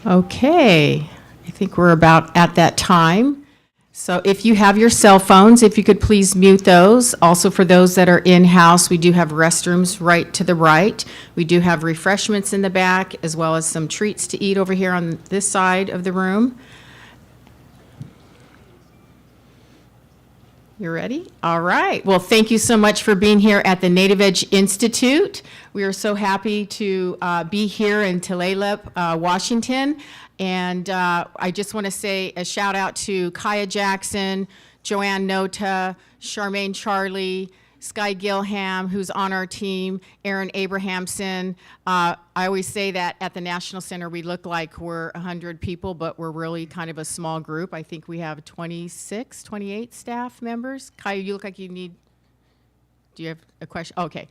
Okay, I think we're about at that time. So if you have your cell phones, if you could please mute those. Also for those that are in-house, we do have restrooms right to the right. We do have refreshments in the back, as well as some treats to eat over here on this side of the room. You ready? All right. Well, thank you so much for being here at the Native Edge Institute. We are so happy to be here in Tulalip, Washington. And I just want to say a shout out to Kaya Jackson, Joanne Nota, Charmaine Charlie, Sky Gilham, who's on our team, Aaron Abrahamson. I always say that at the National Center, we look like we're 100 people, but we're really kind of a small group. I think we have 26, 28 staff members. Kaya, you look like you need, do you have a question? Okay.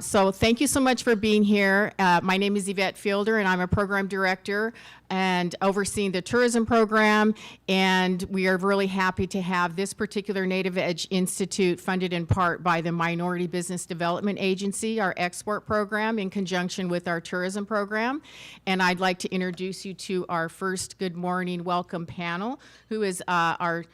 So thank you so much for being here. My name is Yvette Fielder, and I'm a program director and overseeing the tourism program. And we are really happy to have this particular Native Edge Institute funded in part by the Minority Business Development Agency, our export program, in conjunction with our tourism program. And I'd like to introduce you to our first Good Morning Welcome panel, who is our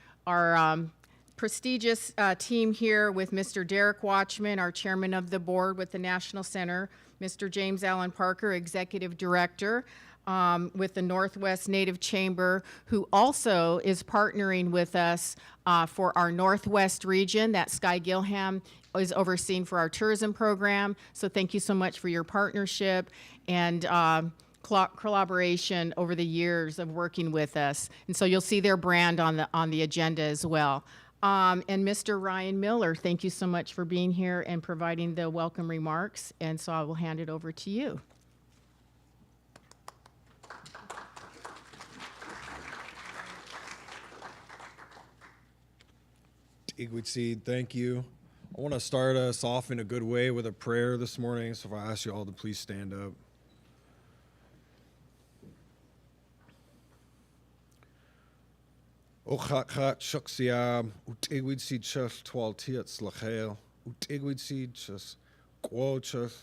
prestigious team here with Mr. Derek Watchman, our chairman of the board with the National Center, Mr. James Allen Parker, executive director with the Northwest Native Chamber, who also is partnering with us for our Northwest region that Sky Gilham is overseeing for our tourism program. So thank you so much for your partnership and collaboration over the years of working with us. And so you'll see their brand on the agenda as well. And Mr. Ryan Miller, thank you so much for being here and providing the welcome remarks. And so I will hand it over to you. Igwitseed, thank you. I want to start us off in a good way with a prayer this morning. So if I ask you all to please stand up. Ochakhat shaksiam utigwid seed chus twal tiats lachel utigwid seed chus quochus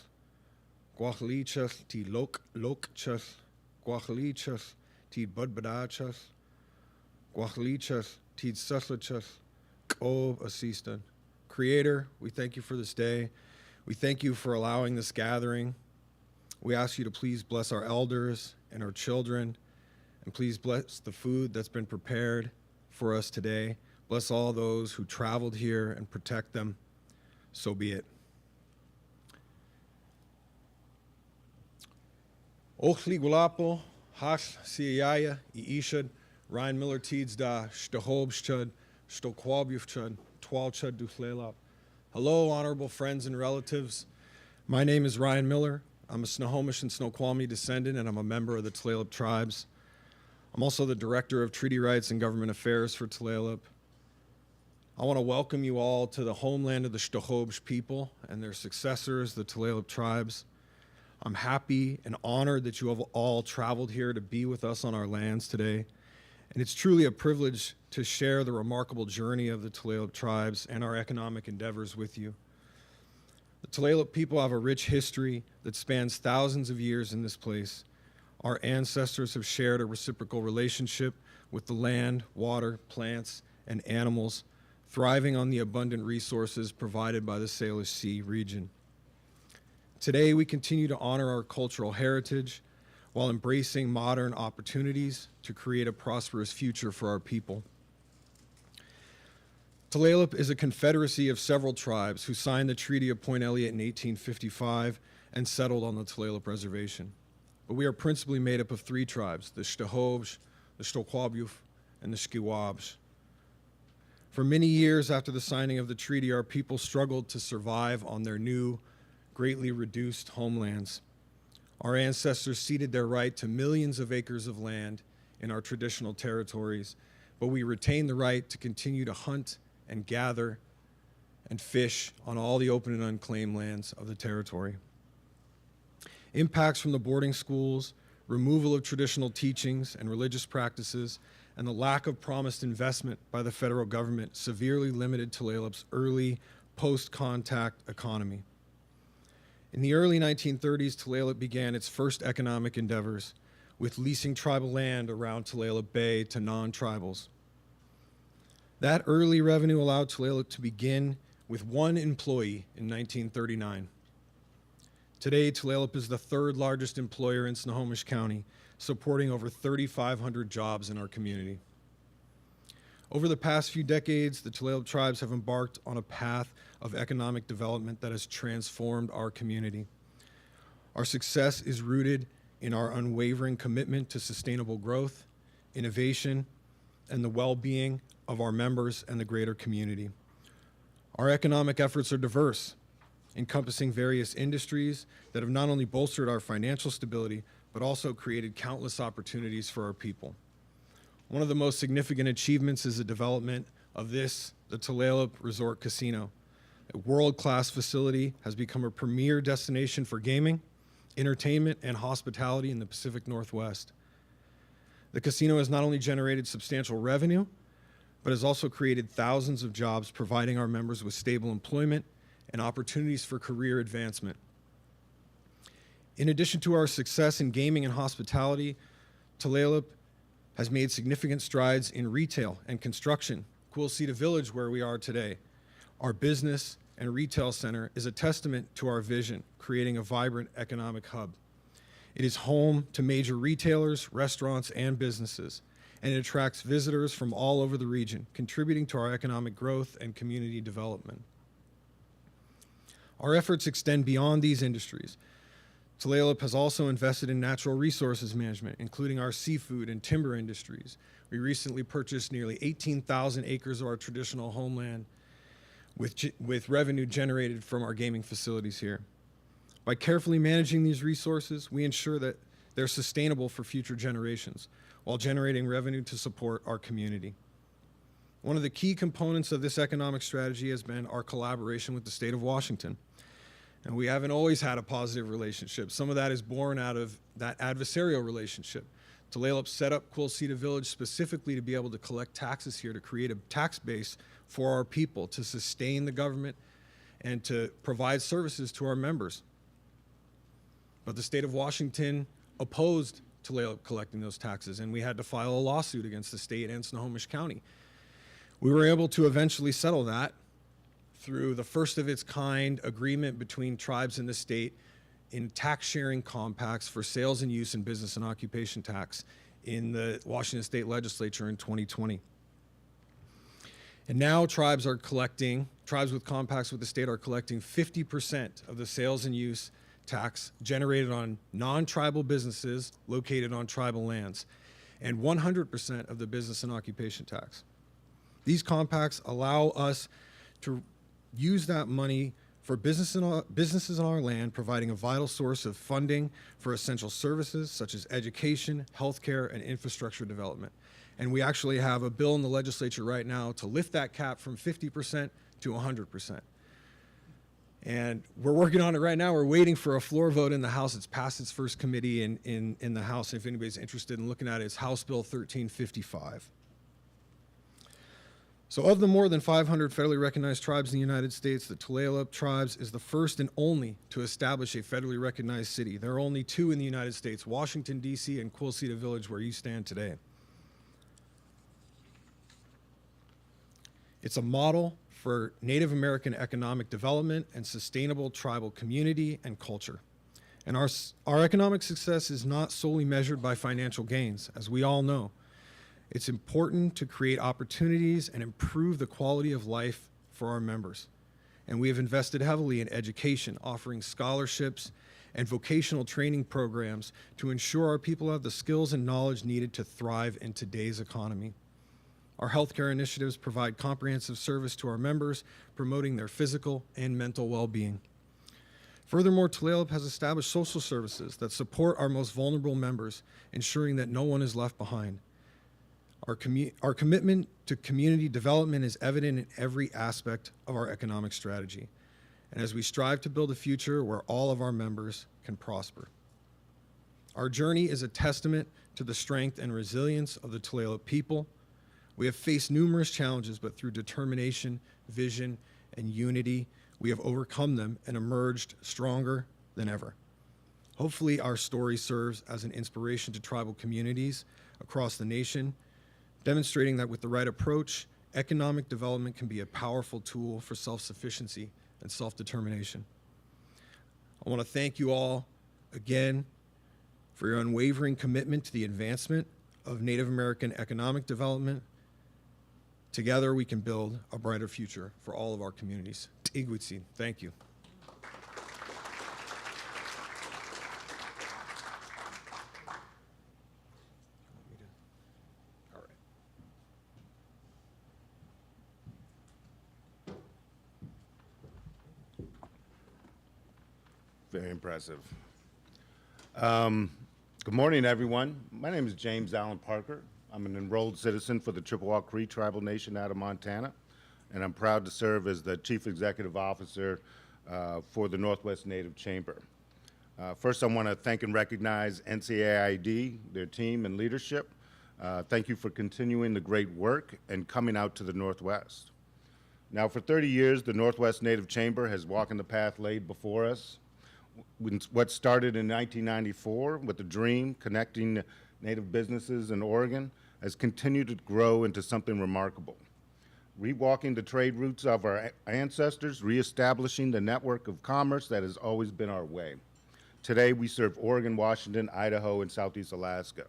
guachlichus ti lok chus guachlichus ti budbadachus guachlichus ti suslachus qob assistant. Creator, we thank you for this day. We thank you for allowing this gathering. We ask you to please bless our elders and our children, and please bless the food that's been prepared for us today. Bless all those who traveled here and protect them. So be it. Ochli Gulapo, Hash Siaya, Iishad, Ryan Miller Teeds da, Shtahobschud, Stokwabufchud, Twalchud Duflelap. Hello, honorable friends and relatives. My name is Ryan Miller. I'm a Snohomish and Snoqualmie descendant, and I'm a member of the Tulalip tribes. I'm also the Director of Treaty Rights and Government Affairs for Tulalip. I want to welcome you all to the homeland of the Shtahobsh people and their successors, the Tulalip tribes. I'm happy and honored that you have all traveled here to be with us on our lands today. And it's truly a privilege to share the remarkable journey of the Tulalip tribes and our economic endeavors with you. The Tulalip people have a rich history that spans thousands of years in this place. Our ancestors have shared a reciprocal relationship with the land, water, plants, and animals, thriving on the abundant resources provided by the Salish Sea region. Today, we continue to honor our cultural heritage while embracing modern opportunities to create a prosperous future for our people. Tulalip is a confederacy of several tribes who signed the Treaty of Point Elliott in 1855 and settled on the Tulalip Reservation. But we are principally made up of three tribes, the Shtahobsh, the Stokwabuf, and the Shkiwabsh. For many years after the signing of the treaty, our people struggled to survive on their new, greatly reduced homelands. Our ancestors ceded their right to millions of acres of land in our traditional territories, but we retained the right to continue to hunt and gather and fish on all the open and unclaimed lands of the territory. Impacts from the boarding schools, removal of traditional teachings and religious practices, and the lack of promised investment by the federal government severely limited Tulalip's early post-contact economy. In the early 1930s, Tulalip began its first economic endeavors with leasing tribal land around Tulalip Bay to non-tribals. That early revenue allowed Tulalip to begin with 1 employee in 1939. Today, Tulalip is the 3rd largest employer in Snohomish County, supporting over 3,500 jobs in our community. Over the past few decades, the Tulalip tribes have embarked on a path of economic development that has transformed our community. Our success is rooted in our unwavering commitment to sustainable growth, innovation, and the well-being of our members and the greater community. Our economic efforts are diverse, encompassing various industries that have not only bolstered our financial stability, but also created countless opportunities for our people. One of the most significant achievements is the development of the Tulalip Resort Casino. A world-class facility has become a premier destination for gaming, entertainment, and hospitality in the Pacific Northwest. The casino has not only generated substantial revenue, but has also created thousands of jobs, providing our members with stable employment and opportunities for career advancement. In addition to our success in gaming and hospitality, Tulalip has made significant strides in retail and construction. Quilceda Village, where we are today, our business and retail center, is a testament to our vision, creating a vibrant economic hub. It is home to major retailers, restaurants, and businesses, and it attracts visitors from all over the region, contributing to our economic growth and community development. Our efforts extend beyond these industries. Tulalip has also invested in natural resources management, including our seafood and timber industries. We recently purchased nearly 18,000 acres of our traditional homeland with revenue generated from our gaming facilities here. By carefully managing these resources, we ensure that they're sustainable for future generations while generating revenue to support our community. One of the key components of this economic strategy has been our collaboration with the state of Washington. And we haven't always had a positive relationship. Some of that is born out of that adversarial relationship. Tulalip set up Quilceda Village specifically to be able to collect taxes here, to create a tax base for our people, to sustain the government, and to provide services to our members. But the state of Washington opposed Tulalip collecting those taxes, and we had to file a lawsuit against the state and Snohomish County. We were able to eventually settle that through the first of its kind agreement between tribes in the state in tax sharing compacts for sales and use in business and occupation tax in the Washington State Legislature in 2020. And now tribes with compacts with the state are collecting 50% of the sales and use tax generated on non-tribal businesses located on tribal lands, and 100% of the business and occupation tax. These compacts allow us to use that money for businesses on our land, providing a vital source of funding for essential services such as education, healthcare, and infrastructure development. And we actually have a bill in the legislature right now to lift that cap from 50% to 100%. And we're working on it right now. We're waiting for a floor vote in the House. It's passed its first committee in the House. If anybody's interested in looking at it, it's House Bill 1355. So of the more than 500 federally recognized tribes in the United States, the Tulalip tribes is the first and only to establish a federally recognized city. There are only 2 in the United States, Washington, D.C. and Quilceda Village, where you stand today. It's a model for Native American economic development and sustainable tribal community and culture. And our economic success is not solely measured by financial gains, as we all know. It's important to create opportunities and improve the quality of life for our members. And we have invested heavily in education, offering scholarships and vocational training programs to ensure our people have the skills and knowledge needed to thrive in today's economy. Our healthcare initiatives provide comprehensive service to our members, promoting their physical and mental well-being. Furthermore, Tulalip has established social services that support our most vulnerable members, ensuring that no one is left behind. Our commitment to community development is evident in every aspect of our economic strategy, and as we strive to build a future where all of our members can prosper. Our journey is a testament to the strength and resilience of the Tulalip people. We have faced numerous challenges, but through determination, vision, and unity, we have overcome them and emerged stronger than ever. Hopefully, our story serves as an inspiration to tribal communities across the nation, demonstrating that with the right approach, economic development can be a powerful tool for self-sufficiency and self-determination. I want to thank you all again for your unwavering commitment to the advancement of Native American economic development. Together, we can build a brighter future for all of our communities. Igwitsi, thank you. All right. Very impressive. Good morning, everyone. My name is James Allen Parker. I'm an enrolled citizen for the Chippewa Cree Tribal Nation out of Montana, and I'm proud to serve as the Chief Executive Officer for the Northwest Native Chamber. First, I want to thank and recognize NCAID, their team and leadership. Thank you for continuing the great work and coming out to the Northwest. Now, for 30 years, the Northwest Native Chamber has walked the path laid before us. What started in 1994 with the dream connecting Native businesses in Oregon has continued to grow into something remarkable. Rewalking the trade routes of our ancestors, reestablishing the network of commerce that has always been our way. Today, we serve Oregon, Washington, Idaho, and Southeast Alaska.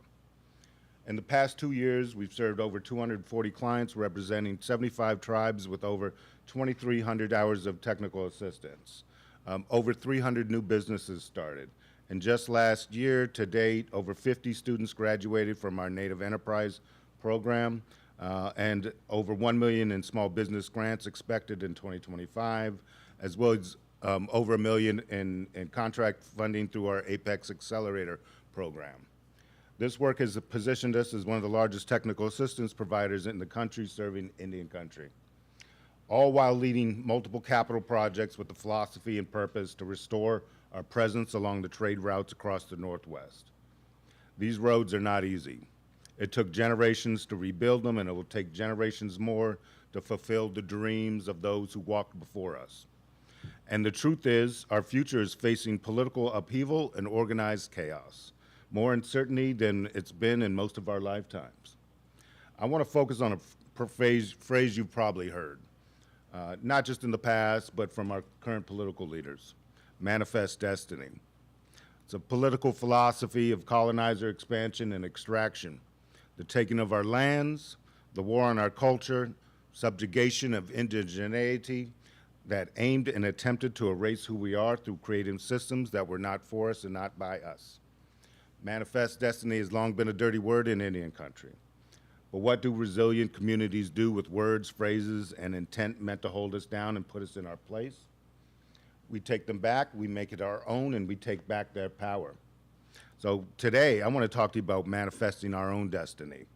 In the past 2 years, we've served over 240 clients representing 75 tribes with over 2,300 hours of technical assistance. Over 300 new businesses started. And just last year, to date, over 50 students graduated from our Native Enterprise program, and over $1 million in small business grants expected in 2025, as well as over $1 million in contract funding through our Apex Accelerator program. This work has positioned us as one of the largest technical assistance providers in the country serving Indian country, all while leading multiple capital projects with the philosophy and purpose to restore our presence along the trade routes across the Northwest. These roads are not easy. It took generations to rebuild them, and it will take generations more to fulfill the dreams of those who walked before us. And the truth is, our future is facing political upheaval and organized chaos, more uncertainty than it's been in most of our lifetimes. I want to focus on a phrase you've probably heard. Not just in the past, but from our current political leaders, manifest destiny. It's a political philosophy of colonizer expansion and extraction, the taking of our lands, the war on our culture, subjugation of indigeneity that aimed and attempted to erase who we are through creating systems that were not for us and not by us. Manifest destiny has long been a dirty word in Indian country. But what do resilient communities do with words, phrases, and intent meant to hold us down and put us in our place? We take them back, we make it our own, and we take back their power. So today, I want to talk to you about manifesting our own destiny.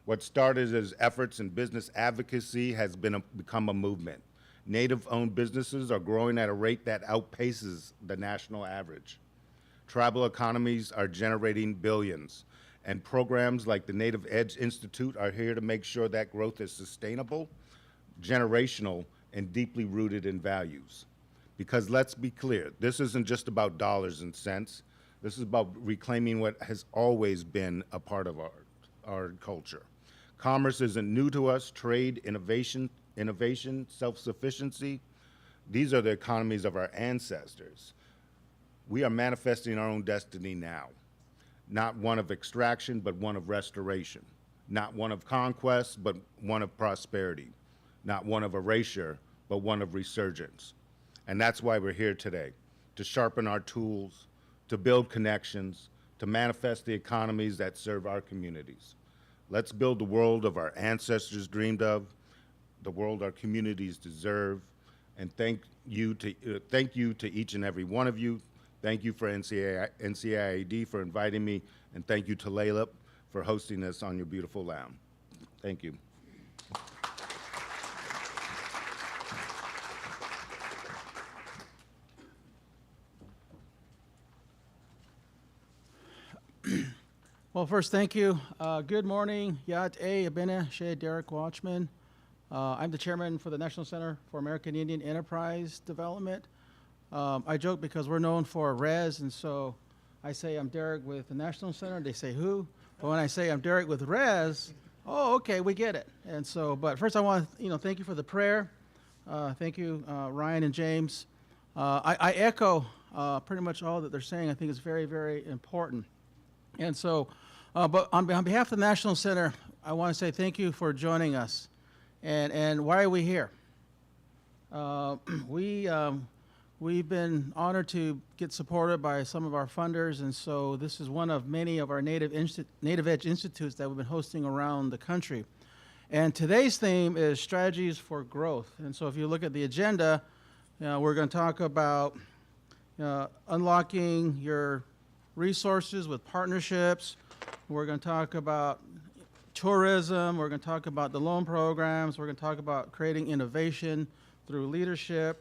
What started as efforts in business advocacy has become a movement. Native-owned businesses are growing at a rate that outpaces the national average. Tribal economies are generating billions. And programs like the Native Edge Institute are here to make sure that growth is sustainable, generational, and deeply rooted in values. Because let's be clear, this isn't just about dollars and cents. This is about reclaiming what has always been a part of our culture. Commerce isn't new to us. Trade, innovation, self-sufficiency, these are the economies of our ancestors. We are manifesting our own destiny now. Not one of extraction, but one of restoration. Not one of conquest, but one of prosperity. Not one of erasure, but one of resurgence. And that's why we're here today, to sharpen our tools, to build connections, to manifest the economies that serve our communities. Let's build the world of our ancestors dreamed of, the world our communities deserve, and thank you to each and every one of you. Thank you for NCIAD for inviting me, and thank you to Tulalip for hosting us on your beautiful land. Thank you. Well, first, thank you. Good morning. Yat A. Abene Shea Derek Watchman. I'm the chairman for the National Center for American Indian Enterprise Development. I joke because we're known for res, and so I say I'm Derek with the National Center, they say who? But when I say I'm Derek with Res, oh, okay, we get it. And so, but first I want to, thank you for the prayer. Thank you, Ryan and James. I echo pretty much all that they're saying. I think it's very, very important. And so, but on behalf of the National Center, I want to say thank you for joining us. And why are we here? We've been honored to get supported by some of our funders, and so this is one of many of our Native Edge Institutes that we've been hosting around the country. And today's theme is strategies for growth. And so if you look at the agenda, we're going to talk about unlocking your resources with partnerships. We're going to talk about tourism. We're going to talk about the loan programs. We're going to talk about creating innovation through leadership.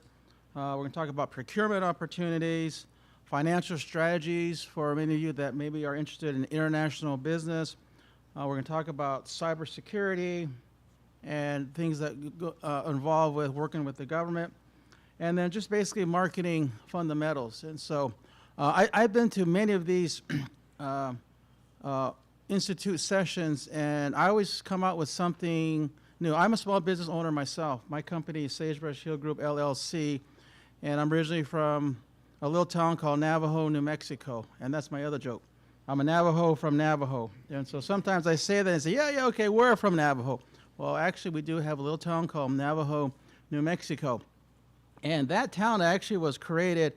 We're going to talk about procurement opportunities, financial strategies for many of you that maybe are interested in international business. We're going to talk about cybersecurity and things that go, involve with working with the government. And then just basically marketing fundamentals. And so I've been to many of these Institute sessions, and I always come out with something new. I'm a small business owner myself. My company is Sagebrush Hill Group, LLC, and I'm originally from a little town called Navajo, New Mexico, and that's my other joke. I'm a Navajo from Navajo. And so sometimes I say that and say, yeah, okay, we're from Navajo. Well, actually, we do have a little town called Navajo, New Mexico. And that town actually was created,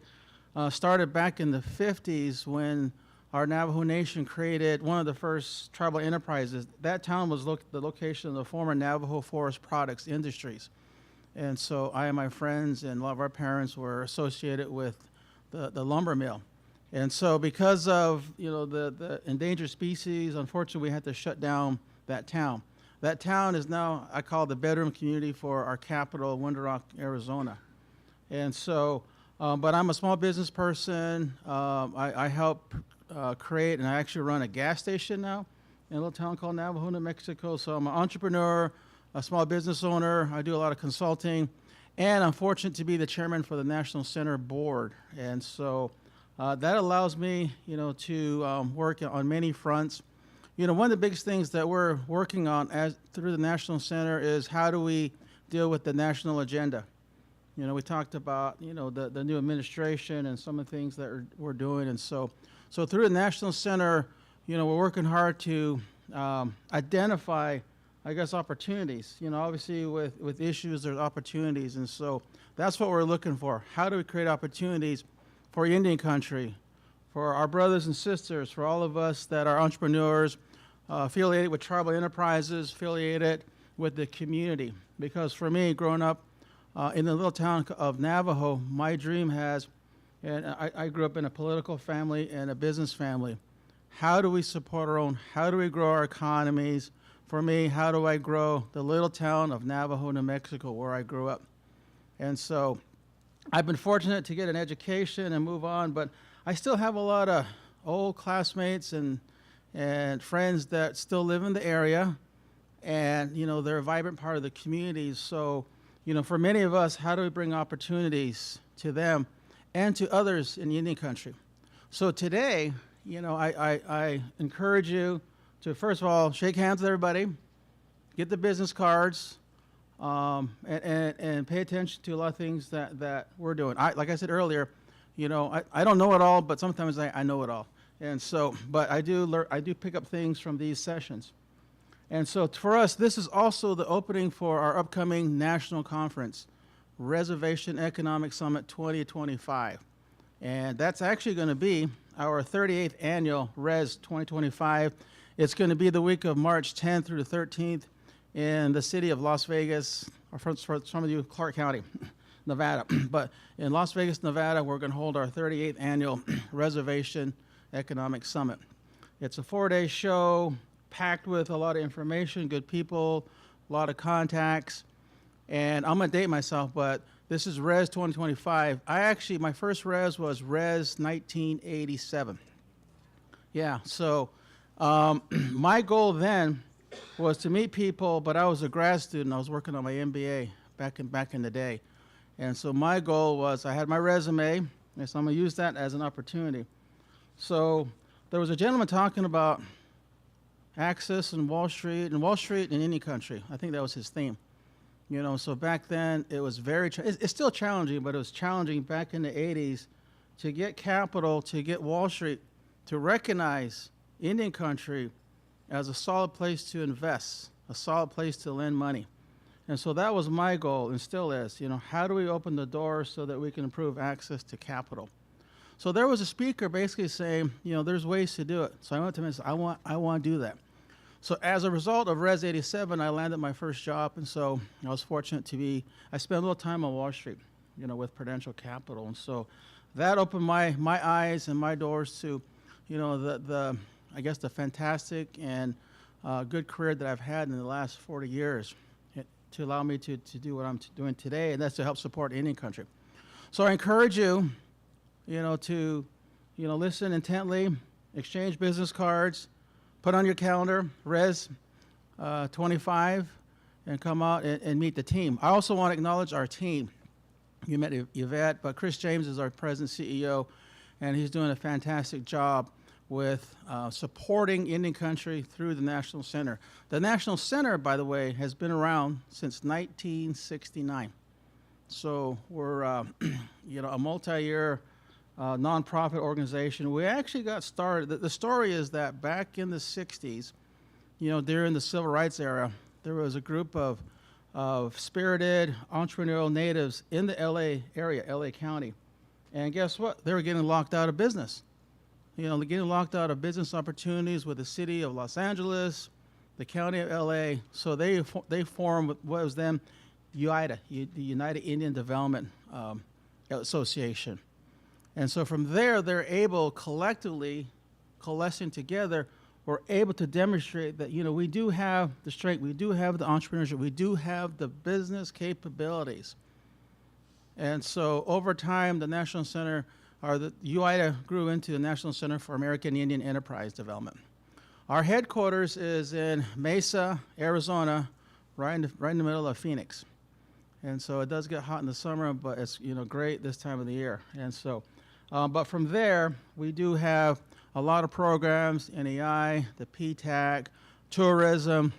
started back in the 50s when our Navajo Nation created one of the first tribal enterprises. That town was the location of the former Navajo Forest Products Industries. And so I and my friends and a lot of our parents were associated with the lumber mill. And so because of the endangered species, unfortunately we had to shut down that town. That town is now, I call the bedroom community for our capital, Winter Rock, Arizona. And so, but I'm a small business person. I help create, and I actually run a gas station now in a little town called Navajo, New Mexico. So I'm an entrepreneur, a small business owner. I do a lot of consulting, and I'm fortunate to be the chairman for the National Center Board. And so that allows me, to work on many fronts. One of the biggest things that we're working on through the National Center is how do we deal with the national agenda. We talked about, the new administration and some of the things that we're doing. And so through the National Center, we're working hard to identify, I guess, opportunities. Obviously with issues, there's opportunities. And so that's what we're looking for. How do we create opportunities for Indian country, for our brothers and sisters, for all of us that are entrepreneurs, affiliated with tribal enterprises, affiliated with the community? Because for me, growing up in the little town of Navajo, my dream has, and I grew up in a political family and a business family. How do we support our own? How do we grow our economies? For me, how do I grow the little town of Navajo, New Mexico, where I grew up? And so I've been fortunate to get an education and move on, but I still have a lot of old classmates and friends that still live in the area, and they're a vibrant part of the community. So for many of us, how do we bring opportunities to them and to others in the Indian country? So today, I encourage you to, first of all, shake hands with everybody, get the business cards, and pay attention to a lot of things that we're doing. Like I said earlier, I don't know it all, but sometimes I know it all. And so, but I do pick up things from these sessions. And so for us, this is also the opening for our upcoming national conference, Reservation Economic Summit 2025. And that's actually going to be our 38th annual Res 2025. It's going to be the week of March 10th through the 13th in the city of Las Vegas, or for some of you, Clark County, Nevada. But in Las Vegas, Nevada, we're going to hold our 38th annual Reservation Economic Summit. It's a 4-day show, packed with a lot of information, good people, a lot of contacts. And I'm going to date myself, but this is Res 2025. My first Res was Res 1987. Yeah, so my goal then was to meet people, but I was a grad student. I was working on my MBA back in the day. And so my goal was, I had my resume, and so I'm going to use that as an opportunity. So there was a gentleman talking about access in Wall Street in any country. I think that was his theme. You know, so back then it was it's still challenging, but it was challenging back in the 80s to get capital, to get Wall Street to recognize Indian country as a solid place to invest, a solid place to lend money. And so that was my goal, and still is. You know, how do we open the door so that we can improve access to capital? So there was a speaker basically saying, you know, there's ways to do it. So I went to him and said, I want to do that. So as a result of Res 87, I landed my first job, and so I was fortunate I spent a little time on Wall Street, you know, with Prudential Capital. And so that opened my eyes and my doors to, you know, I guess the fantastic and good career that I've had in the last 40 years to allow me to do what I'm doing today, and that's to help support Indian country. So I encourage you, you know, to, you know, listen intently, exchange business cards, put on your calendar, Res 25, and come out and meet the team. I also want to acknowledge our team. You met Yvette, but Chris James is our president CEO, and he's doing a fantastic job with supporting Indian country through the National Center. The National Center, by the way, has been around since 1969. So we're you know, a multi-year nonprofit organization. We actually got started. The story is that back in the 60s, you know, during the civil rights era, there was a group of spirited entrepreneurial natives in the LA area, LA County. And guess what? They were getting locked out of business. You know, they're getting locked out of business opportunities with the city of Los Angeles, the county of LA. So they formed what was then UIDA, the United Indian Development Association. And so from there, they're able collectively, coalescing together, we're able to demonstrate that, you know, we do have the strength, we do have the entrepreneurship, we do have the business capabilities. And so over time, the National Center, or the UIDA grew into the National Center for American Indian Enterprise Development. Our headquarters is in Mesa, Arizona, right in the middle of Phoenix. And so it does get hot in the summer, but it's, you know, great this time of the year. And so, but from there, we do have a lot of programs, NEI, the PTAC, tourism.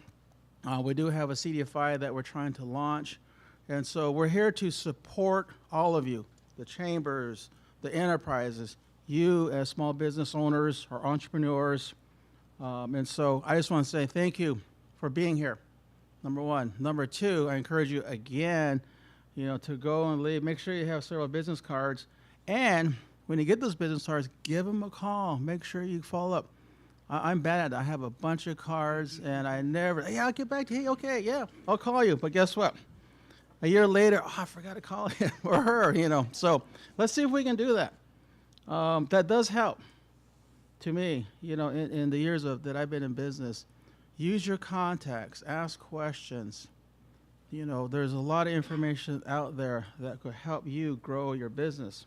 We do have a CDFI that we're trying to launch. And so we're here to support all of you, the chambers, the enterprises, you as small business owners or entrepreneurs. And so I just want to say thank you for being here, number one. Number two, I encourage you again, you know, to go and leave. Make sure you have several business cards. And when you get those business cards, give them a call. Make sure you follow up. I'm bad at it. I have a bunch of cards, and I never, yeah, I'll get back to you. Okay, yeah, I'll call you. But guess what? A year later, oh, I forgot to call him or her, you know. So let's see if we can do that. That does help to me, you know, in the years that I've been in business. Use your contacts, ask questions. You know, there's a lot of information out there that could help you grow your business.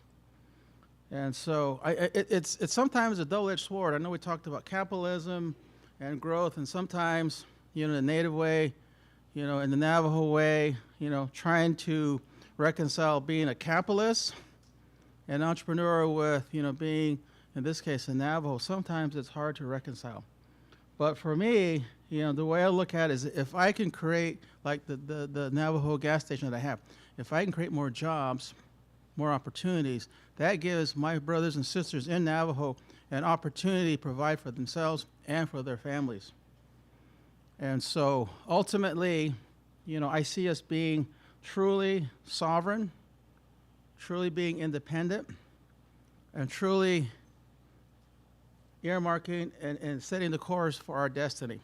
And so it's sometimes a double-edged sword. I know we talked about capitalism and growth, and sometimes, you know, the native way, you know, in the Navajo way, you know, trying to reconcile being a capitalist and entrepreneur with, you know, being, in this case, a Navajo. Sometimes it's hard to reconcile. But for me, you know, the way I look at it is if I can create, like the Navajo gas station that I have, if I can create more jobs, more opportunities, that gives my brothers and sisters in Navajo an opportunity to provide for themselves and for their families. And so ultimately, you know, I see us being truly sovereign, truly being independent, and truly earmarking and setting the course for our destiny.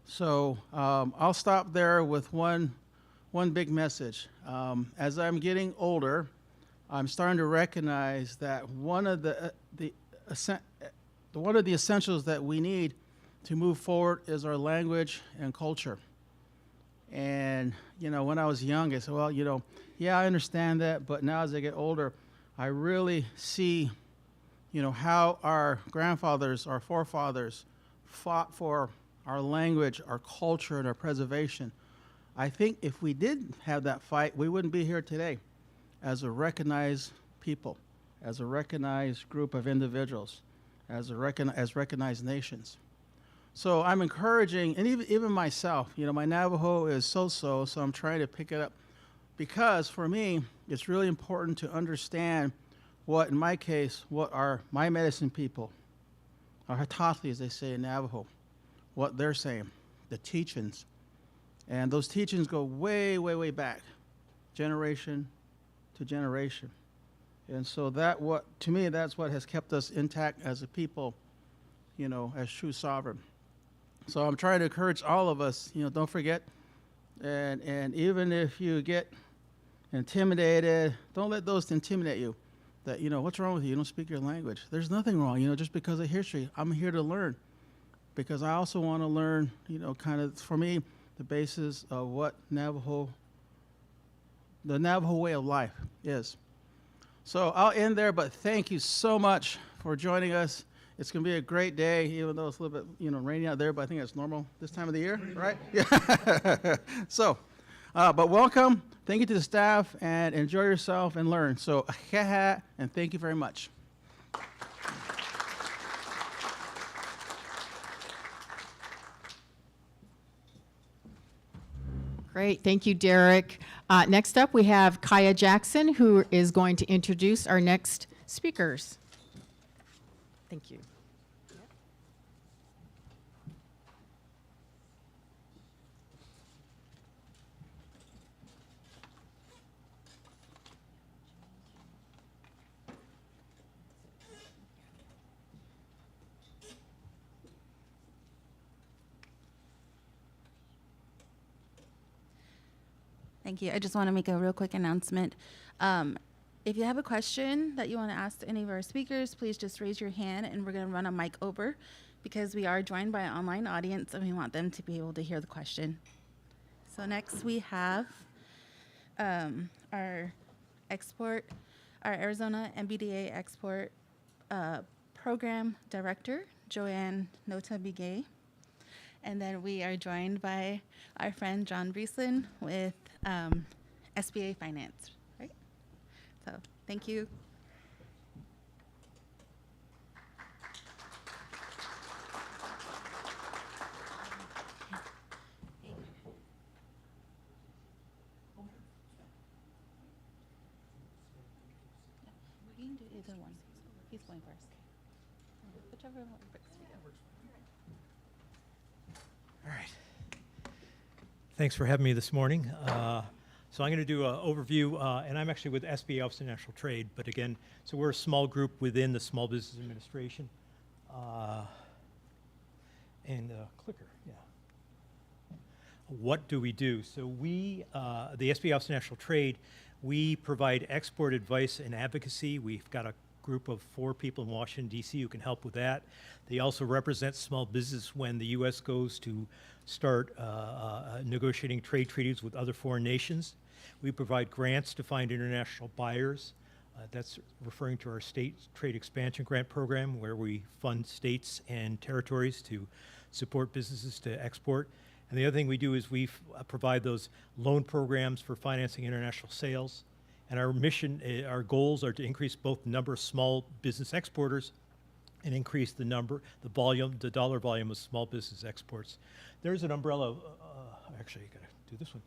So I'll stop there with one big message. As I'm getting older, I'm starting to recognize that one of the essentials that we need to move forward is our language and culture. And, you know, when I was young, I said, well, you know, yeah, I understand that, but now as I get older, I really see, you know, how our grandfathers, our forefathers fought for our language, our culture, and our preservation. I think if we did have that fight, we wouldn't be here today as a recognized people, as a recognized group of individuals, as recognized nations. So I'm encouraging, and even myself, my Navajo is so I'm trying to pick it up, because for me, it's really important to understand what, in my case, what are my medicine people, our Hatatli, as they say in Navajo, what they're saying, the teachings. And those teachings go way back, generation to generation. And so to me, that's what has kept us intact as a people, as true sovereign. So I'm trying to encourage all of us, don't forget, and even if you get intimidated, don't let those intimidate you. That, what's wrong with you? You don't speak your language. There's nothing wrong, just because of history. I'm here to learn, because I also want to learn, kind of, for me, the basis of what the Navajo way of life is. So I'll end there, but thank you so much for joining us. It's going to be a great day, even though it's a little bit, rainy out there, but I think that's normal this time of the year, right? Yeah. So, but welcome. Thank you to the staff, and enjoy yourself and learn. So, and thank you very much. Great, thank you, Derek. Next up, we have Kaya Jackson, who is going to introduce our next speakers. Thank you. Thank you. I just want to make a real quick announcement. If you have a question that you want to ask any of our speakers, please just raise your hand and we're going to run a mic over, because we are joined by an online audience and we want them to be able to hear the question. So next we have our Arizona MBDA Export Program Director, Joanne Nota-Bigay. And then we are joined by our friend John Breeslin with SBA Finance, right? So thank you. You can do either one. He's going first. Whichever one works for you. All right. Thanks for having me this morning. So I'm going to do an overview, and I'm actually with SBA Office of National Trade, but again, so we're a small group within the Small Business Administration. Clicker, yeah. What do we do? So we, the SBA Office of National Trade, we provide export advice and advocacy. We've got a group of 4 people in Washington, D.C. who can help with that. They also represent small business when the U.S. goes to start negotiating trade treaties with other foreign nations. We provide grants to find international buyers. That's referring to our state trade expansion grant program, where we fund states and territories to support businesses to export. And the other thing we do is we provide those loan programs for financing international sales. And our mission, our goals are to increase both the number of small business exporters and increase the dollar volume of small business exports. There's an umbrella, actually, I gotta do this one.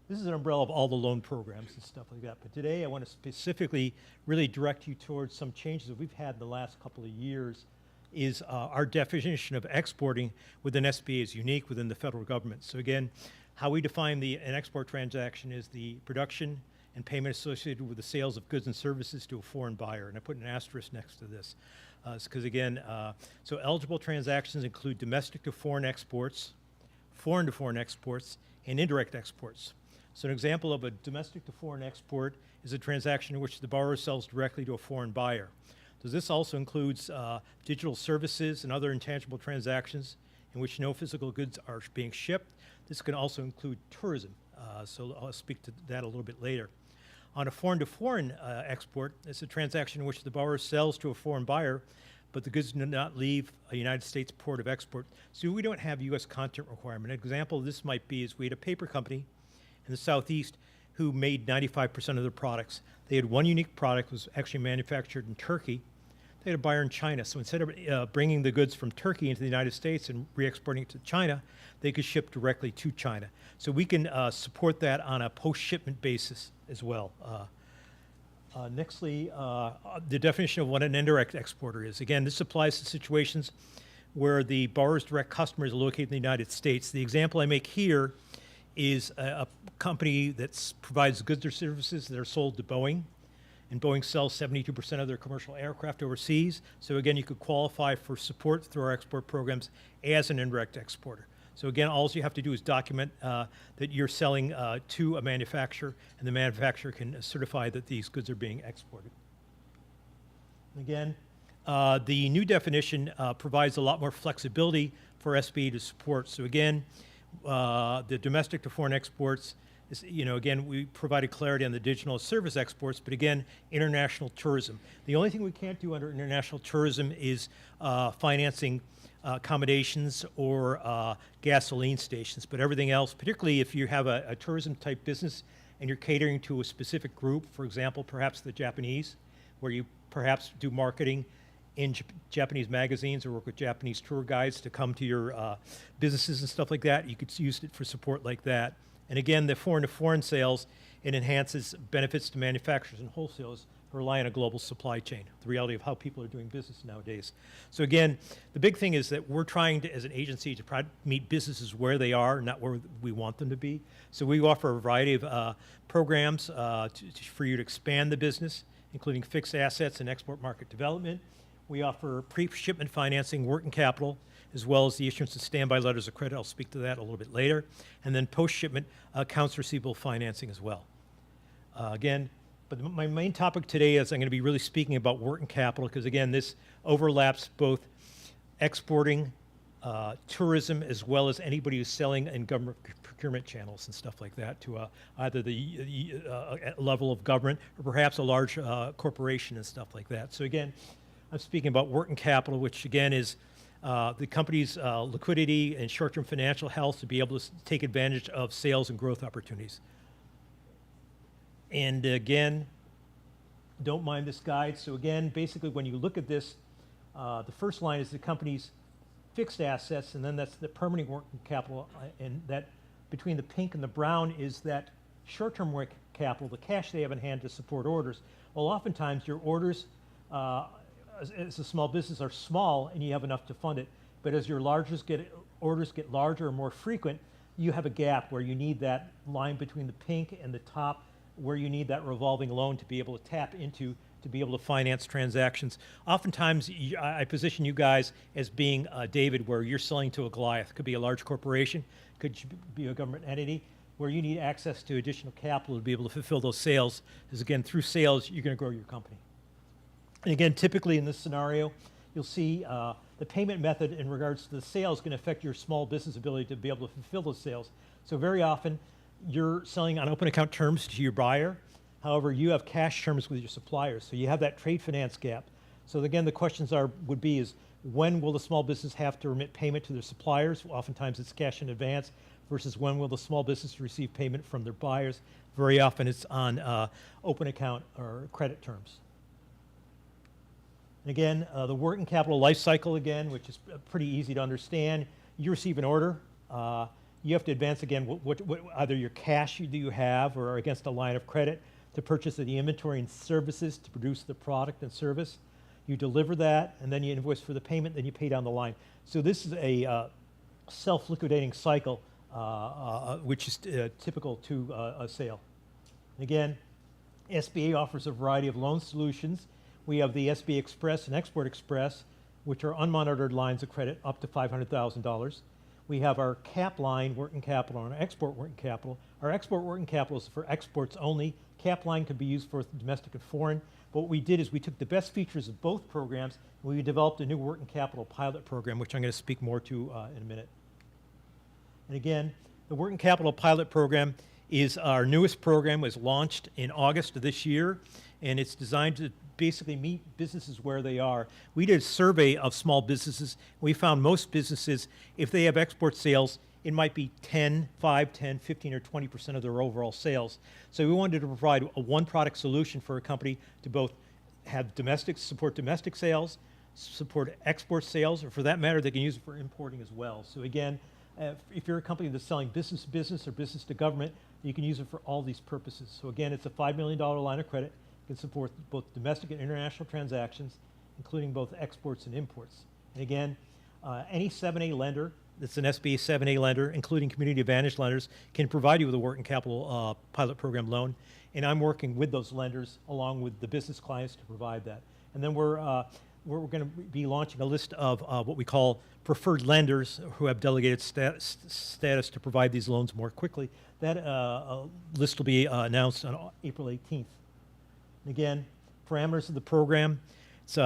This is an umbrella of all the loan programs and stuff like that. But today I want to specifically really direct you towards some changes that we've had in the last couple of years. Is our definition of exporting within SBA is unique within the federal government. So again, how we define an export transaction is the production and payment associated with the sales of goods and services to a foreign buyer. And I put an asterisk next to this. Because again, so eligible transactions include domestic to foreign exports, foreign to foreign exports, and indirect exports. So an example of a domestic to foreign export is a transaction in which the borrower sells directly to a foreign buyer. So this also includes digital services and other intangible transactions in which no physical goods are being shipped. This can also include tourism. So I'll speak to that a little bit later. On a foreign-to-foreign export, it's a transaction in which the borrower sells to a foreign buyer, but the goods do not leave a United States port of export. So we don't have U.S. content requirement. An example of this might be is we had a paper company in the Southeast who made 95% of their products. They had one unique product, was actually manufactured in Turkey. They had a buyer in China. So instead of bringing the goods from Turkey into the United States and re-exporting it to China, they could ship directly to China. So we can support that on a post-shipment basis as well. Nextly, the definition of what an indirect exporter is. Again, this applies to situations where the borrower's direct customer is located in the United States. The example I make here is a company that provides goods or services that are sold to Boeing, and Boeing sells 72% of their commercial aircraft overseas. So again, you could qualify for support through our export programs as an indirect exporter. So again, all you have to do is document that you're selling to a manufacturer, and the manufacturer can certify that these goods are being exported. Again, the new definition provides a lot more flexibility for SBA to support. So again, the domestic to foreign exports is, again, we provided clarity on the digital service exports, but again, international tourism. The only thing we can't do under international tourism is financing accommodations or gasoline stations, but everything else, particularly if you have a tourism type business and you're catering to a specific group, for example, perhaps the Japanese, where you perhaps do marketing in Japanese magazines or work with Japanese tour guides to come to your businesses and stuff like that, you could use it for support like that. And again, the foreign to foreign sales, it enhances benefits to manufacturers and wholesalers who rely on a global supply chain, the reality of how people are doing business nowadays. So again, the big thing is that we're trying to, as an agency, to meet businesses where they are, not where we want them to be. So we offer a variety of programs for you to expand the business, including fixed assets and export market development. We offer pre-shipment financing, working capital, as well as the issuance of standby letters of credit. I'll speak to that a little bit later. And then post-shipment accounts receivable financing as well. Again, but my main topic today is I'm going to be really speaking about working capital because, again, this overlaps both exporting, tourism, as well as anybody who's selling in government procurement channels and stuff like that to either the level of government or perhaps a large corporation and stuff like that. So again, I'm speaking about working capital, which again is the company's liquidity and short-term financial health to be able to take advantage of sales and growth opportunities. And again, don't mind this guide. So again, basically when you look at this, the first line is the company's fixed assets, and then that's the permanent working capital, and that between the pink and the brown is that short-term working capital, the cash they have in hand to support orders. Well, oftentimes your orders as a small business are small and you have enough to fund it, but as your orders get larger or more frequent, you have a gap where you need that line between the pink and the top, where you need that revolving loan to be able to tap into to be able to finance transactions. Oftentimes, I position you guys as being David, where you're selling to a Goliath. Could be a large corporation, could be a government entity, where you need access to additional capital to be able to fulfill those sales. Because again, through sales, you're going to grow your company. And again, typically in this scenario, you'll see the payment method in regards to the sales can affect your small business ability to be able to fulfill those sales. So very often, you're selling on open account terms to your buyer. However, you have cash terms with your suppliers, so you have that trade finance gap. So again, the questions would be is when will the small business have to remit payment to their suppliers? Oftentimes it's cash in advance, versus when will the small business receive payment from their buyers? Very often it's on open account or credit terms. And again, the working capital life cycle again, which is pretty easy to understand. You receive an order. You have to advance again what either your cash that you have or against a line of credit to purchase the inventory and services to produce the product and service. You deliver that, and then you invoice for the payment, then you pay down the line. So this is a self-liquidating cycle, which is typical to a sale. And again, SBA offers a variety of loan solutions. We have the SBA Express and Export Express, which are unmonitored lines of credit up to $500,000. We have our cap line working capital and our export working capital. Our export working capital is for exports only. Cap line can be used for domestic and foreign. But what we did is we took the best features of both programs and we developed a new working capital pilot program, which I'm going to speak more to in a minute. And again, the working capital pilot program is our newest program. It was launched in August of this year, and it's designed to basically meet businesses where they are. We did a survey of small businesses. We found most businesses, if they have export sales, it might be 5, 10, 15, or 20% of their overall sales. So we wanted to provide a one-product solution for a company to both have support domestic sales, support export sales, or for that matter, they can use it for importing as well. So again, if you're a company that's selling business to business or business to government, you can use it for all these purposes. So again, it's a $5 million line of credit. It can support both domestic and international transactions, including both exports and imports. And again, any 7A lender that's an SBA 7A lender, including community advantage lenders, can provide you with a working capital pilot program loan. And I'm working with those lenders along with the business clients to provide that. And then we're going to be launching a list of what we call preferred lenders who have delegated status to provide these loans more quickly. That list will be announced on April 18th. And again, parameters of the program, it's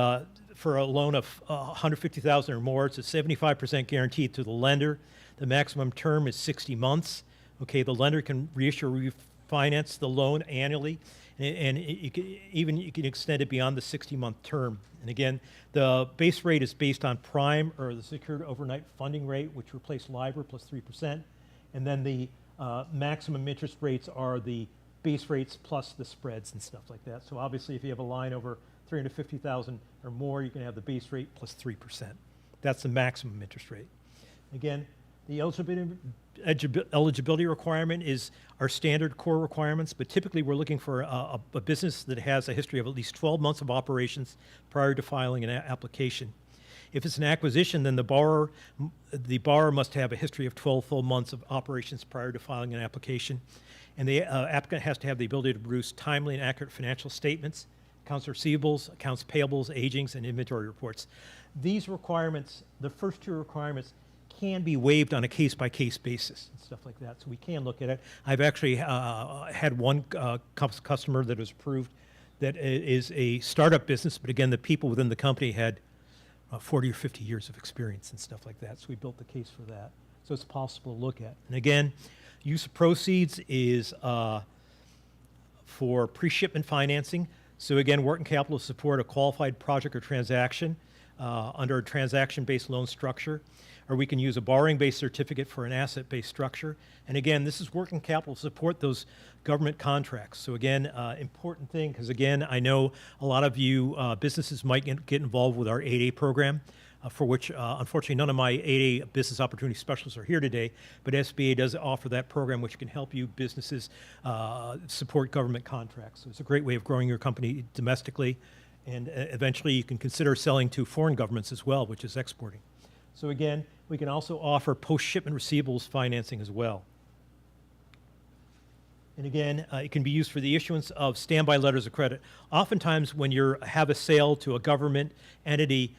for a loan of $150,000 or more, it's a 75% guarantee to the lender. The maximum term is 60 months. Okay, the lender can reissue or refinance the loan annually, and you can extend it beyond the 60-month term. And again, the base rate is based on prime or the secured overnight funding rate, which replaced LIBOR plus 3%. And then the maximum interest rates are the base rates plus the spreads and stuff like that. So obviously, if you have a line over $350,000 or more, you can have the base rate plus 3%. That's the maximum interest rate. Again, the eligibility requirement is our standard core requirements, but typically we're looking for a business that has a history of at least 12 months of operations prior to filing an application. If it's an acquisition, then the borrower must have a history of 12 full months of operations prior to filing an application. And the applicant has to have the ability to produce timely and accurate financial statements, accounts receivables, accounts payables, agings, and inventory reports. These requirements, the first two requirements, can be waived on a case-by-case basis and stuff like that. So we can look at it. I've actually had one customer that was approved that is a startup business, but again, the people within the company had 40 or 50 years of experience and stuff like that. So we built the case for that. So it's possible to look at. And again, use of proceeds is for pre-shipment financing. So again, working capital to support a qualified project or transaction under a transaction-based loan structure, or we can use a borrowing-based certificate for an asset-based structure. And again, this is working capital to support those government contracts. So again, important thing, because again, I know a lot of you businesses might get involved with our 8A program, for which unfortunately none of my 8A business opportunity specialists are here today, but SBA does offer that program which can help you businesses support government contracts. So it's a great way of growing your company domestically, and eventually you can consider selling to foreign governments as well, which is exporting. So again, we can also offer post-shipment receivables financing as well. And again, it can be used for the issuance of standby letters of credit. Oftentimes when you have a sale to a government entity,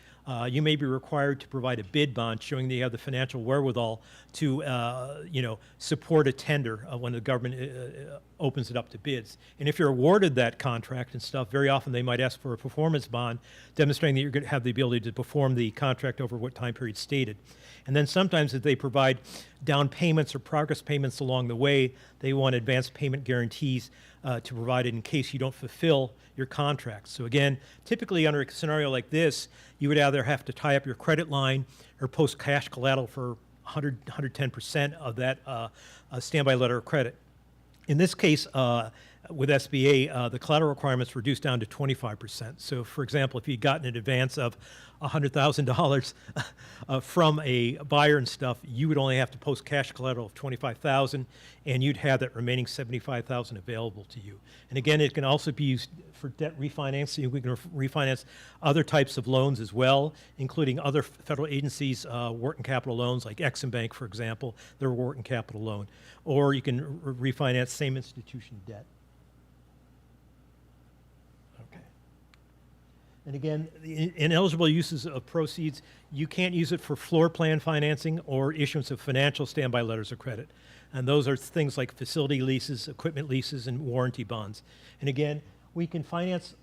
you may be required to provide a bid bond showing that you have the financial wherewithal to support a tender when the government opens it up to bids. And if you're awarded that contract and stuff, very often they might ask for a performance bond demonstrating that you're going to have the ability to perform the contract over what time period stated. And then sometimes if they provide down payments or progress payments along the way, they want advanced payment guarantees to provide it in case you don't fulfill your contract. So again, typically under a scenario like this, you would either have to tie up your credit line or post cash collateral for 110% of that standby letter of credit. In this case, with SBA, the collateral requirements reduced down to 25%. So for example, if you'd gotten an advance of $100,000 from a buyer and stuff, you would only have to post cash collateral of $25,000, and you'd have that remaining $75,000 available to you. And again, it can also be used for debt refinancing. We can refinance other types of loans as well, including other federal agencies' working capital loans, like Exim Bank, for example, their working capital loan. Or you can refinance same institution debt. And again, ineligible uses of proceeds, you can't use it for floor plan financing or issuance of financial standby letters of credit. And those are things like facility leases, equipment leases, and warranty bonds. And again, we can finance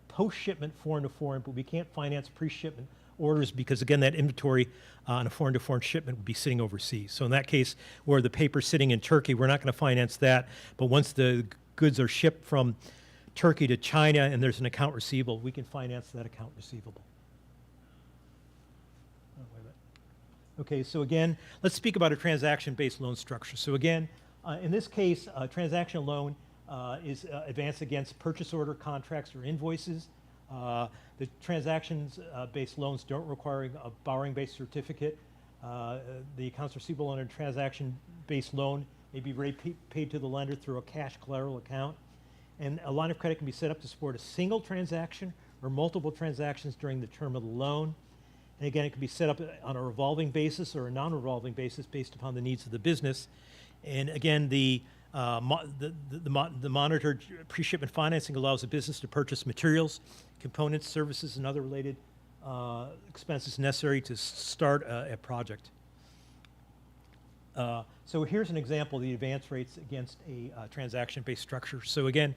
post-shipment foreign to foreign, but we can't finance pre-shipment orders because, again, that inventory on a foreign to foreign shipment would be sitting overseas. So in that case, where the paper's sitting in Turkey, we're not going to finance that. But once the goods are shipped from Turkey to China and there's an account receivable, we can finance that account receivable. Oh, wait a minute. Okay, so again, let's speak about a transaction-based loan structure. So again, in this case, a transaction loan is advanced against purchase order contracts or invoices. The transactions-based loans don't require a borrowing-based certificate. The accounts receivable on a transaction-based loan may be paid to the lender through a cash collateral account. And a line of credit can be set up to support a single transaction or multiple transactions during the term of the loan. And again, it can be set up on a revolving basis or a non-revolving basis based upon the needs of the business. And again, the monitored pre-shipment financing allows the business to purchase materials, components, services, and other related expenses necessary to start a project. So here's an example of the advance rates against a transaction-based structure. So again,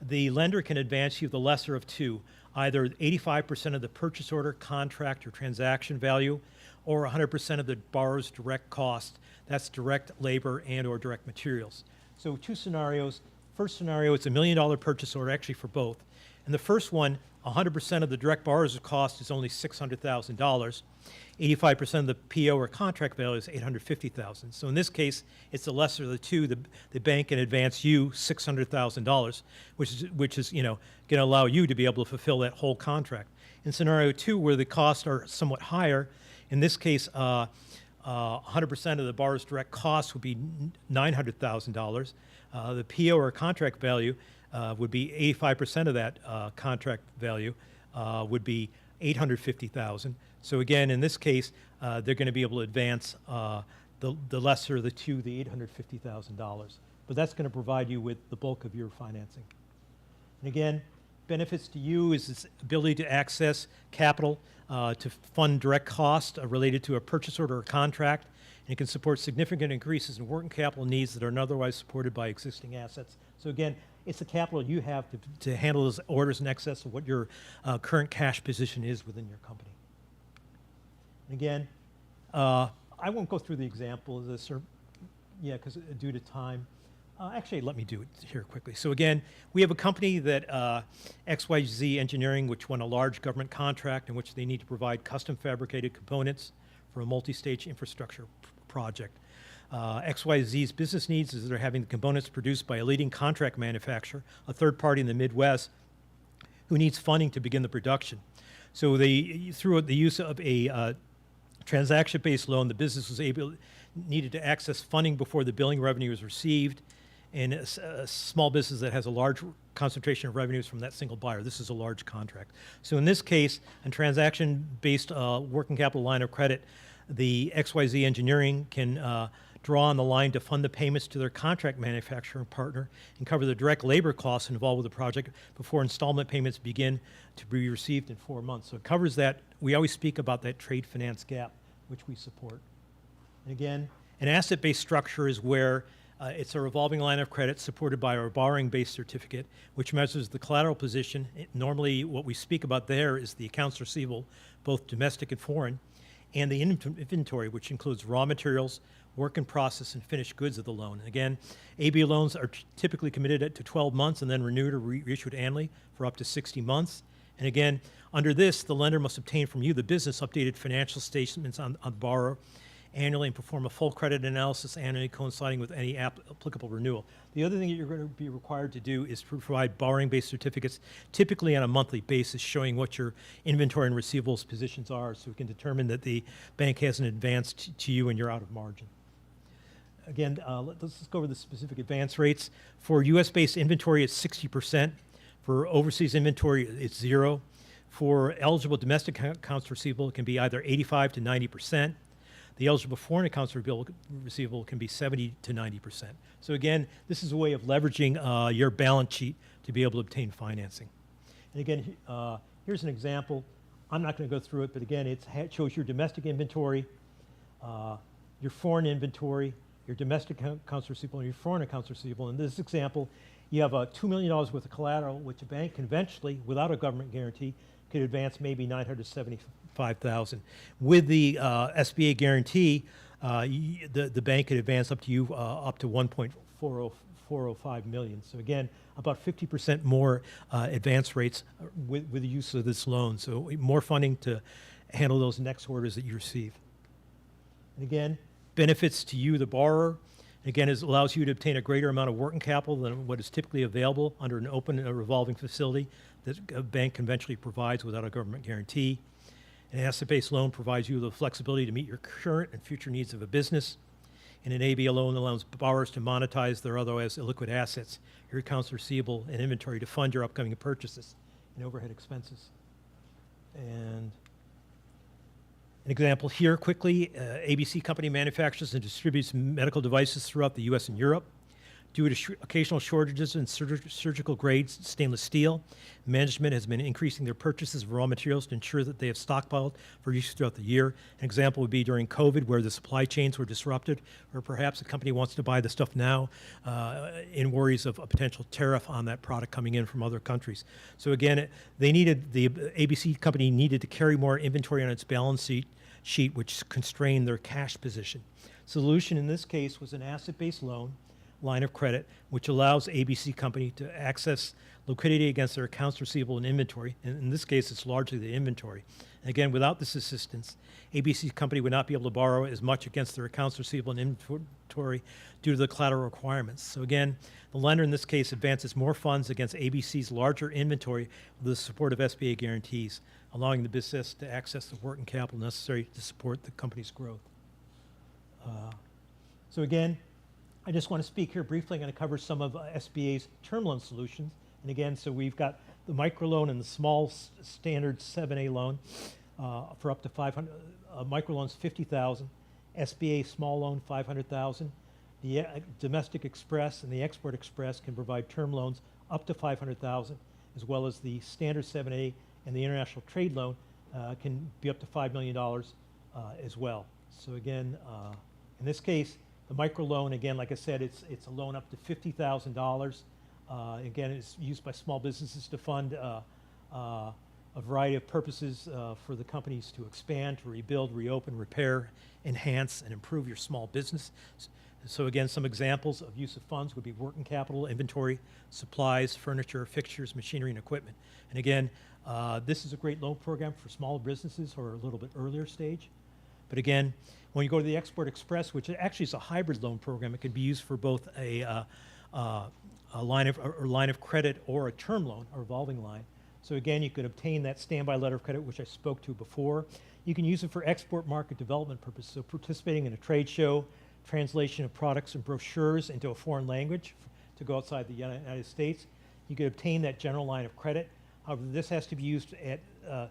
the lender can advance you the lesser of two, either 85% of the purchase order, contract, or transaction value, or 100% of the borrower's direct cost. That's direct labor and or direct materials. So two scenarios. First scenario, it's $1 million purchase order, actually for both. And the first one, 100% of the direct borrower's cost is only $600,000. 85% of the PO or contract value is $850,000. So in this case, it's the lesser of the two. The bank can advance you $600,000, which is going to allow you to be able to fulfill that whole contract. In scenario two, where the costs are somewhat higher, in this case, 100% of the borrower's direct costs would be $900,000. The PO or contract value would be 85% of that contract value would be $850,000. So again, in this case, they're going to be able to advance the lesser of the two, the $850,000. But that's going to provide you with the bulk of your financing. And again, benefits to you is this ability to access capital to fund direct costs related to a purchase order or contract, and it can support significant increases in working capital needs that are not otherwise supported by existing assets. So again, it's the capital you have to handle those orders in excess of what your current cash position is within your company. And again, I won't go through the example of this, because due to time. Actually, let me do it here quickly. So again, we have a company that XYZ Engineering, which won a large government contract in which they need to provide custom fabricated components for a multi-stage infrastructure project. XYZ's business needs is they're having the components produced by a leading contract manufacturer, a third party in the Midwest, who needs funding to begin the production. So through the use of a transaction-based loan, the business needed to access funding before the billing revenue is received, and a small business that has a large concentration of revenues from that single buyer. This is a large contract. So in this case, a transaction-based working capital line of credit, the XYZ Engineering can draw on the line to fund the payments to their contract manufacturer partner and cover the direct labor costs involved with the project before installment payments begin to be received in 4 months. So it covers that. We always speak about that trade finance gap, which we support. And again, an asset-based structure is where it's a revolving line of credit supported by our borrowing-based certificate, which measures the collateral position. Normally, what we speak about there is the accounts receivable, both domestic and foreign, and the inventory, which includes raw materials, work in process, and finished goods of the loan. And again, AB loans are typically committed to 12 months and then renewed or reissued annually for up to 60 months. And again, under this, the lender must obtain from you, the business, updated financial statements on the borrower annually and perform a full credit analysis annually coinciding with any applicable renewal. The other thing that you're going to be required to do is provide borrowing-based certificates, typically on a monthly basis, showing what your inventory and receivables positions are so we can determine that the bank hasn't advanced to you and you're out of margin. Again, let's just go over the specific advance rates. For U.S.-based inventory, it's 60%. For overseas inventory, it's 0. For eligible domestic accounts receivable, it can be either 85 to 90%. The eligible foreign accounts receivable can be 70 to 90%. So again, this is a way of leveraging your balance sheet to be able to obtain financing. And again, here's an example. I'm not going to go through it, but again, it shows your domestic inventory, your foreign inventory, your domestic accounts receivable, and your foreign accounts receivable. In this example, you have $2 million worth of collateral, which a bank conventionally, without a government guarantee, could advance maybe $975,000. With the SBA guarantee, the bank could advance up to you up to $1.404 405 million. So again, about 50% more advance rates with the use of this loan. So more funding to handle those next orders that you receive. And again, benefits to you, the borrower. Again, it allows you to obtain a greater amount of working capital than what is typically available under an open revolving facility that a bank conventionally provides without a government guarantee. An asset-based loan provides you the flexibility to meet your current and future needs of a business. And an ABL loan allows borrowers to monetize their otherwise illiquid assets, your accounts receivable, and inventory to fund your upcoming purchases and overhead expenses. And an example here quickly, ABC Company manufactures and distributes medical devices throughout the US and Europe. Due to occasional shortages in surgical grade stainless steel, management has been increasing their purchases of raw materials to ensure that they have stockpiled for use throughout the year. An example would be during COVID, where the supply chains were disrupted, or perhaps a company wants to buy the stuff now in worries of a potential tariff on that product coming in from other countries. So again, the ABC Company needed to carry more inventory on its balance sheet, which constrained their cash position. Solution in this case was an asset-based line of credit, which allows ABC Company to access liquidity against their accounts receivable and inventory. And in this case, it's largely the inventory. And again, without this assistance, ABC Company would not be able to borrow as much against their accounts receivable and inventory due to the collateral requirements. So again, the lender in this case advances more funds against ABC's larger inventory with the support of SBA guarantees, allowing the business to access the working capital necessary to support the company's growth. So again, I just want to speak here briefly. I'm going to cover some of SBA's term loan solutions. And again, so we've got the microloan and the small standard 7A loan for up to 500. Microloans 50,000. SBA small loan 500,000. The Domestic Express and the Export Express can provide term loans up to 500,000, as well as the standard 7A and the international trade loan can be up to $5 million as well. So again, in this case, the microloan, again, like I said, it's a loan up to $50,000. Again, it's used by small businesses to fund a variety of purposes for the companies to expand, to rebuild, reopen, repair, enhance, and improve your small business. So again, some examples of use of funds would be working capital, inventory, supplies, furniture, fixtures, machinery, and equipment. And again, this is a great loan program for smaller businesses or a little bit earlier stage. But again, when you go to the Export Express, which actually is a hybrid loan program, it can be used for both a line of credit or a term loan, a revolving line. So again, you could obtain that standby letter of credit, which I spoke to before. You can use it for export market development purposes, so participating in a trade show, translation of products and brochures into a foreign language to go outside the United States. You could obtain that general line of credit. However, this has to be used at a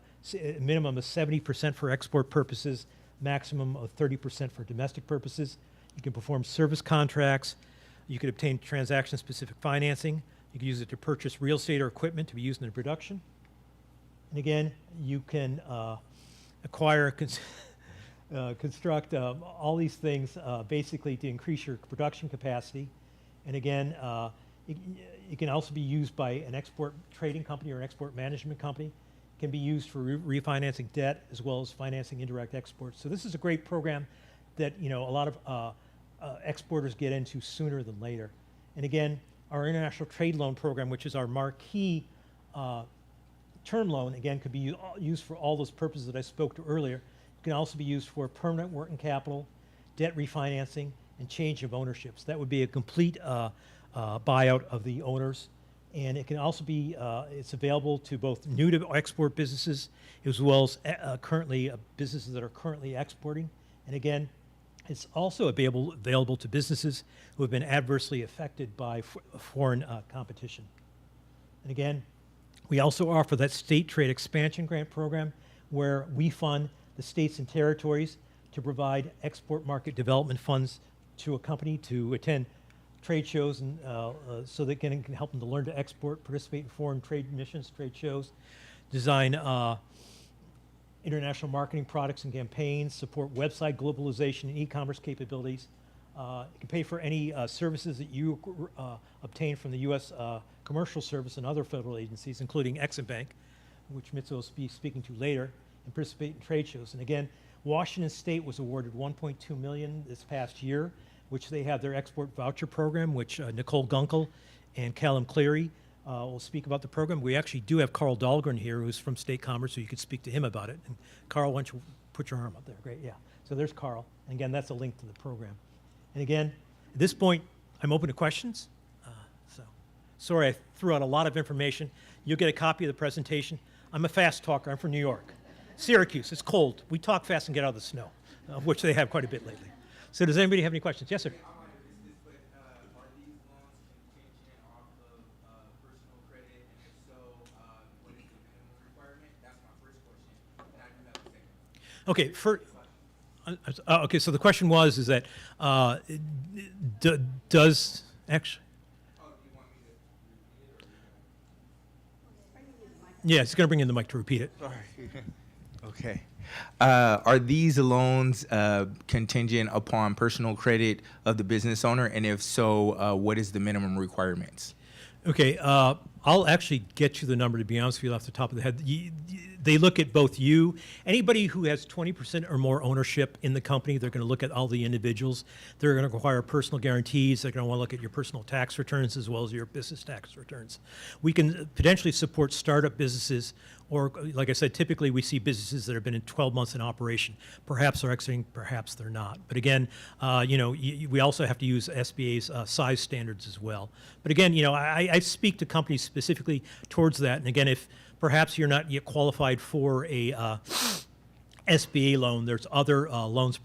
minimum of 70% for export purposes, maximum of 30% for domestic purposes. You can perform service contracts. You could obtain transaction-specific financing. You can use it to purchase real estate or equipment to be used in the production. And again, you can acquire, construct all these things basically to increase your production capacity. And again, it can also be used by an export trading company or an export management company. Can be used for refinancing debt as well as financing indirect exports. So this is a great program that a lot of exporters get into sooner than later. And again, our international trade loan program, which is our marquee term loan, again, could be used for all those purposes that I spoke to earlier. It can also be used for permanent working capital, debt refinancing, and change of ownerships. That would be a complete buyout of the owners. And it can also be, it's available to both new to export businesses as well as currently businesses that are currently exporting. And again, it's also available to businesses who have been adversely affected by foreign competition. And again, we also offer that state trade expansion grant program where we fund the states and territories to provide export market development funds to a company to attend trade shows, and so that can help them to learn to export, participate in foreign trade missions, trade shows, design international marketing products and campaigns, support website globalization and e-commerce capabilities. You can pay for any services that you obtain from the U.S. Commercial Service and other federal agencies, including Exim Bank, which Mitzi will be speaking to later, and participate in trade shows. And again, Washington State was awarded $1.2 million this past year which they have their export voucher program, which Nicole Gunkel and Callum Cleary will speak about the program. We actually do have Carl Dahlgren here, who's from State Commerce, so you could speak to him about it. And Carl, why don't you put your arm up there? Great, yeah. So there's Carl. And again, that's a link to the program. And again, at this point, I'm open to questions. So sorry, I threw out a lot of information. You'll get a copy of the presentation. I'm a fast talker. I'm from New York. Syracuse, it's cold. We talk fast and get out of the snow, of which they have quite a bit lately. So does anybody have any questions? Yes, sir. Are these loans contingent off of personal credit, and if so, what is the minimum requirement? That's my first question, and I do have a second. Okay, okay, so the question was, is that, does, actually, Oh, do you want me to repeat it, or? yeah, it's going to bring in the mic to repeat it. Okay. Are these loans contingent upon personal credit of the business owner? And if so, what is the minimum requirements? Okay, I'll actually get you the number, to be honest with you, off the top of the head. They look at both you, anybody who has 20% or more ownership in the company, they're going to look at all the individuals. They're going to require personal guarantees. They're going to want to look at your personal tax returns as well as your business tax returns. We can potentially support startup businesses, or like I said, typically we see businesses that have been in 12 months in operation. Perhaps they're exiting, perhaps they're not. But again, we also have to use SBA's size standards as well. But again, I speak to companies specifically towards that. And again, if perhaps you're not yet qualified for a SBA loan, there's other loans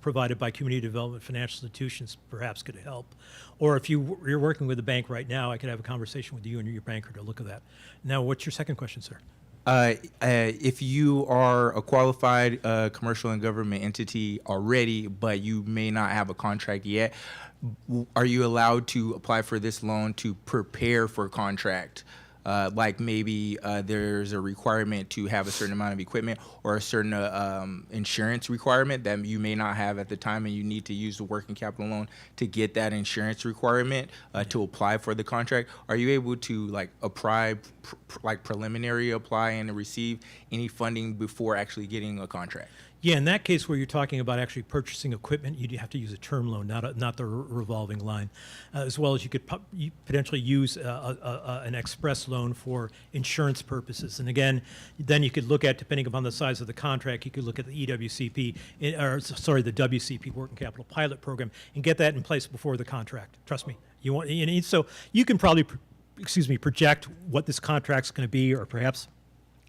provided by community development financial institutions perhaps could help. Or if you're working with a bank right now, I could have a conversation with you and your banker to look at that. Now, what's your second question, sir? If you are a qualified commercial and government entity already, but you may not have a contract yet, are you allowed to apply for this loan to prepare for a contract? Like maybe there's a requirement to have a certain amount of equipment or a certain insurance requirement that you may not have at the time, and you need to use the working capital loan to get that insurance requirement to apply for the contract. Are you able to like apply, preliminary apply and receive any funding before actually getting a contract? Yeah, in that case where you're talking about actually purchasing equipment, you'd have to use a term loan, not the revolving line, as well as you could potentially use an express loan for insurance purposes. And again, then you could look at, depending upon the size of the contract, you could look at the EWCP, the WCP, Working Capital Pilot Program, and get that in place before the contract. Trust me. So you can probably, project what this contract's going to be, or perhaps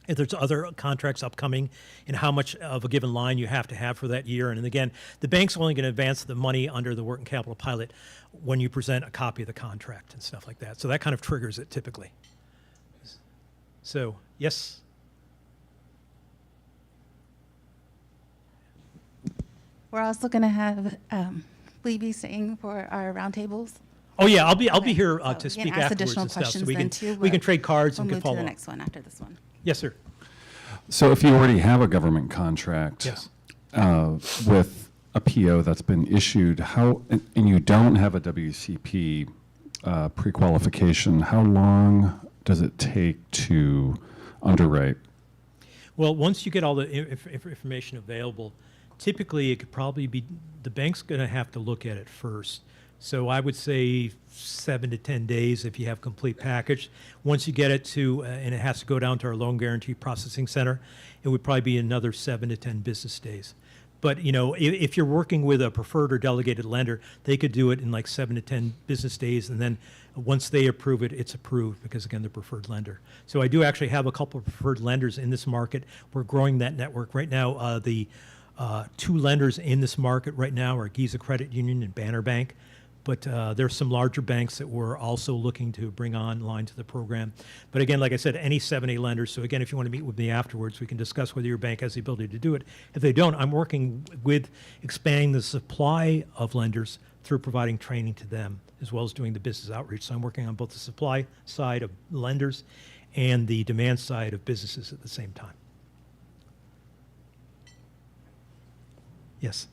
if there's other contracts upcoming, and how much of a given line you have to have for that year. And again, the bank's only going to advance the money under the working capital pilot when you present a copy of the contract and stuff like that. So that kind of triggers it typically. So, yes? We're also going to have Levy staying for our roundtables. Oh yeah, I'll be here So to you speak can ask afterwards additional and stuff. So questions we then can too, we can but trade cards We'll and can move to follow the up. next one after this one. Yes, sir. So if you already have a government contract Yes. with a PO that's been issued, and you don't have a WCP pre-qualification, how long does it take to underwrite? Well, once you get all the information available, typically it could probably be, the bank's going to have to look at it first. So I would say 7 to 10 days if you have complete package. Once you get it to, and it has to go down to our loan guarantee processing center, it would probably be another 7 to 10 business days. But if you're working with a preferred or delegated lender, they could do it in like 7 to 10 business days, and then once they approve it, it's approved because again, they're preferred lender. So I do actually have a couple of preferred lenders in this market. We're growing that network right now. The two lenders in this market right now are Giza Credit Union and Banner Bank. But there's some larger banks that we're also looking to bring online to the program. But again, like I said, any 7A lenders. So again, if you want to meet with me afterwards, we can discuss whether your bank has the ability to do it. If they don't, I'm working with expanding the supply of lenders through providing training to them, as well as doing the business outreach. So I'm working on both the supply side of lenders and the demand side of businesses at the same time. Yes.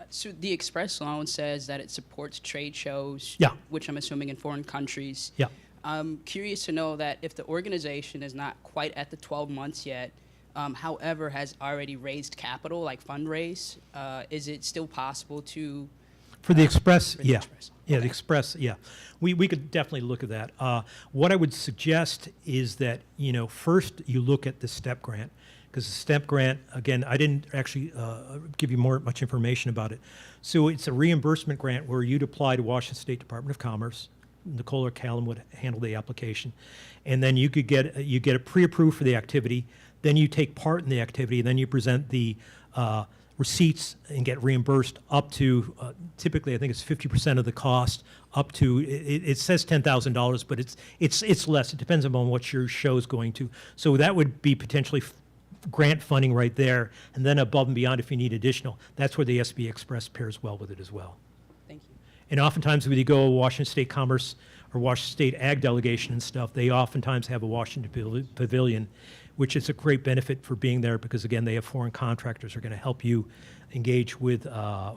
So the Express loan says that it supports trade shows, Yeah. which I'm assuming in foreign countries. Yeah. I'm curious to know that if the organization is not quite at the 12 months yet, however, has already raised capital, like fundraise, is it still possible to? For the Express, for the yeah. Express. Yeah, the Okay. Express, yeah. We could definitely look at that. What I would suggest is that, first you look at the STEP grant, because the STEP grant, again, I didn't actually give you much information about it. So it's a reimbursement grant where you'd apply to Washington State Department of Commerce. Nicole or Callum would handle the application. And then you get it pre-approved for the activity. Then you take part in the activity, and then you present the receipts and get reimbursed up to, typically, I think it's 50% of the cost, up to, it says $10,000, but it's less. It depends upon what your show's going to. So that would be potentially grant funding right there, and then above and beyond if you need additional. That's where the SB Express pairs well with it as well. Thank you. And oftentimes when you go to Washington State Commerce or Washington State Ag Delegation and stuff, they oftentimes have a Washington Pavilion, which is a great benefit for being there because, again, they have foreign contractors who are going to help you engage with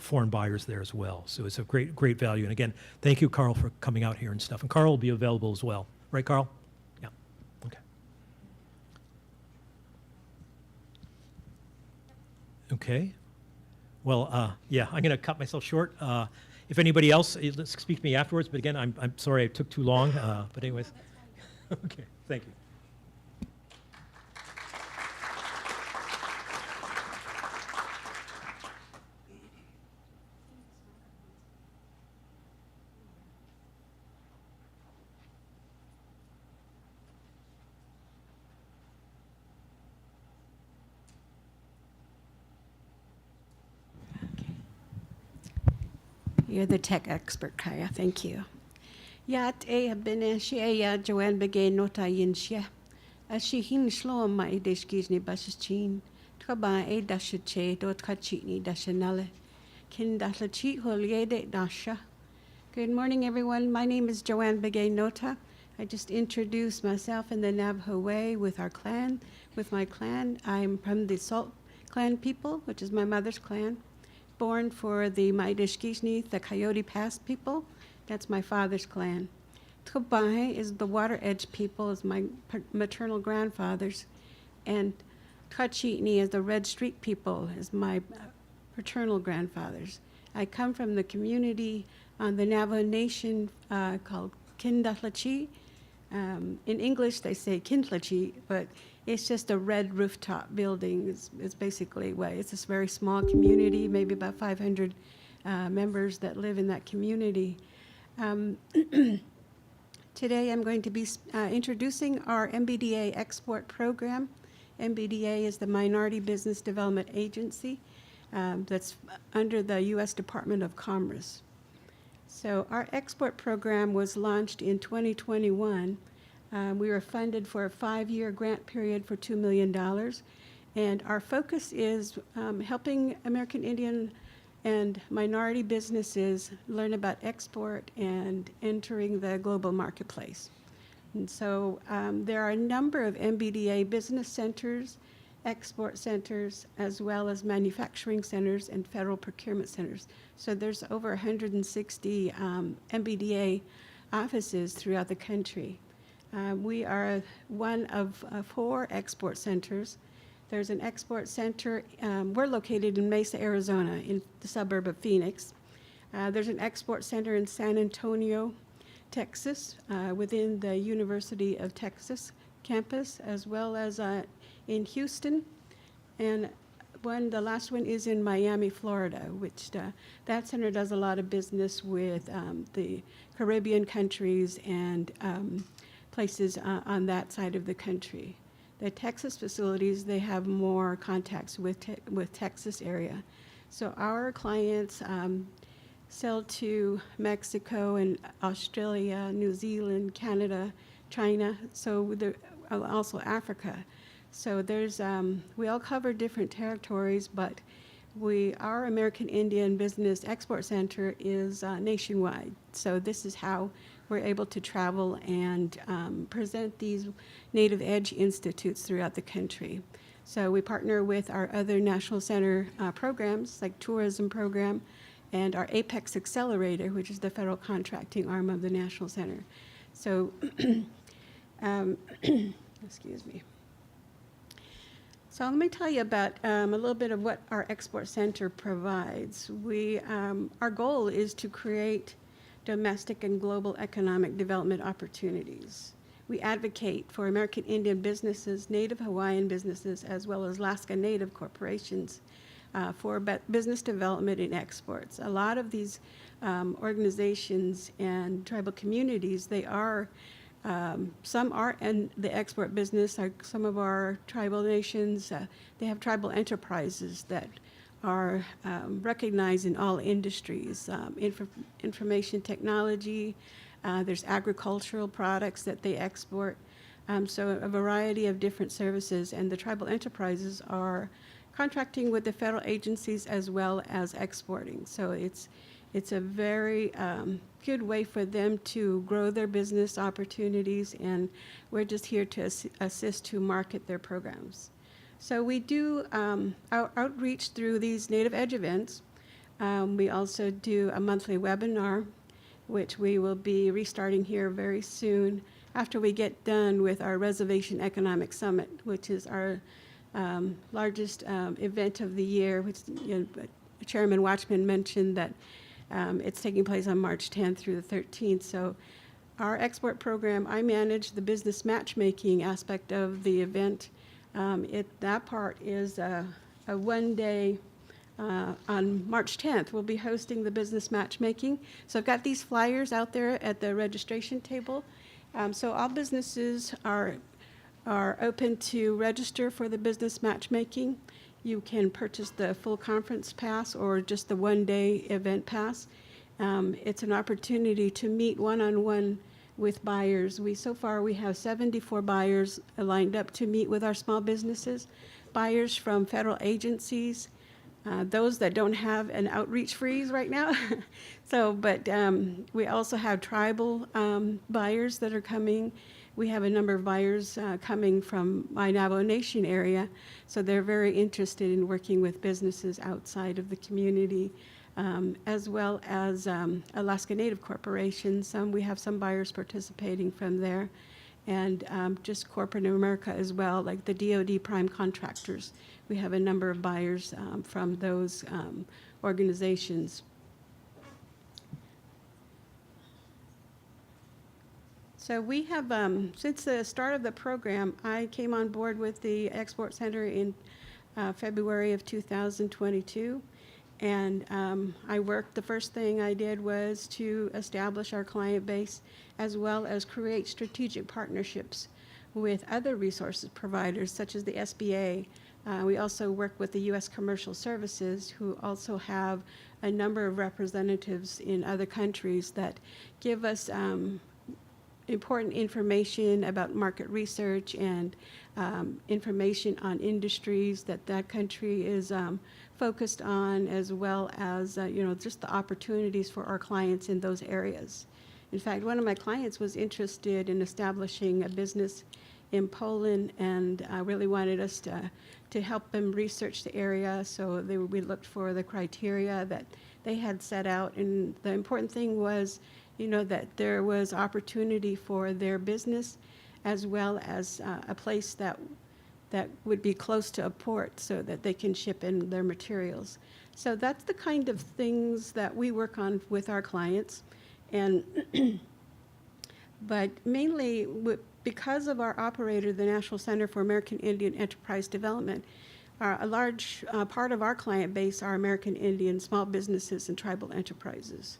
foreign buyers there as well. So it's a great value. And again, thank you, Carl, for coming out here and stuff. And Carl will be available as well. Right, Carl? Yeah. Okay. Okay. Well, yeah, I'm going to cut myself short. If anybody else, let's speak to me afterwards. But again, I'm sorry I took too long. But anyways, okay, thank you. You're the tech expert, Kaya. Thank you. Yat e beneshi ya Joanne begay nota yinshe. She hin shlom ma idish gizni basichin. Traba e dashache dot kachini dashanale. Kin daslachi holyede dasha. Good morning, everyone. My name is Joanne Begay Nota. I just introduced myself in the Navajo way with our clan. With my clan, I'm from the Salt Clan people, which is my mother's clan. Born for the Maidishkishni, the Coyote Pass people. That's my father's clan. Tubahe is the Water Edge people, is my maternal grandfathers. And Kachitni is the Red Streak people, is my paternal grandfathers. I come from the community on the Navajo Nation called Kindalachi. In English, they say Kindlachi, but it's just a red rooftop building. It's basically what it's this very small community, maybe about 500 members that live in that community. Today, I'm going to be introducing our MBDA export program. MBDA is the Minority Business Development Agency that's under the U.S. Department of Commerce. So our export program was launched in 2021. We were funded for a 5-year grant period for $2 million. And our focus is helping American Indian and minority businesses learn about export and entering the global marketplace. And so there are a number of MBDA business centers, export centers, as well as manufacturing centers and federal procurement centers. So there's over 160 MBDA offices throughout the country. We are one of 4 export centers. There's an export center, we're located in Mesa, Arizona, in the suburb of Phoenix. There's an export center in San Antonio, Texas, within the University of Texas campus, as well as in Houston, and the last one is in Miami, Florida, which that center does a lot of business with the Caribbean countries and places on that side of the country. The Texas facilities, they have more contacts with Texas area. So our clients sell to Mexico and Australia, New Zealand, Canada, China, so also Africa. So there's, we all cover different territories, but our American Indian Business Export Center is nationwide. So this is how we're able to travel and present these Native Edge Institutes throughout the country. So we partner with our other National Center programs, like tourism program, and our Apex Accelerator, which is the federal contracting arm of the National Center. So, excuse me. So let me tell you about a little bit of what our Export Center provides. Our goal is to create domestic and global economic development opportunities. We advocate for American Indian businesses, Native Hawaiian businesses, as well as Alaska Native corporations for business development and exports. A lot of these organizations and tribal communities, some are in the export business, like some of our tribal nations, they have tribal enterprises that are recognized in all industries, information technology, there's agricultural products that they export, so a variety of different services, and the tribal enterprises are contracting with the federal agencies as well as exporting. So it's a very good way for them to grow their business opportunities, and we're just here to assist to market their programs. So we do our outreach through these Native Edge events. We also do a monthly webinar, which we will be restarting here very soon after we get done with our Reservation Economic Summit, which is our largest event of the year, which Chairman Watchman mentioned that it's taking place on March 10th through the 13th. So our export program, I manage the business matchmaking aspect of the event. That part is a one-day, on March 10th, we'll be hosting the business matchmaking. So I've got these flyers out there at the registration table. So all businesses are open to register for the business matchmaking. You can purchase the full conference pass or just the one-day event pass. It's an opportunity to meet one-on-one with buyers. So far we have 74 buyers lined up to meet with our small businesses, buyers from federal agencies, those that don't have an outreach freeze right now. But we also have tribal buyers that are coming. We have a number of buyers coming from my Navajo Nation area, so they're very interested in working with businesses outside of the community, as well as Alaska Native corporations. We have some buyers participating from there, and just corporate America as well, like the DoD prime contractors. We have a number of buyers from those organizations. So we have, since the start of the program, I came on board with the Export Center in February of 2022. And the first thing I did was to establish our client base as well as create strategic partnerships with other resources providers such as the SBA. We also work with the U.S. Commercial Services, who also have a number of representatives in other countries that give us important information about market research and information on industries that country is focused on, as well as just the opportunities for our clients in those areas. In fact, one of my clients was interested in establishing a business in Poland and really wanted us to help them research the area. So we looked for the criteria that they had set out, and the important thing was that there was opportunity for their business as well as a place that would be close to a port so that they can ship in their materials. So that's the kind of things that we work on with our clients. And but mainly because of our operator, the National Center for American Indian Enterprise Development, a large part of our client base are American Indian small businesses and tribal enterprises.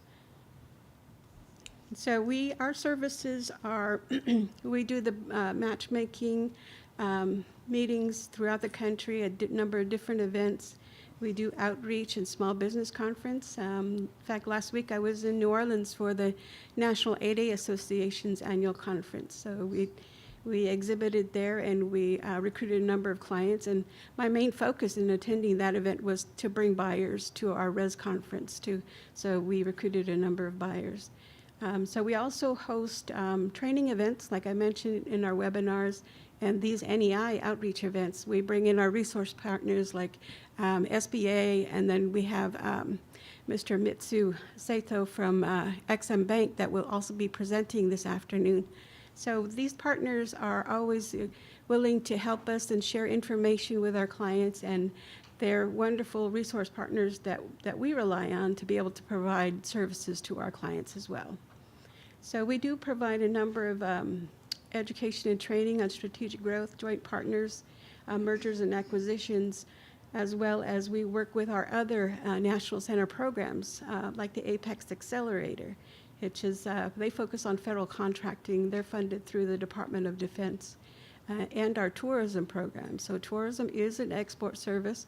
So our services are, we do the matchmaking meetings throughout the country, a number of different events. We do outreach and small business conference. In fact, last week I was in New Orleans for the National 8A Association's annual conference. So we exhibited there, and we recruited a number of clients. And my main focus in attending that event was to bring buyers to our Res conference too. So we recruited a number of buyers. So we also host training events, like I mentioned in our webinars, and these NEI outreach events. We bring in our resource partners like SBA, and then we have Mr. Mitsu Saito from Exim Bank that will also be presenting this afternoon. So these partners are always willing to help us and share information with our clients, and they're wonderful resource partners that we rely on to be able to provide services to our clients as well. So we do provide a number of education and training on strategic growth, joint partners, mergers and acquisitions, as well as we work with our other National Center programs, like the Apex Accelerator, which is, they focus on federal contracting. They're funded through the Department of Defense, and our tourism program. So tourism is an export service.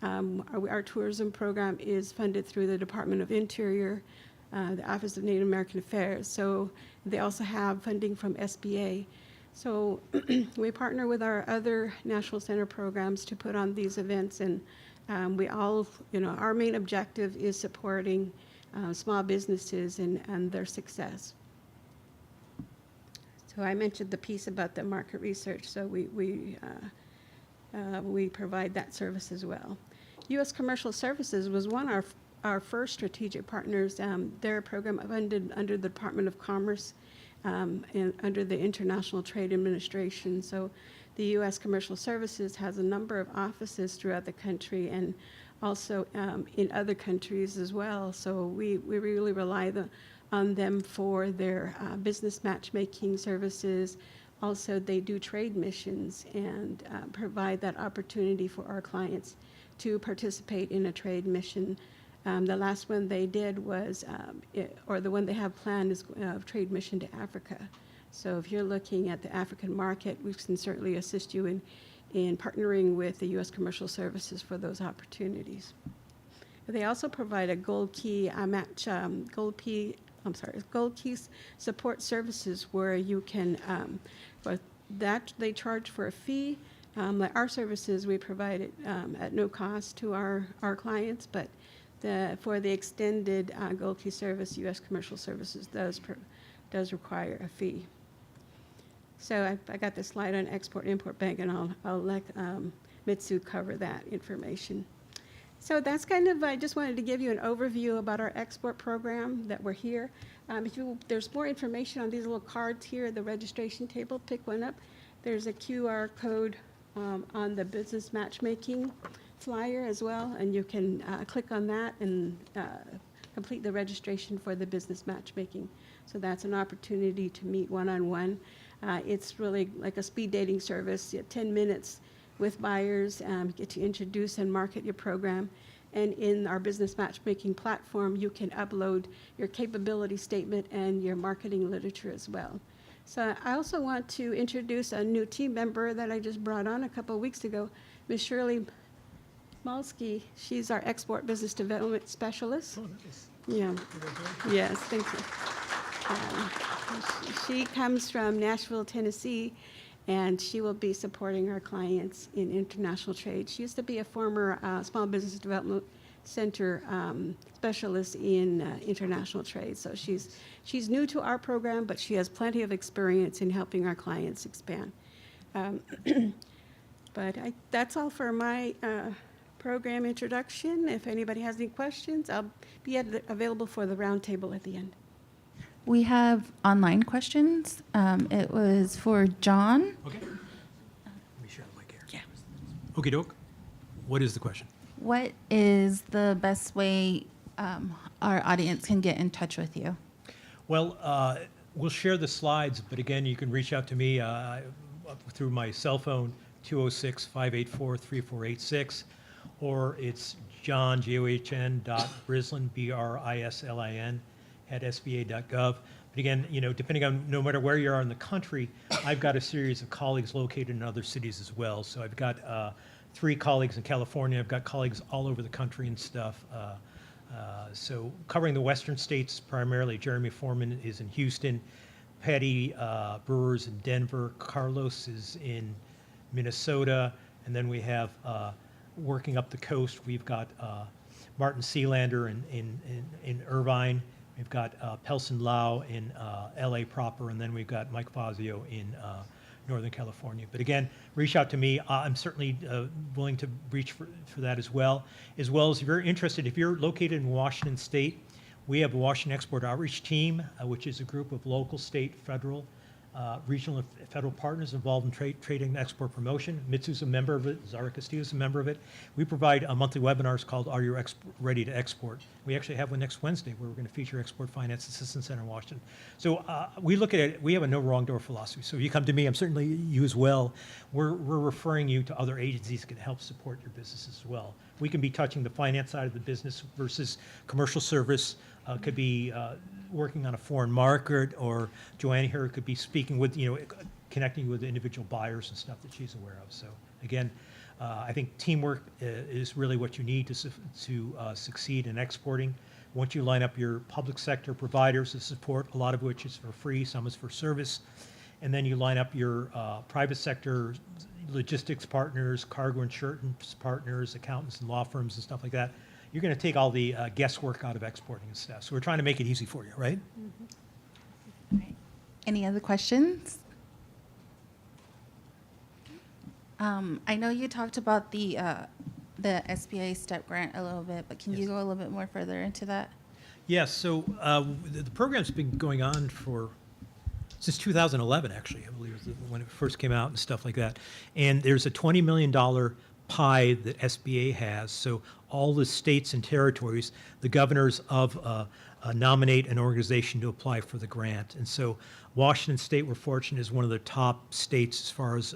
Our tourism program is funded through the Department of Interior, the Office of Native American Affairs. So they also have funding from SBA. So we partner with our other National Center programs to put on these events, and we all, our main objective is supporting small businesses and their success. So I mentioned the piece about the market research, so we provide that service as well. U.S. Commercial Services was one of our first strategic partners. They're a program funded under the Department of Commerce, and under the International Trade Administration. So the U.S. Commercial Services has a number of offices throughout the country, and also in other countries as well. So we really rely on them for their business matchmaking services. Also, they do trade missions and provide that opportunity for our clients to participate in a trade mission. The last one they did was, or the one they have planned is trade mission to Africa. So if you're looking at the African market, we can certainly assist you in partnering with the U.S. Commercial Services for those opportunities. They also provide a Gold Key Gold Key support services where you can, for that they charge for a fee. Like our services, we provide it at no cost to our clients, but for the extended Gold Key service, U.S. Commercial Services does require a fee. So I got the slide on Export-Import Bank, and I'll let Mitsu cover that information. So that's kind of, I just wanted to give you an overview about our export program that we're here. There's more information on these little cards here, the registration table, pick one up. There's a QR code on the business matchmaking flyer as well, and you can click on that and complete the registration for the business matchmaking. So that's an opportunity to meet one-on-one. It's really like a speed dating service. You have 10 minutes with buyers, get to introduce and market your program. And in our business matchmaking platform, you can upload your capability statement and your marketing literature as well. So I also want to introduce a new team member that I just brought on a couple of weeks ago, Ms. Shirley Malski. She's our export business development specialist. Oh, nice. Yeah. Yes, thank you. She comes from Nashville, Tennessee, and she will be supporting our clients in international trade. She used to be a former Small Business Development Center specialist in international trade. So she's new to our program, but she has plenty of experience in helping our clients expand. But that's all for my program introduction. If anybody has any questions, I'll be available for the roundtable at the end. We have online questions. It was for John. Okay. Let me share the mic here. Yeah. Okey doke. What is the question? What is the best way our audience can get in touch with you? Well, we'll share the slides, but again, you can reach out to me through my cell phone, 206-584-3486, or it's John, John, Brislin, Brislin, at sba.gov. But again, depending on no matter where you are in the country, I've got a series of colleagues located in other cities as well. So I've got 3 colleagues in California. I've got colleagues all over the country and stuff. So covering the western states primarily, Jeremy Foreman is in Houston, Patty Brewer's in Denver, Carlos is in Minnesota, and then we have working up the coast, we've got Martin Sealander in Irvine. We've got Pelson Lau in LA proper, and then we've got Mike Fazio in Northern California. But again, reach out to me. I'm certainly willing to reach for that as well. As well as if you're interested, if you're located in Washington State, we have a Washington Export Outreach Team, which is a group of local, state, federal regional and federal partners involved in trade and export promotion. Mitsu's a member of it. Zara Castillo's a member of it. We provide monthly webinars called Are You Ready to Export? We actually have one next Wednesday where we're going to feature Export Finance Assistance Center in Washington. So we look at it, we have a no wrong door philosophy. So if you come to me, I'm certainly you as well. We're referring you to other agencies that can help support your business as well. We can be touching the finance side of the business versus commercial service, could be working on a foreign market, or Joanne here could be speaking with, connecting with individual buyers and stuff that she's aware of. So again, I think teamwork is really what you need to succeed in exporting. Once you line up your public sector providers to support, a lot of which is for free, some is for service, and then you line up your private sector logistics partners, cargo insurance partners, accountants and law firms and stuff like that, you're going to take all the guesswork out of exporting and stuff. So we're trying to make it easy for you, right? All right. Any other questions? I know you talked about the SBA STEP grant a little bit, but can you Yes. go a little bit more further into that? Yes, so the program's been going on since 2011, actually, I believe, was when it first came out and stuff like that. And there's a $20 million pie that SBA has. So all the states and territories, the governors of nominate an organization to apply for the grant. And so Washington State, we're fortunate, is one of the top states as far as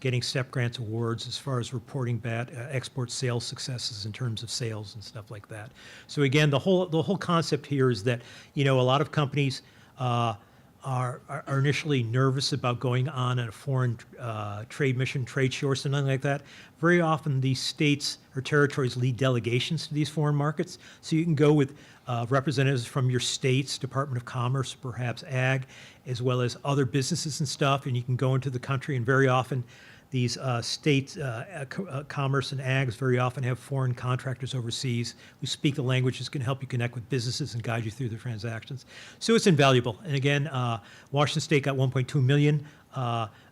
getting STEP grants awards, as far as reporting bad export sales successes in terms of sales and stuff like that. So again, the whole concept here is that, a lot of companies are initially nervous about going on a foreign trade mission, trade show, or something like that. Very often these states or territories lead delegations to these foreign markets. So you can go with representatives from your state's Department of Commerce, perhaps Ag, as well as other businesses and stuff, and you can go into the country, and very often these states, commerce and ags very often have foreign contractors overseas who speak the languages, can help you connect with businesses and guide you through the transactions. So it's invaluable. And again, Washington State got $1.2 million.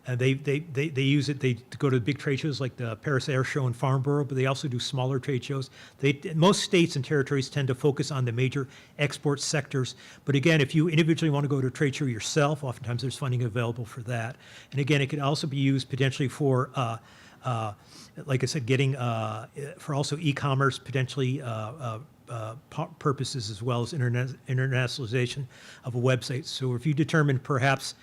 And they use it. They go to big trade shows like the Paris Air Show and Farnborough, but they also do smaller trade shows. Most states and territories tend to focus on the major export sectors. But again, if you individually want to go to a trade show yourself, oftentimes there's funding available for that. And again, it can also be used potentially for, like I said, getting for also e-commerce, potentially purposes, as well as internationalization of a website. So if you determine perhaps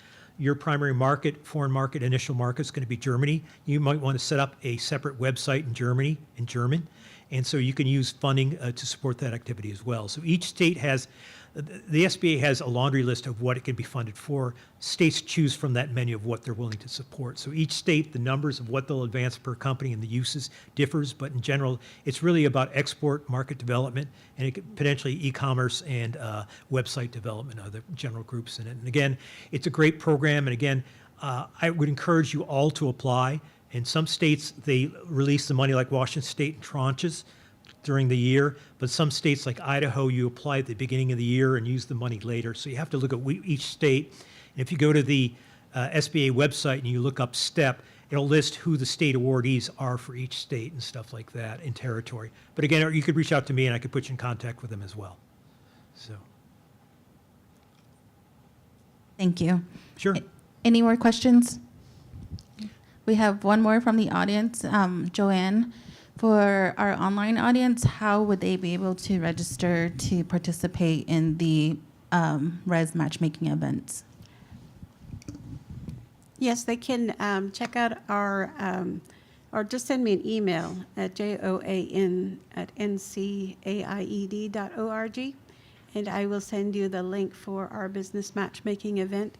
your primary market, foreign market, initial market is going to be Germany, you might want to set up a separate website in Germany, in German, and so you can use funding to support that activity as well. So each state has, the SBA has a laundry list of what it can be funded for. States choose from that menu of what they're willing to support. So each state, the numbers of what they'll advance per company and the uses differs, but in general, it's really about export, market development, and it could potentially e-commerce and website development are the general groups in it. And again, it's a great program, and again, I would encourage you all to apply. In some states, they release the money, like Washington State, in tranches during the year, but some states like Idaho, you apply at the beginning of the year and use the money later. So you have to look at each state. And if you go to the SBA website and you look up STEP, it'll list who the state awardees are for each state and stuff like that in territory. But again, you could reach out to me and I could put you in contact with them as well. So. Thank you. Sure. Any more questions? We have one more from the audience. Joanne, for our online audience, how would they be able to register to participate in the res matchmaking events? Yes, they can check out our, or just send me an email at joan@ncaied.org, and I will send you the link for our business matchmaking event.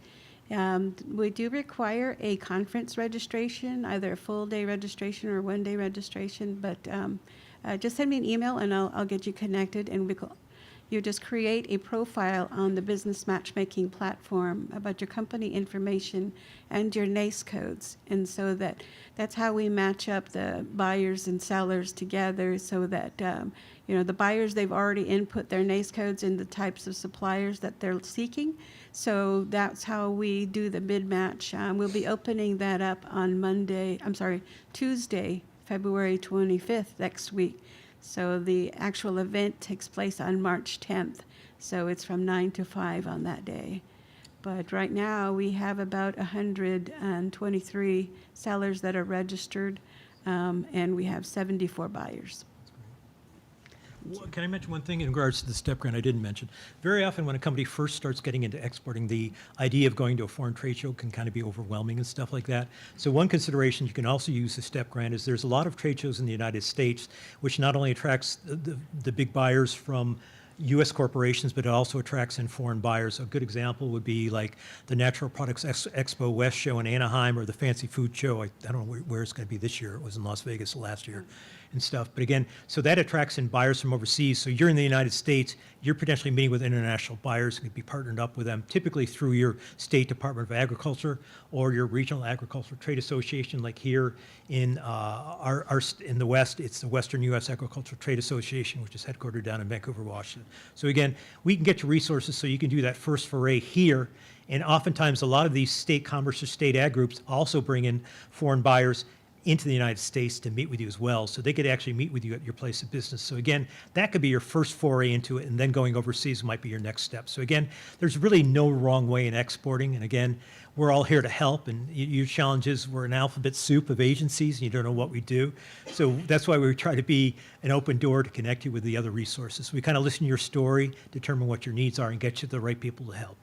We do require a conference registration, either a full-day registration or one-day registration, but just send me an email and I'll get you connected, and you just create a profile on the business matchmaking platform about your company information and your NACE codes. And so that's how we match up the buyers and sellers together, so that, the buyers, they've already input their NACE codes in the types of suppliers that they're seeking. So that's how we do the bid match. We'll be opening that up on Tuesday, February 25th next week. So the actual event takes place on March 10th. So it's from 9 to 5 on that day. But right now, we have about 123 sellers that are registered, and we have 74 buyers. Can I mention one thing in regards to the STEP grant I didn't mention? Very often when a company first starts getting into exporting, the idea of going to a foreign trade show can kind of be overwhelming and stuff like that. So one consideration you can also use the STEP grant is there's a lot of trade shows in the United States, which not only attracts the big buyers from U.S. corporations, but it also attracts in foreign buyers. A good example would be like the Natural Products Expo West show in Anaheim or the Fancy Food Show. I don't know where it's going to be this year. It was in Las Vegas last year and stuff. But again, so that attracts in buyers from overseas. So you're in the United States, you're potentially meeting with international buyers and could be partnered up with them, typically through your state Department of Agriculture or your regional agricultural trade association. Like here in in the West, it's the Western U.S. Agricultural Trade Association, which is headquartered down in Vancouver, Washington. So again, we can get you resources so you can do that first foray here. And oftentimes, a lot of these state commerce or state ag groups also bring in foreign buyers into the United States to meet with you as well. So they could actually meet with you at your place of business. So again, that could be your first foray into it, and then going overseas might be your next step. So again, there's really no wrong way in exporting. And again, we're all here to help, and your challenge is we're an alphabet soup of agencies, and you don't know what we do. So that's why we try to be an open door to connect you with the other resources. We kind of listen to your story, determine what your needs are, and get you the right people to help.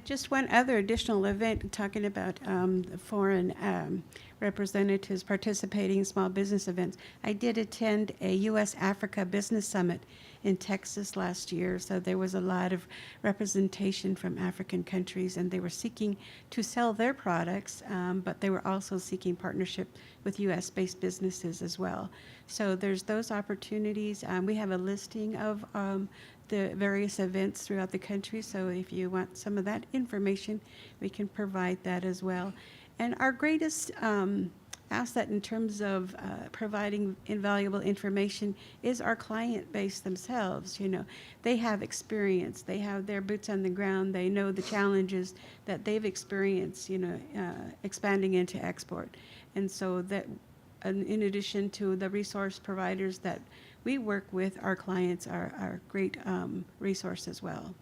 Just one other additional event, talking about the foreign representatives participating in small business events. I did attend a U.S.-Africa Business Summit in Texas last year, so there was a lot of representation from African countries, and they were seeking to sell their products, but they were also seeking partnership with U.S.-based businesses as well. So there's those opportunities. We have a listing of the various events throughout the country, so if you want some of that information, we can provide that as well. And our greatest asset in terms of providing invaluable information is our client base themselves. You know, they have experience, they have their boots on the ground, they know the challenges that they've experienced, you know, expanding into export. And so that, in addition to the resource providers that we work with, our clients are a great resource as well.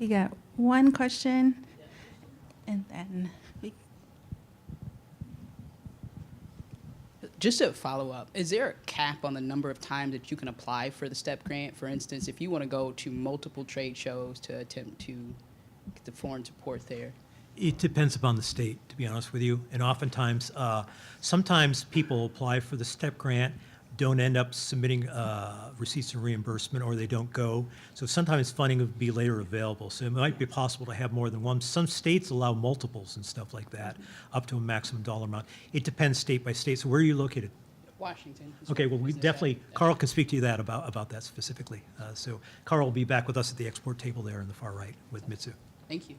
We got one question, and then Just to follow up, is there a cap on the number of times that you can apply for the STEP grant? For instance, if you want to go to multiple trade shows to attempt to get the foreign support there. It depends upon the state, to be honest with you. And oftentimes, sometimes people apply for the STEP grant, don't end up submitting receipts of reimbursement, or they don't go. So sometimes funding will be later available. So it might be possible to have more than one. Some states allow multiples and stuff like that, up to a maximum dollar amount. It depends state by state. So where are you located? Washington. Okay, well, we Business definitely, side. Carl can speak to you about that specifically. So Carl will be back with us at the export table there in the far right with Mitsu. Thank you.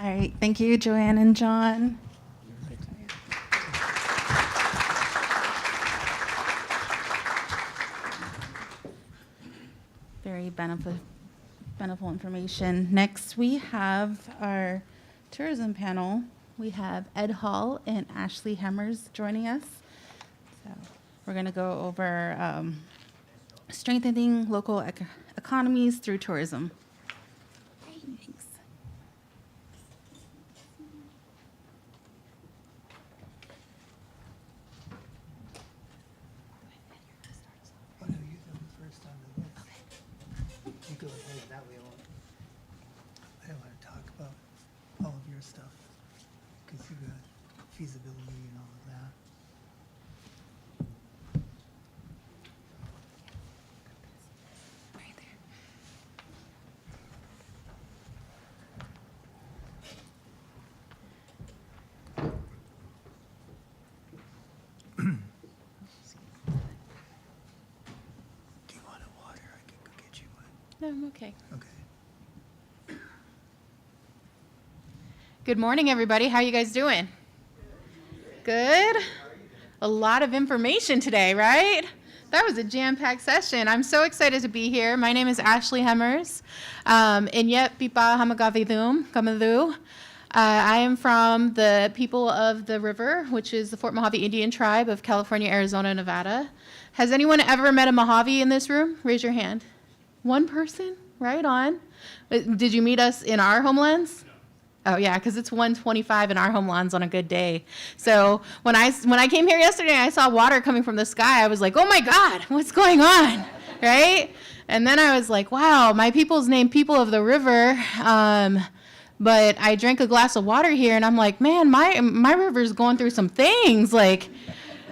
all right, thank you, Joanne and John. Very beneficial information. Next, we have our tourism panel. We have Ed Hall and Ashley Hemmers joining us. So we're going to go over strengthening local economies through tourism. Thanks. Oh, no, you go first on the list. You go ahead, that way I want to talk about all of your stuff, because you got feasibility and all of that. Right there. Do you want a water? I can go get you one. No, I'm okay. Okay. Good morning, everybody. How you guys doing? Good. A lot of information today, right? That was a jam-packed session. I'm so excited to be here. My name is Ashley Hemmers. Inyet pipa hamagavidum kamadhu. I am from the people of the river, which is the Fort Mojave Indian Tribe of California, Arizona, Nevada. Has anyone ever met a Mojave in this room? Raise your hand. One person? Right on. Did you meet us in our homelands? Oh yeah, because it's 125 in our homelands on a good day. So when I came here yesterday, I saw water coming from the sky. I was like, oh my God, what's going on, right? And then I was like, wow, my people's named People of the River. But I drank a glass of water here, and I'm like, man, my river's going through some things. Like,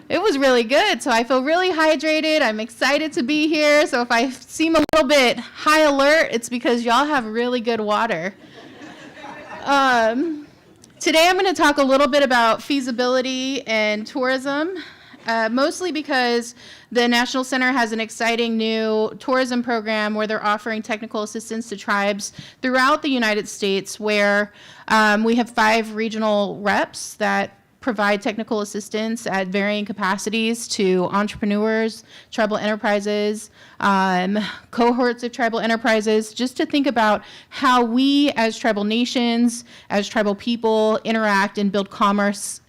it was really good. So I feel really hydrated. I'm excited to be here. So if I seem a little bit high alert, it's because y'all have really good water. Today I'm going to talk a little bit about feasibility and tourism, mostly because the National Center has an exciting new tourism program where they're offering technical assistance to tribes throughout the United States, where we have 5 regional reps that provide technical assistance at varying capacities to entrepreneurs, tribal enterprises, cohorts of tribal enterprises, just to think about how we as tribal nations, as tribal people, interact and build commerce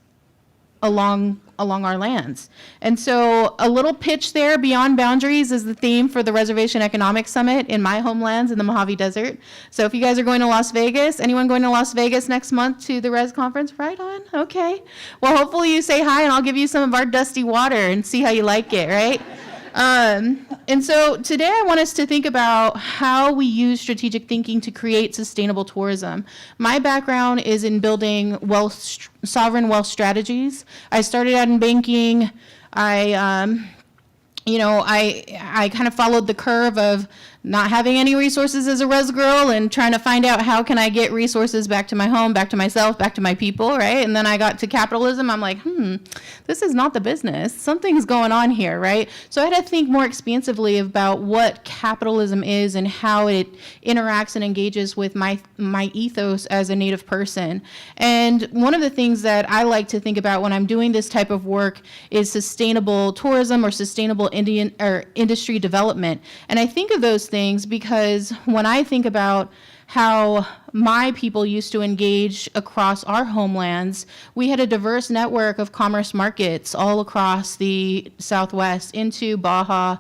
along our lands. And so a little pitch there, Beyond Boundaries is the theme for the Reservation Economics Summit in my homelands in the Mojave Desert. So if you guys are going to Las Vegas, anyone going to Las Vegas next month to the Res Conference? Right on, okay. Well, hopefully you say hi and I'll give you some of our dusty water and see how you like it, right? And so today I want us to think about how we use strategic thinking to create sustainable tourism. My background is in building sovereign wealth strategies. I started out in banking. I kind of followed the curve of not having any resources as a res girl and trying to find out how can I get resources back to my home, back to myself, back to my people, right? And then I got to capitalism. I'm like, this is not the business. Something's going on here, right? So I had to think more expansively about what capitalism is and how it interacts and engages with my ethos as a Native person. And one of the things that I like to think about when I'm doing this type of work is sustainable tourism or sustainable industry development. And I think of those things because when I think about how my people used to engage across our homelands, we had a diverse network of commerce markets all across the Southwest into Baja,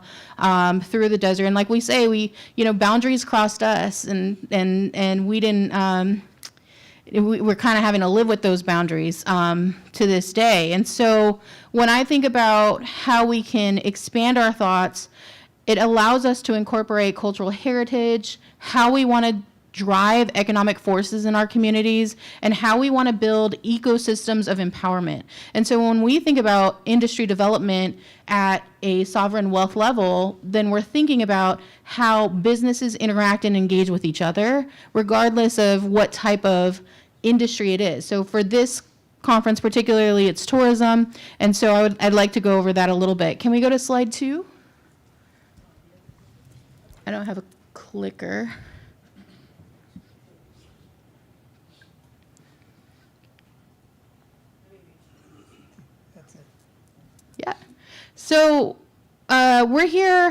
through the desert. And like we say, boundaries crossed us and we didn't, we're kind of having to live with those boundaries to this day. And so when I think about how we can expand our thoughts, it allows us to incorporate cultural heritage, how we want to drive economic forces in our communities, and how we want to build ecosystems of empowerment. And so when we think about industry development at a sovereign wealth level, then we're thinking about how businesses interact and engage with each other, regardless of what type of industry it is. So for this conference particularly, it's tourism, and so I'd like to go over that a little bit. Can we go to slide 2? I don't have a clicker. That's it. Yeah. So we're here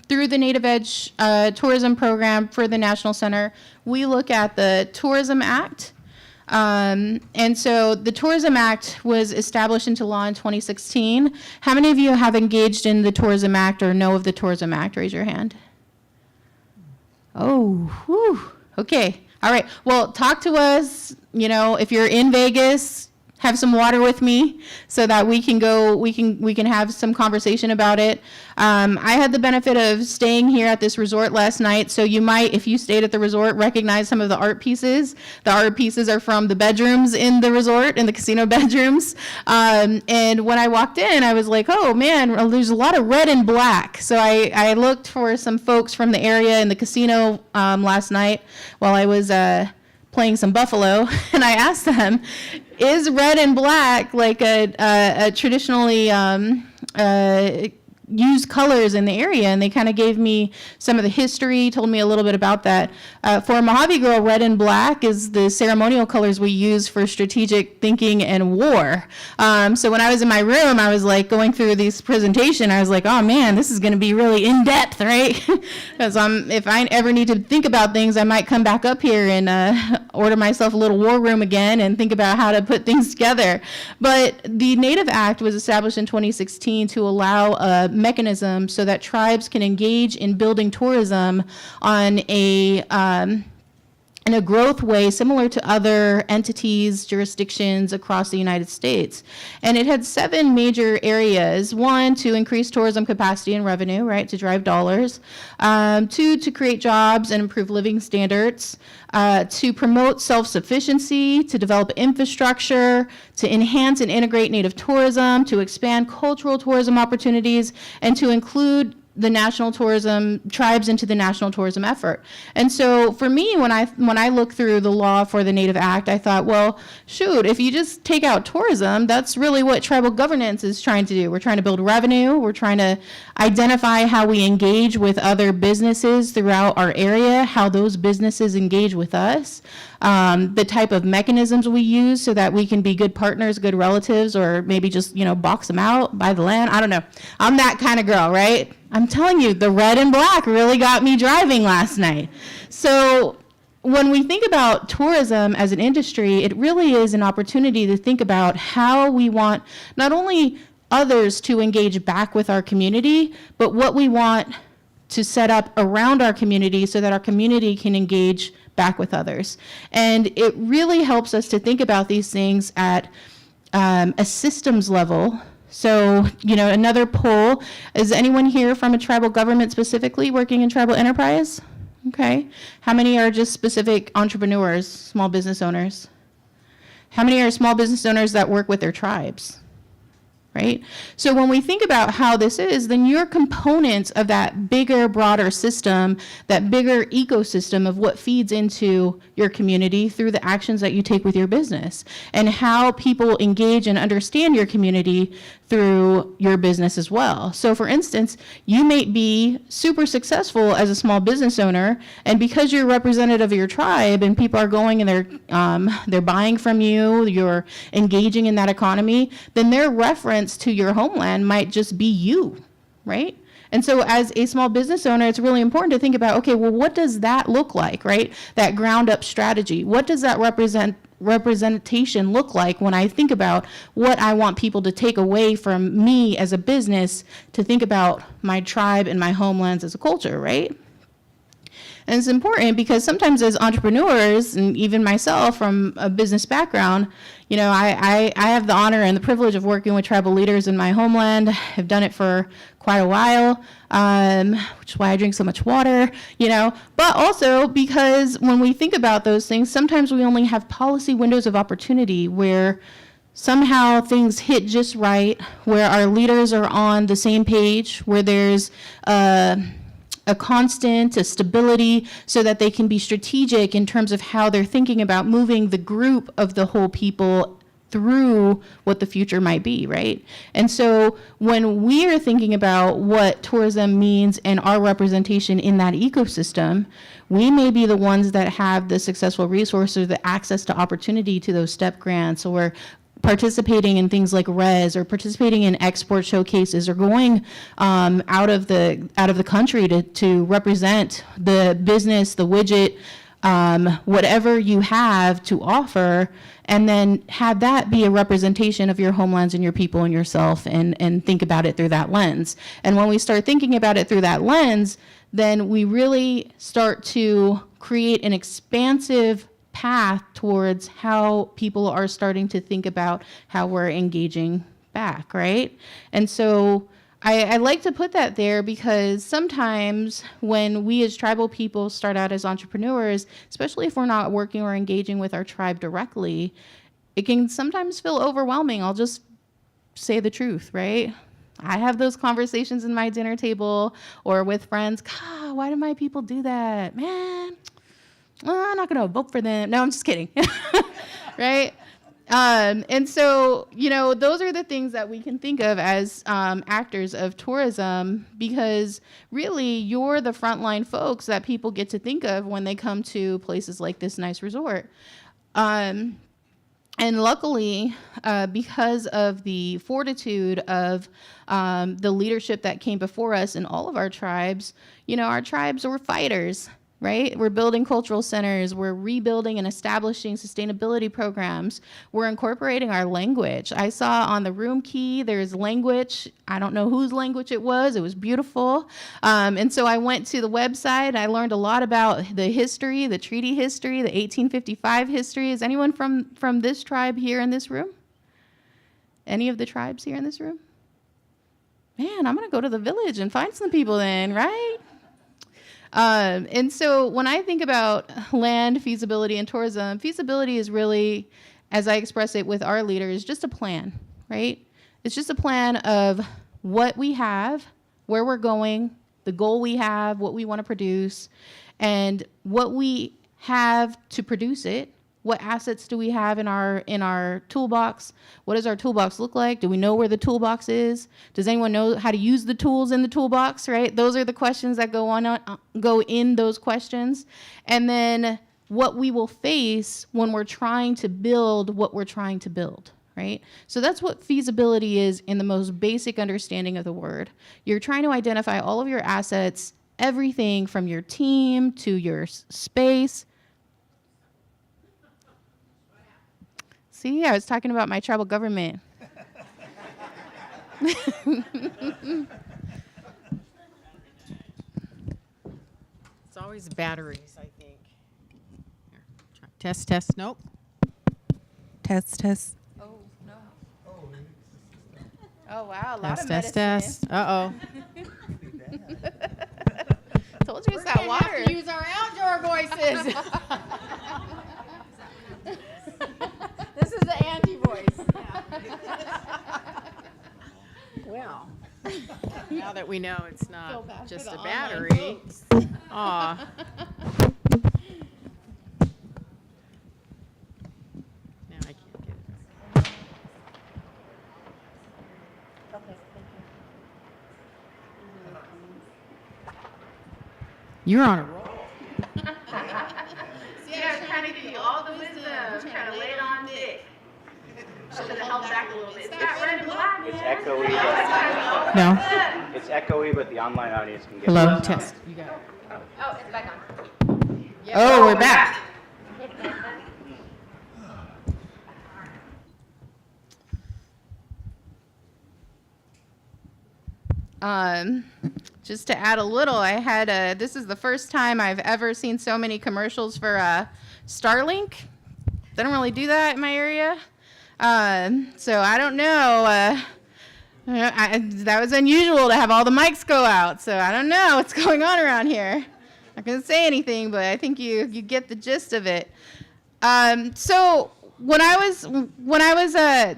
through the Native Edge Tourism Program for the National Center. We look at the Tourism Act. And so the Tourism Act was established into law in 2016. How many of you have engaged in the Tourism Act or know of the Tourism Act? Raise your hand. Oh, whew. Okay. All right. Well, talk to us. If you're in Vegas, have some water with me so that we can have some conversation about it. I had the benefit of staying here at this resort last night, so you might, if you stayed at the resort, recognize some of the art pieces. The art pieces are from the bedrooms in the resort, in the casino bedrooms. And when I walked in, I was like, oh man, there's a lot of red and black. So I looked for some folks from the area in the casino last night while I was playing some buffalo, and I asked them, is red and black like a traditionally use colors in the area, and they kind of gave me some of the history, told me a little bit about that. For a Mojave girl, red and black is the ceremonial colors we use for strategic thinking and war. So when I was in my room, I was like going through this presentation, I was like, oh man, this is going to be really in depth, right? Because if I ever need to think about things, I might come back up here and order myself a little war room again and think about how to put things together. But the Native Act was established in 2016 to allow a mechanism so that tribes can engage in building tourism on in a growth way similar to other entities, jurisdictions across the United States. And it had 7 major areas. 1, to increase tourism capacity and revenue, right, to drive dollars. 2, to create jobs and improve living standards. To promote self-sufficiency, to develop infrastructure, to enhance and integrate native tourism, to expand cultural tourism opportunities, and to include the national tourism tribes into the national tourism effort. And so for me, when I look through the law for the Native Act, I thought, well, shoot, if you just take out tourism, that's really what tribal governance is trying to do. We're trying to build revenue. We're trying to identify how we engage with other businesses throughout our area, how those businesses engage with us, the type of mechanisms we use so that we can be good partners, good relatives, or maybe just, box them out, buy the land. I don't know. I'm that kind of girl, right? I'm telling you, the red and black really got me driving last night. So when we think about tourism as an industry, it really is an opportunity to think about how we want not only others to engage back with our community, but what we want to set up around our community so that our community can engage back with others. And it really helps us to think about these things at a systems level. So, another poll, is anyone here from a tribal government specifically working in tribal enterprise? Okay. How many are just specific entrepreneurs, small business owners? How many are small business owners that work with their tribes? Right? So when we think about how this is, then you're components of that bigger, broader system, that bigger ecosystem of what feeds into your community through the actions that you take with your business, and how people engage and understand your community through your business as well. So for instance, you may be super successful as a small business owner, and because you're representative of your tribe and people are going and they're buying from you, you're engaging in that economy, then their reference to your homeland might just be you, right? And so as a small business owner, it's really important to think about, okay, well, what does that look like, right? That ground up strategy. What does that representation look like when I think about what I want people to take away from me as a business to think about my tribe and my homelands as a culture, right? And it's important because sometimes as entrepreneurs, and even myself from a business background, I have the honor and the privilege of working with tribal leaders in my homeland. I've done it for quite a while, which is why I drink so much water, but also because when we think about those things, sometimes we only have policy windows of opportunity where somehow things hit just right, where our leaders are on the same page, where there's a constant, a stability, so that they can be strategic in terms of how they're thinking about moving the group of the whole people through what the future might be, right? And so when we are thinking about what tourism means and our representation in that ecosystem, we may be the ones that have the successful resources, the access to opportunity to those STEP grants, or participating in things like RES, or participating in export showcases, or going out of the country to represent the business, the widget, whatever you have to offer, and then have that be a representation of your homelands and your people and yourself, and think about it through that lens. And when we start thinking about it through that lens, then we really start to create an expansive path towards how people are starting to think about how we're engaging back, right? And so I like to put that there because sometimes when we as tribal people start out as entrepreneurs, especially if we're not working or engaging with our tribe directly, it can sometimes feel overwhelming. I'll just say the truth, right? I have those conversations in my dinner table or with friends. God, why do my people do that? Man, I'm not going to vote for them. No, I'm just kidding. Right? And so, those are the things that we can think of as actors of tourism, because really you're the frontline folks that people get to think of when they come to places like this nice resort. And luckily, because of the fortitude of the leadership that came before us in all of our tribes were fighters, right? We're building cultural centers. We're rebuilding and establishing sustainability programs. We're incorporating our language. I saw on the room key, there's language. I don't know whose language it was. It was beautiful. And so I went to the website. I learned a lot about the history, the treaty history, the 1855 history. Is anyone from this tribe here in this room? Any of the tribes here in this room? Man, I'm going to go to the village and find some people then, right? And so when I think about land feasibility and tourism, feasibility is really, as I express it with our leaders, just a plan, right? It's just a plan of what we have, where we're going, the goal we have, what we want to produce, and what we have to produce it. What assets do we have in our toolbox? What does our toolbox look like? Do we know where the toolbox is? Does anyone know how to use the tools in the toolbox, right? Those are the questions that go in those questions. And then what we will face when we're trying to build what we're trying to build, right? So that's what feasibility is in the most basic understanding of the word. You're trying to identify all of your assets, everything from your team to your space. See, I was talking about my tribal government. It's always batteries, I think. Here, try. Test, nope. Test. Oh, no. Oh, wow, a lot of medicine. Test. Uh-oh. Told you it's that water. Have to use our outdoor voices. This is the Andy voice. Well, now that we know it's not just a battery. Aw. Now I can't get it back. You're on a roll. See, I was trying to give you all the wisdom, trying to lay it on thick. Should have held back a little bit. It's that red and black. It's echoey. No. It's echoey, but the online audience can get Hello, it. test. You got it. Oh, it's back on. Oh, we're back. Just to add a little, this is the first time I've ever seen so many commercials for Starlink. They don't really do that in my area. So I don't know. That was unusual to have all the mics go out. So I don't know what's going on around here. Not going to say anything, but I think you get the gist of it. So when I was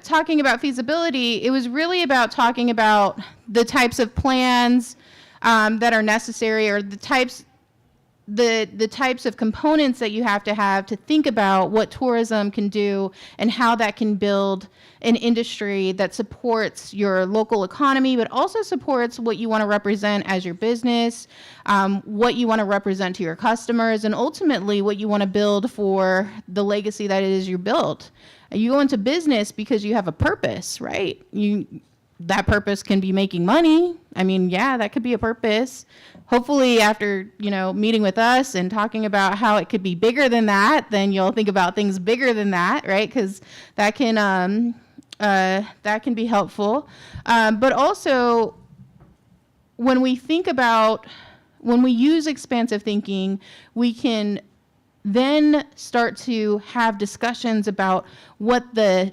talking about feasibility, it was really about talking about the types of plans that are necessary, or the types of components that you have to think about what tourism can do and how that can build an industry that supports your local economy, but also supports what you want to represent as your business, what you want to represent to your customers, and ultimately what you want to build for the legacy that it is you built. You go into business because you have a purpose, right? That purpose can be making money. I mean, yeah, that could be a purpose. Hopefully after, meeting with us and talking about how it could be bigger than that, then you'll think about things bigger than that, right? Because that can be helpful. But also, when we use expansive thinking, we can then start to have discussions about what the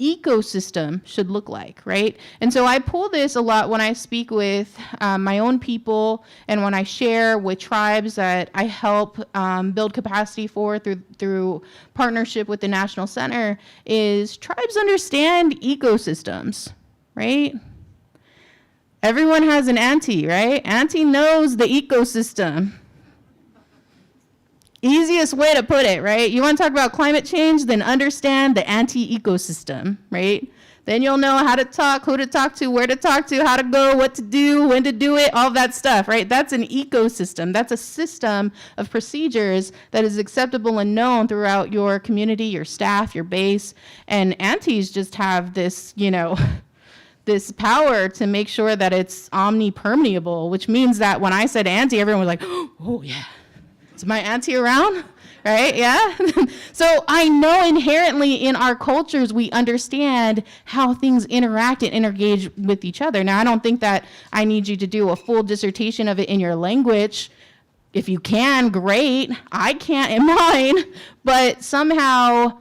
ecosystem should look like, right? And so I pull this a lot when I speak with my own people and when I share with tribes that I help build capacity for through partnership with the National Center, is tribes understand ecosystems, right? Everyone has an auntie, right? Auntie knows the ecosystem. easiest way to put it, right? You want to talk about climate change, then understand the anti-ecosystem, right? Then you'll know how to talk, who to talk to, where to talk to, how to go, what to do, when to do it, all that stuff, right? That's an ecosystem. That's a system of procedures that is acceptable and known throughout your community, your staff, your base. And antis just have this, this power to make sure that it's omnipermeable, which means that when I said anti, everyone was like, oh yeah, is my auntie around? Right? Yeah. So I know inherently in our cultures, we understand how things interact and engage with each other. Now, I don't think that I need you to do a full dissertation of it in your language. If you can, great. I can't in mine. But somehow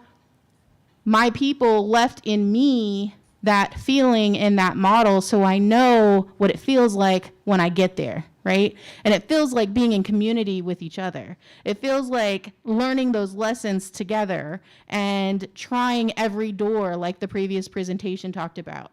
my people left in me that feeling and that model, so I know what it feels like when I get there, right? And it feels like being in community with each other. It feels like learning those lessons together and trying every door like the previous presentation talked about.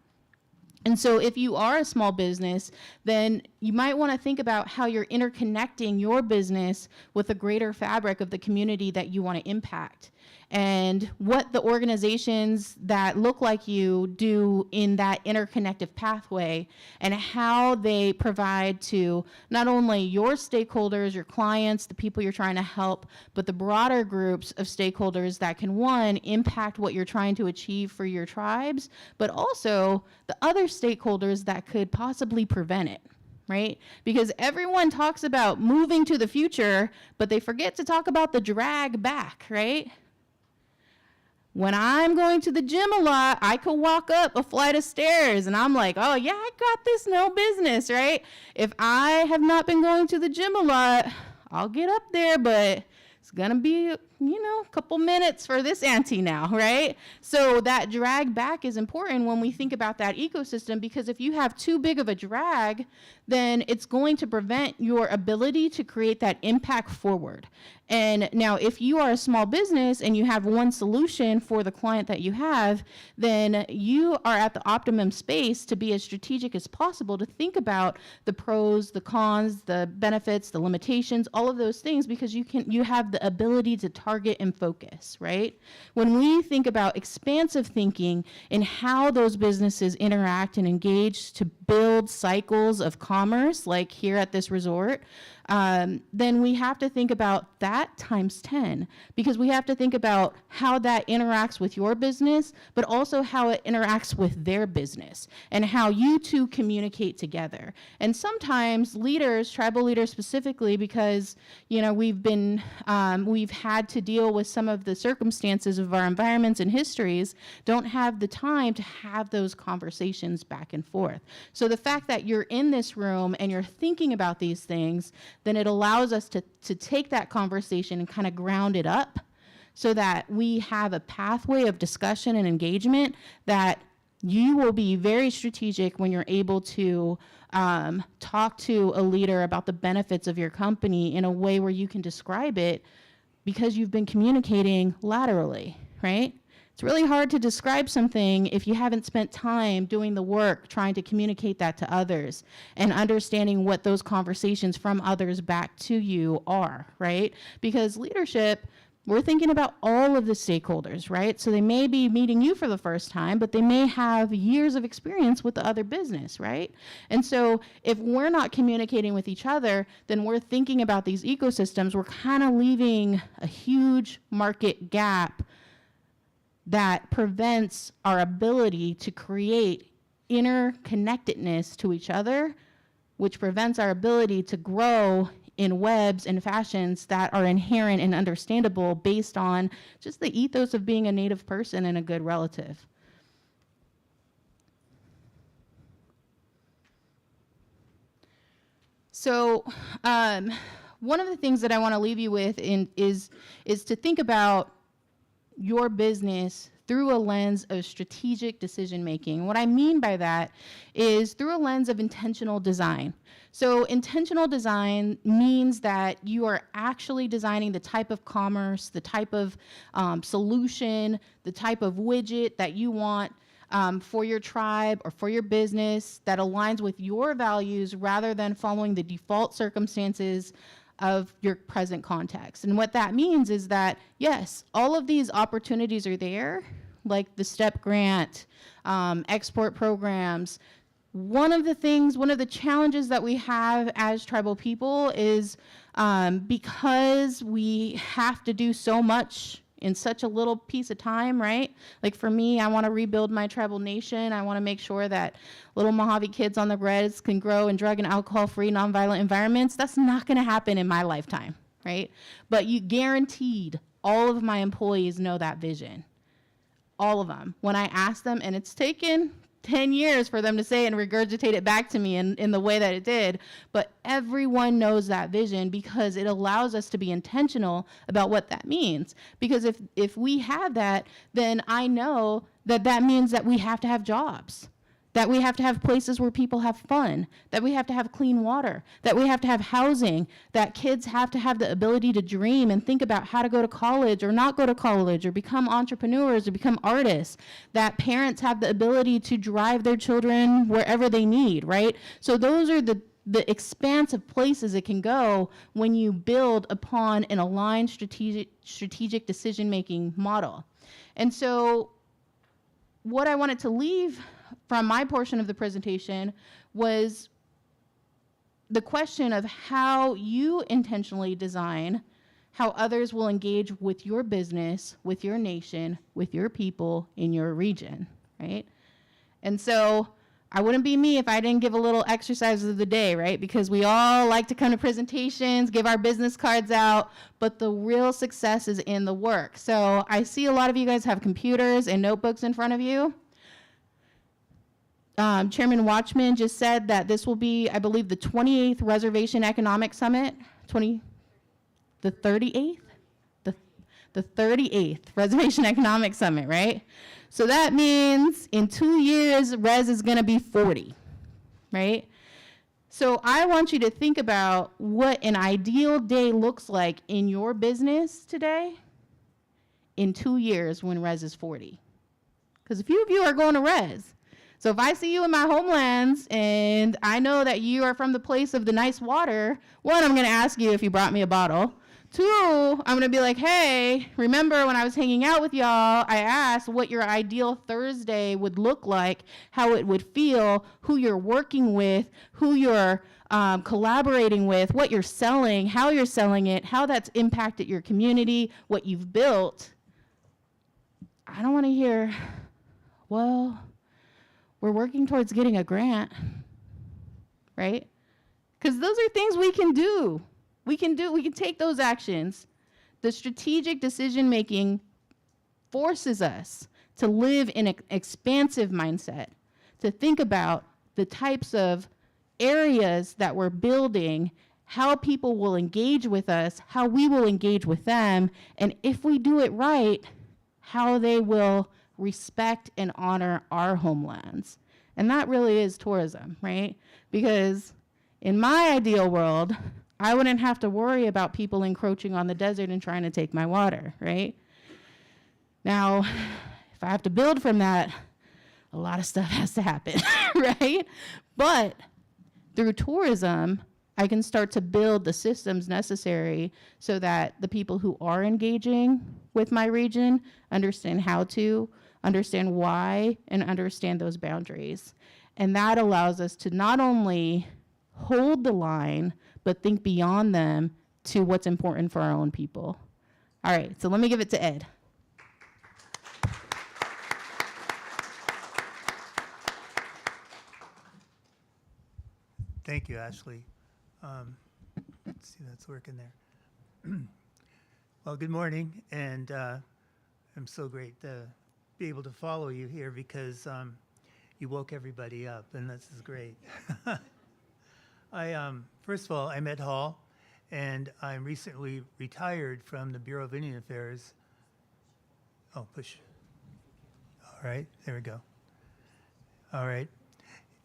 And so if you are a small business, then you might want to think about how you're interconnecting your business with the greater fabric of the community that you want to impact, and what the organizations that look like you do in that interconnective pathway, and how they provide to not only your stakeholders, your clients, the people you're trying to help, but the broader groups of stakeholders that can, one, impact what you're trying to achieve for your tribes, but also the other stakeholders that could possibly prevent it. Right? Because everyone talks about moving to the future, but they forget to talk about the drag back, right? When I'm going to the gym a lot, I could walk up a flight of stairs and I'm like, oh yeah, I got this, no business, right? If I have not been going to the gym a lot, I'll get up there, but it's gonna be, a couple minutes for this auntie now, right? So that drag back is important when we think about that ecosystem, because if you have too big of a drag, then it's going to prevent your ability to create that impact forward. And now if you are a small business and you have one solution for the client that you have, then you are at the optimum space to be as strategic as possible to think about the pros, the cons, the benefits, the limitations, all of those things, because you have the ability to target and focus, right? When we think about expansive thinking and how those businesses interact and engage to build cycles of commerce, like here at this resort, then we have to think about that times 10, because we have to think about how that interacts with your business, but also how it interacts with their business and how you two communicate together. And sometimes leaders, tribal leaders specifically, because we've had to deal with some of the circumstances of our environments and histories, don't have the time to have those conversations back and forth. So the fact that you're in this room and you're thinking about these things, then it allows us to take that conversation and kind of ground it up so that we have a pathway of discussion and engagement that you will be very strategic when you're able to talk to a leader about the benefits of your company in a way where you can describe it because you've been communicating laterally, right? It's really hard to describe something if you haven't spent time doing the work trying to communicate that to others and understanding what those conversations from others back to you are, right? Because leadership, we're thinking about all of the stakeholders, right? So they may be meeting you for the first time, but they may have years of experience with the other business, right? And so if we're not communicating with each other, then we're thinking about these ecosystems, we're kind of leaving a huge market gap that prevents our ability to create interconnectedness to each other, which prevents our ability to grow in webs and fashions that are inherent and understandable based on just the ethos of being a Native person and a good relative. So one of the things that I want to leave you with is to think about your business through a lens of strategic decision making. What I mean by that is through a lens of intentional design. So intentional design means that you are actually designing the type of commerce, the type of solution, the type of widget that you want for your tribe or for your business that aligns with your values rather than following the default circumstances of your present context. And what that means is that, yes, all of these opportunities are there, like the STEP grant, export programs. One of the challenges that we have as tribal people is because we have to do so much in such a little piece of time, right? Like for me, I want to rebuild my tribal nation. I want to make sure that little Mojave kids on the res can grow in drug and alcohol-free, nonviolent environments. That's not going to happen in my lifetime, right? But you guaranteed all of my employees know that vision. All of them. When I ask them, and it's taken 10 years for them to say it and regurgitate it back to me in the way that it did, but everyone knows that vision because it allows us to be intentional about what that means. Because if we have that, then I know that that means that we have to have jobs, that we have to have places where people have fun, that we have to have clean water, that we have to have housing, that kids have to have the ability to dream and think about how to go to college or not go to college or become entrepreneurs or become artists, that parents have the ability to drive their children wherever they need, right? So those are the expanse of places it can go when you build upon an aligned strategic decision-making model. And so what I wanted to leave from my portion of the presentation was the question of how you intentionally design how others will engage with your business, with your nation, with your people in your region, right? And so I wouldn't be me if I didn't give a little exercise of the day, right? Because we all like to come to presentations, give our business cards out, but the real success is in the work. So I see a lot of you guys have computers and notebooks in front of you. Chairman Watchman just said that this will be, I believe, the 28th Reservation Economic Summit, the 38th? The 38th Reservation Economic Summit, right? So that means in 2 years, Res is gonna be 40, right? So I want you to think about what an ideal day looks like in your business today in 2 years when Res is 40. Because a few of you are going to Res. So if I see you in my homelands and I know that you are from the place of the nice water, one, I'm gonna ask you if you brought me a bottle. Two, I'm gonna be like, hey, remember when I was hanging out with y'all, I asked what your ideal Thursday would look like, how it would feel, who you're working with, who you're collaborating with, what you're selling, how you're selling it, how that's impacted your community, what you've built. I don't wanna hear, well, we're working towards getting a grant, right? Because those are things we can do. We can take those actions. The strategic decision-making forces us to live in an expansive mindset, to think about the types of areas that we're building, how people will engage with us, how we will engage with them, and if we do it right, how they will respect and honor our homelands. And that really is tourism, right? Because in my ideal world, I wouldn't have to worry about people encroaching on the desert and trying to take my water, right? Now, if I have to build from that, a lot of stuff has to happen, right? But through tourism, I can start to build the systems necessary so that the people who are engaging with my region understand how to, understand why, and understand those boundaries. And that allows us to not only hold the line, but think beyond them to what's important for our own people. All right, so let me give it to Ed. Thank you, Ashley. Let's see, that's working there. Well, good morning, and I'm so great to be able to follow you here because you woke everybody up, and this is great. First of all, I'm Ed Hall, and I'm recently retired from the Bureau of Indian Affairs. Oh, push. All right, there we go. All right.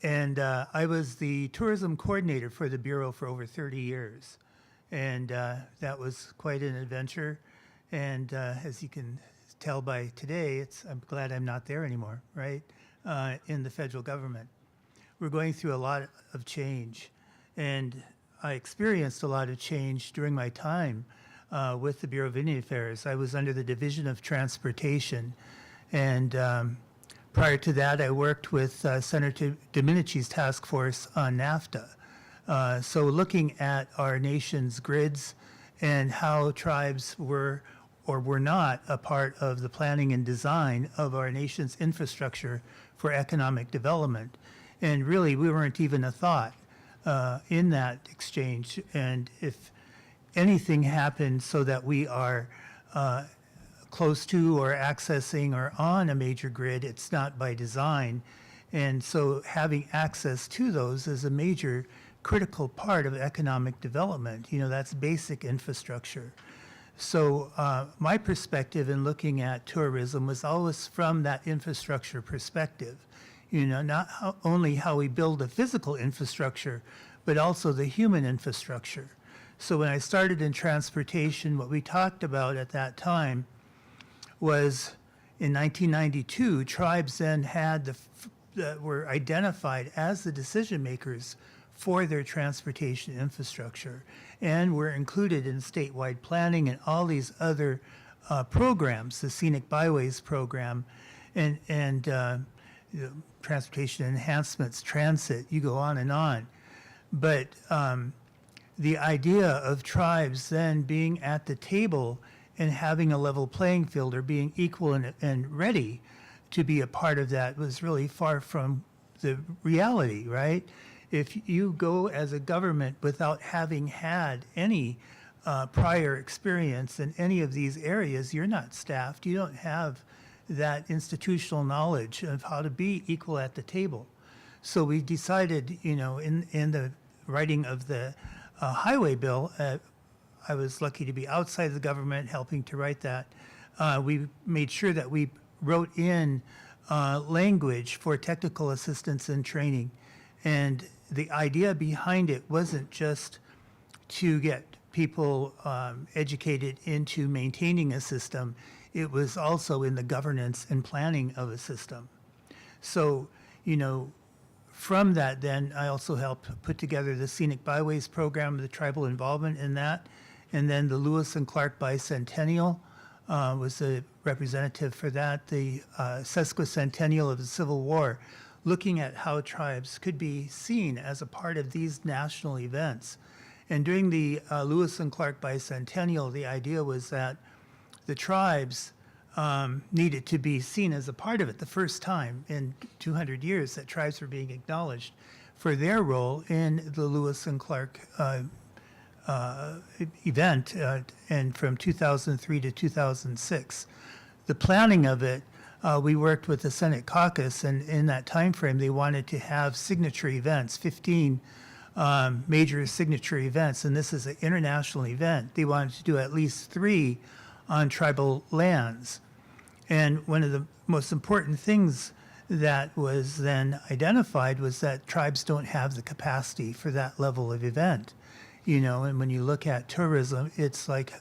And I was the tourism coordinator for the Bureau for over 30 years. And that was quite an adventure. And as you can tell by today, I'm glad I'm not there anymore, right? In the federal government. We're going through a lot of change. And I experienced a lot of change during my time with the Bureau of Indian Affairs. I was under the Division of Transportation, and prior to that, I worked with Senator Domenici's task force on NAFTA. So looking at our nation's grids and how tribes were or were not a part of the planning and design of our nation's infrastructure for economic development. And really, we weren't even a thought in that exchange. And if anything happened so that we are close to or accessing or on a major grid, it's not by design. And so having access to those is a major critical part of economic development. You know, that's basic infrastructure. So my perspective in looking at tourism was always from that infrastructure perspective. You know, not only how we build the physical infrastructure, but also the human infrastructure. So when I started in transportation, what we talked about at that time was in 1992, tribes then had were identified as the decision makers for their transportation infrastructure and were included in statewide planning and all these other programs, the Scenic Byways program and you know, transportation enhancements, transit, you go on and on. But the idea of tribes then being at the table and having a level playing field or being equal and ready to be a part of that was really far from the reality, right? If you go as a government without having had any prior experience in any of these areas, you're not staffed. You don't have that institutional knowledge of how to be equal at the table. So we decided, you know, in the writing of the highway bill, I was lucky to be outside the government helping to write that. We made sure that we wrote in language for technical assistance and training. And the idea behind it wasn't just to get people educated into maintaining a system, it was also in the governance and planning of a system. So, you know, from that then, I also helped put together the Scenic Byways program, the tribal involvement in that, and then the Lewis and Clark Bicentennial was the representative for that, the sesquicentennial of the Civil War, looking at how tribes could be seen as a part of these national events. And during the Lewis and Clark Bicentennial, the idea was that the tribes needed to be seen as a part of it, the first time in 200 years that tribes were being acknowledged for their role in the Lewis and Clark event, and from 2003 to 2006. The planning of it, we worked with the Senate caucus, and in that time frame, they wanted to have signature events, 15 major signature events, and this is an international event. They wanted to do at least 3 on tribal lands. And one of the most important things that was then identified was that tribes don't have the capacity for that level of event. You know, and when you look at tourism, it's like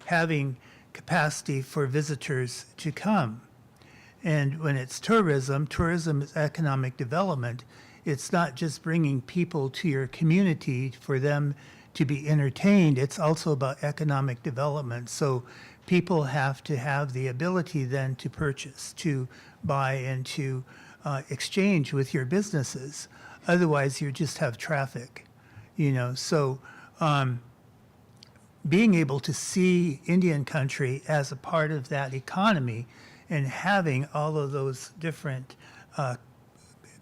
having capacity for visitors to come. And when it's tourism, tourism is economic development. It's not just bringing people to your community for them to be entertained. It's also about economic development. So people have to have the ability then to purchase, to buy, and to exchange with your businesses. Otherwise, you just have traffic, you know. So being able to see Indian country as a part of that economy and having all of those different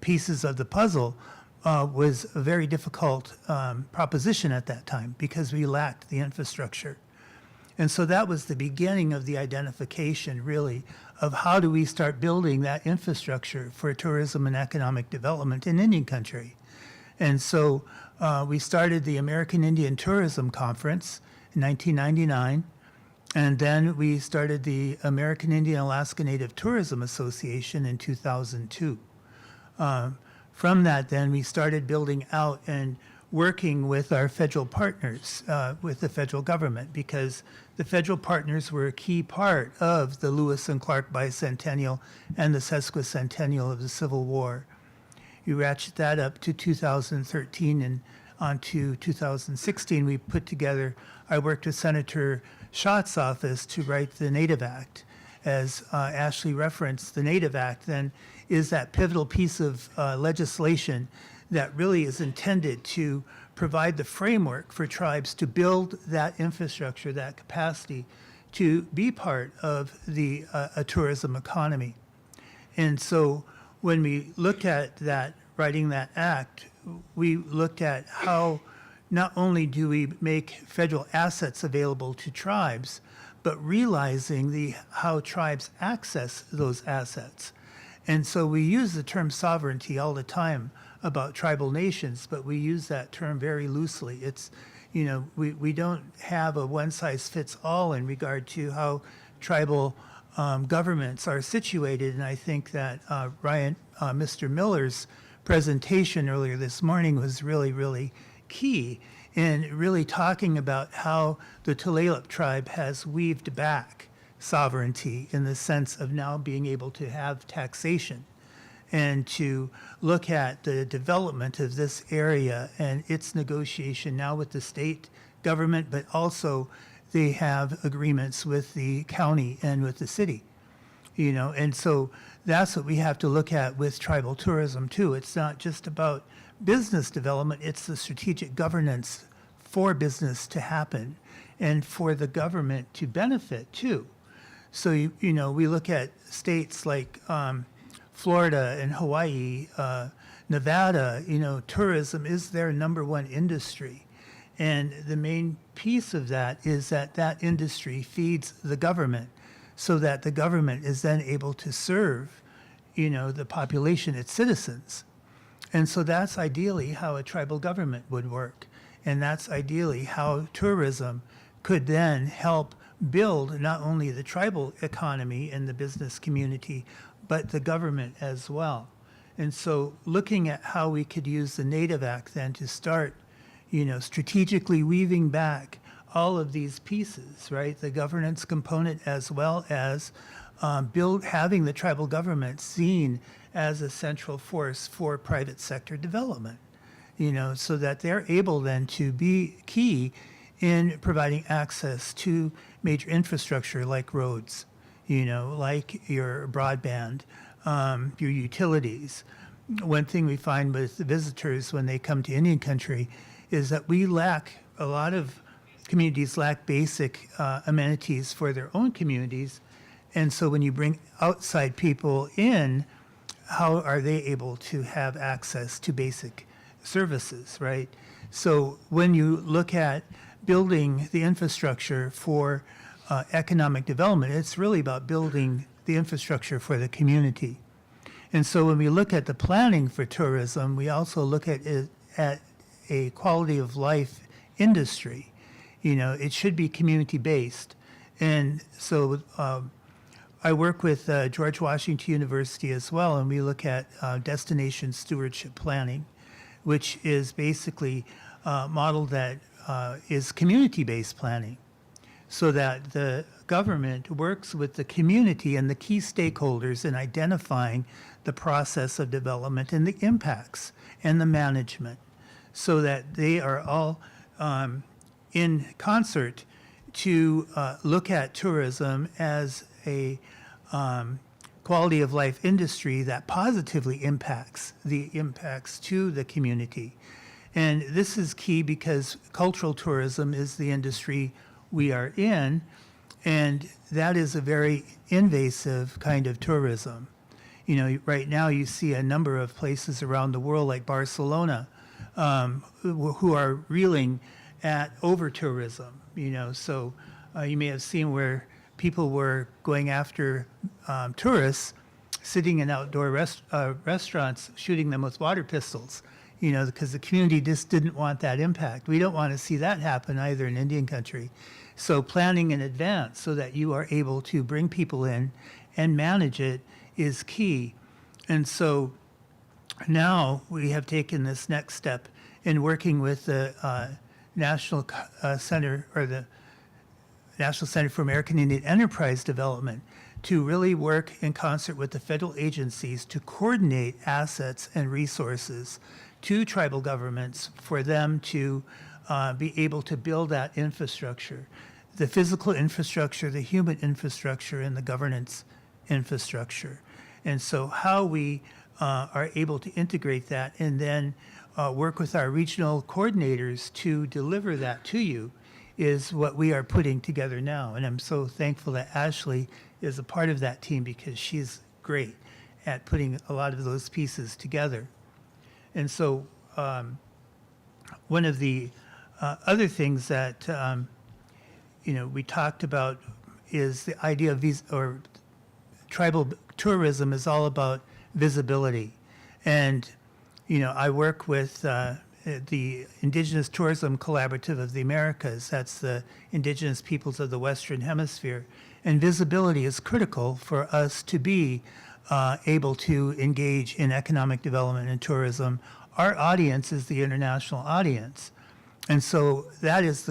pieces of the puzzle was a very difficult proposition at that time because we lacked the infrastructure. And so that was the beginning of the identification, really, of how do we start building that infrastructure for tourism and economic development in Indian country. And so we started the American Indian Tourism Conference in 1999. And then we started the American Indian Alaska Native Tourism Association in 2002. From that, then, we started building out and working with our federal partners, with the federal government, because the federal partners were a key part of the Lewis and Clark Bicentennial and the Sesquicentennial of the Civil War. You ratchet that up to 2013, and onto 2016, we put together, I worked with Senator Schott's office to write the Native Act. As Ashley referenced, the Native Act then is that pivotal piece of legislation that really is intended to provide the framework for tribes to build that infrastructure, that capacity to be part of the a tourism economy. And so when we looked at that, writing that act, we looked at how not only do we make federal assets available to tribes, but realizing how tribes access those assets. And so we use the term sovereignty all the time about tribal nations, but we use that term very loosely. It's, you know, we don't have a one-size-fits-all in regard to how tribal governments are situated. And I think that Mr. Miller's presentation earlier this morning was really, really key in really talking about how the Tulalip tribe has weaved back sovereignty in the sense of now being able to have taxation and to look at the development of this area and its negotiation now with the state government, but also they have agreements with the county and with the city, you know, and so that's what we have to look at with tribal tourism too. It's not just about business development, it's the strategic governance for business to happen and for the government to benefit too. So, you know, we look at states like Florida and Hawaii, Nevada, you know, tourism is their number one industry. And the main piece of that is that that industry feeds the government so that the government is then able to serve, you know, the population, its citizens. And so that's ideally how a tribal government would work. And that's ideally how tourism could then help build not only the tribal economy and the business community, but the government as well. And so looking at how we could use the Native Act then to start, you know, strategically weaving back all of these pieces, right? The governance component as well as having the tribal government seen as a central force for private sector development, you know, so that they're able then to be key in providing access to major infrastructure like roads, you know, like your broadband, your utilities. One thing we find with the visitors when they come to Indian country is that a lot of communities lack basic amenities for their own communities. And so when you bring outside people in, how are they able to have access to basic services, right? So when you look at building the infrastructure for economic development, it's really about building the infrastructure for the community. And so when we look at the planning for tourism, we also look at it at a quality of life industry. You know, it should be community-based. And so I work with George Washington University as well, and we look at destination stewardship planning, which is basically a model that is community-based planning, so that the government works with the community and the key stakeholders in identifying the process of development and the impacts and the management, so that they are all in concert to look at tourism as a quality of life industry that positively impacts to the community. And this is key because cultural tourism is the industry we are in, and that is a very invasive kind of tourism. You know, right now you see a number of places around the world like Barcelona who are reeling at over-tourism, you know. So you may have seen where people were going after tourists, sitting in outdoor restaurants, shooting them with water pistols, you know, because the community just didn't want that impact. We don't want to see that happen either in Indian country. So planning in advance so that you are able to bring people in and manage it is key. And so now we have taken this next step in working with the National Center for American Indian Enterprise Development to really work in concert with the federal agencies to coordinate assets and resources to tribal governments for them to be able to build that infrastructure, the physical infrastructure, the human infrastructure, and the governance infrastructure. And so how we are able to integrate that and then work with our regional coordinators to deliver that to you is what we are putting together now. And I'm so thankful that Ashley is a part of that team because she's great at putting a lot of those pieces together. And so one of the other things that we talked about is the idea of tribal tourism is all about visibility. And I work with the Indigenous Tourism Collaborative of the Americas. That's the indigenous peoples of the Western Hemisphere. And visibility is critical for us to be able to engage in economic development and tourism. Our audience is the international audience. And so that is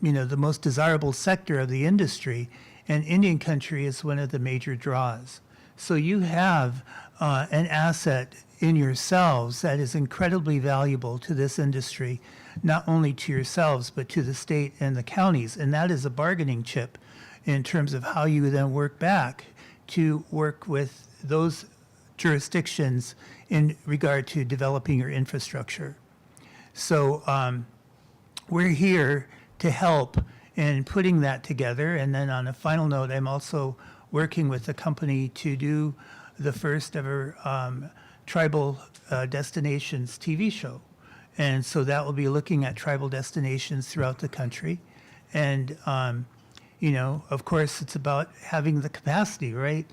the most desirable sector of the industry, and Indian country is one of the major draws. So you have an asset in yourselves that is incredibly valuable to this industry, not only to yourselves, but to the state and the counties. And that is a bargaining chip in terms of how you then work back to work with those jurisdictions in regard to developing your infrastructure. So we're here to help in putting that together. And then on a final note, I'm also working with the company to do the first ever tribal destinations TV show. And so that will be looking at tribal destinations throughout the country. And, of course, it's about having the capacity, right,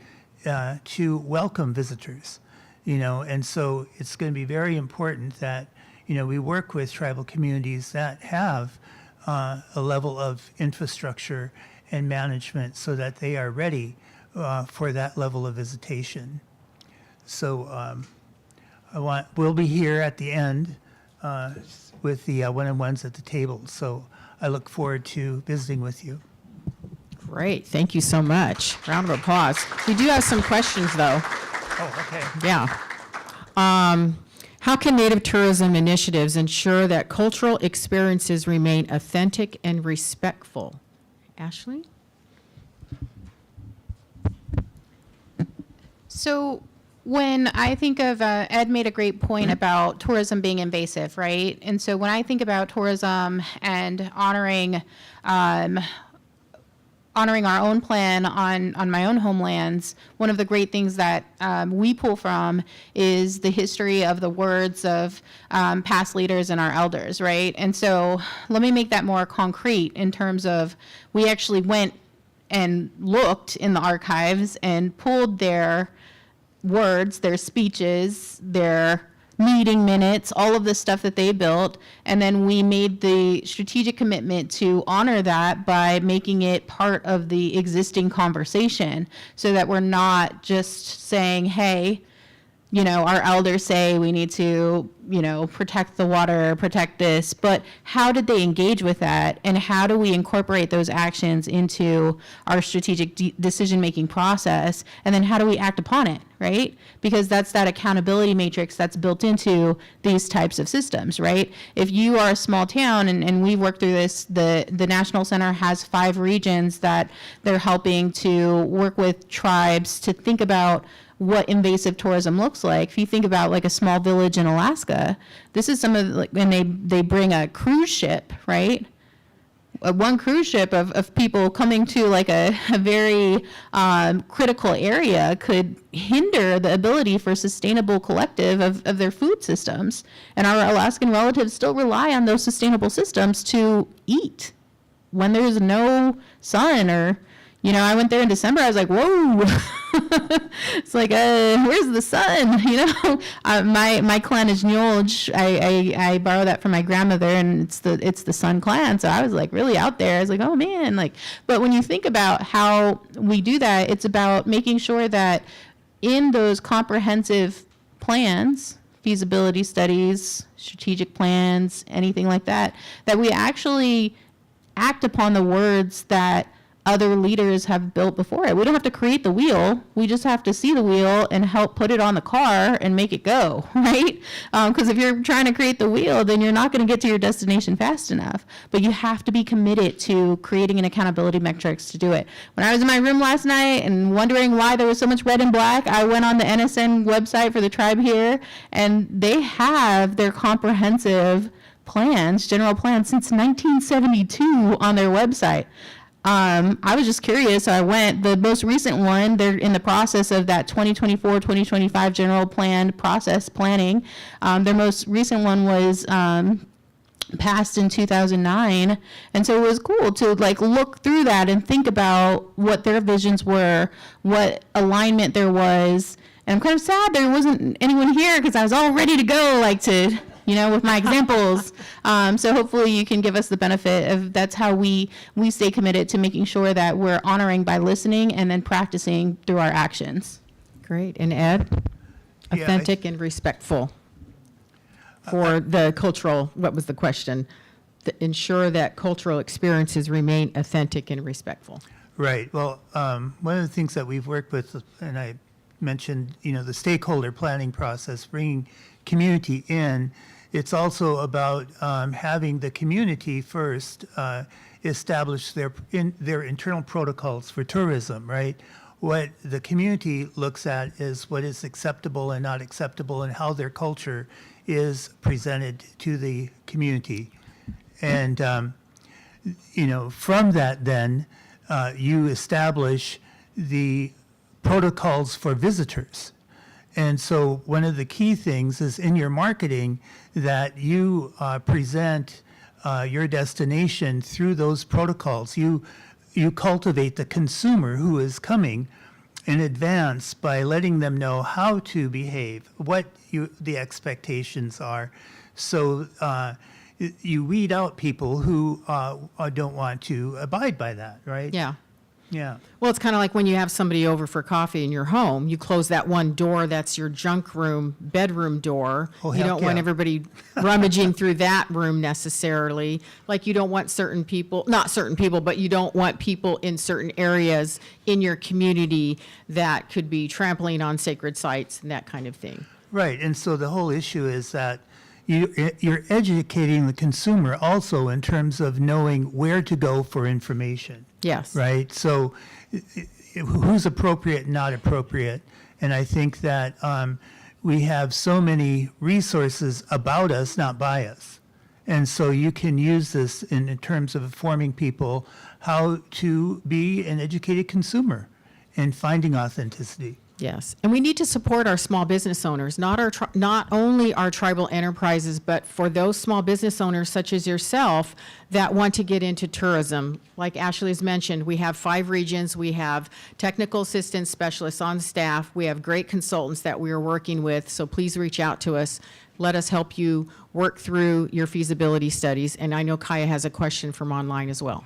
to welcome visitors, and so it's going to be very important that, we work with tribal communities that have a level of infrastructure and management so that they are ready for that level of visitation. So we'll be here at the end with the one-on-ones at the table. So I look forward to visiting with you. Great, thank you so much. Round of applause. We do have some questions, though. Oh, okay. Yeah. How can Native tourism initiatives ensure that cultural experiences remain authentic and respectful? Ashley? So when I think of, Ed made a great point about tourism being invasive, right? And so when I think about tourism and honoring our own plan on my own homelands, one of the great things that we pull from is the history of the words of past leaders and our elders, right? And so let me make that more concrete in terms of we actually went and looked in the archives and pulled their words, their speeches, their meeting minutes, all of the stuff that they built, and then we made the strategic commitment to honor that by making it part of the existing conversation so that we're not just saying, hey, our elders say we need to, protect the water, protect this, but how did they engage with that? And how do we incorporate those actions into our strategic decision-making process? And then how do we act upon it, right? Because that's that accountability matrix that's built into these types of systems, right? If you are a small town, and we've worked through this, the National Center has 5 regions that they're helping to work with tribes to think about what invasive tourism looks like. If you think about like a small village in Alaska, this is some of when they bring a cruise ship, right? One cruise ship of people coming to like a very critical area could hinder the ability for sustainable collective of their food systems. And our Alaskan relatives still rely on those sustainable systems to eat when there's no sun or, I went there in December, I was like, whoa. It's like, where's the sun? My clan is Njolj. I borrow that from my grandmother, and it's the Sun clan. So I was like really out there. I was like, oh man, but when you think about how we do that, it's about making sure that in those comprehensive plans, feasibility studies, strategic plans, anything like that, that we actually act upon the words that other leaders have built before it. We don't have to create the wheel. We just have to see the wheel and help put it on the car and make it go, right? Because if you're trying to create the wheel, then you're not going to get to your destination fast enough. But you have to be committed to creating an accountability metrics to do it. When I was in my room last night and wondering why there was so much red and black, I went on the NSN website for the tribe here, and they have their comprehensive plans, general plans, since 1972 on their website. I was just curious, so I went. The most recent one, they're in the process of that 2024-2025 general plan process planning. Their most recent one was passed in 2009, and so it was cool to like look through that and think about what their visions were, what alignment there was. And I'm kind of sad there wasn't anyone here because I was all ready to go, like to, you know, with my examples. So hopefully you can give us the benefit of that's how we stay committed to making sure that we're honoring by listening and then practicing through our actions. Great. And Ed? Yeah, Authentic and respectful for the cultural, what was the question? Ensure that cultural experiences remain authentic and respectful. Right. Well, one of the things that we've worked with, and I mentioned, you know, the stakeholder planning process, bringing community in. It's also about having the community first establish their internal protocols for tourism, right? What the community looks at is what is acceptable and not acceptable and how their culture is presented to the community. And, you know, from that then, you establish the protocols for visitors. And so one of the key things is in your marketing that you present your destination through those protocols. You cultivate the consumer who is coming in advance by letting them know how to behave, what the expectations are. So you weed out people who don't want to abide by that, right? Yeah. Yeah. Well, it's kind of like when you have somebody over for coffee in your home, you close that one door, that's your junk room, bedroom door. Oh, You heck don't want yeah. everybody rummaging through that room necessarily. Like you don't want certain people, not certain people, but you don't want people in certain areas in your community that could be trampling on sacred sites and that kind of thing. Right, and so the whole issue is that you're educating the consumer also in terms of knowing where to go for information. Yes. Right, so who's appropriate, not appropriate, and I think that we have so many resources about us, not by us, and so you can use this in terms of informing people how to be an educated consumer and finding authenticity. Yes, and we need to support our small business owners, not only our tribal enterprises, but for those small business owners such as yourself that want to get into tourism. Like Ashley has mentioned, we have 5 regions, we have technical assistance specialists on staff, we have great consultants that we are working with, so please reach out to us. Let us help you work through your feasibility studies, and I know Kaya has a question from online as well.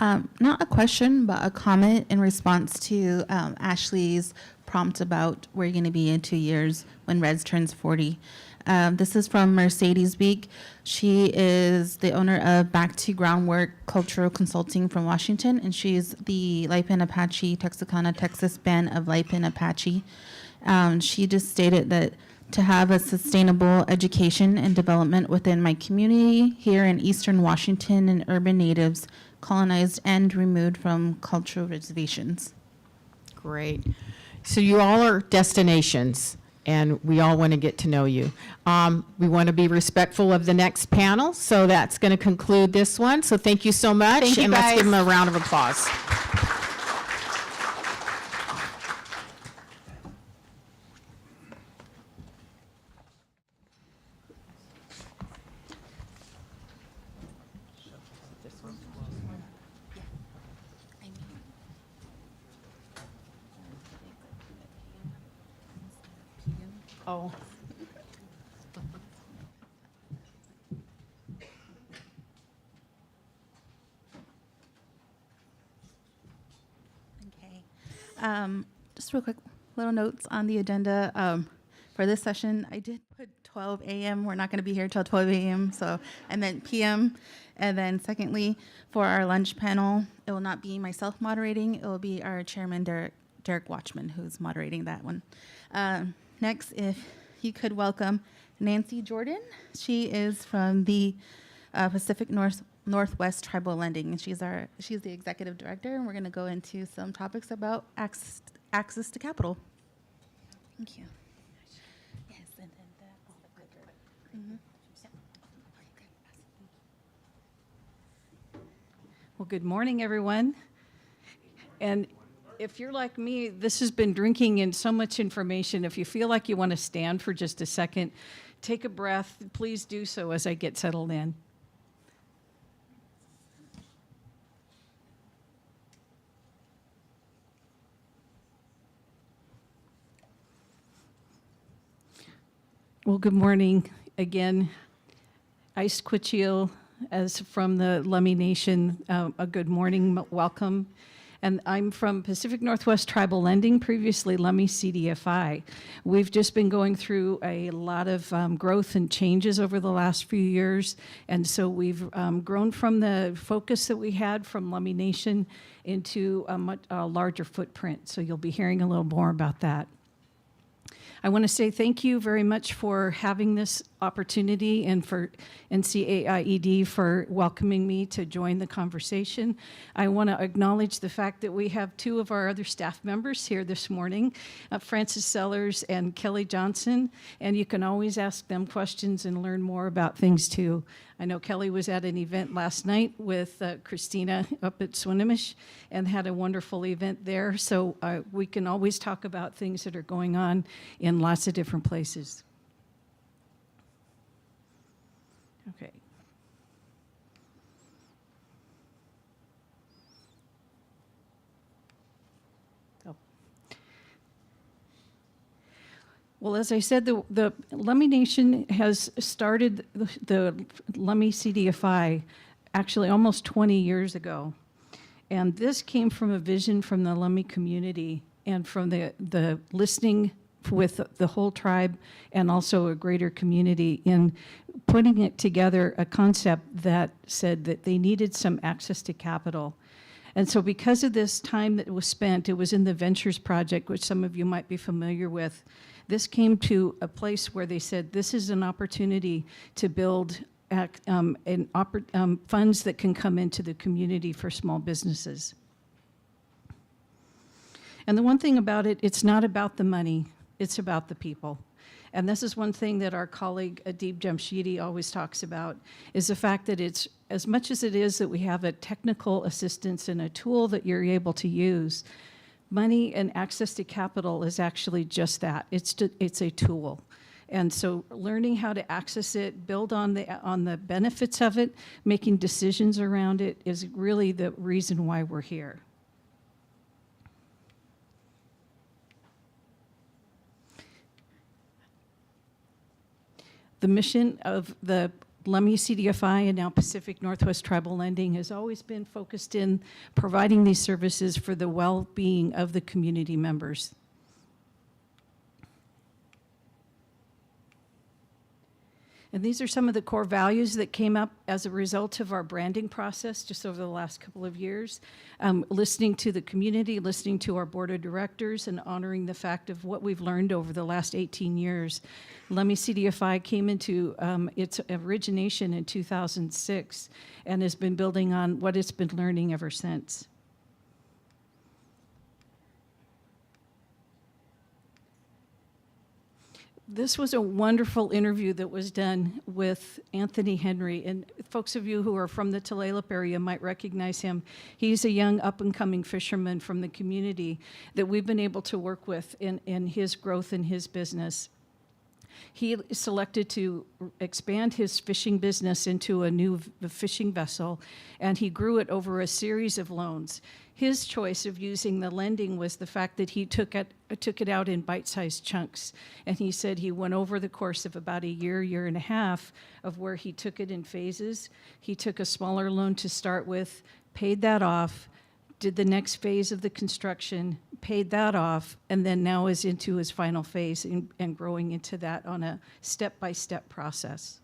Not a question, but a comment in response to Ashley's prompt about where you're going to be in 2 years when Reds turns 40. This is from Mercedes Beek. She is the owner of Back to Groundwork Cultural Consulting from Washington, and she's the Lipan Apache Texarkana, Texas band of Lipan Apache. She just stated that to have a sustainable education and development within my community here in Eastern Washington and urban natives colonized and removed from cultural reservations. Great. So you all are destinations, and we all want to get to know you. We want to be respectful of the next panel, so that's going to conclude this one. So thank you so much, Thank you, and let's give guys. them a round of applause. Oh. Okay. Just real quick, little notes on the agenda. For this session, I did put 12 a.m. We're not going to be here till 12 a.m., so I meant p.m. And then secondly, for our lunch panel, it will not be myself moderating. It will be our chairman, Derek Watchman, who's moderating that one. Next, if you could welcome Nancy Jordan. She is from the Pacific Northwest Tribal Lending, and she's the executive director, and we're going to go into some topics about access to capital. Thank you. Yes, and then that. Mhm. Well, good morning, everyone. And if you're like me, this has been drinking in so much information. If you feel like you want to stand for just a second, take a breath. Please do so as I get settled in. Well, good morning again. Ice Quichil, as from the Lummi Nation, a good morning, welcome. And I'm from Pacific Northwest Tribal Lending, previously Lummi CDFI. We've just been going through a lot of growth and changes over the last few years. And so we've grown from the focus that we had from Lummi Nation into a larger footprint. So you'll be hearing a little more about that. I want to say thank you very much for having this opportunity and for NCAIED for welcoming me to join the conversation. I want to acknowledge the fact that we have two of our other staff members here this morning, Francis Sellers and Kelly Johnson, and you can always ask them questions and learn more about things too. I know Kelly was at an event last night with Christina up at Swinomish and had a wonderful event there, so we can always talk about things that are going on in lots of different places. Okay. Oh. Well, as I said, the Lummi Nation has started the Lummi CDFI actually almost 20 years ago. And this came from a vision from the Lummi community and from the listening with the whole tribe and also a greater community in putting it together, a concept that said that they needed some access to capital. And so because of this time that was spent, it was in the Ventures Project, which some of you might be familiar with. This came to a place where they said, this is an opportunity to build funds that can come into the community for small businesses. And the one thing about it, it's not about the money, it's about the people. And this is one thing that our colleague Adib Jamshidi always talks about, is the fact that it's, as much as it is that we have a technical assistance and a tool that you're able to use, money and access to capital is actually just that. It's a tool. And so learning how to access it, build on the benefits of it, making decisions around it is really the reason why we're here. The mission of the Lummi CDFI and now Pacific Northwest Tribal Lending has always been focused in providing these services for the well-being of the community members. And these are some of the core values that came up as a result of our branding process just over the last couple of years. Listening to the community, listening to our board of directors, and honoring the fact of what we've learned over the last 18 years. Lummi CDFI came into its origination in 2006 and has been building on what it's been learning ever since. This was a wonderful interview that was done with Anthony Henry, and folks of you who are from the Tulalip area might recognize him. He's a young up-and-coming fisherman from the community that we've been able to work with in his growth in his business. He selected to expand his fishing business into a new fishing vessel, and he grew it over a series of loans. His choice of using the lending was the fact that he took it out in bite-sized chunks. And he said he went over the course of about a year and a half of where he took it in phases. He took a smaller loan to start with, paid that off, did the next phase of the construction, paid that off, and then now is into his final phase and growing into that on a step-by-step process.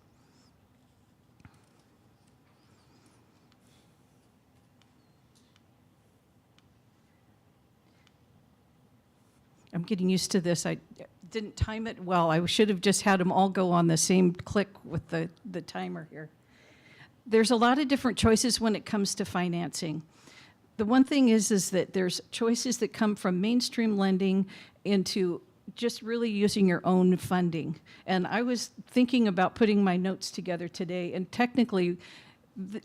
I'm getting used to this. I didn't time it well. I should have just had them all go on the same click with the timer here. There's a lot of different choices when it comes to financing. The one thing is that there's choices that come from mainstream lending into just really using your own funding. And I was thinking about putting my notes together today, and technically,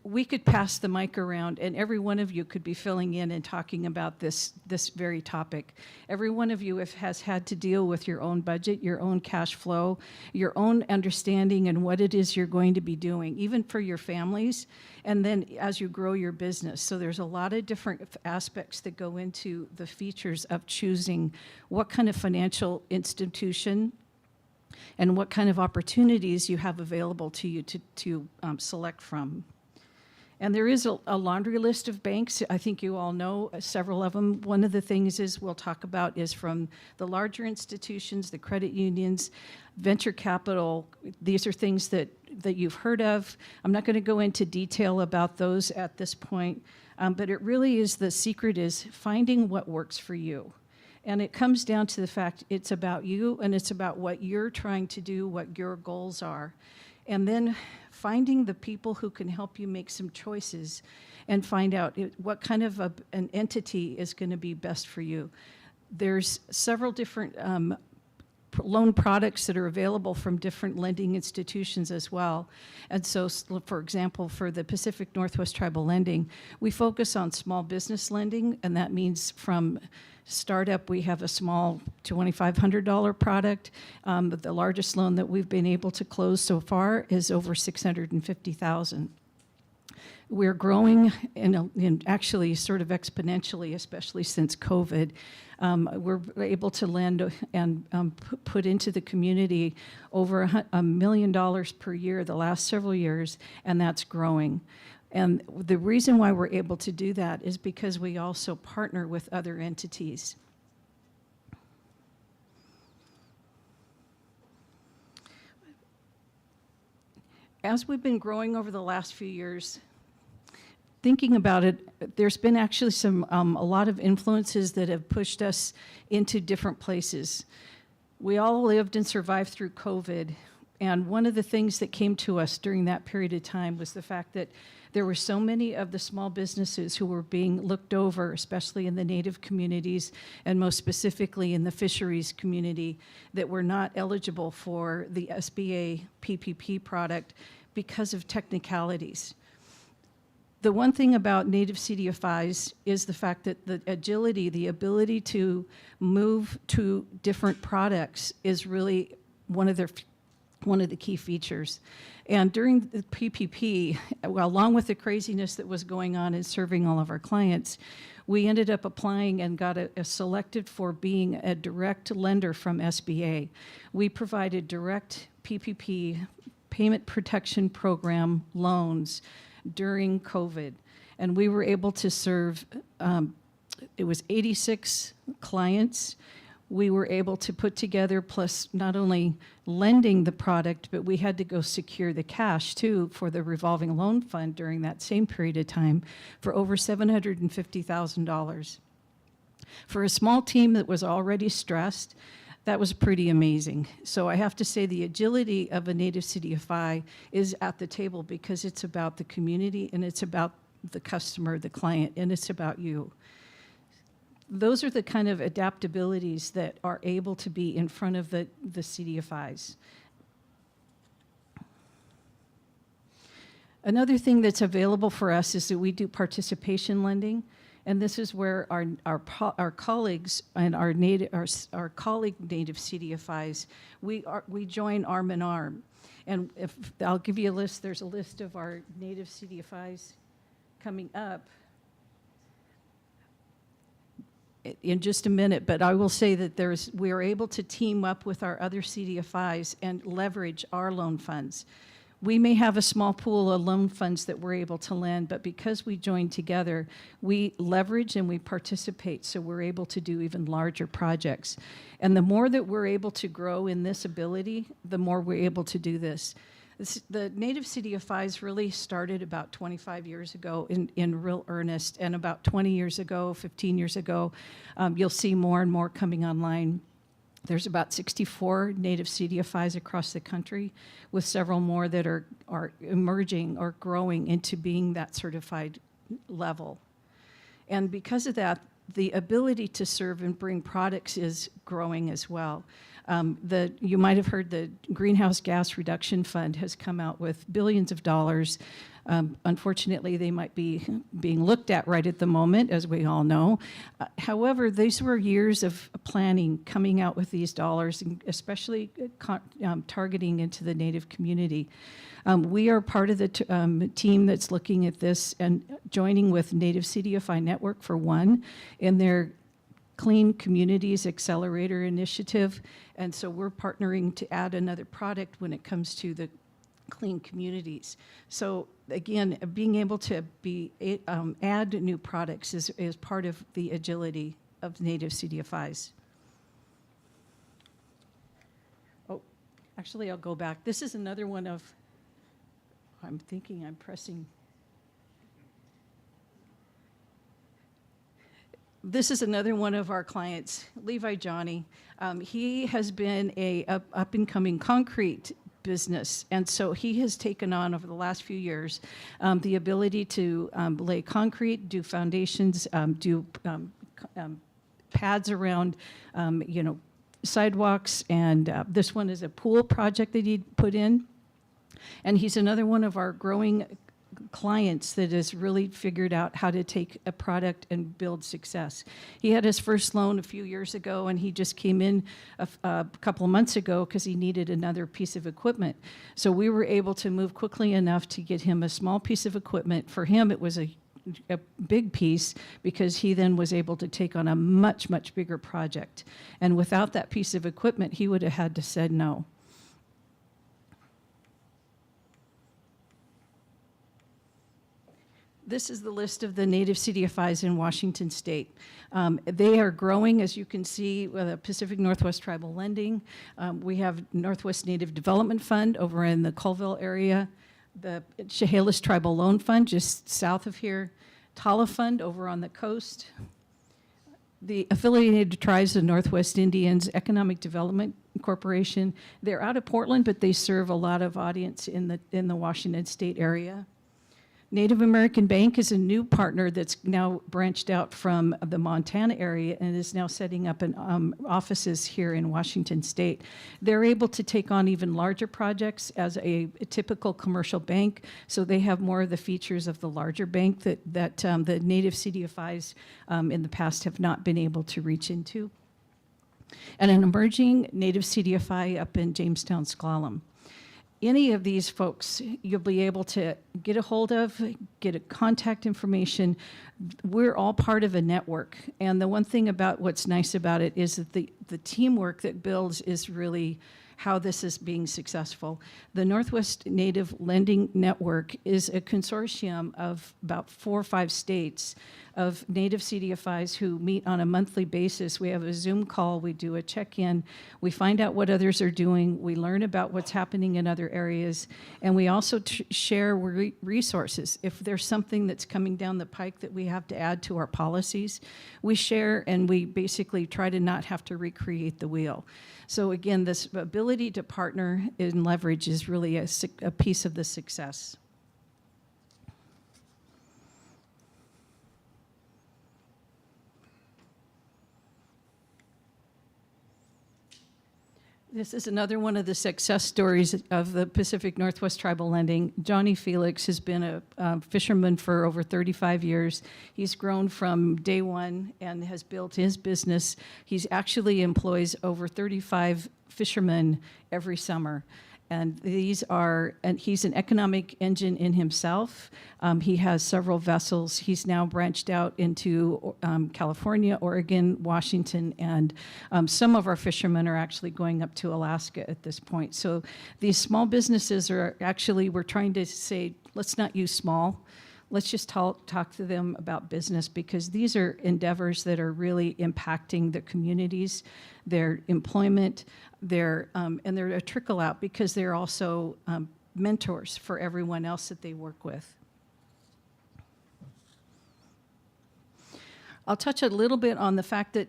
we could pass the mic around and every one of you could be filling in and talking about this very topic. Every one of you has had to deal with your own budget, your own cash flow, your own understanding and what it is you're going to be doing, even for your families, and then as you grow your business. So there's a lot of different aspects that go into the features of choosing what kind of financial institution and what kind of opportunities you have available to you to select from. And there is a laundry list of banks. I think you all know several of them. One of the things we'll talk about is from the larger institutions, the credit unions, venture capital. These are things that you've heard of. I'm not going to go into detail about those at this point, but it really is, the secret is finding what works for you. And it comes down to the fact it's about you and it's about what you're trying to do, what your goals are. And then finding the people who can help you make some choices and find out what kind of an entity is going to be best for you. There's several different loan products that are available from different lending institutions as well. And so, for example, for the Pacific Northwest Tribal Lending, we focus on small business lending, and that means from startup, we have a small $2,500 product. But the largest loan that we've been able to close so far is over $650,000. We're growing in actually sort of exponentially, especially since COVID. We're able to lend and put into the community over $1 million per year the last several years, and that's growing. And the reason why we're able to do that is because we also partner with other entities. As we've been growing over the last few years, thinking about it, there's been actually a lot of influences that have pushed us into different places. We all lived and survived through COVID, and one of the things that came to us during that period of time was the fact that there were so many of the small businesses who were being looked over, especially in the Native communities, and most specifically in the fisheries community, that were not eligible for the SBA PPP product because of technicalities. The one thing about Native CDFIs is the fact that the agility, the ability to move to different products is really one of the key features. And during the PPP, along with the craziness that was going on in serving all of our clients, we ended up applying and got selected for being a direct lender from SBA. We provided direct PPP, Payment Protection Program loans during COVID. And we were able to serve, it was 86 clients. We were able to put together, plus not only lending the product, but we had to go secure the cash too for the revolving loan fund during that same period of time for over $750,000. For a small team that was already stressed, that was pretty amazing. So I have to say the agility of a Native CDFI is at the table because it's about the community and it's about the customer, the client, and it's about you. Those are the kind of adaptabilities that are able to be in front of the CDFIs. Another thing that's available for us is that we do participation lending, and this is where our colleagues and our colleague Native CDFIs, we join arm in arm. And if I'll give you a list, there's a list of our Native CDFIs coming up in just a minute, but I will say that we are able to team up with our other CDFIs and leverage our loan funds. We may have a small pool of loan funds that we're able to lend, but because we join together, we leverage and we participate, so we're able to do even larger projects. And the more that we're able to grow in this ability, the more we're able to do this. The Native CDFIs really started about 25 years ago in real earnest, and about 20 years ago, 15 years ago, you'll see more and more coming online. There's about 64 Native CDFIs across the country, with several more that are emerging or growing into being that certified level. And because of that, the ability to serve and bring products is growing as well. You might have heard the Greenhouse Gas Reduction Fund has come out with billions of dollars. Unfortunately, they might be being looked at right at the moment, as we all know. However, these were years of planning, coming out with these dollars, and especially targeting into the Native community. We are part of the team that's looking at this and joining with Native CDFI Network for one in their Clean Communities Accelerator Initiative. And so we're partnering to add another product when it comes to the clean communities. So again, being able to add new products is part of the agility of Native CDFIs. Oh, actually, I'll go back. This is another one of, I'm thinking I'm pressing. This is another one of our clients, Levi Johnny. He has been a up-and-coming concrete business, and so he has taken on over the last few years the ability to lay concrete, do foundations, do pads around, sidewalks, and this one is a pool project that he put in. And he's another one of our growing clients that has really figured out how to take a product and build success. He had his first loan a few years ago, and he just came in a couple of months ago because he needed another piece of equipment. So we were able to move quickly enough to get him a small piece of equipment. For him, it was a big piece because he then was able to take on a much, much bigger project. And without that piece of equipment, he would have had to said no. This is the list of the Native CDFIs in Washington State. They are growing, as you can see, with the Pacific Northwest Tribal Lending. We have Northwest Native Development Fund over in the Colville area, the Chehalis Tribal Loan Fund just south of here, Tala Fund over on the coast, the Affiliated Tribes of Northwest Indians Economic Development Corporation. They're out of Portland, but they serve a lot of audience in the Washington State area. Native American Bank is a new partner that's now branched out from the Montana area and is now setting up offices here in Washington State. They're able to take on even larger projects as a typical commercial bank, so they have more of the features of the larger bank that the Native CDFIs in the past have not been able to reach into. And an emerging Native CDFI up in Jamestown, Sklallam. Any of these folks, you'll be able to get a hold of, get a contact information. We're all part of a network. And the one thing about what's nice about it is that the teamwork that builds is really how this is being successful. The Northwest Native Lending Network is a consortium of about 4 or 5 states of Native CDFIs who meet on a monthly basis. We have a Zoom call, we do a check-in, we find out what others are doing, we learn about what's happening in other areas, and we also share resources. If there's something that's coming down the pike that we have to add to our policies, we share and we basically try to not have to recreate the wheel. So again, this ability to partner and leverage is really a piece of the success. This is another one of the success stories of the Pacific Northwest Tribal Lending. Johnny Felix has been a fisherman for over 35 years. He's grown from day one and has built his business. He actually employs over 35 fishermen every summer. And he's an economic engine in himself. He has several vessels. He's now branched out into California, Oregon, Washington, and some of our fishermen are actually going up to Alaska at this point. So these small businesses are actually, we're trying to say, let's not use small. Let's just talk to them about business, because these are endeavors that are really impacting the communities, their employment, and they're a trickle out because they're also mentors for everyone else that they work with. I'll touch a little bit on the fact that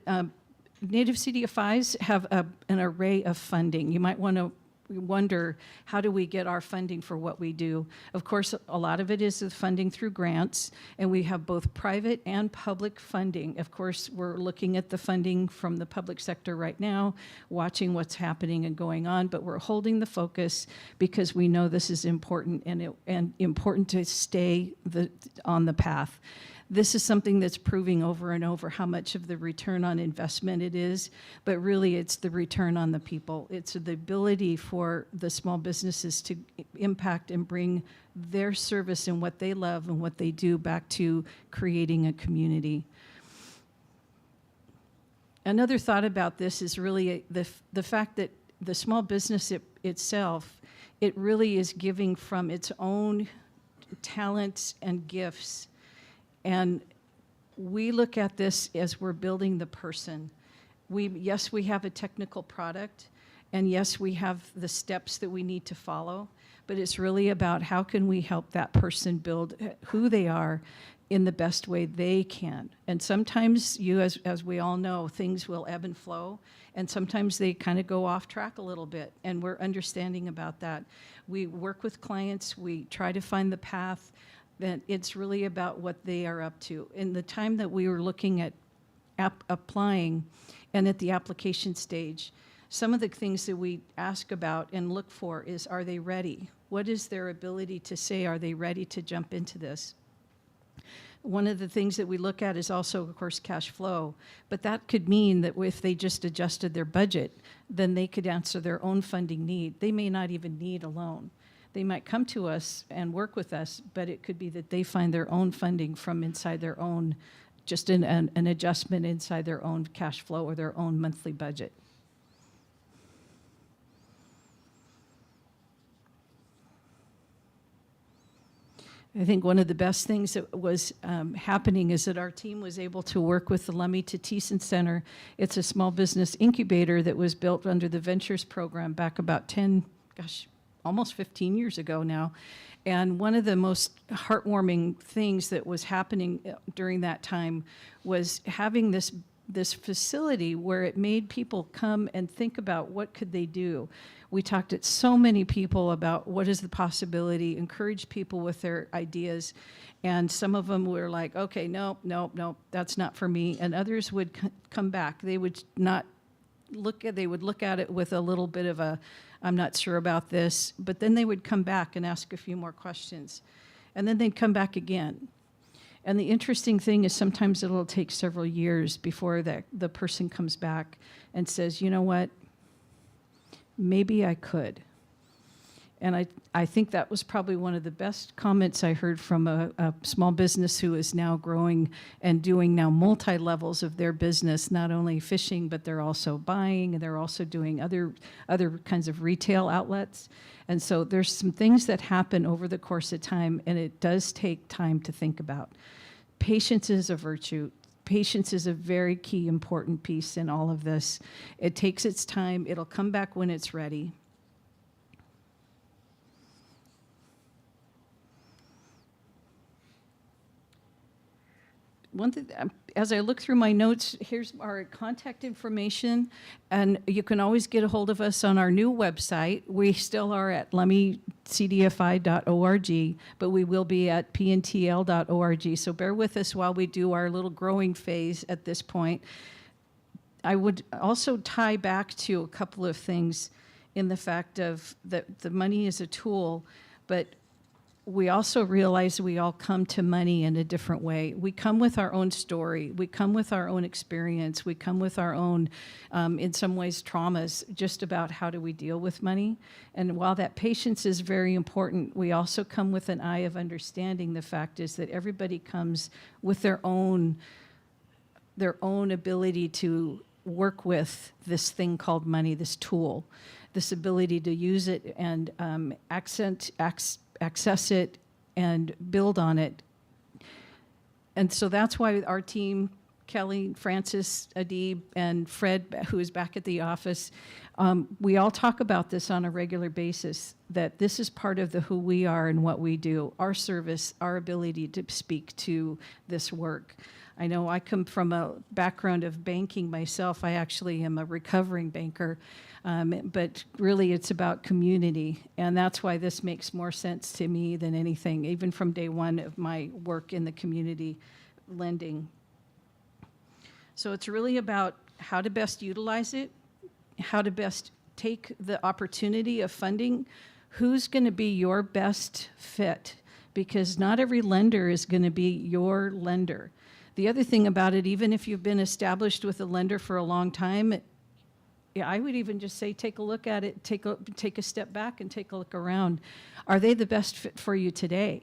Native CDFIs have an array of funding. You might want to wonder, how do we get our funding for what we do? Of course, a lot of it is the funding through grants, and we have both private and public funding. Of course, we're looking at the funding from the public sector right now, watching what's happening and going on, but we're holding the focus because we know this is important, and important to stay on the path. This is something that's proving over and over how much of the return on investment it is, but really it's the return on the people. It's the ability for the small businesses to impact and bring their service and what they love and what they do back to creating a community. Another thought about this is really the fact that the small business itself, it really is giving from its own talents and gifts. And we look at this as we're building the person. Yes, we have a technical product, and yes, we have the steps that we need to follow, but it's really about how can we help that person build who they are in the best way they can. And sometimes as we all know, things will ebb and flow, and sometimes they kind of go off track a little bit, and we're understanding about that. We work with clients, we try to find the path, that it's really about what they are up to. In the time that we were looking at applying and at the application stage, some of the things that we ask about and look for is, are they ready? What is their ability to say, are they ready to jump into this? One of the things that we look at is also, of course, cash flow, but that could mean that if they just adjusted their budget, then they could answer their own funding need. They may not even need a loan. They might come to us and work with us, but it could be that they find their own funding from inside their own, just an adjustment inside their own cash flow or their own monthly budget. I think one of the best things that was happening is that our team was able to work with the Lummi to Thiessen Center. It's a small business incubator that was built under the Ventures program back about almost 15 years ago now. And one of the most heartwarming things that was happening during that time was having this facility where it made people come and think about what could they do. We talked to so many people about what is the possibility, encouraged people with their ideas, and some of them were like, okay, no, that's not for me. And others would come back. They would look at it with a little bit of a, I'm not sure about this, but then they would come back and ask a few more questions. And then they'd come back again. And the interesting thing is sometimes it'll take several years before the person comes back and says, you know what, maybe I could. And I think that was probably one of the best comments I heard from a small business who is now growing and doing now multi-levels of their business, not only fishing, but they're also buying, and they're also doing other kinds of retail outlets. And so there's some things that happen over the course of time, and it does take time to think about. Patience is a virtue. Patience is a very key, important piece in all of this. It takes its time. It'll come back when it's ready. One thing, as I look through my notes, here's our contact information, and you can always get a hold of us on our new website. We still are at lummicdfi.org, but we will be at pntl.org, so bear with us while we do our little growing phase at this point. I would also tie back to a couple of things in the fact of that the money is a tool, but we also realize we all come to money in a different way. We come with our own story. We come with our own experience. We come with our own, in some ways, traumas, just about how do we deal with money. And while that patience is very important, we also come with an eye of understanding. The fact is that everybody comes with their own ability to work with this thing called money, this tool, this ability to use it and access it and build on it. And so that's why our team, Kelly, Francis, Adib, and Fred, who is back at the office, we all talk about this on a regular basis, that this is part of who we are and what we do, our service, our ability to speak to this work. I know I come from a background of banking myself. I actually am a recovering banker, but really it's about community, and that's why this makes more sense to me than anything, even from day one of my work in the community lending. So it's really about how to best utilize it, how to best take the opportunity of funding, who's going to be your best fit, because not every lender is going to be your lender. The other thing about it, even if you've been established with a lender for a long time, yeah, I would even just say take a look at it, take a step back and take a look around. Are they the best fit for you today?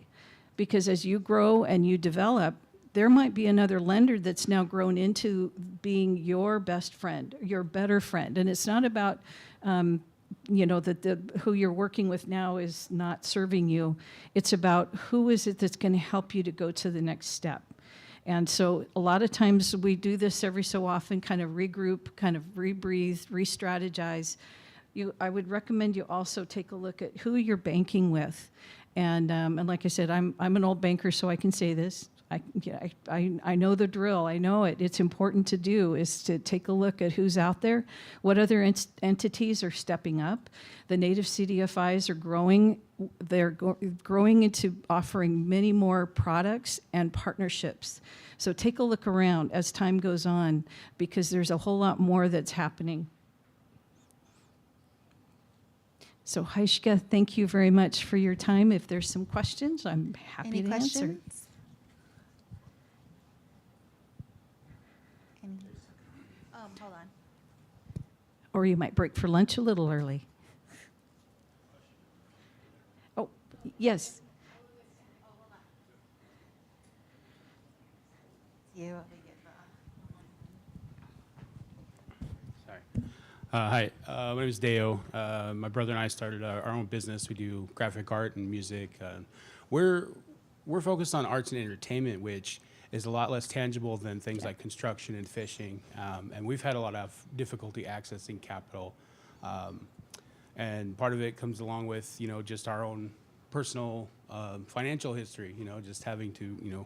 Because as you grow and you develop, there might be another lender that's now grown into being your best friend, your better friend. And it's not about, that who you're working with now is not serving you. It's about who is it that's going to help you to go to the next step. And so a lot of times we do this every so often, kind of regroup, kind of rebreathe, re-strategize. I would recommend you also take a look at who you're banking with. And like I said, I'm an old banker, so I can say this. I know the drill. I know it. It's important to do is to take a look at who's out there, what other entities are stepping up. The native CDFIs are growing. They're growing into offering many more products and partnerships. So take a look around as time goes on, because there's a whole lot more that's happening. So Haishka, thank you very much for your time. If there's some questions, I'm happy to answer. Hold on. Or you might break for lunch a little early. Oh, yes. Hi, my name is Deo. My brother and I started our own business. We do graphic art and music. We're focused on arts and entertainment, which is a lot less tangible than things like construction and fishing. And we've had a lot of difficulty accessing capital. And part of it comes along with, just our own personal financial history, just having to,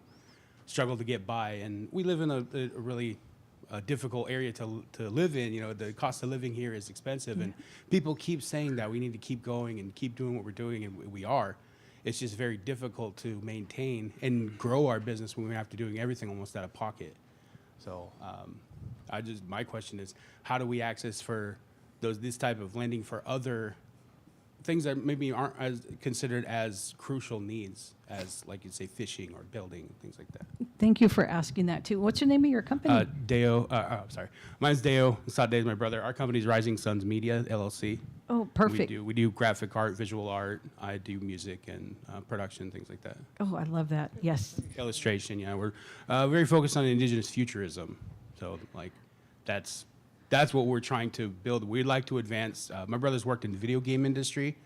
struggle to get by. And we live in a really difficult area to live in. The cost of living here is expensive. And people keep saying that we need to keep going and keep doing what we're doing, and we are. It's just very difficult to maintain and grow our business when we have to doing everything almost out of pocket. So my question is, how do we access for this type of lending for other things that maybe aren't as considered as crucial needs as, like you'd say, fishing or building, things like that? Thank you for asking that too. What's your name of your company? Deo, sorry. Mine's Deo. Sade is my brother. Our company's Rising Suns Media, LLC. Oh, perfect. We do graphic art, visual art. I do music and production, things like that. Oh, I love that. Yes. Illustration, yeah. We're very focused on indigenous futurism. So, that's what we're trying to build. We'd like to advance. My brother's worked in the video game industry.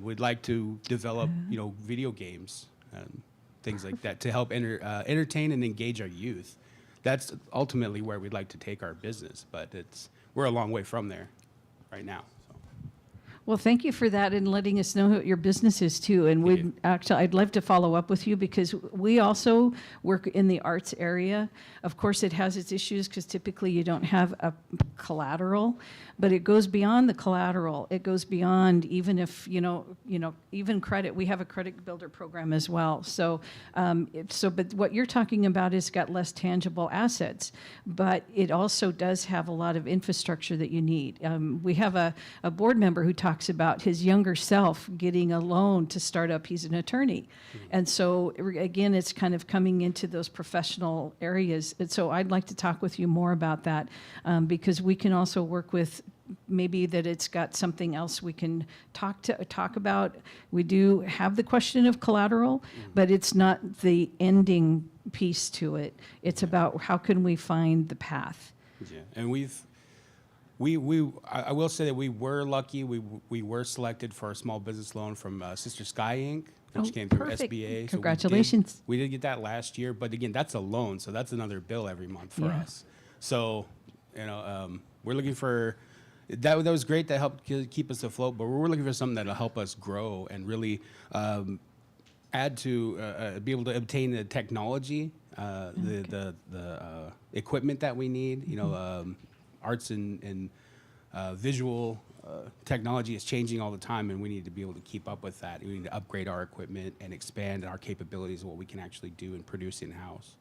We'd like to develop, video games and things like that to help entertain and engage our youth. That's ultimately where we'd like to take our business, but we're a long way from there right now. So. Well, thank you for that and letting us know what your business is too. And I'd love to follow up with you, because we also work in the arts area. Of course, it has its issues because typically you don't have a collateral, but it goes beyond the collateral. It goes beyond even if, even credit. We have a credit builder program as well. So, but what you're talking about is got less tangible assets, but it also does have a lot of infrastructure that you need. We have a board member who talks talks about his younger self getting a loan to start up. He's an attorney. And so, again, it's kind of coming into those professional areas. And so I'd like to talk with you more about that because we can also work with maybe that it's got something else we can talk about. We do have the question of collateral, but it's not the ending piece to it. It's about how can we find the path. Yeah, and I will say that we were lucky. We were selected for a small business loan from Sister Sky Inc., which Oh, came through perfect. SBA. Congratulations. We did get that last year, but again, that's a loan, so that's another bill every month for Yeah. us. So, we're looking for that. That was great. That helped keep us afloat, but we're looking for something that'll help us grow and really add to be able to obtain the technology, the equipment that we need. Arts and visual technology is changing all the time, and we need to be able to keep up with that. We need to upgrade our equipment and expand our capabilities of what we can actually do and produce in-house.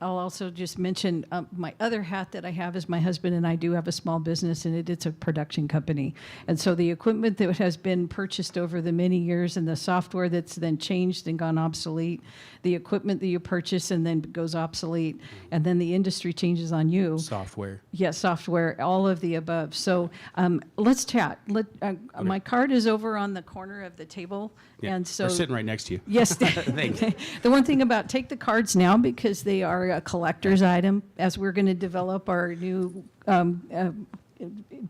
I'll also just mention my other hat that I have is my husband and I do have a small business, and it's a production company. And so the equipment that has been purchased over the many years and the software that's then changed and gone obsolete, the equipment that you purchase and then goes obsolete, and then the industry changes on you. Software. Yes, software, all of the above. So let's chat. My card is over on the corner of the table. Yeah, And so we're sitting right next to you. Yes. Thanks. The one thing about take the cards now because they are a collector's item. As we're going to develop our new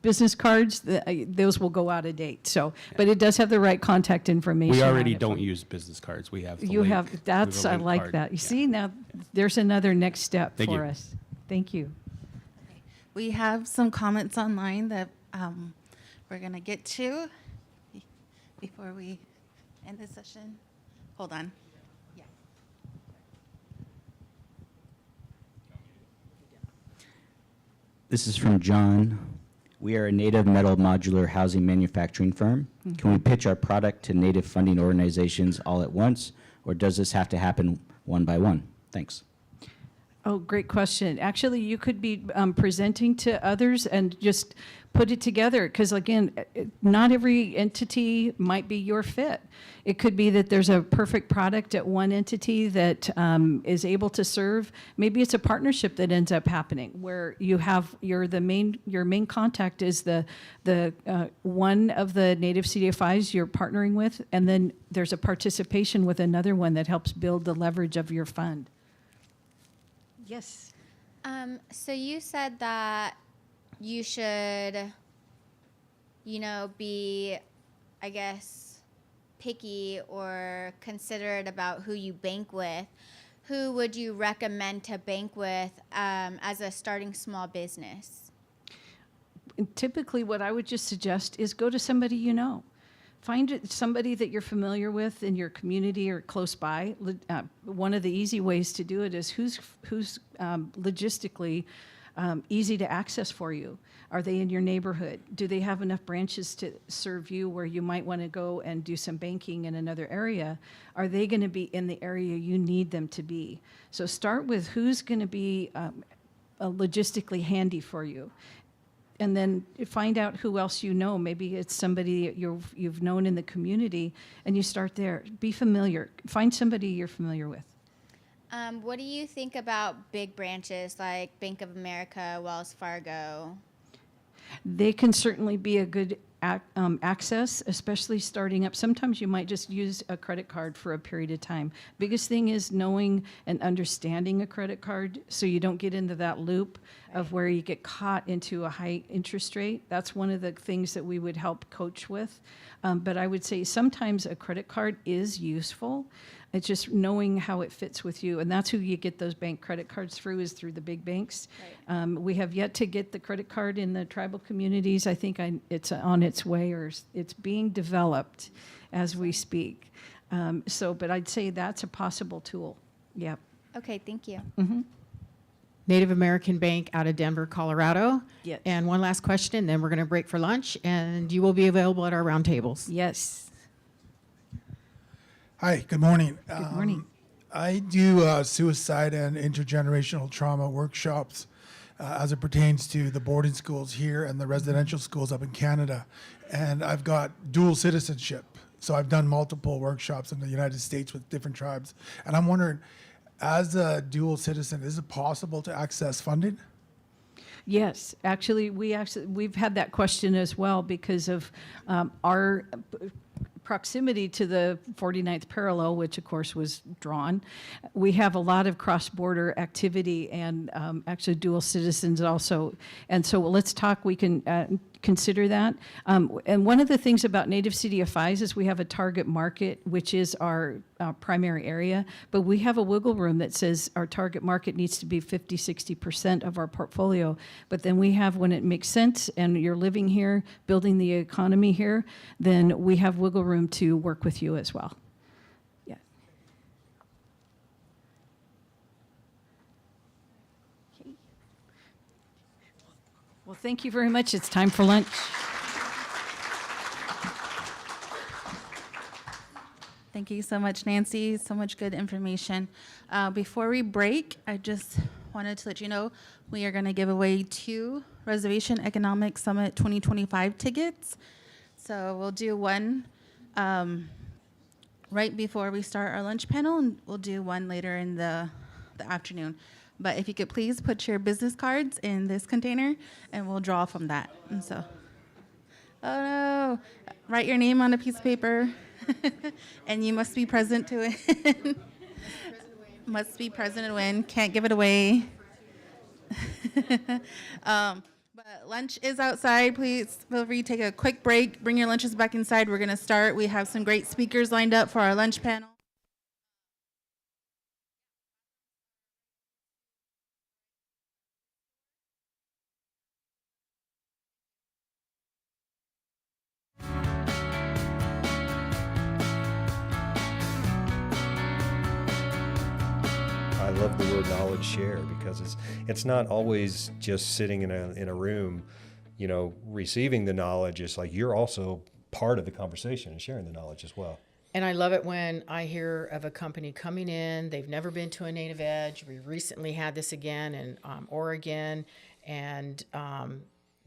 business cards, those will go out of date. So, but it does have the right contact information. We on already it. don't use business cards. We have. The You link. have We that's a I link like card. that. You Yeah. see now, there's another next step Thank for you. us. Thank you. We have some comments online that we're going to get to before we end the session. Hold on. Yeah. This is from John. We are a native metal modular housing manufacturing firm. Can we pitch our product to native funding organizations all at once, or does this have to happen one by one? Thanks. Oh, great question. Actually, you could be presenting to others and just put it together because, again, not every entity might be your fit. It could be that there's a perfect product at one entity that is able to serve. Maybe it's a partnership that ends up happening where your main contact is the one of the native CDFIs you're partnering with, and then there's a participation with another one that helps build the leverage of your fund. Yes. So you said that you should, be, I guess, picky or considerate about who you bank with. Who would you recommend to bank with as a starting small business? Typically, what I would just suggest is go to somebody you know. Find somebody that you're familiar with in your community or close by. One of the easy ways to do it is who's logistically easy to access for you. Are they in your neighborhood? Do they have enough branches to serve you where you might want to go and do some banking in another area? Are they going to be in the area you need them to be? So start with who's going to be logistically handy for you. And then find out who else you know. Maybe it's somebody that you've known in the community, and you start there. Be familiar. Find somebody you're familiar with. What do you think about big branches like Bank of America, Wells Fargo? They can certainly be a good access, especially starting up. Sometimes you might just use a credit card for a period of time. Biggest thing is knowing and understanding a credit card so you don't get into that loop of where you get caught into a high interest rate. That's one of the things that we would help coach with. But I would say sometimes a credit card is useful. It's just knowing how it fits with you. And that's who you get those bank credit cards through, is through the big banks. Right. We have yet to get the credit card in the tribal communities. I think it's on its way, or it's being developed as we speak. But I'd say that's a possible tool. Yep. Okay, thank you. Mm-hmm. Native American Bank out of Denver, Colorado. Yes. And one last question, then we're going to break for lunch, and you will be available at our roundtables. Yes. Hi, good morning. Good morning. I do suicide and intergenerational trauma workshops. as it pertains to the boarding schools here and the residential schools up in Canada. And I've got dual citizenship. So I've done multiple workshops in the United States with different tribes. And I'm wondering, as a dual citizen, is it possible to access funding? Yes, we've had that question as well because of our proximity to the 49th parallel, which of course was drawn. We have a lot of cross-border activity and actually dual citizens also. And so let's talk, we can consider that. And one of the things about native CDFIs is we have a target market, which is our primary area, but we have a wiggle room that says our target market needs to be 50, 60% of our portfolio. But then we have, when it makes sense and you're living here, building the economy here, then we have wiggle room to work with you as well. Yeah. Okay. Well, thank you very much. It's time for lunch. Thank you so much, Nancy. So much good information. Before we break, I just wanted to let you know we are going to give away 2 Reservation Economic Summit 2025 tickets. So we'll do one right before we start our lunch panel, and we'll do one later in the afternoon. But if you could please put your business cards in this container, and we'll draw from that. And so, oh no, write your name on a piece of paper. And you must be present to win. Must be present to win. Can't give it away. But lunch is outside. Please feel free to take a quick break. Bring your lunches back inside. We're going to start. We have some great speakers lined up for our lunch panel. I love the word knowledge share because it's not always just sitting in a room, receiving the knowledge. It's like you're also part of the conversation and sharing the knowledge as well. And I love it when I hear of a company coming in, they've never been to a Native Edge. We recently had this again in Oregon, and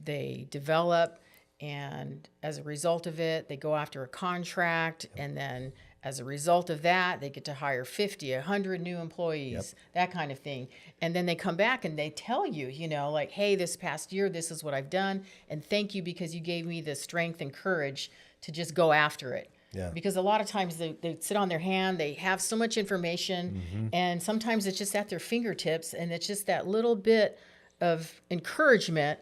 they develop, and as a result of it, they go after a contract, and then as a result of that, they get to hire 50, 100 new employees, that kind of thing. And then they come back and they tell you, like, hey, this past year, this is what I've done, and thank you because you gave me the strength and courage to just go after it. Yeah. Because a lot of times they sit on their hand, they have so much information, and sometimes it's just at their fingertips, and it's just that little bit of encouragement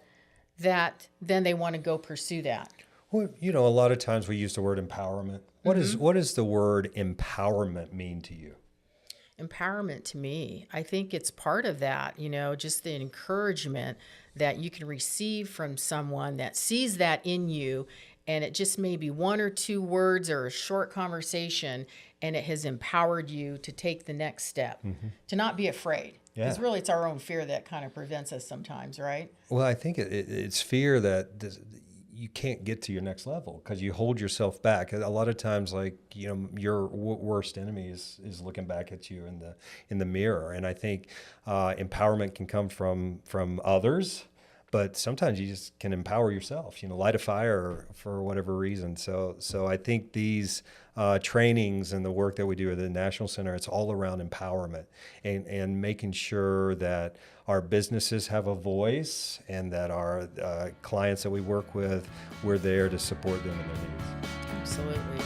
that then they want to go pursue that. Well, a lot of times we use the word empowerment. What does the word empowerment mean to you? Empowerment to me, I think it's part of that, just the encouragement that you can receive from someone that sees that in you, and it just may be 1 or 2 words or a short conversation, and it has empowered you to take the next step, to not be afraid. Because really it's our own fear that kind of prevents us sometimes, right? Well, I think it's fear that you can't get to your next level because you hold yourself back. A lot of times, your worst enemy is looking back at you in the mirror. And I think empowerment can come from others, but sometimes you just can empower yourself. Light a fire for whatever reason. So I think these trainings and the work that we do at the National Center, it's all around empowerment and making sure that our businesses have a voice and that our clients that we work with, we're there to support them in their needs. Absolutely.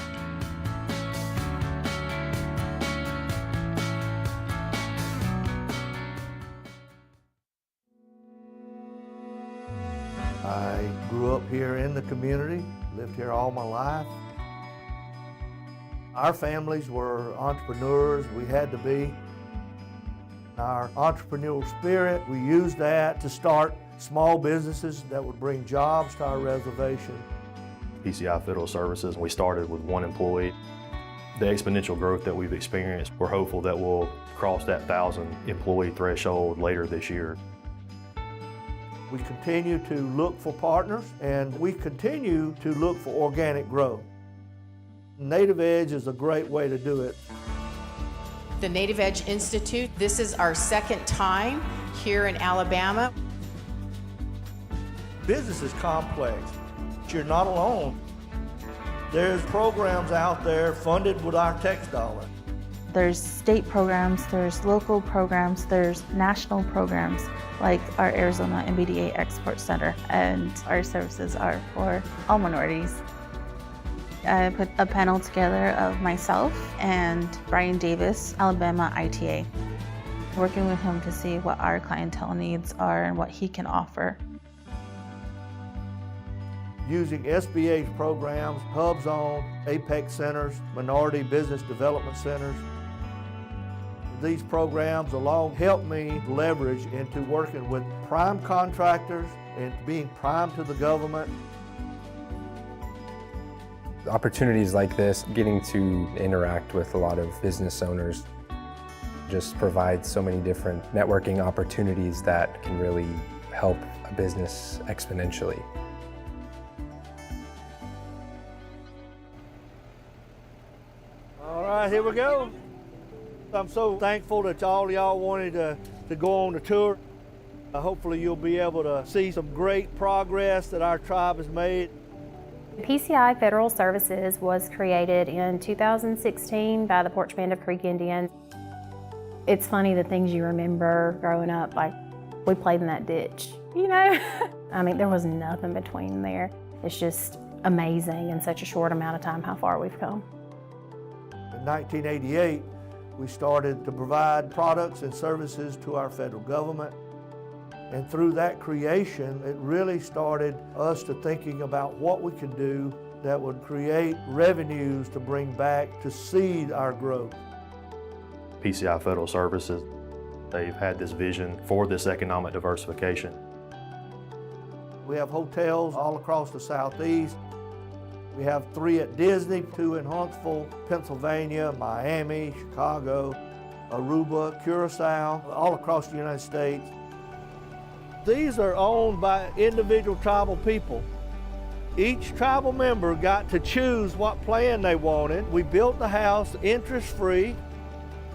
I grew up here in the community, lived here all my life. Our families were entrepreneurs, we had to be. Our entrepreneurial spirit, we used that to start small businesses that would bring jobs to our reservation. PCI Federal Services, we started with 1 employee. The exponential growth that we've experienced, we're hopeful that we'll cross that 1,000 employee threshold later this year. We continue to look for partners, and we continue to look for organic growth. Native Edge is a great way to do it. The Native Edge Institute, this is our 2nd time here in Alabama. business is complex. You're not alone. There's programs out there funded with our tax dollar. There's state programs, there's local programs, there's national programs like our Arizona MBDA Export Center, and our services are for all minorities. I put a panel together of myself and Brian Davis, Alabama ITA, working with him to see what our clientele needs are and what he can offer. Using SBA's programs, Hub Zone, Apex Centers, Minority Business Development Centers. These programs alone help me leverage into working with prime contractors and being prime to the government. Opportunities like this, getting to interact with a lot of business owners, just provides so many different networking opportunities that can really help a business exponentially. All right, here we go. I'm so thankful that all y'all wanted to go on the tour. Hopefully you'll be able to see some great progress that our tribe has made. PCI Federal Services was created in 2016 by the Porch Band of Creek Indians. It's funny the things you remember growing up, like we played in that ditch, you know? I mean, there was nothing between there. It's just amazing in such a short amount of time how far we've come. In 1988, we started to provide products and services to our federal government. And through that creation, it really started us to thinking about what we could do that would create revenues to bring back to seed our growth. PCI Federal Services, they've had this vision for this economic diversification. We have hotels all across the Southeast. We have 3 at Disney, 2 in Huntsville, Pennsylvania, Miami, Chicago, Aruba, Curacao, all across the United States. These are owned by individual tribal people. Each tribal member got to choose what plan they wanted. We built the house interest-free.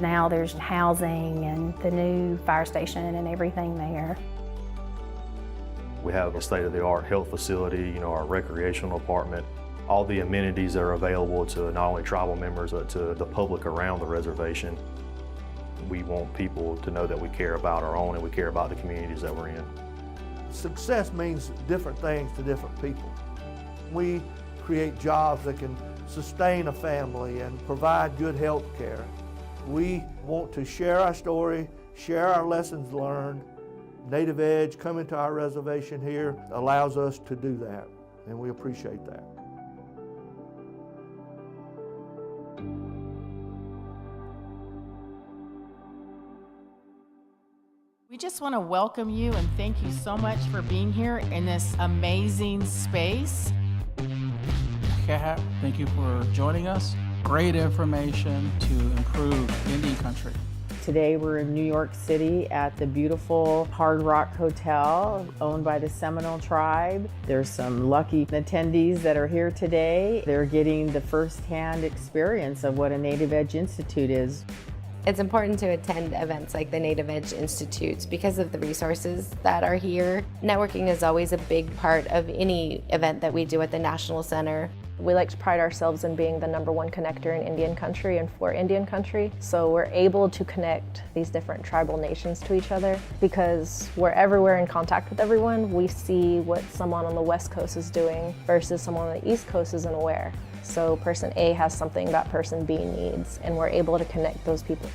Now there's housing and the new fire station and everything there. We have a state-of-the-art health facility, our recreational department, all the amenities that are available to not only tribal members, but to the public around the reservation. We want people to know that we care about our own and we care about the communities that we're in. Success means different things to different people. We create jobs that can sustain a family and provide good health care. We want to share our story, share our lessons learned. Native Edge coming to our reservation here allows us to do that, and we appreciate that. We just want to welcome you and thank you so much for being here in this amazing space. Thank you for joining us. Great information to improve Indian country. Today we're in New York City at the beautiful Hard Rock Hotel owned by the Seminole tribe. There's some lucky attendees that are here today. They're getting the first-hand experience of what a Native Edge Institute is. It's important to attend events like the Native Edge Institutes because of the resources that are here. Networking is always a big part of any event that we do at the National Center. We like to pride ourselves in being the #1 connector in Indian country and for Indian country. So we're able to connect these different tribal nations to each other because we're everywhere in contact with everyone. We see what someone on the West Coast is doing versus someone on the East Coast isn't aware. So person A has something that person B needs, and we're able to connect those people.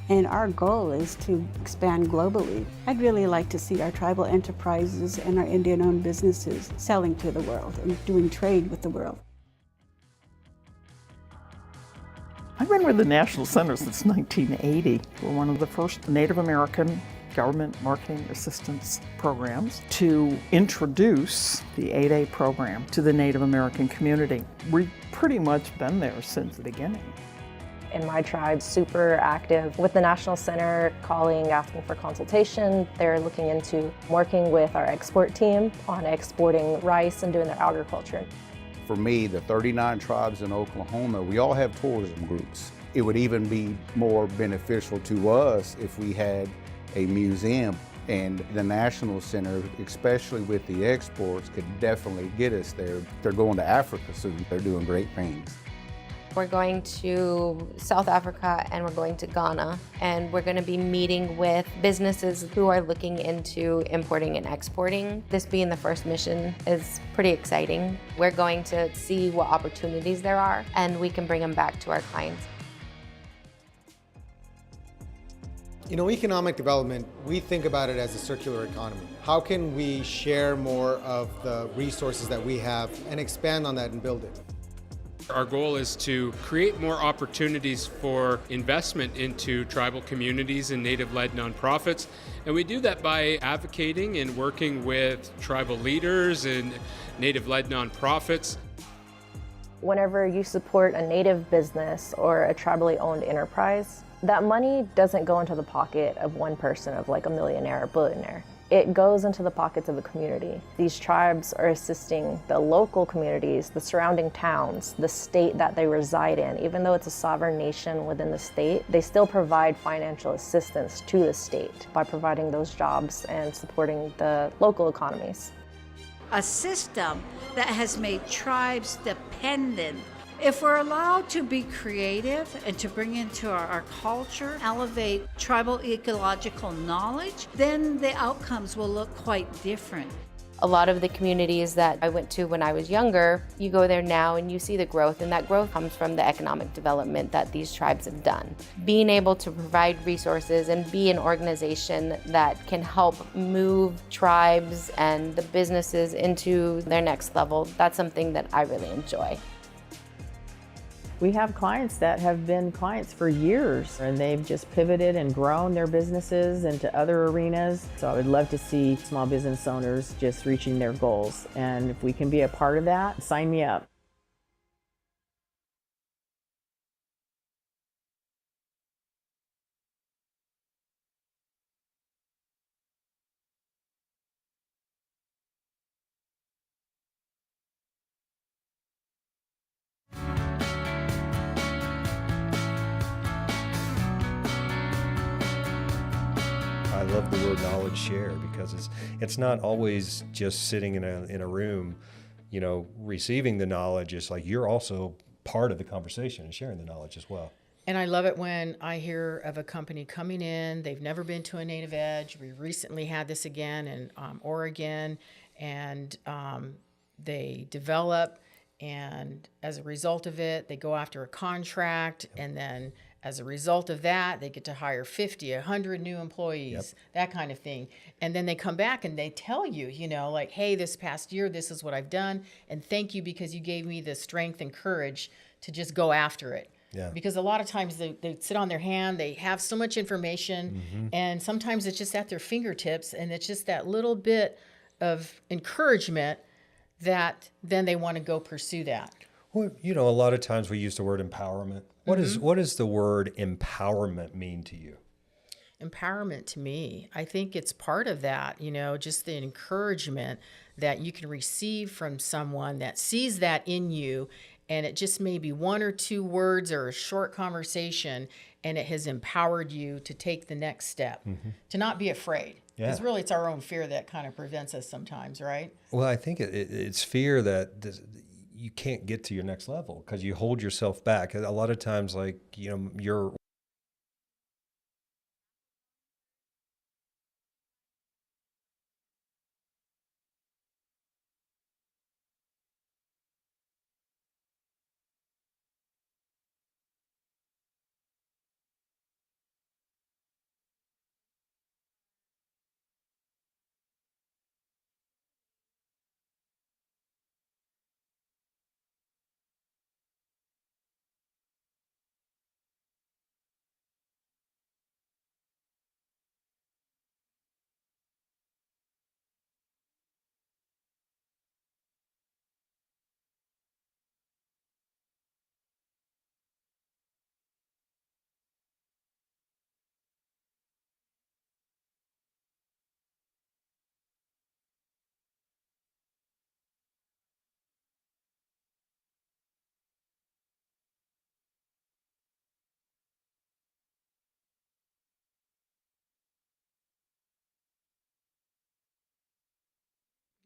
And our goal is to expand globally. I'd really like to see our tribal enterprises and our Indian-owned businesses selling to the world and doing trade with the world. I've been with the National Center since 1980. We're one of the first Native American government marketing assistance programs to introduce the 8A program to the Native American community. We've pretty much been there since the beginning. And my tribe's super active with the National Center, calling, asking for consultation. They're looking into working with our export team on exporting rice and doing their agriculture. For me, the 39 tribes in Oklahoma, we all have tourism groups. It would even be more beneficial to us if we had a museum And the National Center, especially with the exports, could definitely get us there. They're going to Africa soon. They're doing great things. We're going to South Africa and we're going to Ghana, and we're going to be meeting with businesses who are looking into importing and exporting. This being the first mission is pretty exciting. We're going to see what opportunities there are, and we can bring them back to our clients. You know, economic development, we think about it as a circular economy. How can we share more of the resources that we have and expand on that and build it? Our goal is to create more opportunities for investment into tribal communities and Native-led nonprofits. And we do that by advocating and working with tribal leaders and Native-led nonprofits. Whenever you support a Native business or a tribally owned enterprise, that money doesn't go into the pocket of one person, of like a millionaire or billionaire. It goes into the pockets of the community. These tribes are assisting the local communities, the surrounding towns, the state that they reside in. Even though it's a sovereign nation within the state, they still provide financial assistance to the state by providing those jobs and supporting the local economies. A system that has made tribes dependent. If we're allowed to be creative and to bring into our culture, elevate tribal ecological knowledge, then the outcomes will look quite different. A lot of the communities that I went to when I was younger, you go there now and you see the growth, and that growth comes from the economic development that these tribes have done. Being able to provide resources and be an organization that can help move tribes and the businesses into their next level, that's something that I really enjoy. We have clients that have been clients for years, and they've just pivoted and grown their businesses into other arenas. So I would love to see small business owners just reaching their goals. And if we can be a part of that, sign me up. I love the word knowledge share because it's not always just sitting in a room, you know, receiving the knowledge. It's like you're also part of the conversation and sharing the knowledge as well. And I love it when I hear of a company coming in, they've never been to a Native Edge. We recently had this again in Oregon, and they develop, and as a result of it, they go after a contract, and then as a result of that, they get to hire 50, 100 new employees, that kind of thing. And then they come back and they tell you, you know, like, hey, this past year, this is what I've done, and thank you because you gave me the strength and courage to just go after it. Yeah. Because a lot of times they sit on their hand, they have so much information, and sometimes it's just at their fingertips, and it's just that little bit of encouragement that then they want to go pursue that. Well, you know, a lot of times we use the word empowerment. What does the word empowerment mean to you? Empowerment to me, I think it's part of that, you know, just the encouragement that you can receive from someone that sees that in you, and it just may be one or two words or a short conversation, and it has empowered you to take the next step, to not be afraid. Because really it's our own fear that kind of prevents us sometimes, right? Well, I think it's fear that you can't get to your next level because you hold yourself back. A lot of times, like, you know, you're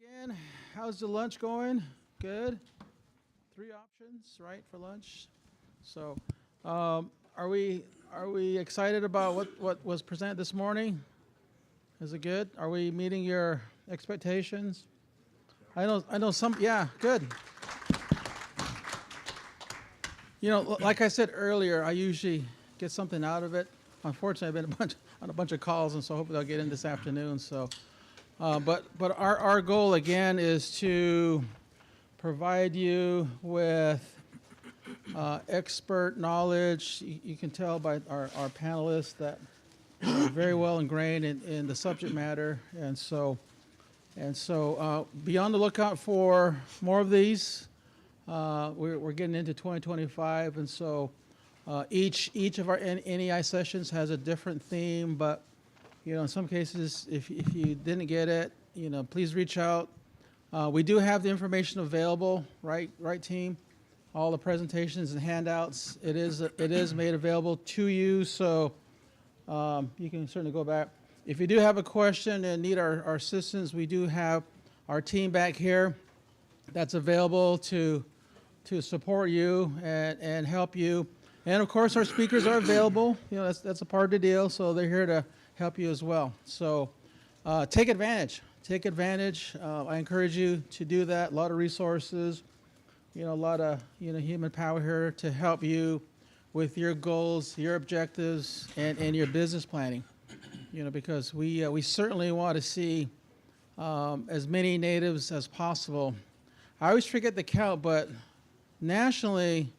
again. How's the lunch going? Good. 3 options, right, for lunch. So, are we excited about what was presented this morning? Is it good? Are we meeting your expectations? I know some. Yeah, good. You know, like I said earlier, I usually get something out of it. Unfortunately, I've been on a bunch of calls, and so hopefully I'll get in this afternoon. So, but our goal again is to provide you with expert knowledge. You can tell by our panelists that are very well ingrained in the subject matter, and so be on the lookout for more of these. We're getting into 2025, and so each of our NEI sessions has a different theme. But you know, in some cases, if you didn't get it, you know, please reach out. We do have the information available, right, team? All the presentations and handouts. It is made available to you, so you can certainly go back. If you do have a question and need our assistance, we do have our team back here that's available to support you and help you. And of course, our speakers are available. You know, that's a part of the deal, so they're here to help you as well. So take advantage. Take advantage. I encourage you to do that. A lot of resources, you know, a lot of human power here to help you with your goals, your objectives, and your business planning. You know, because we certainly want to see as many natives as possible. I always forget the count, but nationally,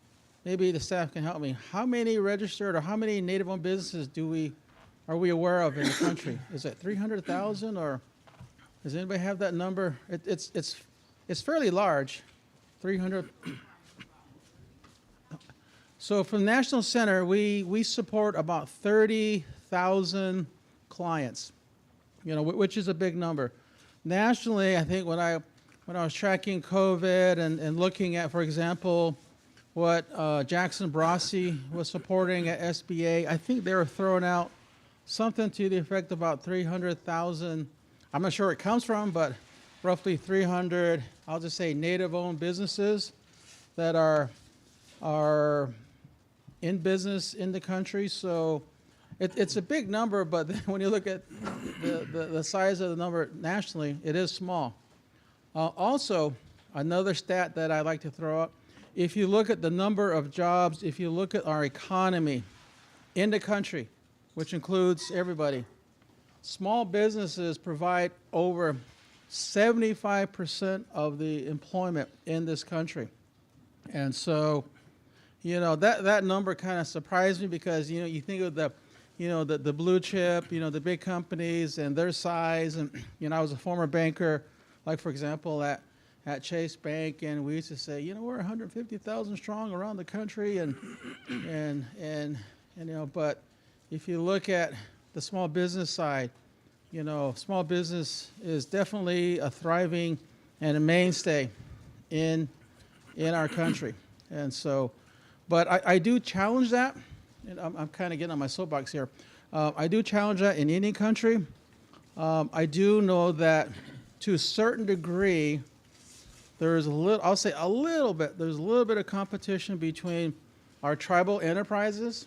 maybe the staff can help me. How many registered or how many native-owned businesses are we aware of in the country? Is it 300,000, or does anybody have that number? It's fairly large, 300. So from National Center, we support about 30,000 clients, you know, which is a big number. Nationally, I think when I was tracking COVID and looking at, for example, what Jackson Brossi was supporting at SBA, I think they were throwing out something to the effect of about 300,000. I'm not sure where it comes from, but roughly 300, I'll just say native-owned businesses that are in business in the country. So it's a big number, but when you look at the size of the number nationally, it is small. Also, another stat that I like to throw up, if you look at the number of jobs, if you look at our economy in the country, which includes everybody, small businesses provide over 75% of the employment in this country. And so, you know, that number kind of surprised me because, you know, you think of the blue chip, you know, the big companies and their size. And, you know, I was a former banker, like, for example, at Chase Bank, and we used to say, you know, we're 150,000 strong around the country, and you know, but if you look at the small business side, you know, small business is definitely a thriving and a mainstay in our country. And so, but I do challenge that, and I'm kind of getting on my soapbox here. I do challenge that in any country. I do know that to a certain degree, there's a little, I'll say a little bit, there's a little bit of competition between our tribal enterprises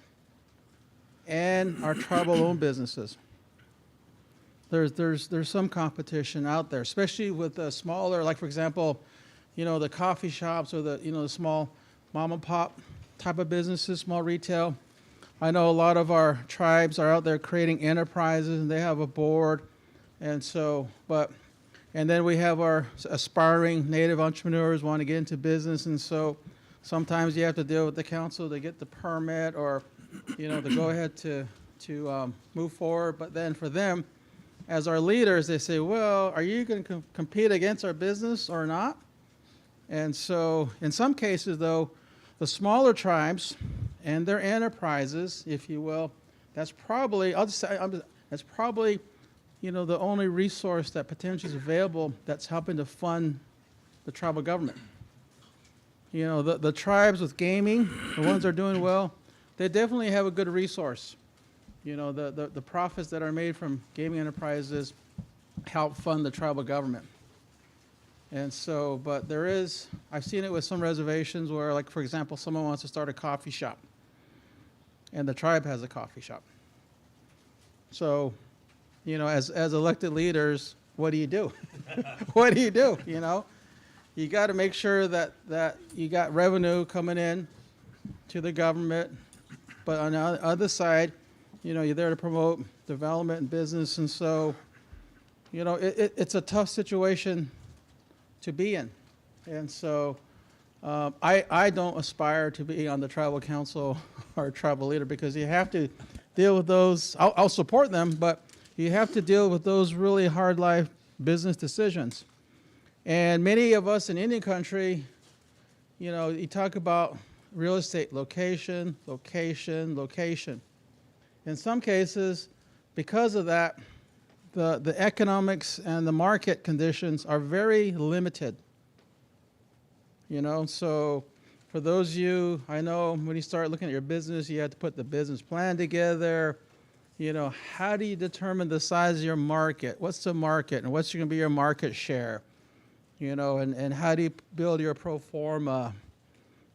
and our tribal-owned businesses. There's some competition out there, especially with the smaller, like, for example, you know, the coffee shops or the small mom and pop type of businesses, small retail. I know a lot of our tribes are out there creating enterprises, and they have a board. And so, and then we have our aspiring native entrepreneurs want to get into business, and so sometimes you have to deal with the council to get the permit or, you know, the go ahead to move forward. But then for them, as our leaders, they say, well, are you going to compete against our business or not? And so in some cases, though, the smaller tribes and their enterprises, if you will, that's probably, that's probably, you know, the only resource that potentially is available that's helping to fund the tribal government. You know, the tribes with gaming, the ones that are doing well, they definitely have a good resource. You know, the profits that are made from gaming enterprises help fund the tribal government. And so, but there is, I've seen it with some reservations where, like, for example, someone wants to start a coffee shop, and the tribe has a coffee shop. So, you know, as elected leaders, what do you do? What do you do, you know? You got to make sure that you got revenue coming in to the government, but on the other side, you know, you're there to promote development and business, and so, you know, it's a tough situation to be in. And so I don't aspire to be on the tribal council or tribal leader, because you have to deal with those. I'll support them, but you have to deal with those really hard life business decisions. And many of us in Indian country, you know, you talk about real estate, location, location, location. In some cases, because of that, the economics and the market conditions are very limited. You know, so for those of you, I know when you start looking at your business, you have to put the business plan together. You know, how do you determine the size of your market? What's the market, and what's going to be your market share? You know, and how do you build your pro forma,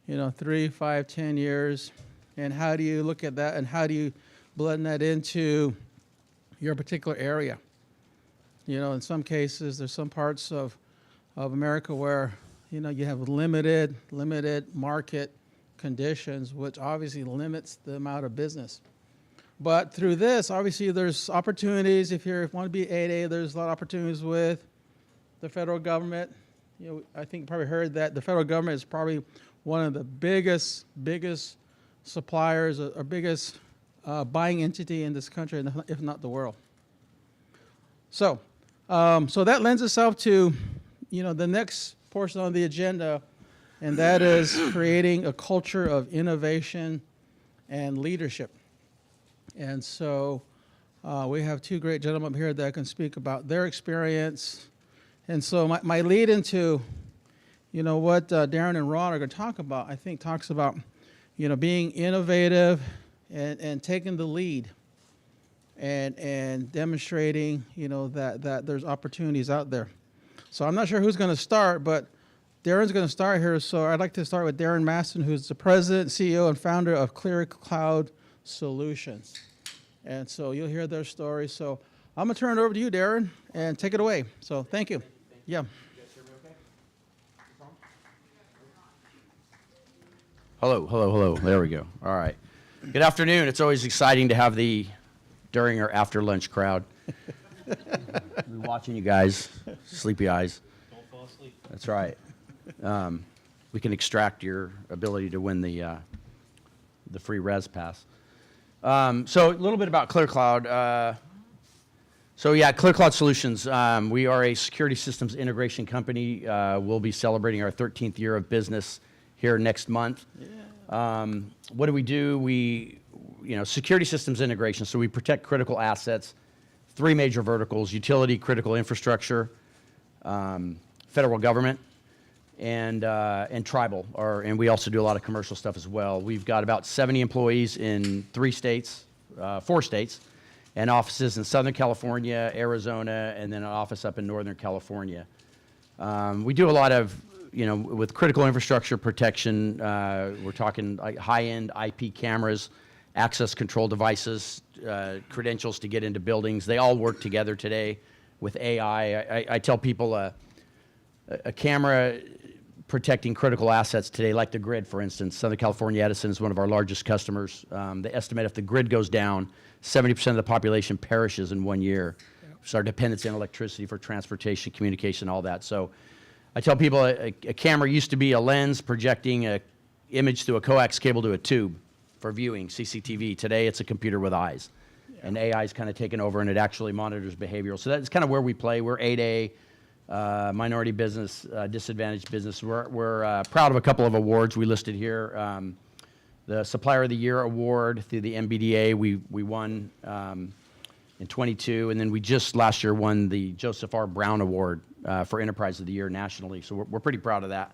you know, 3, 5, 10 years? And how do you look at that, and how do you blend that into your particular area? You know, in some cases, there's some parts of America where, you know, you have limited market conditions, which obviously limits the amount of business. But through this, obviously, there's opportunities. If you want to be 8A, there's a lot of opportunities with the federal government. You know, I think you probably heard that the federal government is probably one of the biggest suppliers or biggest buying entity in this country, if not the world. So, so that lends itself to, you know, the next portion on the agenda, and that is creating a culture of innovation and leadership. And so we have two great gentlemen here that can speak about their experience. And so my lead into, you know, what Darren and Ron are going to talk about, I think talks about, you know, being innovative and taking the lead and demonstrating, you know, that there's opportunities out there. So I'm not sure who's going to start, but Darren's going to start here. So I'd like to start with Darren Maston, who's the president, CEO, and founder of Clear Cloud Solutions. And so you'll hear their story. So I'm going to turn it over to you, Darren, and take it away. So thank you. Yeah. Hello. There we go. All right. Good afternoon. It's always exciting to have the during or after lunch crowd. We're watching you guys, sleepy eyes. Don't fall asleep. That's right. We can extract your ability to win the free res pass. So a little bit about Clear Cloud. So yeah, Clear Cloud Solutions. We are a security systems integration company. We'll be celebrating our 13th year of business here next month. Yeah. What do? We, you know, security systems integration. So we protect critical assets, 3 major verticals: utility, critical infrastructure, federal government, and tribal. And we also do a lot of commercial stuff as well. We've got about 70 employees in 4 states, and offices in Southern California, Arizona, and then an office up in Northern California. We do a lot of, you know, with critical infrastructure protection. We're talking like high-end IP cameras, access control devices, credentials to get into buildings. They all work together today with AI. I tell people a camera protecting critical assets today, like the grid, for instance. Southern California Edison is one of our largest customers. They estimate if the grid goes down, 70% of the population perishes in 1 year. Yep. So our dependence on electricity for transportation, communication, all that. So I tell people a camera used to be a lens projecting an image through a coax cable to a tube for viewing, CCTV. Today it's a computer with eyes. Yeah. And AI's kind of taken over, and it actually monitors behavioral. So that's kind of where we play. We're 8A. Minority business, disadvantaged business. We're proud of a couple of awards we listed here. The Supplier of the Year award through the MBDA, we won in 22, and then we just last year won the Joseph R. Brown Award for Enterprise of the Year nationally. So we're pretty proud of that.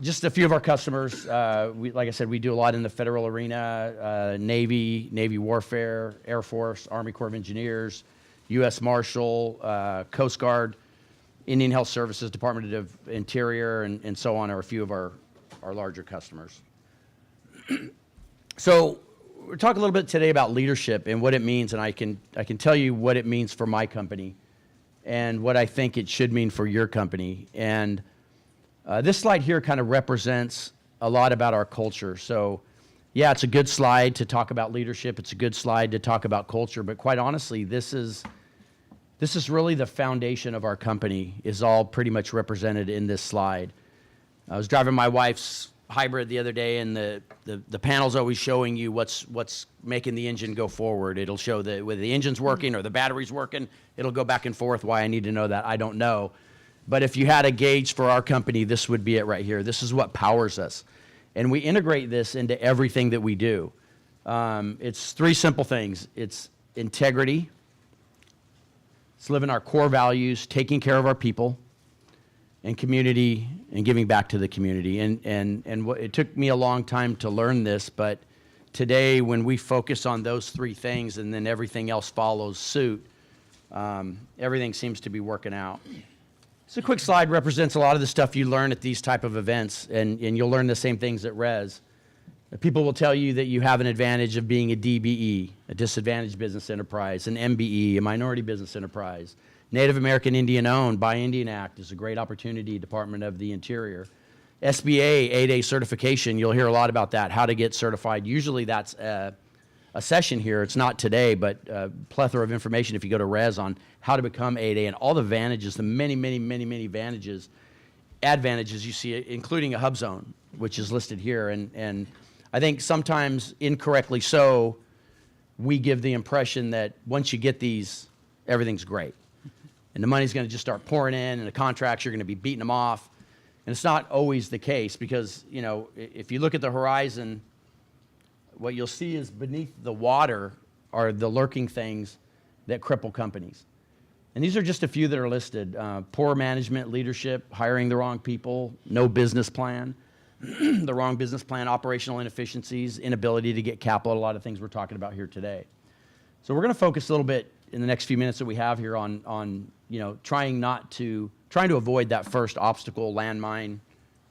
Just a few of our customers. Like I said, we do a lot in the federal arena: Navy warfare, Air Force, Army Corps of Engineers, U.S. Marshal, Coast Guard, Indian Health Services, Department of Interior, and so on are a few of our larger customers. So we're talking a little bit today about leadership and what it means, and I can tell you what it means for my company and what I think it should mean for your company. And this slide here kind of represents a lot about our culture. So yeah, it's a good slide to talk about leadership. It's a good slide to talk about culture, but quite honestly, this is really the foundation of our company, is all pretty much represented in this slide. I was driving my wife's hybrid the other day, and the panel's always showing you what's making the engine go forward. It'll show that whether the engine's working or the battery's working. It'll go back and forth. Why I need to know that, I don't know. But if you had a gauge for our company, this would be it right here. This is what powers us. And we integrate this into everything that we do. It's three simple things. It's integrity. It's living our core values, taking care of our people, and community, and giving back to the community. And it took me a long time to learn this, but today when we focus on those three things and then everything else follows suit, everything seems to be working out. This quick slide represents a lot of the stuff you learn at these type of events, and you'll learn the same things at Res. People will tell you that you have an advantage of being a DBE, a disadvantaged business enterprise, an MBE, a minority business enterprise. Native American Indian owned by Indian Act is a great opportunity, Department of the Interior. SBA 8A certification, you'll hear a lot about that, how to get certified. Usually that's a session here. It's not today, but a plethora of information if you go to Res on how to become 8A and all the advantages, the many advantages you see, including a hub zone, which is listed here. And I think sometimes incorrectly so, we give the impression that once you get these, everything's great. And the money's going to just start pouring in, and the contracts, you're going to be beating them off. And it's not always the case, because, you know, if you look at the horizon, what you'll see is beneath the water are the lurking things that cripple companies. And these are just a few that are listed. Poor management, leadership, hiring the wrong people, no business plan, the wrong business plan, operational inefficiencies, inability to get capital, a lot of things we're talking about here today. So we're going to focus a little bit in the next few minutes that we have here on you know, trying to avoid that first obstacle, landmine,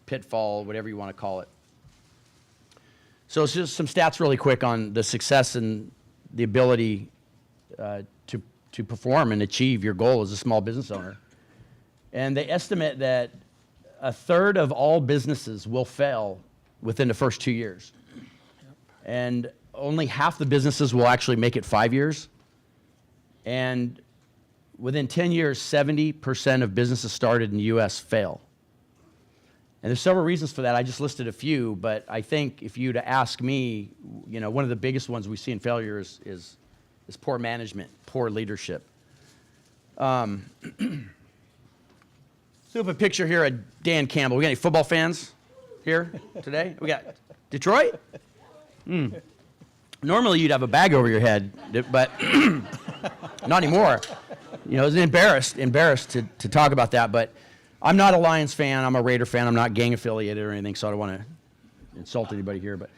pitfall, whatever you want to call it. So it's just some stats really quick on the success and the ability to perform and achieve your goal as a small business owner. And they estimate that a third of all businesses will fail within the first 2 years. And only half the businesses will actually make it 5 years. And within 10 years, 70% of businesses started in the U.S. fail. And there's several reasons for that. I just listed a few, but I think if you were to ask me, you know, one of the biggest ones we see in failure is poor management, poor leadership. So we have a picture here of Dan Campbell. We got any football fans here today? We got Detroit? Normally you'd have a bag over your head, but not anymore. You know, I was embarrassed to talk about that, but I'm not a Lions fan. I'm a Raider fan. I'm not gang affiliated or anything, so I don't want to insult anybody here. But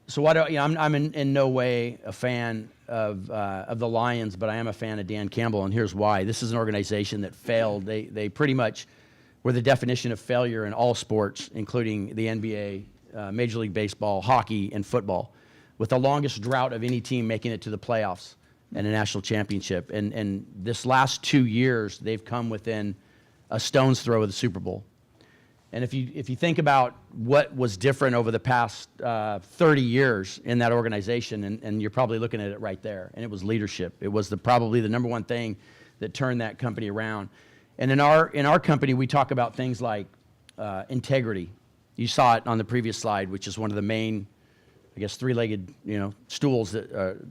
so why do you know? I'm in no way a fan of the Lions, but I am a fan of Dan Campbell, and here's why. This is an organization that failed. They pretty much were the definition of failure in all sports, including the NBA, Major League Baseball, hockey, and football, with the longest drought of any team making it to the playoffs and a national championship. And this last 2 years, they've come within a stone's throw of the Super Bowl. And if you think about what was different over the past 30 years in that organization, and you're probably looking at it right there, and it was leadership. It was probably the number one thing that turned that company around. And in our company, we talk about things like integrity. You saw it on the previous slide, which is one of the main, I guess, three-legged, you know, stools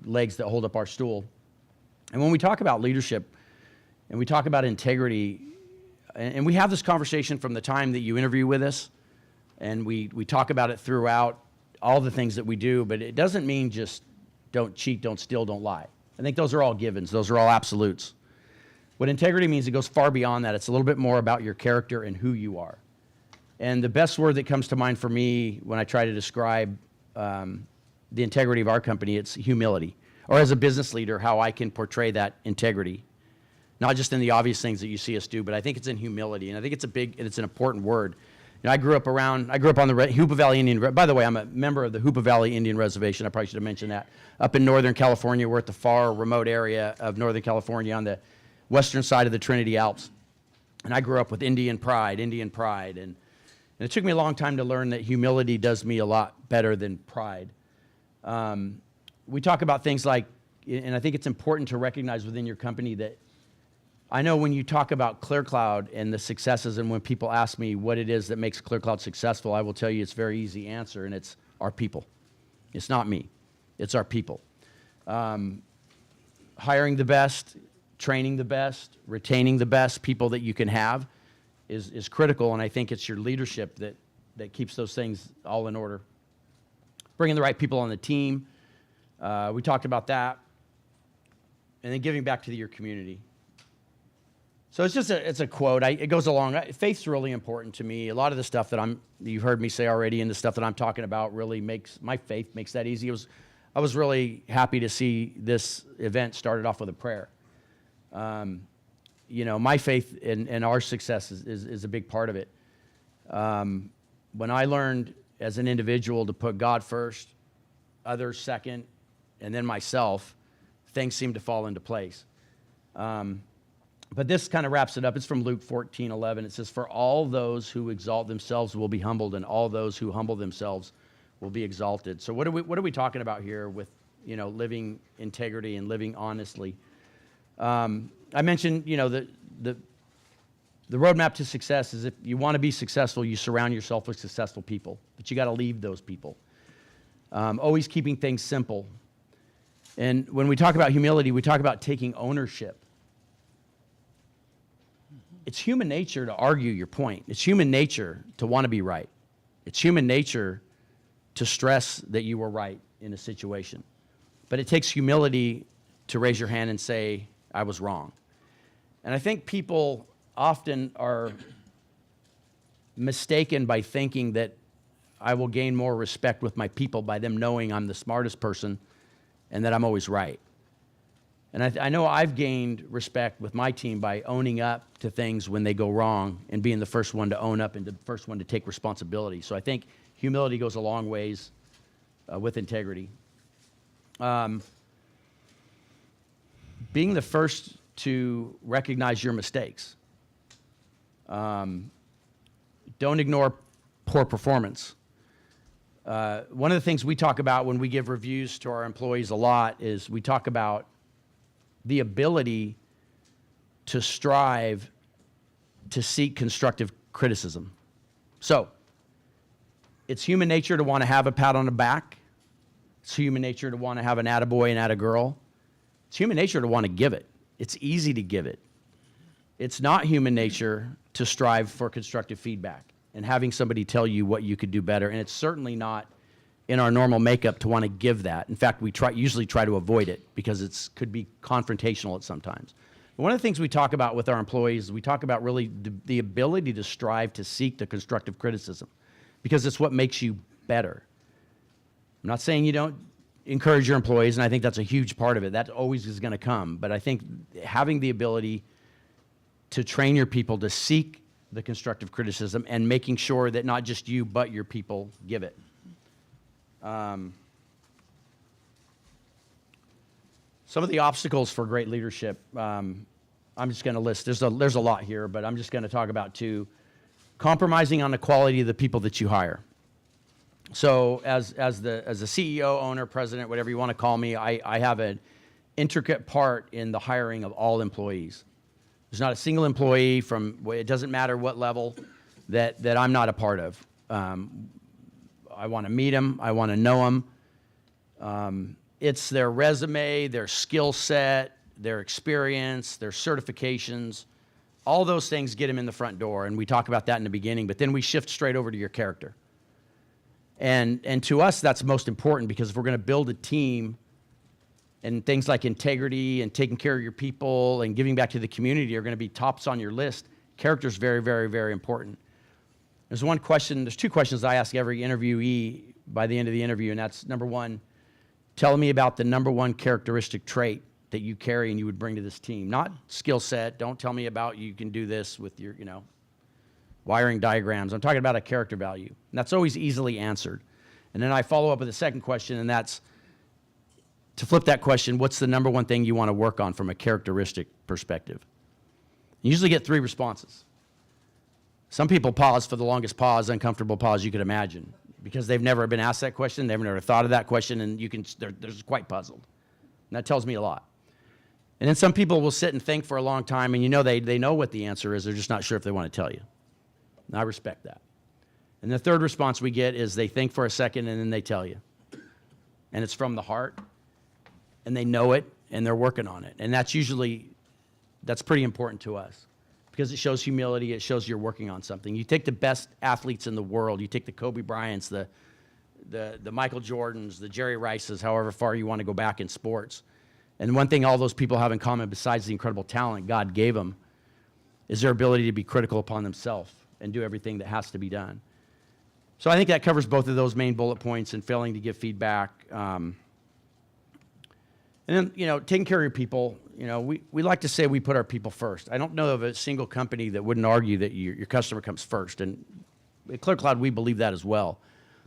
legs that hold up our stool. And when we talk about leadership and we talk about integrity, and we have this conversation from the time that you interview with us, and we talk about it throughout all the things that we do, but it doesn't mean just don't cheat, don't steal, don't lie. I think those are all givens. Those are all absolutes. What integrity means, it goes far beyond that. It's a little bit more about your character and who you are. And the best word that comes to mind for me when I try to describe the integrity of our company, it's humility. Or as a business leader, how I can portray that integrity. not just in the obvious things that you see us do, but I think it's in humility, and I think it's it's an important word. You know, I grew up on the Hoopa Valley Indian. By the way, I'm a member of the Hoopa Valley Indian Reservation. I probably should have mentioned that. Up in Northern California, we're at the far remote area of Northern California on the western side of the Trinity Alps. And I grew up with Indian pride. And it took me a long time to learn that humility does me a lot better than pride. We talk about things like, and I think it's important to recognize within your company that I know when you talk about ClearCloud and the successes, and when people ask me what it is that makes ClearCloud successful, I will tell you it's a very easy answer, and it's our people. It's not me. It's our people. Hiring the best, training the best, retaining the best people that you can have is critical, and I think it's your leadership that keeps those things all in order. Bringing the right people on the team. We talked about that. And then giving back to your community. So it's a quote. It goes along. Faith's really important to me. A lot of the stuff that you've heard me say already, and the stuff that I'm talking about really my faith makes that easy. I was really happy to see this event started off with a prayer. You know, my faith and our success is a big part of it. When I learned as an individual to put God first, others second, and then myself, things seem to fall into place. But this kind of wraps it up. It's from Luke 14:11. It says, "For all those who exalt themselves will be humbled, and all those who humble themselves will be exalted." So what are we talking about here with, you know, living integrity and living honestly? I mentioned, you know, the roadmap to success is if you want to be successful, you surround yourself with successful people, but you got to leave those people. Always keeping things simple. And when we talk about humility, we talk about taking ownership. It's human nature to argue your point. It's human nature to want to be right. It's human nature to stress that you were right in a situation. But it takes humility to raise your hand and say, I was wrong. And I think people often are mistaken by thinking that I will gain more respect with my people by them knowing I'm the smartest person and that I'm always right. And I know I've gained respect with my team by owning up to things when they go wrong and being the first one to own up and the first one to take responsibility. So I think humility goes a long ways with integrity. Being the first to recognize your mistakes. Don't ignore poor performance. One of the things we talk about when we give reviews to our employees a lot is we talk about the ability to strive to seek constructive criticism. So, it's human nature to want to have a pat on the back. It's human nature to want to have an attaboy and attagirl. It's human nature to want to give it. It's easy to give it. It's not human nature to strive for constructive feedback and having somebody tell you what you could do better. And it's certainly not in our normal makeup to want to give that. In fact, we usually try to avoid it because it could be confrontational at sometimes. But one of the things we talk about with our employees, we talk about really the ability to strive to seek the constructive criticism because it's what makes you better. I'm not saying you don't encourage your employees, and I think that's a huge part of it. That always is going to come. But I think having the ability to train your people to seek the constructive criticism and making sure that not just you, but your people give it. Some of the obstacles for great leadership, I'm just going to list. There's a lot here, but I'm just going to talk about two. Compromising on the quality of the people that you hire. So as the CEO, owner, president, whatever you want to call me, I have an intricate part in the hiring of all employees. There's not a single employee it doesn't matter what level, that I'm not a part of. I want to meet them. I want to know them. It's their resume, their skill set, their experience, their certifications. All those things get them in the front door, and we talk about that in the beginning, but then we shift straight over to your character. And to us, that's most important because if we're going to build a team and things like integrity and taking care of your people and giving back to the community are going to be tops on your list, character is very, very, very important. There's two questions I ask every interviewee by the end of the interview, and that's number one, tell me about the number one characteristic trait that you carry and you would bring to this team? Not skill set. Don't tell me about you can do this with your, wiring diagrams. I'm talking about a character value. And that's always easily answered. And then I follow up with a second question, and that's to flip that question, what's the number one thing you want to work on from a characteristic perspective? You usually get 3 responses. Some people pause for the longest pause, uncomfortable pause you could imagine, because they've never been asked that question, they've never thought of that question, and they're just quite puzzled. And that tells me a lot. And then some people will sit and think for a long time, and they know what the answer is, they're just not sure if they want to tell you. And I respect that. And the third response we get is they think for a second and then they tell you. And it's from the heart, and they know it, and they're working on it. And that's pretty important to us, because it shows humility, it shows you're working on something. You take the best athletes in the world, you take the Kobe Bryants, the Michael Jordans, the Jerry Rices, however far you want to go back in sports. And one thing all those people have in common, besides the incredible talent God gave them, is their ability to be critical upon themselves and do everything that has to be done. So I think that covers both of those main bullet points, and failing to give feedback. And then, taking care of your people. We like to say we put our people first. I don't know of a single company that wouldn't argue that your customer comes first. And at ClearCloud, we believe that as well.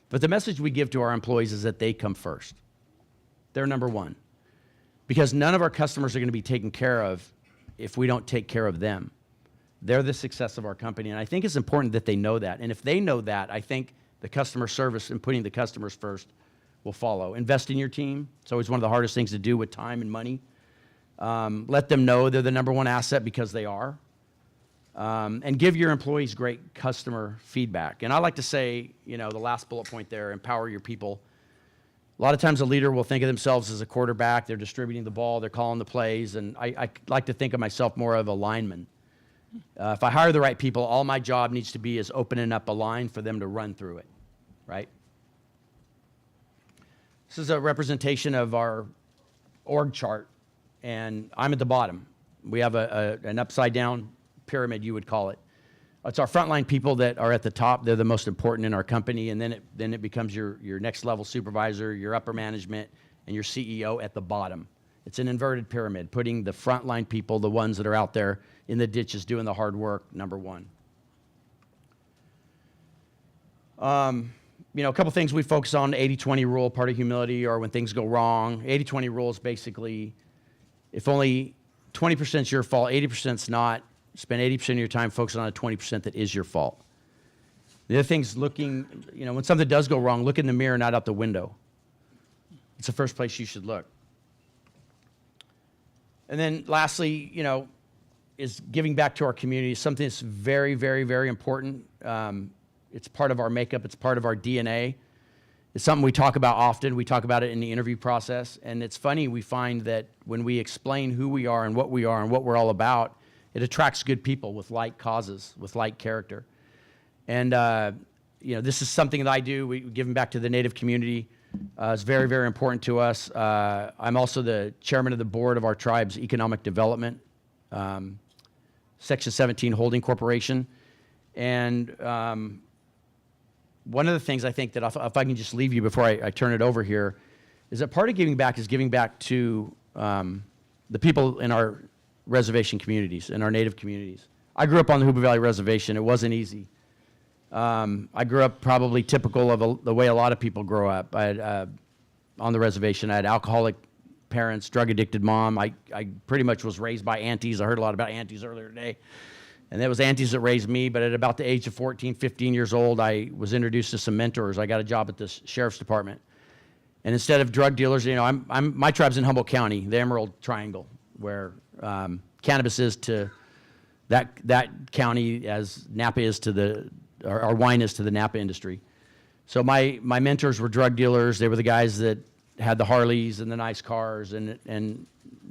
But the message we give to our employees is that they come first. They're number one. Because none of our customers are going to be taken care of if we don't take care of them. They're the success of our company. And I think it's important that they know that. And if they know that, I think the customer service and putting the customers first will follow. Invest in your team. It's always one of the hardest things to do with time and money. Let them know they're the number one asset, because they are. And give your employees great customer feedback. And I like to say, the last bullet point there, empower your people. A lot of times a leader will think of themselves as a quarterback. They're distributing the ball. They're calling the plays. And I like to think of myself more of a lineman. If I hire the right people, all my job needs to be is opening up a line for them to run through it, right? This is a representation of our org chart, and I'm at the bottom. We have an upside-down pyramid, you would call it. It's our frontline people that are at the top. They're the most important in our company, and then it becomes your next level supervisor, your upper management, and your CEO at the bottom. It's an inverted pyramid, putting the frontline people, the ones that are out there in the ditches doing the hard work, number one. A couple things we focus on, 80-20 rule, part of humility, or when things go wrong. 80-20 rule is basically, if only 20% is your fault, 80% is not, spend 80% of your time focusing on the 20% that is your fault. The other thing's looking, when something does go wrong, look in the mirror, not out the window. It's the first place you should look. And then lastly, is giving back to our community, something that's very, very, very important. It's part of our makeup. It's part of our DNA. It's something we talk about often. We talk about it in the interview process. And it's funny, we find that when we explain who we are and what we're all about, it attracts good people with like causes, with like character. And, this is something that I do. We give back to the Native community. It's very, very important to us. I'm also the chairman of the board of our tribe's economic development, Section 17 Holding Corporation. And one of the things I think that if I can just leave you before I turn it over here, is that part of giving back is giving back to the people in our reservation communities, in our Native communities. I grew up on the Hoopa Valley Reservation. It wasn't easy. I grew up probably typical of the way a lot of people grow up. I had, on the reservation, I had alcoholic parents, drug-addicted mom. I pretty much was raised by aunties. I heard a lot about aunties earlier today. And it was aunties that raised me, but at about the age of 14, 15 years old, I was introduced to some mentors. I got a job at the sheriff's department. And instead of drug dealers, my tribe's in Humboldt County, the Emerald Triangle, where cannabis is to that county as Napa is to our wine is to the Napa industry. So my mentors were drug dealers. They were the guys that had the Harleys and the nice cars. And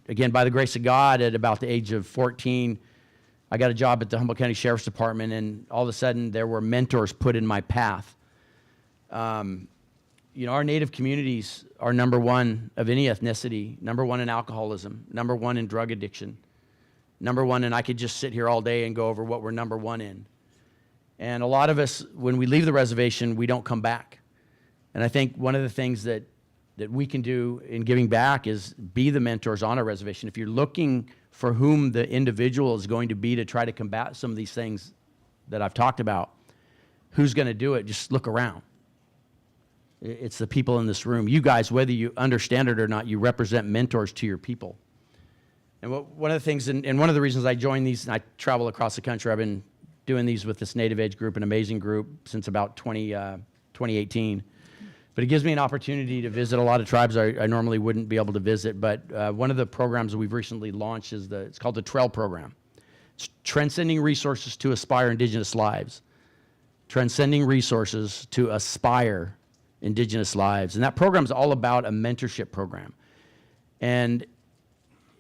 again, by the grace of God, at about the age of 14, I got a job at the Humboldt County Sheriff's Department, and all of a sudden there were mentors put in my path. Our Native communities are number one of any ethnicity, number one in alcoholism, number one in drug addiction, number one, and I could just sit here all day and go over what we're number one in. And a lot of us, when we leave the reservation, we don't come back. And I think one of the things that that we can do in giving back is be the mentors on a reservation. If you're looking for whom the individual is going to be to try to combat some of these things that I've talked about, who's going to do it, just look around. It's the people in this room. You guys, whether you understand it or not, you represent mentors to your people. And one of the things, and one of the reasons I joined these, and I travel across the country, I've been doing these with this Native Edge group, an amazing group, since about 2018. But it gives me an opportunity to visit a lot of tribes I normally wouldn't be able to visit. But one of the programs we've recently launched is it's called the TRAIL program. It's Transcending Resources to Aspire Indigenous Lives. Transcending Resources to Aspire Indigenous Lives. And that program is all about a mentorship program. And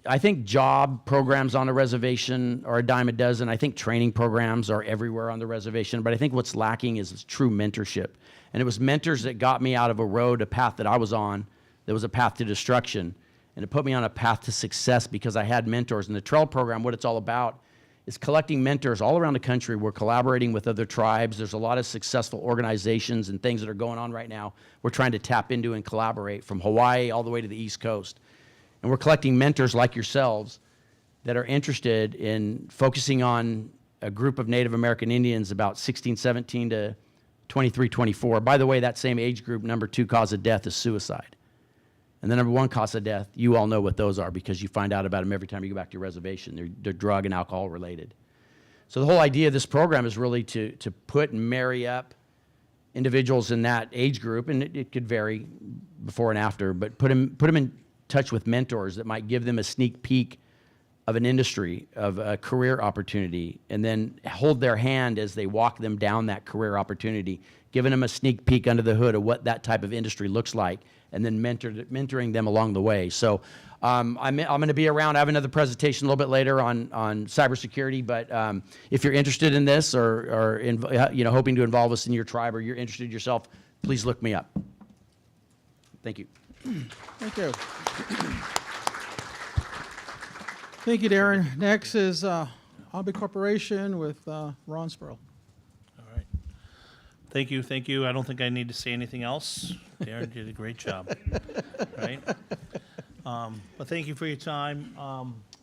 I think job programs on a reservation are a dime a dozen. I think training programs are everywhere on the reservation. But I think what's lacking is true mentorship. And it was mentors that got me out of a path that I was on, that was a path to destruction. And it put me on a path to success because I had mentors. And the TRAIL program, what it's all about, is collecting mentors all around the country. We're collaborating with other tribes. There's a lot of successful organizations and things that are going on right now. We're trying to tap into and collaborate from Hawaii all the way to the East Coast. And we're collecting mentors like yourselves that are interested in focusing on a group of Native American Indians about 16, 17 to 23, 24. By the way, that same age group, number 2 cause of death is suicide. And the number 1 cause of death, you all know what those are because you find out about them every time you go back to your reservation. They're drug and alcohol related. So the whole idea of this program is really to put and marry up individuals in that age group, and it could vary before and after, but put them in touch with mentors that might give them a sneak peek of an industry, of a career opportunity, and then hold their hand as they walk them down that career opportunity, giving them a sneak peek under the hood of what that type of industry looks like, and then mentoring them along the way. So I'm going to be around. I have another presentation a little bit later on cybersecurity, but if you're interested in this or hoping to involve us in your tribe or you're interested yourself, please look me up. Thank you. Thank you. Thank you, Darren. Next is Hobby Corporation with Ron Sperl. Thank you. I don't think I need to say anything else. Darren did a great job, right? But thank you for your time.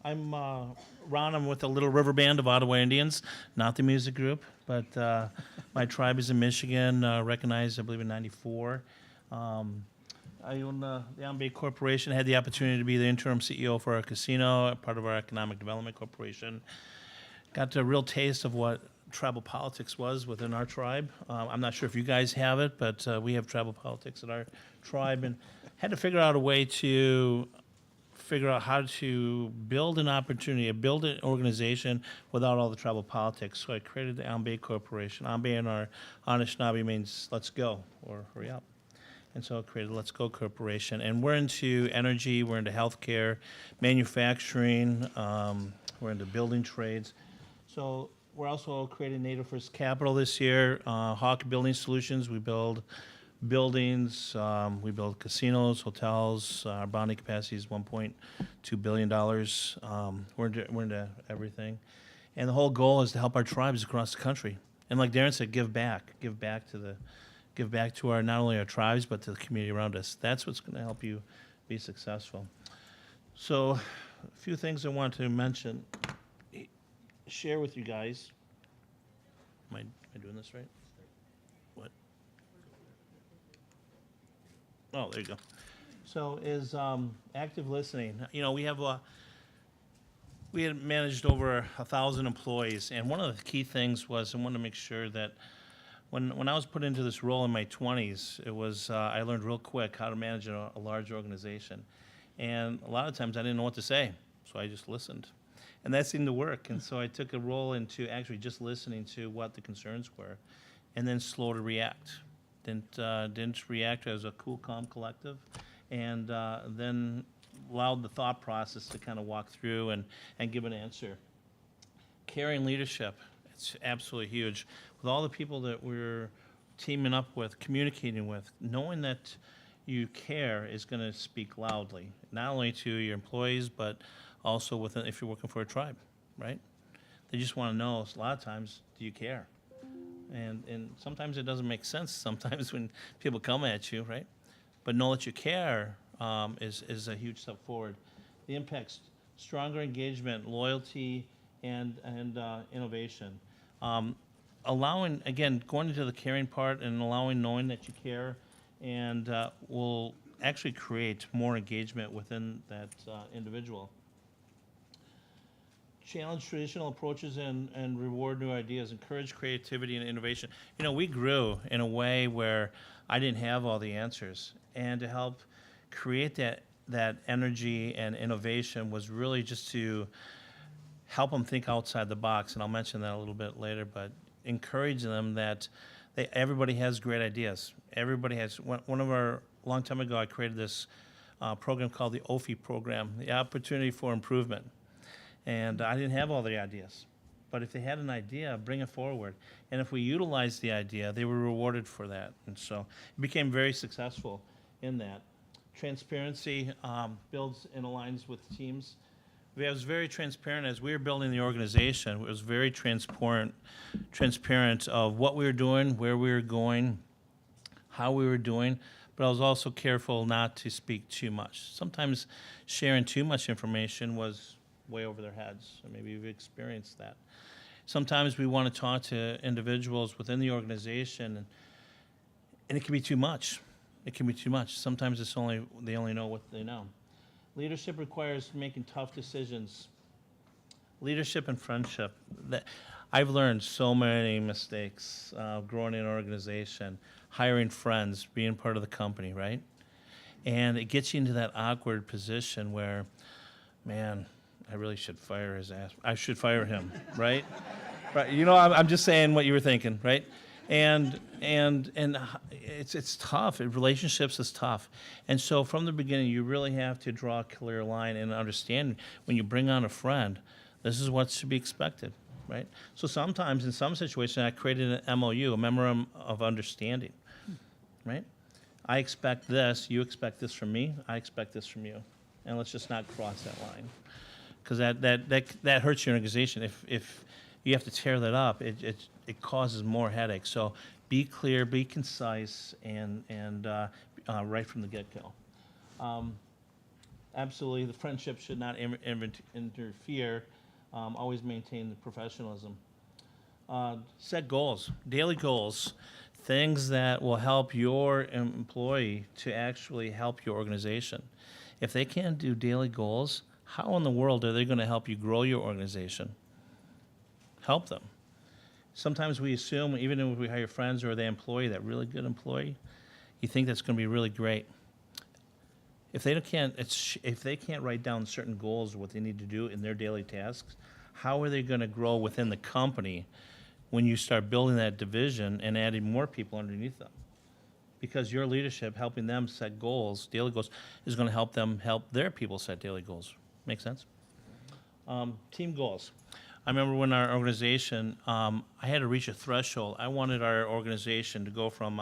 I'm Ron. I'm with the Little River Band of Ottawa Indians, not the music group, but my tribe is in Michigan, recognized, I believe, in '94. I own the Ambay Corporation. I had the opportunity to be the interim CEO for our casino, part of our economic development corporation. Got a real taste of what tribal politics was within our tribe. I'm not sure if you guys have it, but we have tribal politics in our tribe, and had to figure out a way to figure out how to build an opportunity, build an organization without all the tribal politics. So I created the Ambay Corporation. Ambay in our Anishinaabe means let's go, or hurry up. And so I created Let's Go Corporation. And we're into energy, we're into healthcare, manufacturing, we're into building trades. So we're also creating Native First Capital this year, Hawk Building Solutions. We build buildings, we build casinos, hotels. Our bonding capacity is $1.2 billion. We're into everything. And the whole goal is to help our tribes across the country. And like Darren said, give back to our, not only our tribes, but to the community around us. That's what's going to help you be successful. So a few things I want to mention, share with you guys. Am I doing this right? What? Oh, there you go. So is active listening. You know, we had managed over 1,000 employees, and one of the key things was I wanted to make sure that when I was put into this role in my 20s, it was I learned real quick how to manage a large organization, and a lot of times I didn't know what to say, so I just listened, and that seemed to work. And so I took a role into actually just listening to what the concerns were, and then slow to react. Didn't react as a cool, calm collective, and then allowed the thought process to kind of walk through and give an answer. Caring leadership, it's absolutely huge. With all the people that we're teaming up with, communicating with, knowing that you care is going to speak loudly, not only to your employees, but also if you're working for a tribe, right? They just want to know, a lot of times, do you care? And sometimes it doesn't make sense sometimes when people come at you, right? but know that you care is a huge step forward. The impacts: stronger engagement, loyalty, and innovation. Allowing, again, going into the caring part and knowing that you care, and will actually create more engagement within that individual. Challenge traditional approaches and reward new ideas. Encourage creativity and innovation. You know, we grew in a way where I didn't have all the answers, and to help create that energy and innovation was really just to help them think outside the box. And I'll mention that a little bit later, but encourage them that everybody has great ideas. Everybody has. One of our, long time ago, I created this program called the OFI program, the Opportunity for Improvement. And I didn't have all the ideas. But if they had an idea, bring it forward. And if we utilized the idea, they were rewarded for that. And so it became very successful in that. Transparency builds and aligns with teams. It was very transparent as we were building the organization. It was very transparent of what we were doing, where we were going, how we were doing. But I was also careful not to speak too much. Sometimes sharing too much information was way over their heads. Or maybe you've experienced that. Sometimes we want to talk to individuals within the organization, and it can be too much. It can be too much. Sometimes they only know what they know. Leadership requires making tough decisions. Leadership and friendship. I've learned so many mistakes growing in an organization, hiring friends, being part of the company, right? And it gets you into that awkward position where, man, I really should fire his ass. I should fire him, right? Right. You know, I'm just saying what you were thinking, right? And it's tough. Relationships is tough. And so from the beginning, you really have to draw a clear line and understand when you bring on a friend, this is what should be expected, right? So sometimes in some situations, I created an MOU, a memorandum of understanding, right? I expect this, you expect this from me, I expect this from you. And let's just not cross that line. Because that hurts your organization. If you have to tear that up, it causes more headaches. So be clear, be concise, and right from the get-go. Absolutely, the friendship should not interfere. Always maintain the professionalism. Set goals, daily goals, things that will help your employee to actually help your organization. If they can't do daily goals, how in the world are they going to help you grow your organization? Help them. Sometimes we assume, even if we hire friends or the employee, that really good employee, you think that's going to be really great. If they can't write down certain goals, what they need to do in their daily tasks, how are they going to grow within the company when you start building that division and adding more people underneath them? Because your leadership, helping them set goals, daily goals, is going to help them help their people set daily goals. Make sense? Team goals. I remember when our organization, I had to reach a threshold. I wanted our organization to go from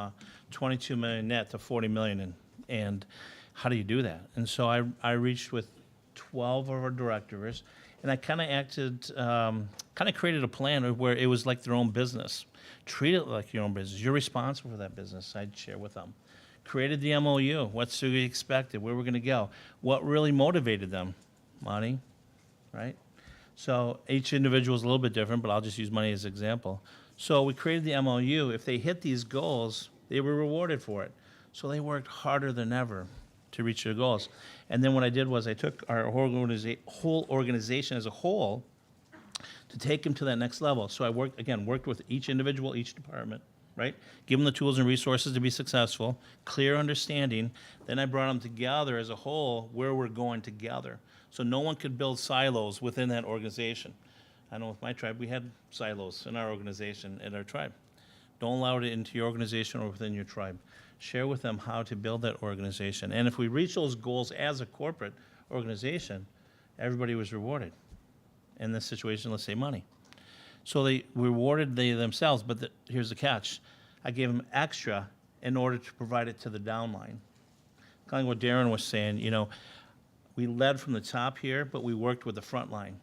22 million net to 40 million, and how do you do that? And so I reached with 12 of our directors, and I kind of created a plan where it was like their own business. Treat it like your own business. You're responsible for that business. I'd share with them. Created the MOU. What's to be expected? Where we're going to go? What really motivated them? Money, right? So each individual is a little bit different, but I'll just use money as an example. So we created the MOU. If they hit these goals, they were rewarded for it. So they worked harder than ever to reach their goals. And then what I did was I took our whole organization as a whole to take them to that next level. So I worked with each individual, each department, right? Give them the tools and resources to be successful, clear understanding. Then I brought them together as a whole where we're going together. So no one could build silos within that organization. I know with my tribe, we had silos in our organization, in our tribe. Don't allow it into your organization or within your tribe. Share with them how to build that organization. And if we reach those goals as a corporate organization, everybody was rewarded. In this situation, let's say money. So they rewarded themselves, but here's the catch. I gave them extra in order to provide it to the downline. Kind of what Darren was saying, you know, we led from the top here, but we worked with the front line.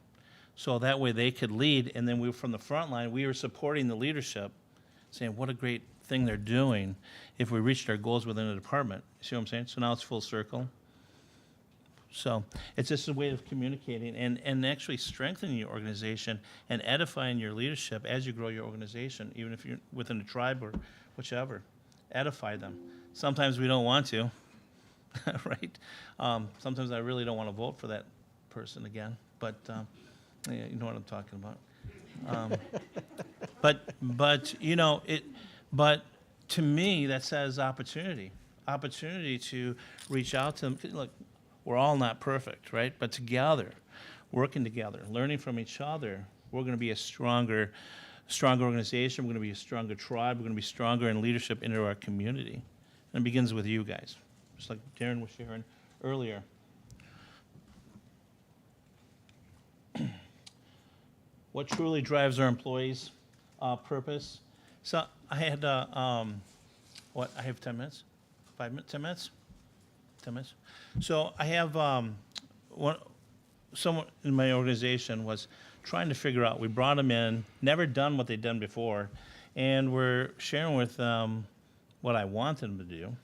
So that way they could lead, and then from the front line, we were supporting the leadership saying what a great thing they're doing if we reached our goals within a department. See what I'm saying? So now it's full circle. So it's just a way of communicating and actually strengthening your organization and edifying your leadership as you grow your organization, even if you're within a tribe or whichever. Edify them. Sometimes we don't want to, right? Sometimes I really don't want to vote for that person again, but yeah, you know what I'm talking about. But you know it. But to me, that says opportunity to reach out to them. Look, we're all not perfect, right? But together, working together, learning from each other, we're going to be a stronger organization. We're going to be a stronger tribe. We're going to be stronger in leadership into our community. And it begins with you guys, just like Darren was sharing earlier. What truly drives our employees' purpose? So I had, I have 10 minutes? 5 minutes? 10 minutes? 10 minutes? So I have someone in my organization was trying to figure out, we brought them in, never done what they'd done before, and we're sharing with them what I want them to do,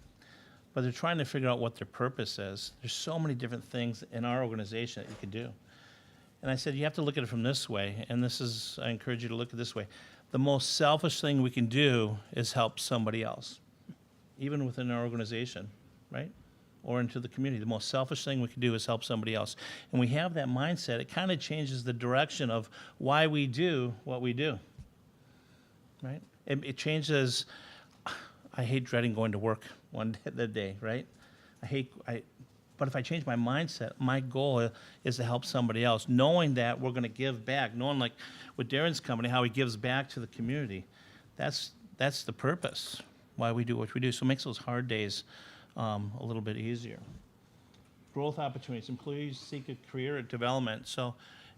but they're trying to figure out what their purpose is. There's so many different things in our organization that you could do. And I said, you have to look at it from this way, and I encourage you to look at it this way. The most selfish thing we can do is help somebody else, even within our organization, right? Or into the community. The most selfish thing we can do is help somebody else. And we have that mindset, it kind of changes the direction of why we do what we do, right? It changes, I hate dreading going to work one day, right? But if I change my mindset, my goal is to help somebody else, knowing that we're going to give back, knowing like with Darren's company, how he gives back to the community. That's the purpose, why we do what we do. So it makes those hard days a little bit easier. Growth opportunities. Employees seek a career development. So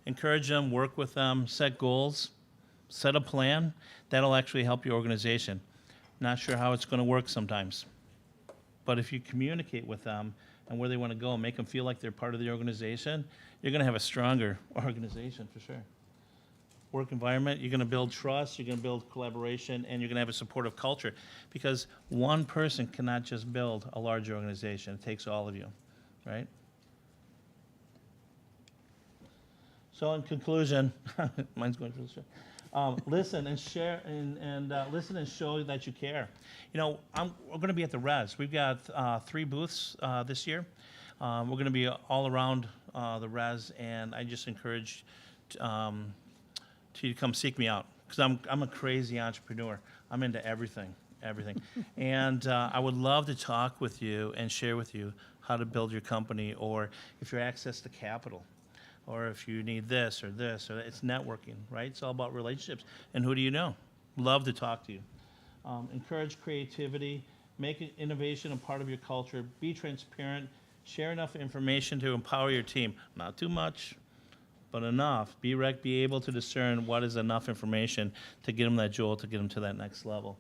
encourage them, work with them, set goals, set a plan. That'll actually help your organization. Not sure how it's going to work sometimes. But if you communicate with them and where they want to go and make them feel like they're part of the organization, you're going to have a stronger organization for sure. Work environment, you're going to build trust, you're going to build collaboration, and you're going to have a supportive culture because one person cannot just build a large organization. It takes all of you, right? So in conclusion, mine's going through the show. Listen and share and listen and show that you care. You know, we're going to be at the Res. We've got 3 booths this year. We're going to be all around the Res, and I just encourage to come seek me out because I'm a crazy entrepreneur. I'm into everything. And I would love to talk with you and share with you how to build your company, or if you access to capital, or if you need this or this, or it's networking, right? It's all about relationships. And who do you know? Love to talk to you. Encourage creativity, make innovation a part of your culture, be transparent, share enough information to empower your team. Not too much, but enough. Be able to discern what is enough information to get them that jolt, to get them to that next level.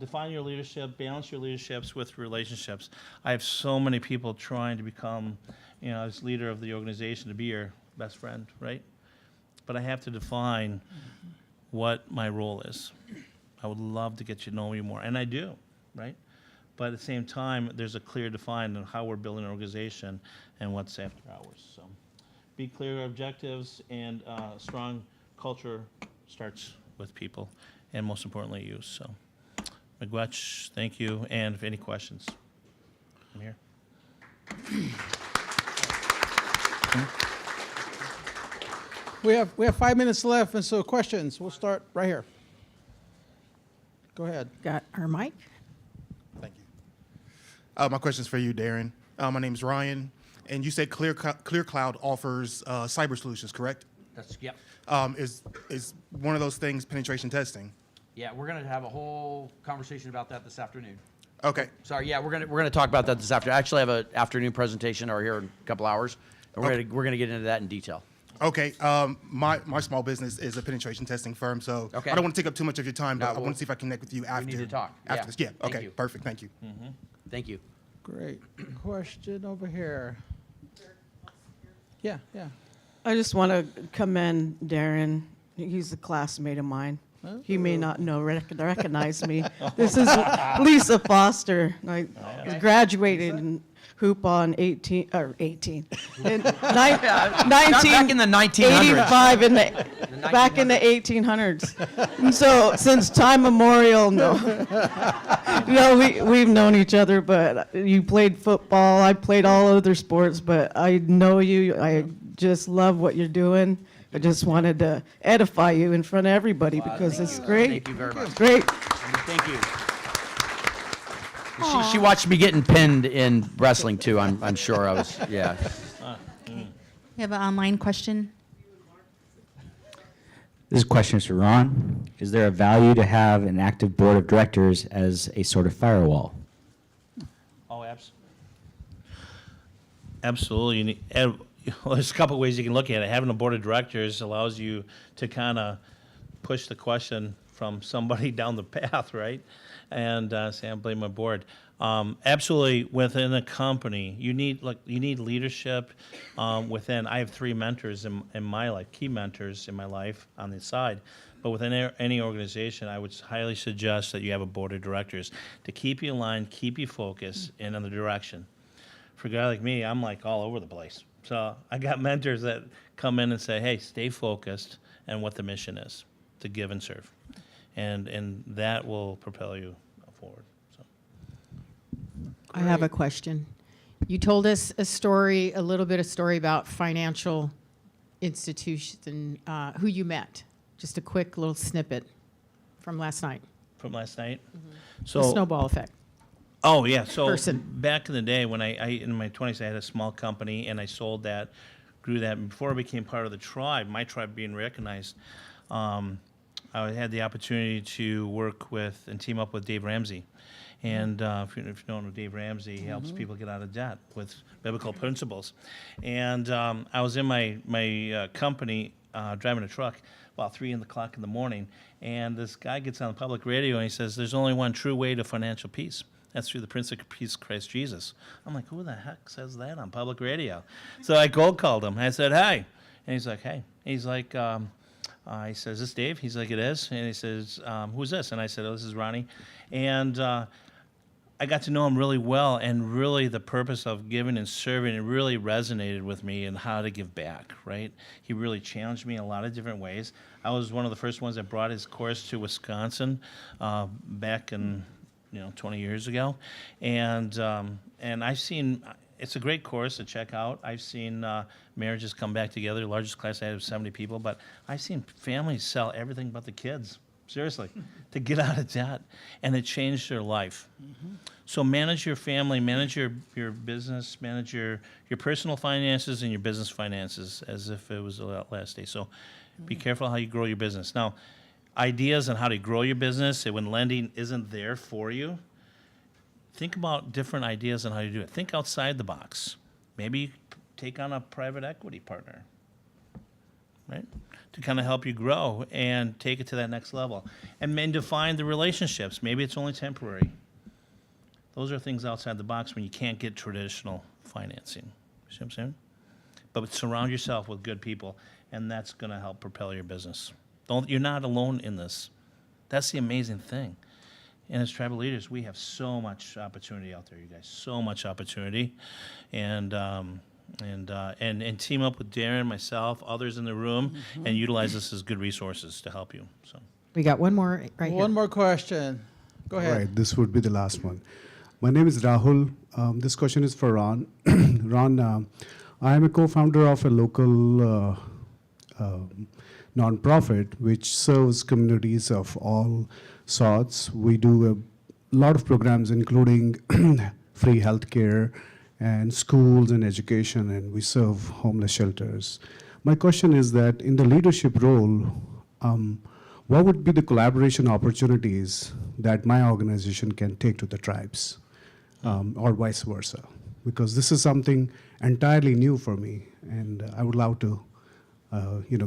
Define your leadership, balance your leaderships with relationships. I have so many people trying to become, as leader of the organization, to be your best friend, right? But I have to define what my role is. I would love to get you to know me more, and I do, right? But at the same time, there's a clear define on how we're building an organization and what's after hours. So be clear objectives, and strong culture starts with people, and most importantly, you. So, Miigwech, thank you, and if any questions, I'm here. We have 5 minutes left, and so questions. We'll start right here. Go ahead. Got our mic. Thank you. My question's for you, Darren. My name's Ryan, and you said Clear Cloud offers cyber solutions, correct? Yep. Is one of those things penetration testing? Yeah, we're going to have a whole conversation about that this afternoon. Okay. Sorry, yeah, we're gonna talk about that this afternoon. I actually have an afternoon presentation over here in a couple hours, and we're gonna get into that in detail. Okay. My small business is a penetration testing firm, so okay. I don't want to take up too much of your time, but No, I want to see if I can connect with you after. We need to talk. After this. Yeah. Thank Okay. you. Perfect. Thank you. Mm-hmm. Thank you. Great. Question over here. Yeah. I just want to commend Darren. He's a classmate of mine. He may not recognize me. This is Lisa Foster. I graduated in hoop on 18 or 18 in Back in the 1900s. 85 back in the 1800s. And so since time memorial, we've known each other. But you played football. I played all other sports. But I know you. I just love what you're doing. I just wanted to edify you in front of everybody because it's great. Thank you very much. It's great. Thank you. She watched me getting pinned in wrestling too. I'm sure I was. Yeah. We have an online question. This question is for Ron. Is there a value to have an active board of directors as a sort of firewall? Oh, absolutely. You need, well, there's a couple of ways you can look at it. Having a board of directors allows you to kind of push the question from somebody down the path, right? And say, I blame my board. Absolutely, within a company, you need leadership within. I have 3 mentors in my life, key mentors in my life on the side. But within any organization, I would highly suggest that you have a board of directors to keep you aligned, keep you focused, and in the direction. For a guy like me, I'm like all over the place. So I got mentors that come in and say, hey, stay focused on what the mission is, to give and serve. And that will propel you forward. So. I have a question. You told us a little bit of story about financial institutions and who you met. Just a quick little snippet from last night. From last night? Mm-hmm. So the snowball effect. Oh, yeah. So Person. back in the day when I in my 20s, I had a small company and I sold that, grew that. And before I became part of the tribe, my tribe being recognized, I had the opportunity to work with and team up with Dave Ramsey. And if you don't know Dave Ramsey, he helps people get out of debt with biblical principles. And I was in my company driving a truck about 3 o'clock in the morning, and this guy gets on the public radio and he says, there's only one true way to financial peace. That's through the Prince of Peace, Christ Jesus. I'm like, who the heck says that on public radio? So I cold called him. I said, hey. And he's like, hey. He's like, he says, is this Dave? He's like, it is. And he says, who's this? And I said, oh, this is Ronnie. And I got to know him really well, and really the purpose of giving and serving, it really resonated with me and how to give back, right? He really challenged me in a lot of different ways. I was one of the first ones that brought his course to Wisconsin back in 20 years ago. And I've seen, it's a great course to check out. I've seen marriages come back together. The largest class I had was 70 people, but I've seen families sell everything but the kids, seriously, to get out of debt, and it changed their life. So manage your family, manage your business, manage your personal finances and your business finances as if it was the last day. So be careful how you grow your business. Now, ideas on how to grow your business, and when lending isn't there for you, think about different ideas on how to do it. Think outside the box. Maybe take on a private equity partner, right? To kind of help you grow and take it to that next level. And then define the relationships. Maybe it's only temporary. Those are things outside the box when you can't get traditional financing. You see what I'm saying? But surround yourself with good people, and that's going to help propel your business. You're not alone in this. That's the amazing thing. And as tribal leaders, we have so much opportunity out there, you guys. So much opportunity, and team up with Darren, myself, others in the room, and utilize this as good resources to help you. So We got one more right here. One more question. Go ahead. Right, this would be the last one. My name is Rahul. This question is for Ron. Ron, I am a co-founder of a local nonprofit which serves communities of all sorts. We do a lot of programs, including free healthcare and schools and education, and we serve homeless shelters. My question is that in the leadership role, what would be the collaboration opportunities that my organization can take to the tribes, or vice versa? Because this is something entirely new for me, and I would love to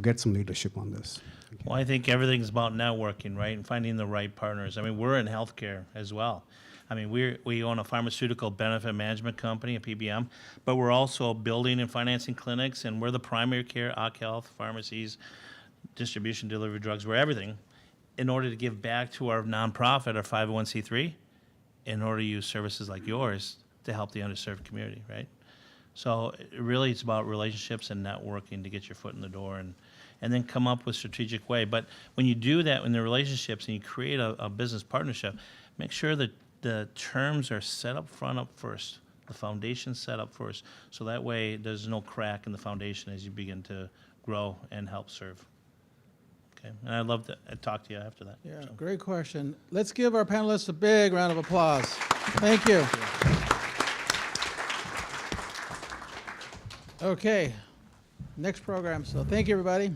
get some leadership on this. Well, I think everything's about networking, right, and finding the right partners. I mean, we're in healthcare as well. I mean, we own a pharmaceutical benefit management company, a PBM, but we're also building and financing clinics, and we're the primary care, OC Health, pharmacies, distribution, delivery drugs, we're everything. in order to give back to our nonprofit, our 501c3, in order to use services like yours to help the underserved community, right? So really, it's about relationships and networking to get your foot in the door and then come up with strategic way. But when you do that in the relationships and you create a business partnership, make sure that the terms are set up front up first, the foundation set up first, so that way there's no crack in the foundation as you begin to grow and help serve. Okay, and I'd love to talk to you after that. Yeah, So. great question. Let's give our panelists a big round of applause. Thank you. Okay, next program. So thank you, everybody.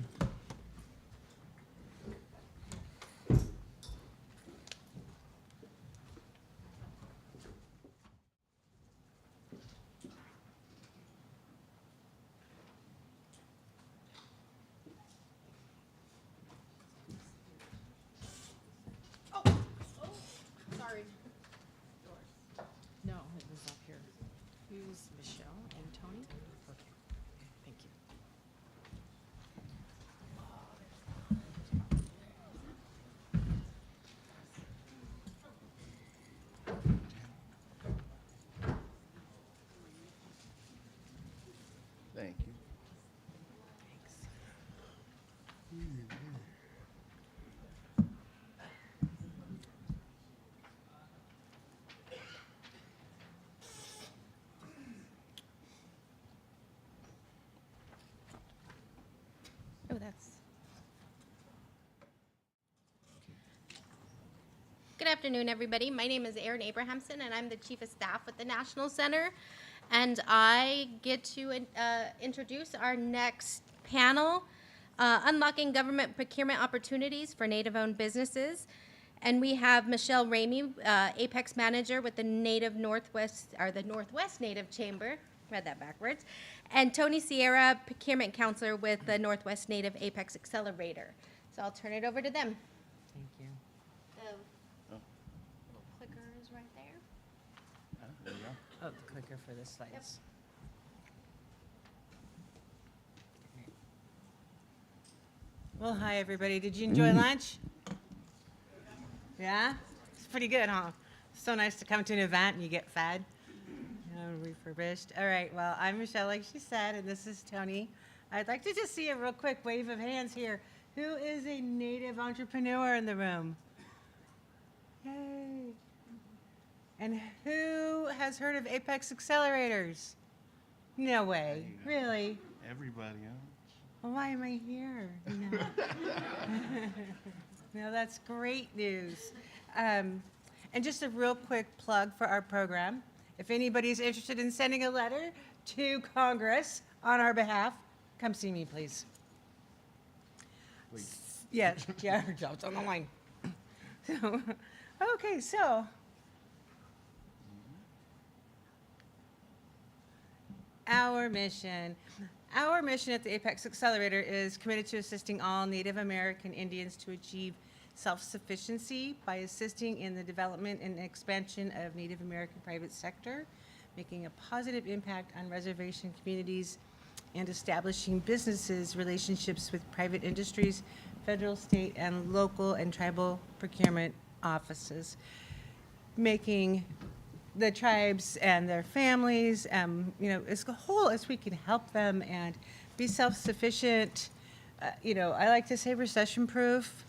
Sorry. No, it was up here. Who's Michelle and Tony? Okay, thank you. Thank you. Oh, that's. Good afternoon, everybody. My name is Erin Abrahamson, and I'm the Chief of Staff with the National Center. And I get to introduce our next panel, Unlocking Government Procurement Opportunities for Native-Owned Businesses. And we have Michelle Ramey, Apex Manager with the Northwest Native Chamber. Read that backwards. And Tony Sierra, Procurement Counselor with the Northwest Native Apex Accelerator. So I'll turn it over to them. Thank you. The little clicker is right there. There you go. Oh, the clicker for the slides. Well, hi, everybody. Did you enjoy lunch? Yeah? It's pretty good, huh? So nice to come to an event and you get fed. Refurbished. All right, well, I'm Michelle, like she said, and this is Tony. I'd like to just see a real quick wave of hands here. Who is a Native entrepreneur in the room? Yay. And who has heard of Apex Accelerators? No way. Really? Everybody, huh? Well, why am I here? No, no, that's great news. And just a real quick plug for our program. If anybody's interested in sending a letter to Congress on our behalf, come see me, please. Yeah, her job's on the line. So, okay, so. Our mission at the Apex Accelerator is committed to assisting all Native American Indians to achieve self-sufficiency by assisting in the development and expansion of Native American private sector, making a positive impact on reservation communities, and establishing businesses, relationships with private industries, federal, state, and local and tribal procurement offices, making the tribes and their families, as whole as we can help them and be self-sufficient. I like to say recession-proof.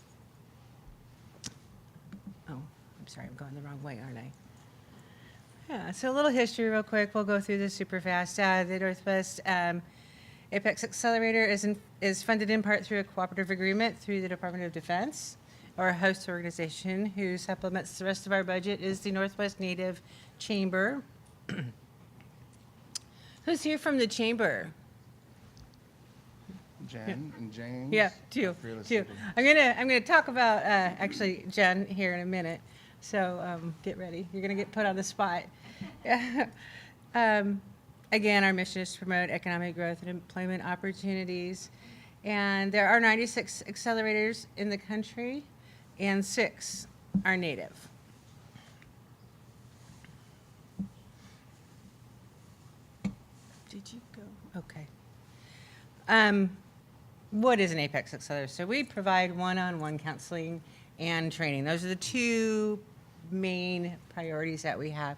Oh, I'm sorry, I'm going the wrong way, aren't I? Yeah, so a little history real quick. We'll go through this super fast. The Northwest Apex Accelerator is funded in part through a cooperative agreement through the Department of Defense. Our host organization, who supplements the rest of our budget, is the Northwest Native Chamber. Who's here from the chamber? Jen and James. Yeah, two. I'm gonna talk about actually Jen here in a minute. So get ready. You're gonna get put on the spot. Again, our mission is to promote economic growth and employment opportunities. And there are 96 accelerators in the country, and 6 are Native. Did you go? Okay. What is an Apex Accelerator? So we provide one-on-one counseling and training. Those are the two main priorities that we have.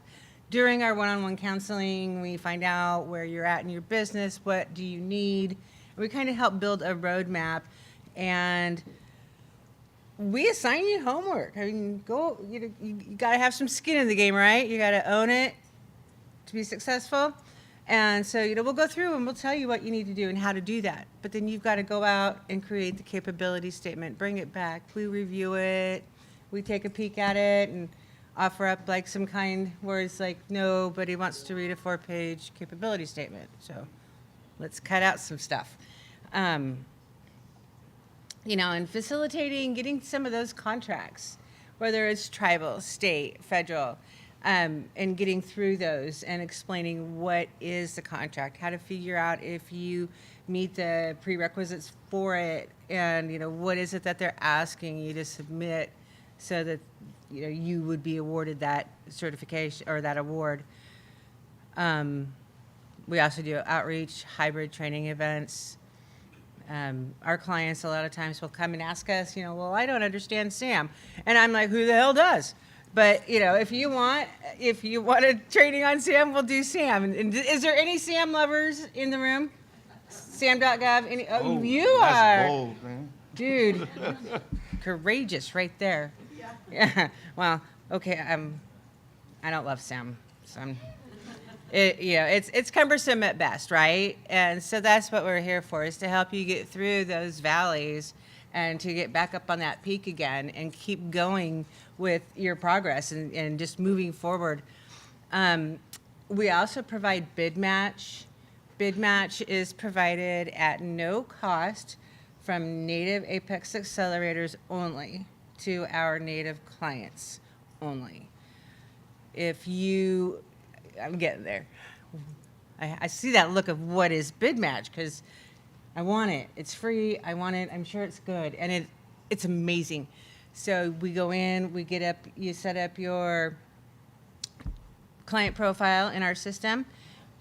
During our one-on-one counseling, we find out where you're at in your business, what do you need. We kind of help build a roadmap, and we assign you homework. I mean, you got to have some skin in the game, right? You got to own it to be successful. And so, we'll go through and we'll tell you what you need to do and how to do that. But then you've got to go out and create the capability statement, bring it back. We review it. We take a peek at it and offer up like some kind words like, nobody wants to read a 4-page capability statement. So let's cut out some stuff. And facilitating, getting some of those contracts, whether it's tribal, state, federal, and getting through those and explaining what is the contract, how to figure out if you meet the prerequisites for it, and what is it that they're asking you to submit so that you would be awarded that certification or that award. We also do outreach, hybrid training events. Our clients a lot of times will come and ask us, well, I don't understand SAM. And I'm like, who the hell does? But, if you want a training on SAM, we'll do SAM. And is there any SAM lovers in the room? SAM.gov? You are. Bold, man. Dude, courageous right there. Yeah. Well, okay. I don't love SAM. So it's cumbersome at best, right? And so that's what we're here for, is to help you get through those valleys and to get back up on that peak again and keep going with your progress and just moving forward. We also provide bid match. Bid match is provided at no cost from Native Apex accelerators only to our Native clients only. I'm getting there. I see that look of what is bid match, because I want it. It's free. I want it. I'm sure it's good. And it's amazing. So we go in, you set up your client profile in our system.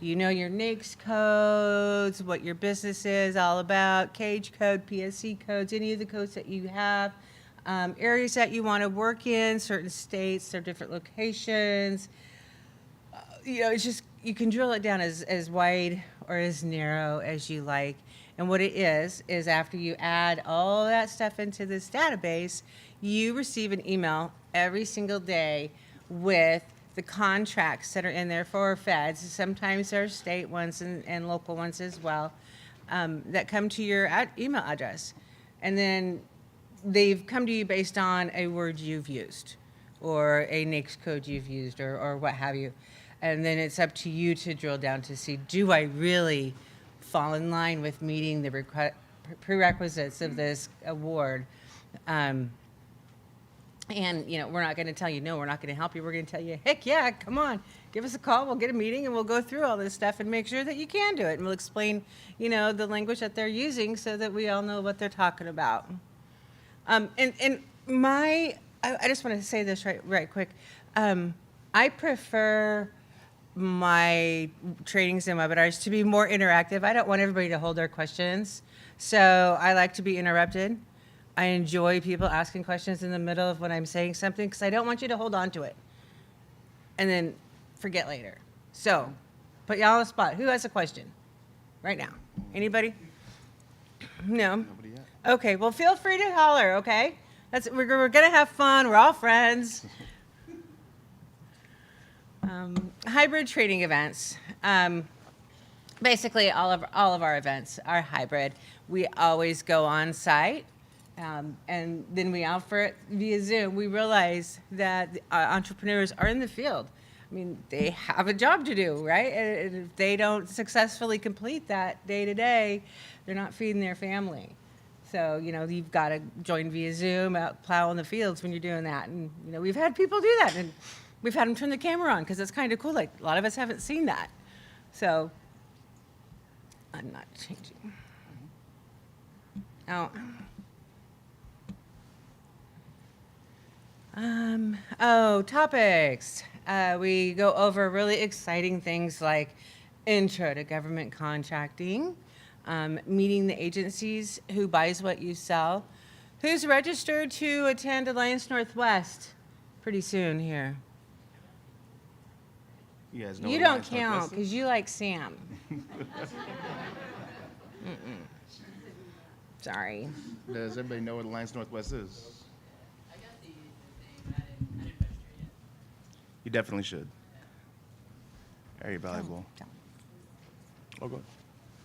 You know your NAICS codes, what your business is all about, CAGE code, PSC codes, any of the codes that you have, areas that you want to work in, certain states, or different locations. It's just, you can drill it down as wide or as narrow as you like. And what it is after you add all that stuff into this database, you receive an email every single day with the contracts that are in there for feds. Sometimes there are state ones and local ones as well, that come to your email address. And then they've come to you based on a word you've used or a NAICS code you've used or what have you. And then it's up to you to drill down to see, do I really fall in line with meeting the prerequisites of this award? And, we're not going to tell you, no, we're not going to help you. We're going to tell you, heck yeah, come on, give us a call. We'll get a meeting and we'll go through all this stuff and make sure that you can do it. And we'll explain, the language that they're using so that we all know what they're talking about. I just want to say this right quick. I prefer my trainings and webinars to be more interactive. I don't want everybody to hold their questions. So I like to be interrupted. I enjoy people asking questions in the middle of when I'm saying something, because I don't want you to hold on to it and then forget later. So put y'all on the spot. Who has a question right now? Anybody? No? Okay, well, feel free to holler, okay? We're going to have fun. We're all friends. Hybrid training events. Basically, all of our events are hybrid. We always go on site, and then we offer it via Zoom. We realize that entrepreneurs are in the field. I mean, they have a job to do, right? And if they don't successfully complete that day to day, they're not feeding their family. So, you've got to join via Zoom, out plowing the fields when you're doing that. And, we've had people do that. And we've had them turn the camera on because it's kind of cool. Like, a lot of us haven't seen that. So, I'm not changing. Topics. We go over really exciting things like intro to government contracting, meeting the agencies who buys what you sell, Who's registered to attend Alliance Northwest pretty soon here? You guys know You what don't Alliance count Northwest because you like Sam. Sorry. Does everybody know what Alliance Northwest is? You definitely should. Very valuable. Oh, good.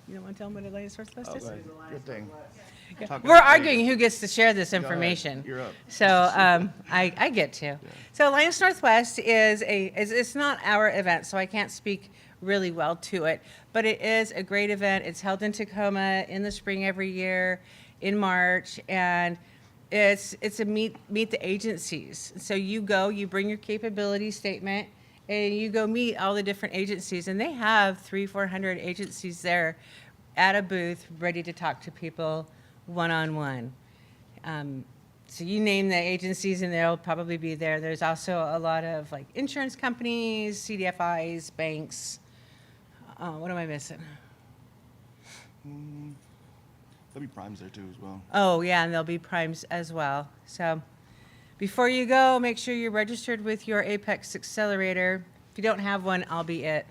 You don't want to tell them what Alliance Northwest Oh, is? good thing. Yeah. Talk We're about it. arguing who gets to share this Go ahead. information. You're up. So I get to. So Alliance Northwest it's not our event, so I can't speak really well to it, but it is a great event. It's held in Tacoma in the spring every year in March, and it's a meet the agencies. So you go, you bring your capability statement, and you go meet all the different agencies, and they have 300-400 agencies there at a booth ready to talk to people one-on-one. So you name the agencies and they'll probably be there. There's also a lot of like insurance companies, CDFIs, banks. What am I missing? There'll be primes there too as well. Oh yeah, and there'll be primes as well. So before you go, make sure you're registered with your Apex Accelerator. If you don't have one, I'll be it.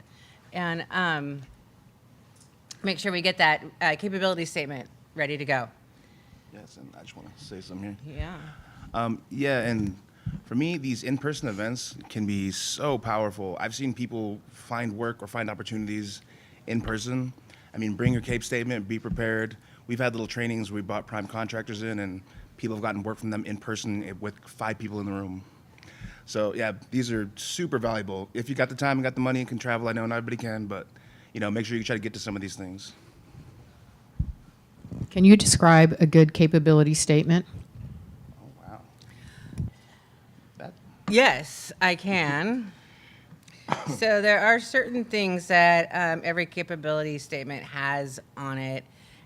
And make sure we get that capability statement ready to go. Yes, and I just want to say something here. Yeah. Yeah, and for me, these in-person events can be so powerful. I've seen people find work or find opportunities in person. I mean, bring your CAPE statement, be prepared. We've had little trainings where we brought prime contractors in, and people have gotten work from them in person with 5 people in the room. So yeah, these are super valuable. If you got the time and got the money and can travel, I know not everybody can, but make sure you try to get to some of these things. Can you describe a good capability statement? Oh, wow. Yes, I can. So there are certain things that every capability statement has on it.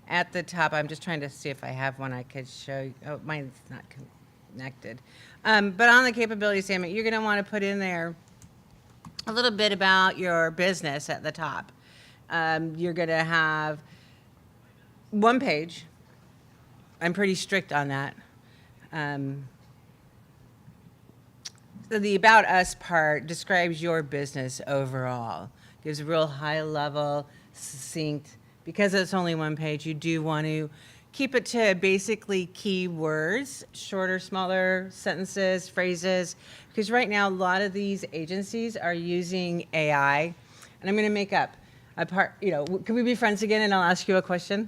At the top, I'm just trying to see if I have one I could show you. Oh, mine's not connected. But on the capability statement, you're going to want to put in there a little bit about your business at the top. You're going to have one page. I'm pretty strict on that. So the About Us part describes your business overall. Gives a real high level, succinct. Because it's only one page, you do want to keep it to basically keywords, shorter, smaller sentences, phrases. Because right now, a lot of these agencies are using AI. And I'm going to make up a part, can we be friends again and I'll ask you a question?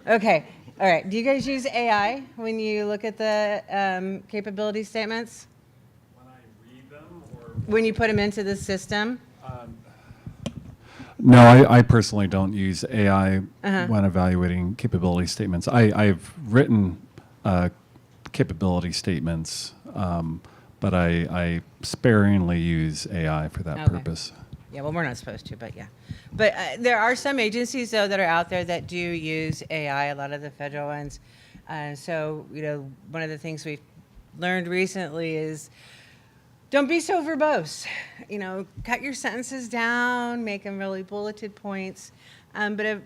Okay. All right. Do you guys use AI when you look at the capability statements? When you put them into the system? No, I personally don't use AI when evaluating capability statements. I've written capability statements, but I sparingly use AI for that purpose. Yeah, well, we're not supposed to, but yeah. But there are some agencies, though, that are out there that do use AI, a lot of the federal ones. So, one of the things we've learned recently is don't be so verbose. Cut your sentences down, make them really bulleted points. Then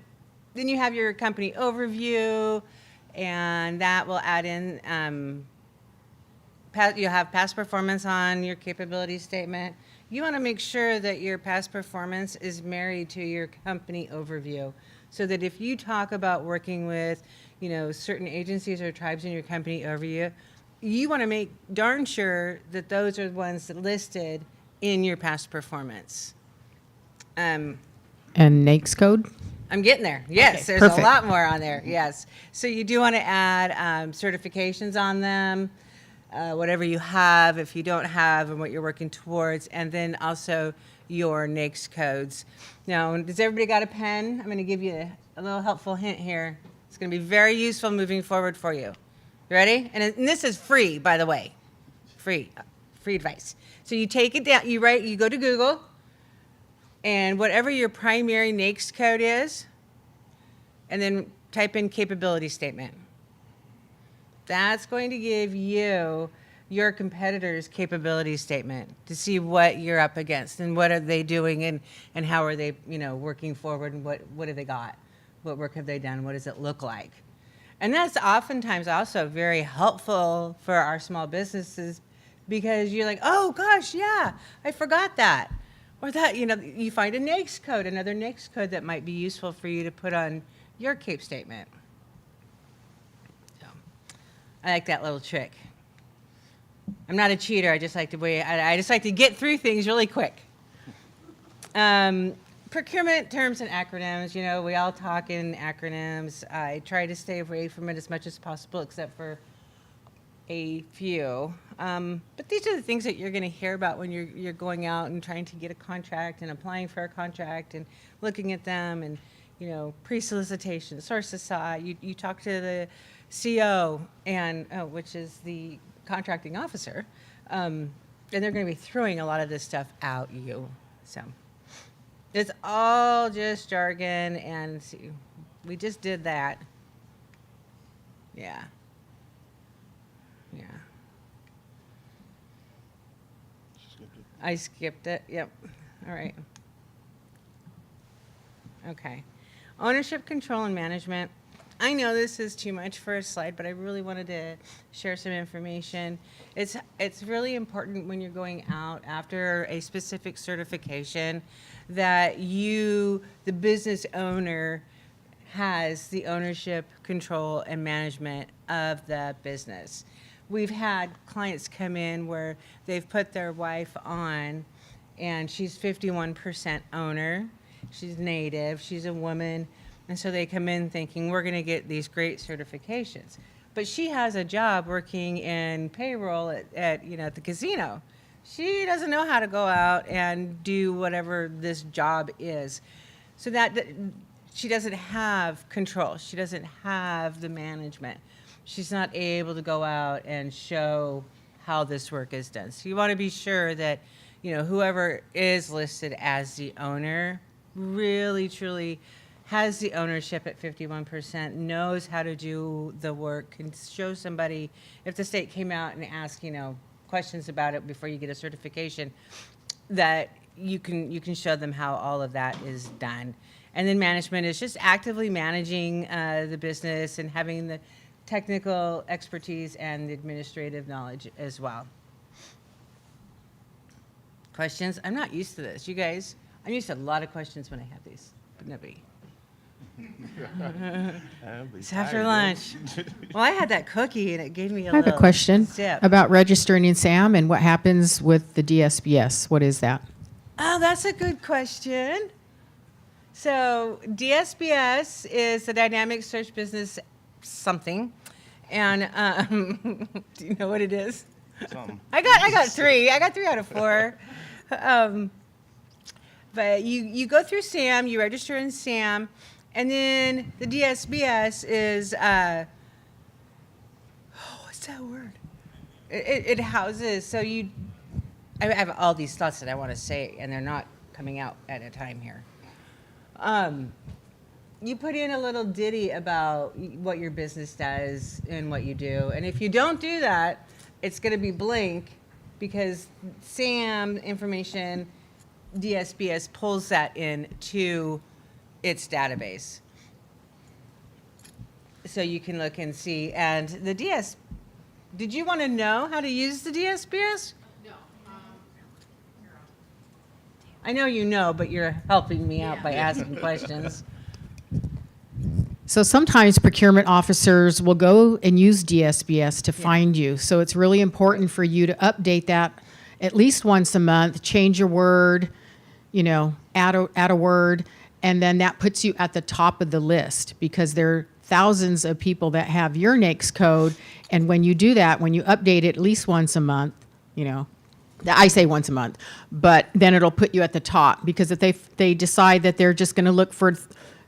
you have your company overview, and that will add in, you'll have past performance on your capability statement. You want to make sure that your past performance is married to your company overview, so that if you talk about working with, certain agencies or tribes in your company overview, you want to make darn sure that those are the ones listed in your past performance. And NAICS code? I'm getting there. Yes, Okay, there's perfect. a lot more on there. Yes. So you do want to add certifications on them, whatever you have, if you don't have, and what you're working towards, and then also your NAICS codes. Now, does everybody got a pen? I'm going to give you a little helpful hint here. It's going to be very useful moving forward for you. You ready? And this is free, by the way. Free advice. So you take it down, you go to Google, and whatever your primary NAICS code is, and then type in capability statement. That's going to give you your competitor's capability statement to see what you're up against and what are they doing and how are they, working forward, and what have they got? What work have they done? What does it look like? And that's oftentimes also very helpful for our small businesses because you're like, oh gosh, yeah, I forgot that. Or that, you find a NAICS code, another NAICS code that might be useful for you to put on your CAPE statement. So, I like that little trick. I'm not a cheater. I just like to get through things really quick. Procurement terms and acronyms. We all talk in acronyms. I try to stay away from it as much as possible, except for a few. But these are the things that you're going to hear about when you're going out and trying to get a contract and applying for a contract and looking at them and, pre-solicitation, source aside. You talk to the CO and which is the contracting officer, and they're going to be throwing a lot of this stuff out you. So it's all just jargon, and we just did that. Yeah. Yeah. I skipped it. Yep. All right. Okay. Ownership, control, and management. I know this is too much for a slide, but I really wanted to share some information. It's really important when you're going out after a specific certification that the business owner, has the ownership, control, and management of the business. We've had clients come in where they've put their wife on, and she's 51% owner. She's Native. She's a woman. And so they come in thinking, we're going to get these great certifications. But she has a job working in payroll at the casino. She doesn't know how to go out and do whatever this job is. So that she doesn't have control. She doesn't have the management. She's not able to go out and show how this work is done. So you want to be sure that, whoever is listed as the owner really, truly has the ownership at 51%, knows how to do the work, can show somebody, if the state came out and asked, questions about it before you get a certification, that you can show them how all of that is done. And then management is just actively managing the business and having the technical expertise and the administrative knowledge as well. Questions? I'm not used to this. You guys, I'm used to a lot of questions when I have these, but nobody. It's after lunch. Well, I had that cookie and it gave me a I have a little question sip. about registering in SAM and what happens with the DSBS. What is that? Oh, that's a good question. So DSBS is the Dynamic Search Business something, and do you know what it is? Something. I got 3. I got 3 out of 4. But you go through SAM, you register in SAM, and then the DSBS is what's that word? It houses. So I have all these thoughts that I want to say, and they're not coming out at a time here. You put in a little ditty about what your business does and what you do. And if you don't do that, it's going to be blank because SAM information, DSBS pulls that into its database. So you can look and see. And the did you want to know how to use the DSBS? I know you know, but you're helping me out by asking questions. So sometimes procurement officers will go and use DSBS to find you. So it's really important for you to update that at least once a month, change your word, add a word, and then that puts you at the top of the list because there are thousands of people that have your NAICS code. And when you do that, when you update it at least once a month, I say once a month, but then it'll put you at the top because if they decide that they're just going to look for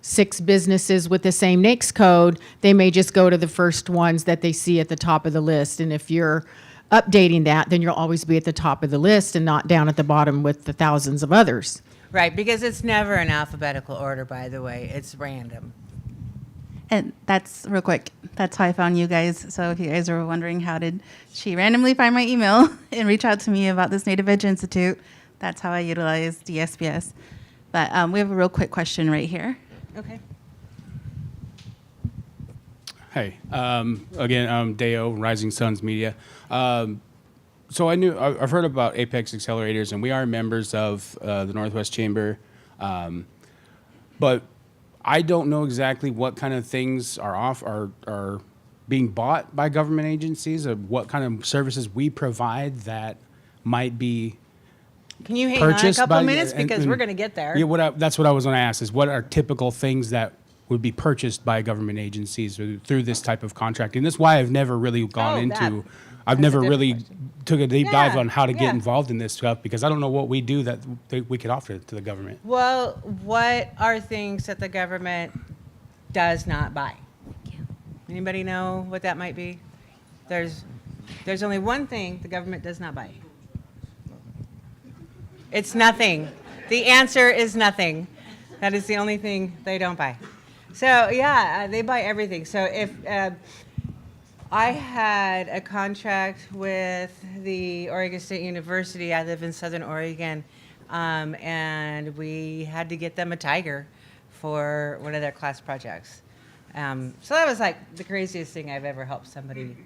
6 businesses with the same NAICS code, they may just go to the first ones that they see at the top of the list. And if you're updating that, then you'll always be at the top of the list and not down at the bottom with the thousands of others. Right, because it's never in alphabetical order, by the way. It's random. And that's real quick. That's how I found you guys. So if you guys are wondering how did she randomly find my email and reach out to me about this Native Edge Institute, that's how I utilize DSBS. But we have a real quick question right here. Okay. Hey, again, I'm Deo, Rising Suns Media. So I've heard about Apex Accelerators, and we are members of the Northwest Chamber, but I don't know exactly what kind of things are being bought by government agencies, or what kind of services we provide that might be Can you hang on a purchased couple by minutes because we're going to get there. Yeah, that's what I was going to ask is what are typical things that would be purchased by government agencies through this type of contracting. This is why I've never really gone into. I've never really took a deep dive on how to get involved in this stuff because I don't know what we do that we could offer to the government. Well, what are things that the government does not buy? Anybody know what that might be? There's only one thing the government does not buy. It's nothing. The answer is nothing. That is the only thing they don't buy. So yeah, they buy everything. So if I had a contract with the Oregon State University, I live in Southern Oregon, and we had to get them a tiger for one of their class projects. So that was like the craziest thing I've ever helped somebody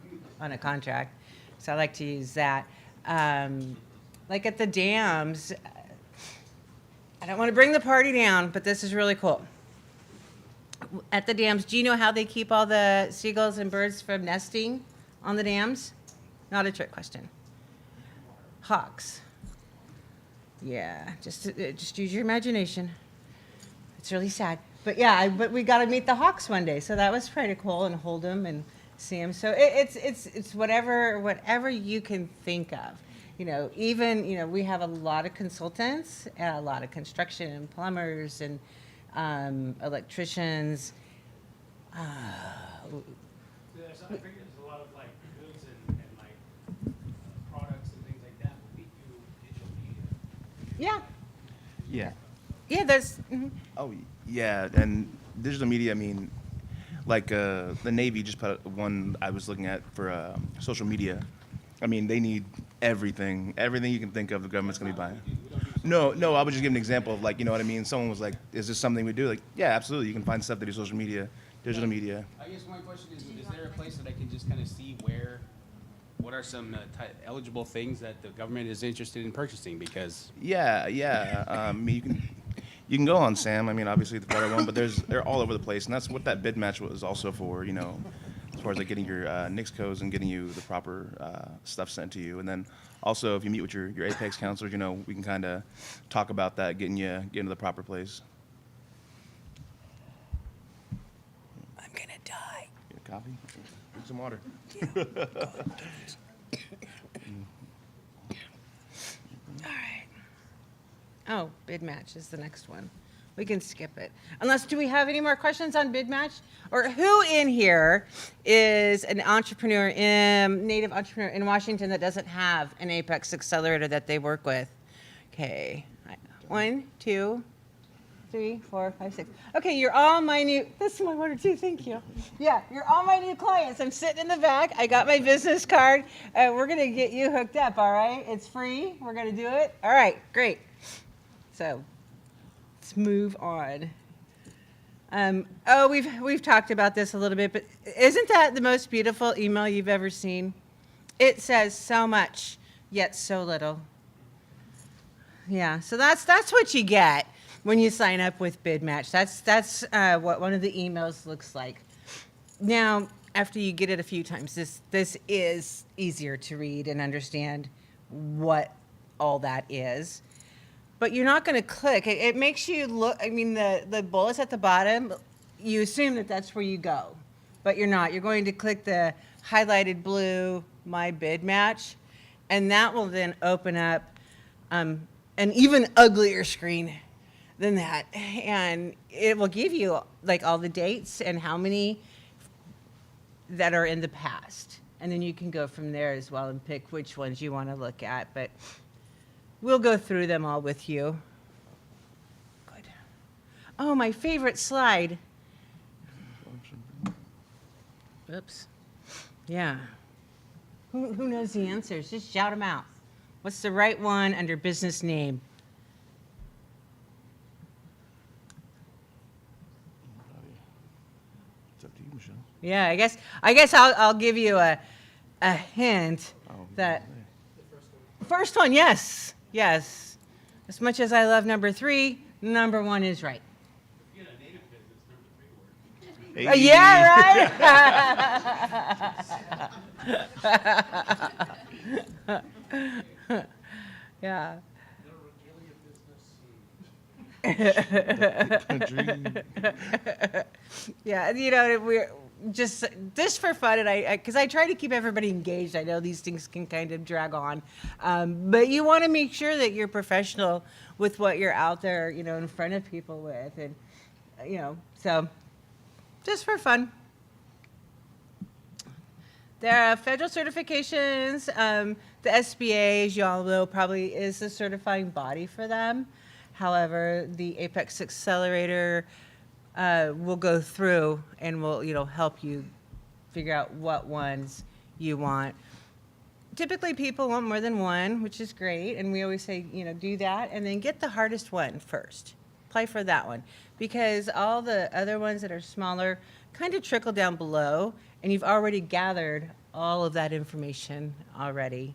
on a contract. So I like to use that. Like at the dams, I don't want to bring the party down, but this is really cool. At the dams, do you know how they keep all the seagulls and birds from nesting on the dams? Not a trick question. Hawks. Yeah, just use your imagination. It's really sad. But yeah, but we got to meet the hawks one day, so that was pretty cool, and hold them and see them. So it's whatever you can think of. You know, even, you know, we have a lot of consultants, and a lot of construction and plumbers and electricians. So I figured there's a lot of like goods and like products and things like that. We do digital media. Yeah. Yeah. Yeah, there's. Oh, yeah, and digital media, I mean, like the Navy just put out one I was looking at for social media. I mean, they need everything you can think of, the government's going to be buying. No, I was just giving an example of, like, you know what I mean? Someone was like, is this something we do? Like, yeah, absolutely. You can find stuff to do social media, digital media. I guess my question is there a place that I can just kind of see what are some eligible things that the government is interested in purchasing? Because Yeah. I mean, you can go on SAM. I mean, obviously the federal one, but they're all over the place, and that's what that bid match was also for. You know, as far as like getting your NICS codes and getting you the proper stuff sent to you, and then also if you meet with your Apex counselors, you know, we can kind of talk about that, getting to the proper place. I'm gonna die. Get a coffee? Drink some water. All right. Oh, bid match is the next one. We can skip it. Unless, do we have any more questions on bid match? Or who in here is an entrepreneur, native entrepreneur in Washington that doesn't have an Apex Accelerator that they work with? Okay. 1, 2, 3, 4, 5, 6. Okay, you're all my new, this is my water too, thank you. Yeah, you're all my new clients. I'm sitting in the back. I got my business card. We're going to get you hooked up, all right? It's free. We're going to do it. All right, great. So let's move on. We've talked about this a little bit, but isn't that the most beautiful email you've ever seen? It says so much, yet so little. Yeah, so that's what you get when you sign up with Bid Match. That's what one of the emails looks like. Now, after you get it a few times, this is easier to read and understand what all that is. But you're not going to click. It makes you look, I mean, the bullets at the bottom, you assume that that's where you go. But you're not. You're going to click the highlighted blue, My Bid Match, and that will then open up an even uglier screen than that. And it will give you, like, all the dates and how many that are in the past. And then you can go from there as well and pick which ones you want to look at. But we'll go through them all with you. Good. Oh, my favorite slide. Oops. Yeah. Who knows the answers? Just shout them out. What's the right one under business name? It's up to you, Michelle. Yeah, I guess I'll give you a hint that first one, yes, yes. As much as I love number 3, number 1 is right. Yeah, right. Yeah. Yeah, you know, we're just for fun, and because I try to keep everybody engaged. I know these things can kind of drag on, but you want to make sure that you're professional with what you're out there, you know, in front of people with, and you know, so just for fun. There are federal certifications. The SBA, as you all know, probably is the certifying body for them. However, the Apex Accelerator will go through and will, you know, help you figure out what ones you want. Typically, people want more than one, which is great, and we always say, you know, do that, and then get the hardest one first. Apply for that one, because all the other ones that are smaller kind of trickle down below, and you've already gathered all of that information already.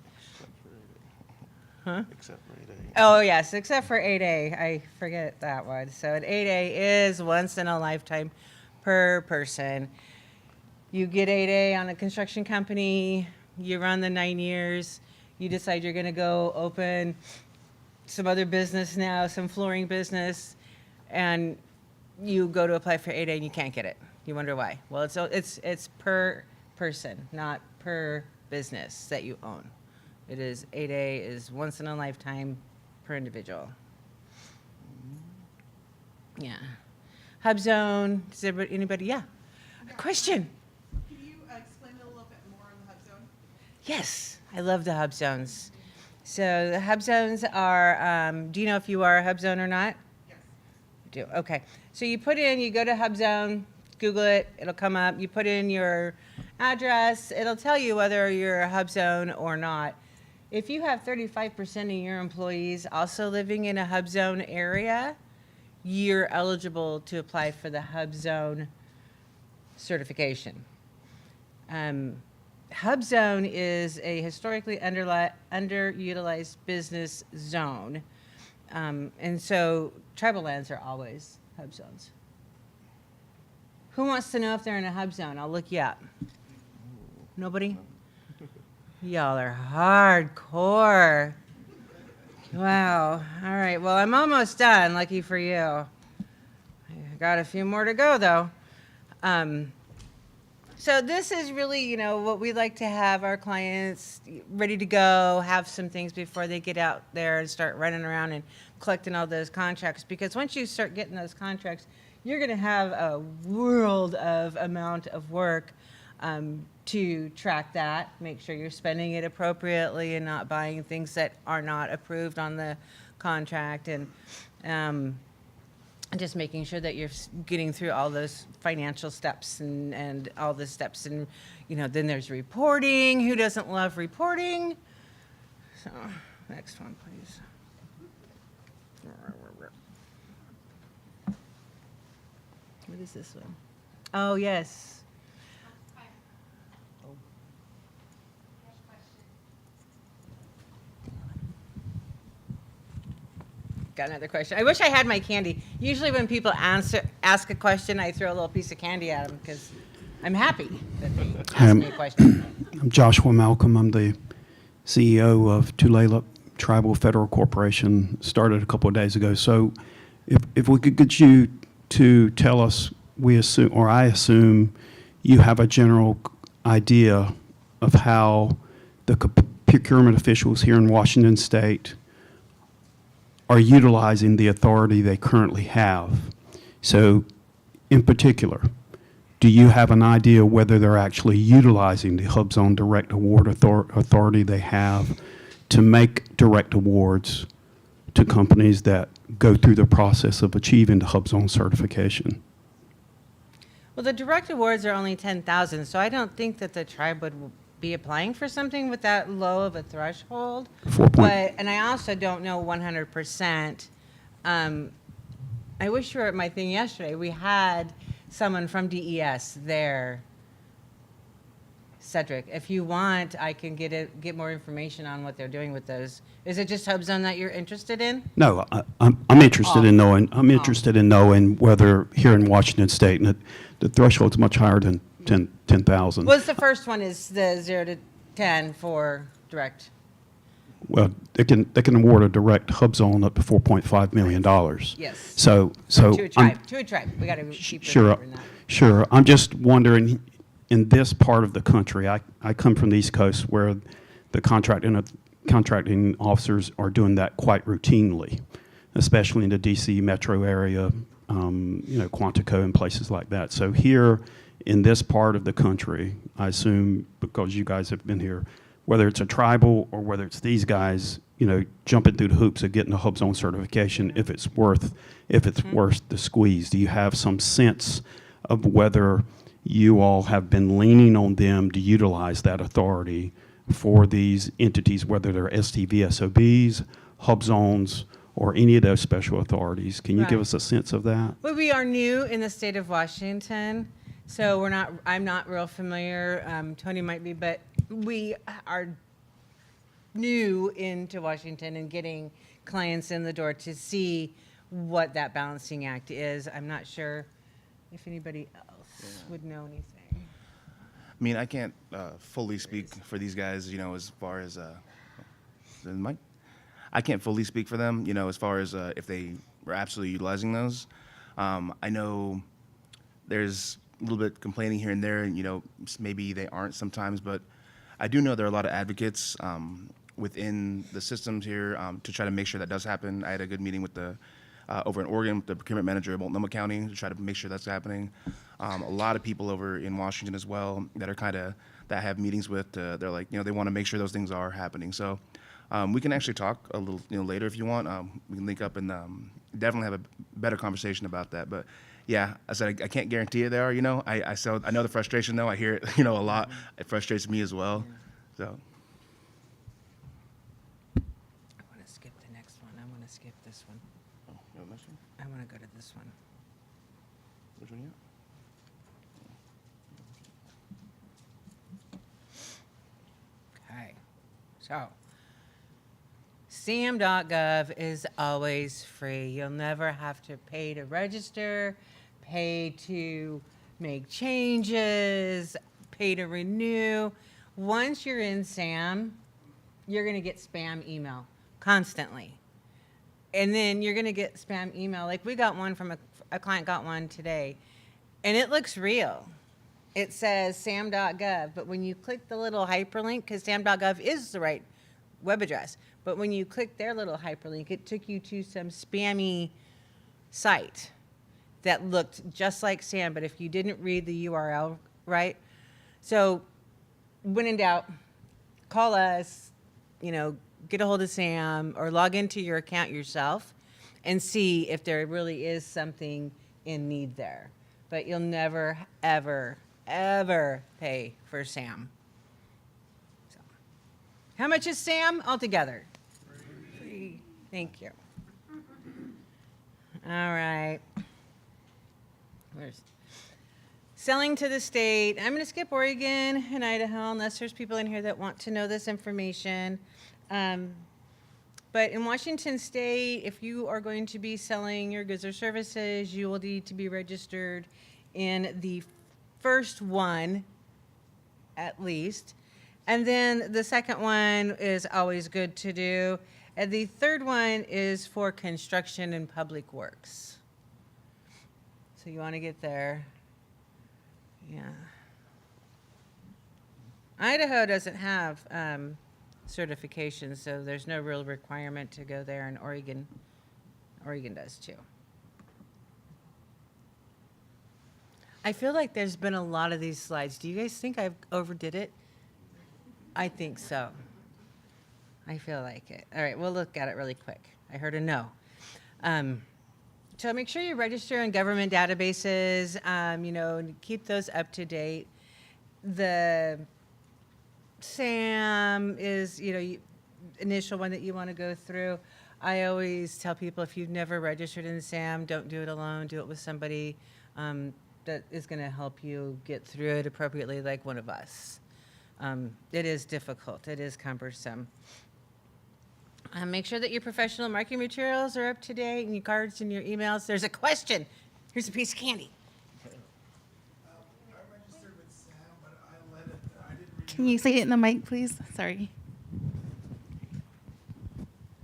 Huh? Except for 8A. Oh, yes, except for 8A. I forget that one. So an 8A is once in a lifetime per person. You get 8A on a construction company, you run the 9 years, you decide you're going to go open some other business now, some flooring business, and you go to apply for 8A and you can't get it. You wonder why. Well, it's per person, not per business that you own. It is 8A is once in a lifetime per individual. Yeah. Hub zone. Does anybody? Yeah. A question. Can you explain a little bit more on the hub zone? Yes, I love the hub zones. So the hub zones are. Do you know if you are a hub zone or not? Yes. You do. Okay. So you go to hub zone. Google it, it'll come up. You put in your address, it'll tell you whether you're a hub zone or not. If you have 35% of your employees also living in a hub zone area, you're eligible to apply for the hub zone certification. Hub zone is a historically underutilized business zone. And so tribal lands are always hub zones. Who wants to know if they're in a hub zone? I'll look you up. Nobody? Y'all are hardcore. Wow. All right. Well, I'm almost done. Lucky for you. I got a few more to go, though. So this is really, you know, what we like to have our clients ready to go, have some things before they get out there and start running around and collecting all those contracts. Because once you start getting those contracts, you're going to have a world of amount of work to track that, make sure you're spending it appropriately and not buying things that are not approved on the contract, and just making sure that you're getting through all those financial steps and all the steps. And, you know, then there's reporting. Who doesn't love reporting? So, next one, please. What is this one? Oh, yes. Got another question. I wish I had my candy. Usually when people ask a question, I throw a little piece of candy at them because I'm happy that they ask me a question. I'm Joshua Malcolm. I'm the CEO of Tulalip Tribal Federal Corporation. Started a couple of days ago. So if we could get you to tell us, I assume you have a general idea of how the procurement officials here in Washington State are utilizing the authority they currently have. So in particular, do you have an idea whether they're actually utilizing the Hub Zone direct award authority they have to make direct awards to companies that go through the process of achieving the Hub Zone certification? Well, the direct awards are only 10,000, so I don't think that the tribe would be applying for something with that low of a threshold. And I also don't know 100%. I wish you were at my thing yesterday. We had someone from DES there Cedric. If you want, I can get more information on what they're doing with those. Is it just HubZone that you're interested in? No, I'm interested in knowing. I'm interested in knowing whether here in Washington State, and the threshold's much higher than 10,000. What's the first one is the 0 to 10 for direct. Well, they can award a direct HubZone up to $4.5 million. Yes. So To a I'm- tribe. To a tribe. We got to keep Sure, remembering that. sure. I'm just wondering, in this part of the country, I come from the East Coast where the contracting officers are doing that quite routinely, especially in the DC metro area, Quantico and places like that. So here in this part of the country, I assume because you guys have been here, whether it's a tribal or whether it's these guys, jumping through the hoops of getting a HubZone certification, if it's worth the squeeze. Do you have some sense of whether you all have been leaning on them to utilize that authority for these entities, whether they're STVSOBs, HubZones, or any of those special authorities? Can you give Right. us a sense of that? Well, we are new in the state of Washington, so I'm not real familiar. Tony might be, but we are new into Washington and getting clients in the door to see what that balancing act is. I'm not sure if anybody else would know anything. I mean, I can't fully speak for these guys, as far as Mike. I can't fully speak for them, as far as if they were absolutely utilizing those. I know there's a little bit complaining here and there, and maybe they aren't sometimes, but I do know there are a lot of advocates within the systems here to try to make sure that does happen. I had a good meeting with over in Oregon, with the procurement manager of Multnomah County, to try to make sure that's happening. A lot of people over in Washington as well that are that I have meetings with. They're like, they want to make sure those things are happening. So we can actually talk a little, later if you want. We can link up and definitely have a better conversation about that. But yeah, I said I can't guarantee it. There are, I know the frustration though. I hear it, a lot. It frustrates me as well. So. I want to skip the next one. I want to skip this one. Oh, you want next one? I want to go to this one. Which one you got? Okay. So, SAM.gov is always free. You'll never have to pay to register, pay to make changes, pay to renew. Once you're in SAM, you're going to get spam email constantly. And then you're going to get spam email. Like we got one from a client got one today, and it looks real. It says sam.gov, but when you click the little hyperlink, because sam.gov is the right web address, but when you click their little hyperlink, it took you to some spammy site that looked just like SAM, but if you didn't read the URL right. So when in doubt, call us, get a hold of Sam or log into your account yourself and see if there really is something in need there. But you'll never, ever, ever pay for SAM. So, how much is SAM altogether? Free. Thank you. All right. Where's selling to the state? I'm going to skip Oregon and Idaho unless there's people in here that want to know this information. But in Washington State, if you are going to be selling your goods or services, you will need to be registered in the first one, at least. And then the second one is always good to do. And the third one is for construction and public works. So you want to get there. Yeah. Idaho doesn't have certifications, so there's no real requirement to go there, and Oregon does too. I feel like there's been a lot of these slides. Do you guys think I've overdid it? I think so. I feel like it. All right, we'll look at it really quick. I heard a no. So make sure you register in government databases, and keep those up to date. The SAM is, initial one that you want to go through. I always tell people if you've never registered in SAM, don't do it alone. Do it with somebody that is going to help you get through it appropriately, like one of us. It is difficult. It is cumbersome. Make sure that your professional marketing materials are up to date and your cards and your emails. There's a question. Here's a piece of candy. Can you say it in the mic, please? Sorry.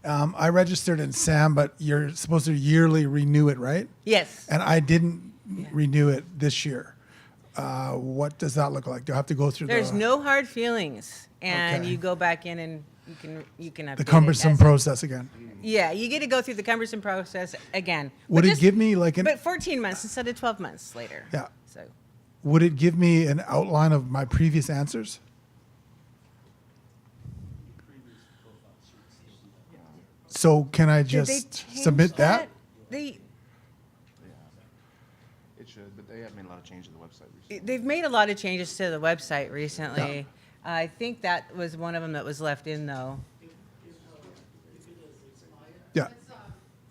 I registered in SAM, but you're supposed to yearly renew it, right? Yes. And I didn't renew it this year. What does that look like? Do I have to go through There's no hard feelings, and Okay. you go back in and you can update the it cumbersome as- process again? Yeah, you get to go through the cumbersome process again. Would But it give me like an? But 14 months instead of 12 months later. Yeah. So Would it give me an outline of my previous answers? So can I Did they just change submit that? They It should, but they have made a lot of changes to the website recently. they've made a lot of changes to the website recently. I think that was one of them that was left in though. Yeah.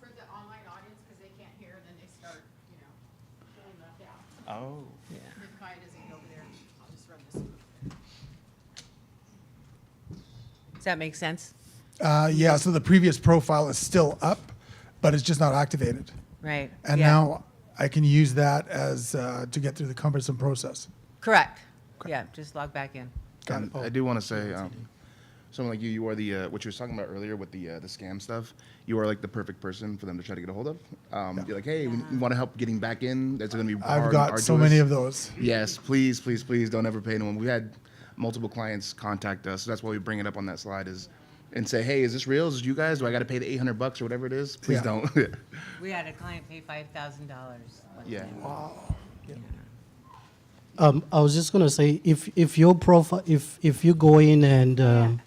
For the online audience, because they can't hear, then they start, pulling that down. Oh. Yeah. If Kai doesn't get over there, I'll just run this. Does that make sense? Yeah, so the previous profile is still up, but it's just not activated. Right. And yeah. now I can use that as to get through the cumbersome process. Correct. Yeah, just log back in. And I do want to say, someone like you are the what you were talking about earlier with the scam stuff. You are like the perfect person for them to try to get a hold of. You're like, hey, we want to help getting back in. That's going to be hard I've and got so arduous. many of those. Yes, please, please, please don't ever pay anyone. We had multiple clients contact us. So that's why we bring it up on that slide and say, hey, is this real? Is this you guys? Do I got to pay the $800 or whatever it is? Please Yeah. don't. We had a client pay $5,000. Yeah. I was just gonna say, if your profile, if you go in and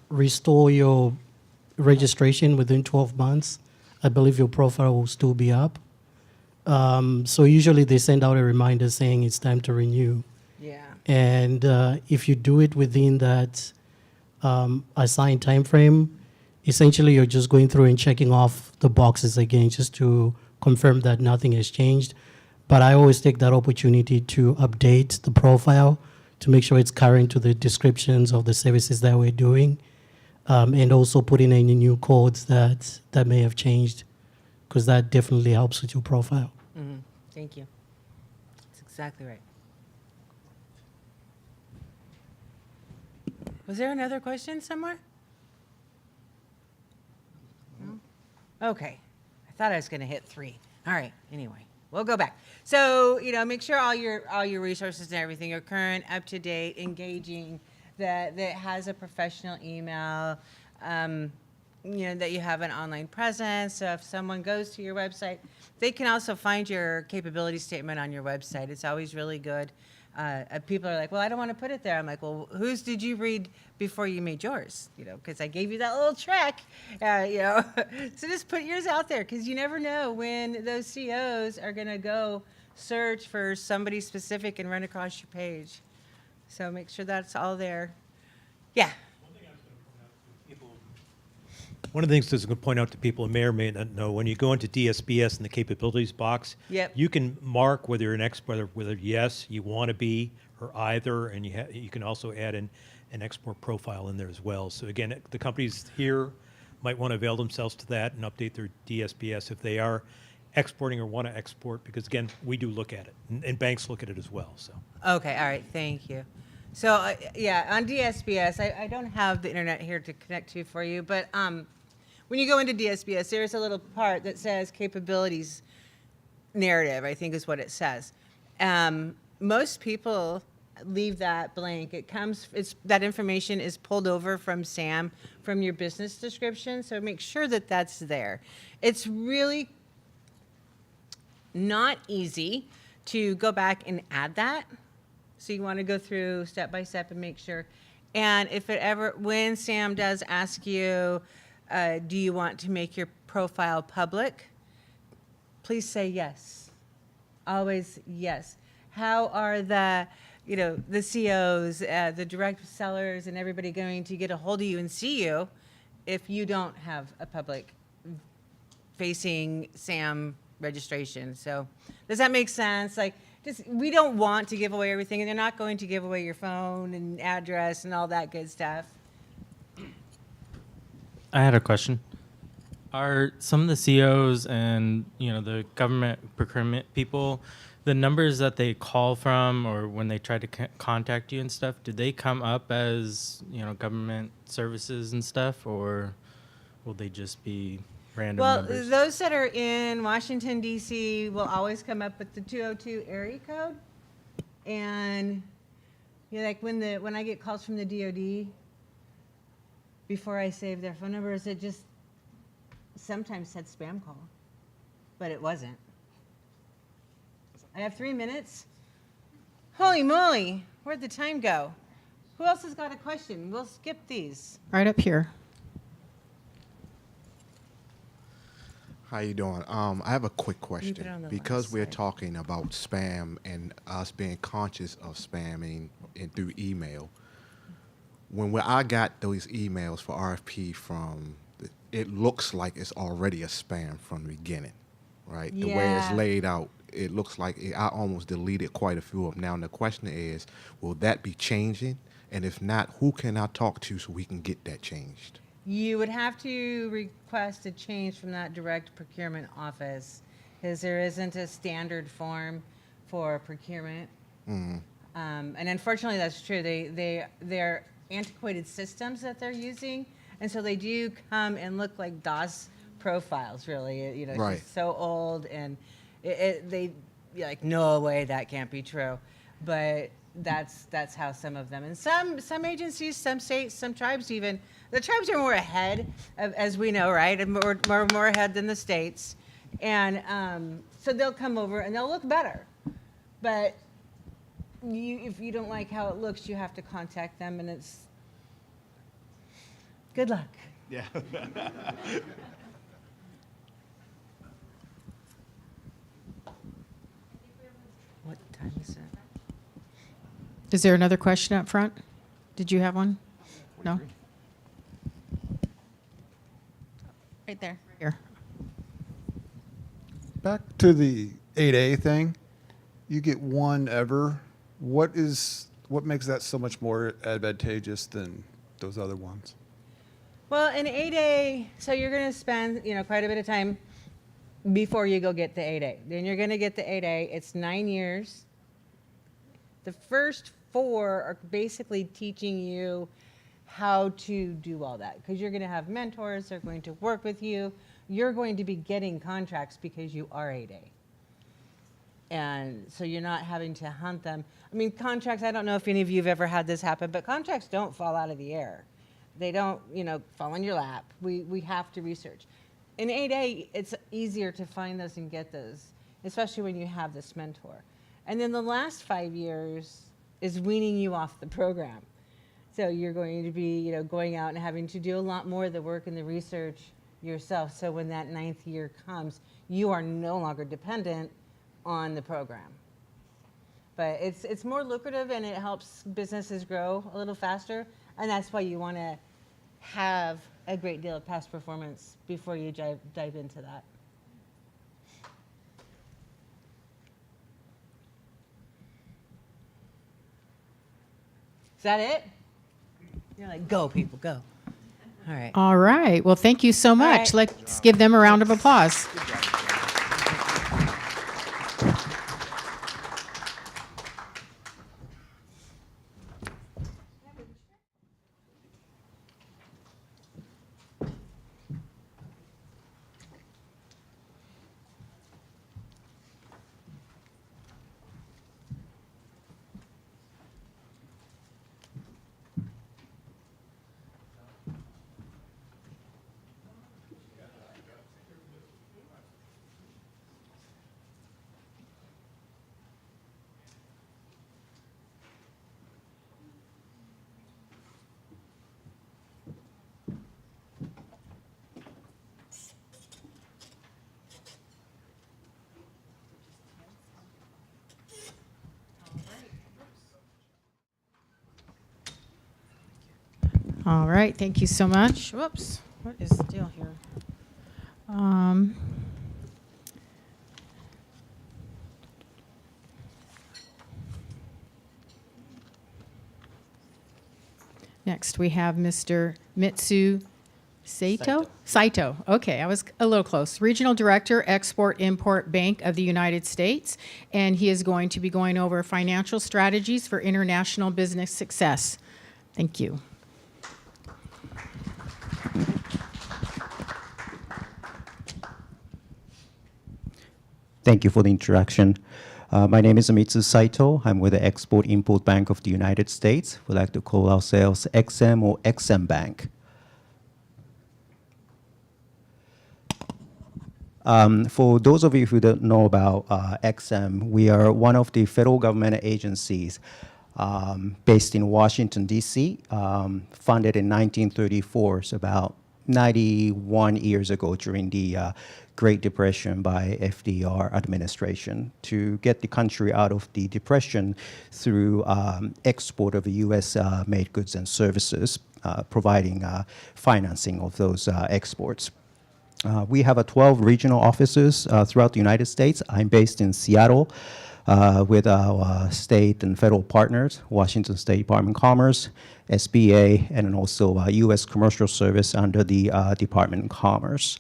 restore your registration within 12 months, I believe your profile will still be up. So usually they send out a reminder saying it's time to renew. Yeah. And if you do it within that assigned time frame, essentially you're just going through and checking off the boxes again just to confirm that nothing has changed. But I always take that opportunity to update the profile to make sure it's current to the descriptions of the services that we're doing, and also put in any new codes that may have changed, because that definitely helps with your profile. Mm-hmm. Thank you. That's exactly right. Was there another question somewhere? No? Okay. I thought I was going to hit 3. All right. Anyway, we'll go back. So, make sure all your resources and everything are current, up to date, engaging, that has a professional email, that you have an online presence. So if someone goes to your website, they can also find your capability statement on your website. It's always really good. People are like, well, I don't want to put it there. I'm like, well, whose did you read before you made yours? Because I gave you that little trick, So just put yours out there, because you never know when those COs are going to go search for somebody specific and run across your page. So make sure that's all there. Yeah. One of the things that's going to point out to people who may or may not know, when you go into DSBS in the capabilities box, Yep. you can mark whether you're an expert, whether yes, you want to be, or either, and you can also add an export profile in there as well. So again, the companies here might want to avail themselves to that and update their DSBS if they are exporting or want to export, because again, we do look at it, and banks look at it as well. So. Okay, all right, thank you. So, on DSBS, I don't have the internet here to connect to for you, but when you go into DSBS, there's a little part that says capabilities narrative, I think is what it says. Most people leave that blank. That information is pulled over from SAM, from your business description, so make sure that that's there. It's really not easy to go back and add that. So you want to go through step by step and make sure. And when Sam does ask you, do you want to make your profile public? Please say yes. Always yes. How are the COs, the direct sellers, and everybody going to get a hold of you and see you if you don't have a public facing SAM registration? So does that make sense? Like, just, we don't want to give away everything, and they're not going to give away your phone and address and all that good stuff. I had a question. Are some of the CEOs and the government procurement people, the numbers that they call from or when they try to contact you and stuff, do they come up as government services and stuff, or will they just be random Well, numbers? those that are in Washington, D.C. will always come up with the 202 area code. And like when I get calls from the DOD, before I save their phone numbers, it just sometimes said spam call, but it wasn't. I have 3 minutes. Holy moly, where'd the time go? Who else has got a question? We'll skip these. Right up here. How you doing? I have a quick it on question. the Because last we're slide. talking about spam and us being conscious of spamming and through email, when I got those emails for RFP from, it looks like it's already a spam from the beginning, right? The way it's Yeah. laid out, it looks like I almost deleted quite a few of them. Now, the question is, will that be changing? And if not, who can I talk to so we can get that changed? You would have to request a change from that direct procurement office, because there isn't a standard form for procurement. And unfortunately, that's true. They're antiquated systems that they're using, and so they do come and look like DOS profiles. Really, it's Right. just so old, and you're like, no way, that can't be true. But that's how some of them, and some agencies, some states, some tribes even. The tribes are more ahead, as we know, right? And more ahead than the states, and so they'll come over and they'll look better, but if you don't like how it looks, you have to contact them, and it's good luck. Yeah. What time is it? Is there another question up front? Did you have one? No? Right there. Here. Back to the 8A thing, you get one ever. What makes that so much more advantageous than those other ones? Well, in 8A, so you're going to spend quite a bit of time before you go get the 8A. Then you're going to get the 8A. It's 9 years. The first 4 are basically teaching you how to do all that, because you're going to have mentors. They're going to work with you. You're going to be getting contracts because you are 8A. And so you're not having to hunt them. I mean, contracts, I don't know if any of you have ever had this happen, but contracts don't fall out of the air. They don't, fall in your lap. We have to research. In 8A, it's easier to find those and get those, especially when you have this mentor. And then the last 5 years is weaning you off the program. So you're going to be, going out and having to do a lot more of the work and the research yourself. So when that 9th year comes, you are no longer dependent on the program. But it's more lucrative, and it helps businesses grow a little faster. And that's why you want to have a great deal of past performance before you dive into that. Is that it? You're like, go, people, go. All right. All right. Well, thank you so much. right. Let's give them a round of applause. All right, thank you so much. Whoops, what is the deal here? next we have Mr. Mitsu Saito. Okay, I was a little close. Regional Director, Export-Import Bank of the United States, and he is going to be going over financial strategies for international business success. Thank you. Thank you for the introduction. My name is Mitsu Saito. I'm with the Export-Import Bank of the United States. We like to call ourselves XM or XM Bank. For those of you who don't know about XM, we are one of the federal government agencies based in Washington, D.C., funded in 1934, so about 91 years ago during the Great Depression by FDR administration to get the country out of the depression through export of U.S. made goods and services, providing financing of those exports. We have 12 regional offices throughout the United States. I'm based in Seattle with our state and federal partners, Washington State Department of Commerce, SBA, and then also U.S. Commercial Service under the Department of Commerce.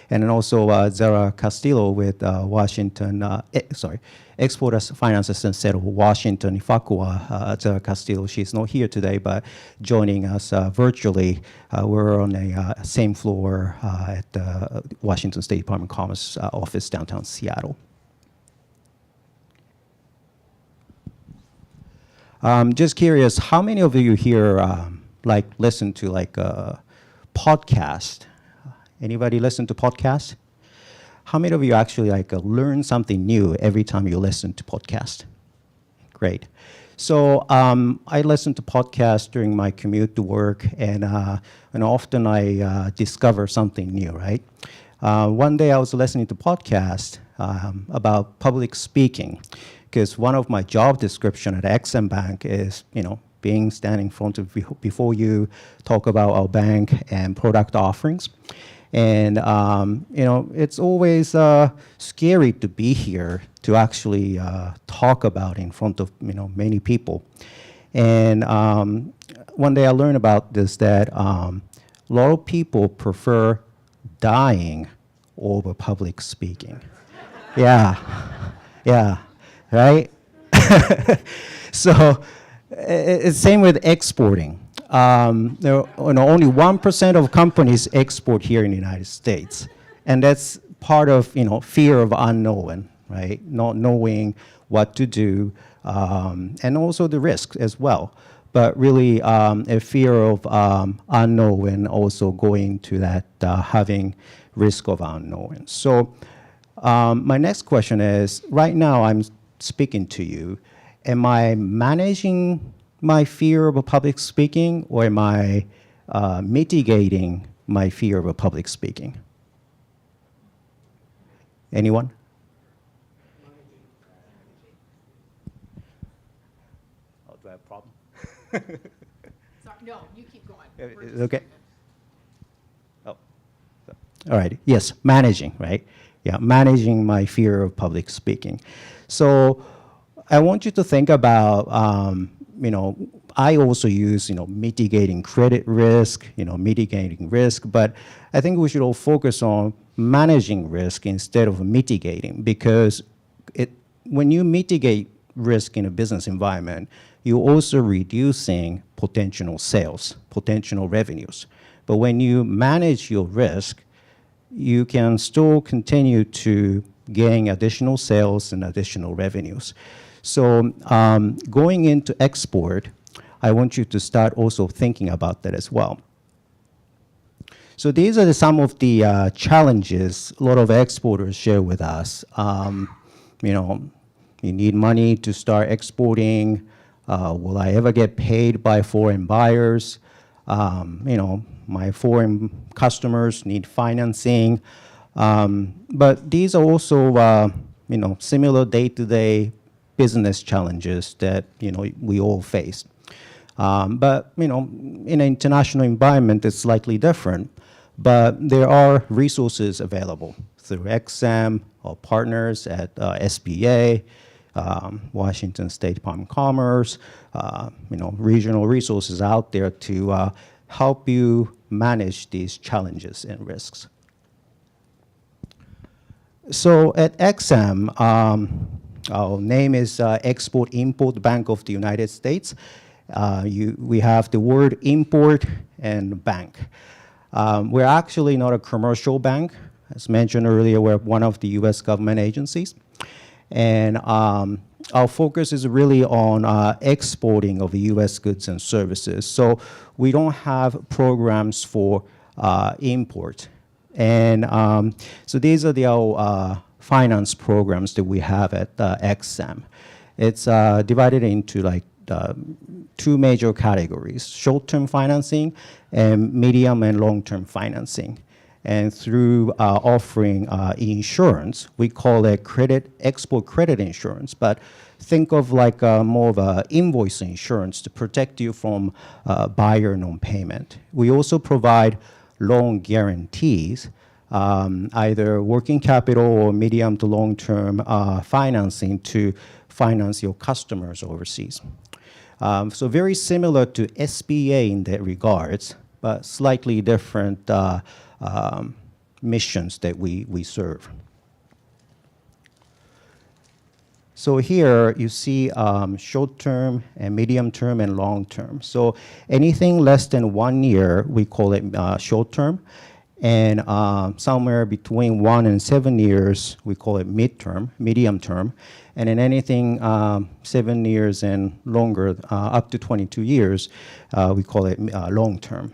And then also Zara Castillo with Exporters Finance Center of Washington, Ifakua. Zara Castillo, she's not here today, but joining us virtually. We're on the same floor at the Washington State Department of Commerce office downtown Seattle. Just curious, how many of you here listen to a podcast? Anybody listen to podcasts? How many of you actually learn something new every time you listen to podcast? Great. So I listen to podcasts during my commute to work, and often I discover something new, right? One day I was listening to podcast about public speaking, because one of my job description at XM Bank is, being standing in front of before you talk about our bank and product offerings. And, it's always scary to be here to actually talk about in front of, many people. And one day I learned about this, that a lot of people prefer dying over public speaking. Yeah, right? So it's same with exporting. Only 1% of companies export here in the United States. And that's part of, fear of unknown, right? Not knowing what to do, and also the risk as well. But really a fear of unknown, and also going to that having risk of unknown. So my next question is, right now I'm speaking to you, am I managing my fear of public speaking, or am I mitigating my fear of public speaking? Anyone? Oh, do I have a problem? Sorry, no, you keep going. Is it okay? Oh, all right. Yes, managing, right? Yeah, managing my fear of public speaking. So I want you to think about, I also use, mitigating credit risk, mitigating risk, but I think we should all focus on managing risk instead of mitigating, because when you mitigate risk in a business environment, you're also reducing potential sales, potential revenues. But when you manage your risk, you can still continue to gain additional sales and additional revenues. So going into export, I want you to start also thinking about that as well. So these are some of the challenges a lot of exporters share with us. You need money to start exporting. Will I ever get paid by foreign buyers? My foreign customers need financing. But these are also, similar day-to-day business challenges that, we all face. But, in an international environment, it's slightly different. But there are resources available through XM or partners at SBA, Washington State Department of Commerce, regional resources out there to help you manage these challenges and risks. So at XM, our name is Export-Import Bank of the United States. We have the word import and bank. We're actually not a commercial bank. As mentioned earlier, we're one of the US government agencies. And our focus is really on exporting of US goods and services. So we don't have programs for import. And so these are our finance programs that we have at XM. It's divided into like two major categories: short-term financing and medium and long-term financing. And through offering insurance, we call it export credit insurance, but think of like more of a invoice insurance to protect you from buyer non-payment. We also provide loan guarantees, either working capital or medium to long-term financing to finance your customers overseas. So very similar to SBA in that regards, but slightly different missions that we serve. So here you see short-term and medium-term and long-term. So anything less than 1 year, we call it short-term. And somewhere between 1 and 7 years, we call it medium-term. And in anything 7 years and longer, up to 22 years, we call it long-term.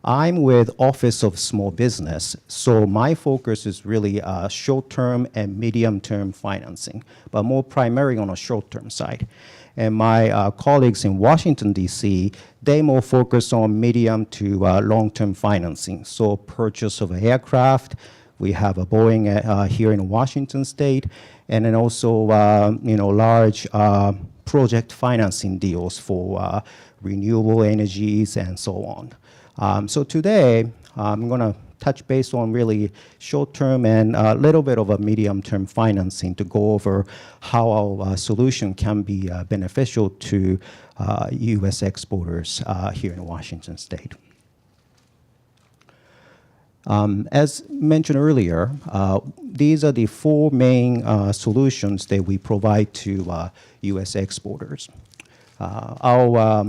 I'm with Office of Small Business, so my focus is really short-term and medium-term financing, but more primarily on a short-term side. And my colleagues in Washington, D.C., they more focus on medium to long-term financing. So purchase of an aircraft, we have a Boeing here in Washington State, and then also large project financing deals for renewable energies and so on. So today, I'm going to touch base on really short-term and a little bit of a medium-term financing to go over how our solution can be beneficial to U.S. exporters here in Washington State. As mentioned earlier, these are the 4 main solutions that we provide to U.S. exporters. Our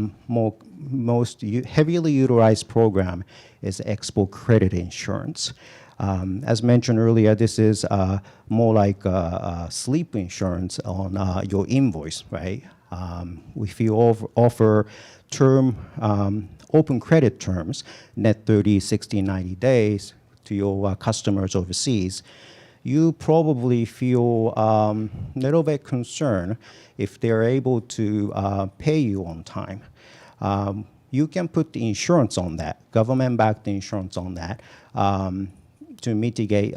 most heavily utilized program is export credit insurance. As mentioned earlier, this is more like sleep insurance on your invoice, right? If you offer open credit terms, net 30, 60, 90 days to your customers overseas, you probably feel a little bit concerned if they're able to pay you on time. You can put the insurance on that, government-backed insurance on that, to mitigate,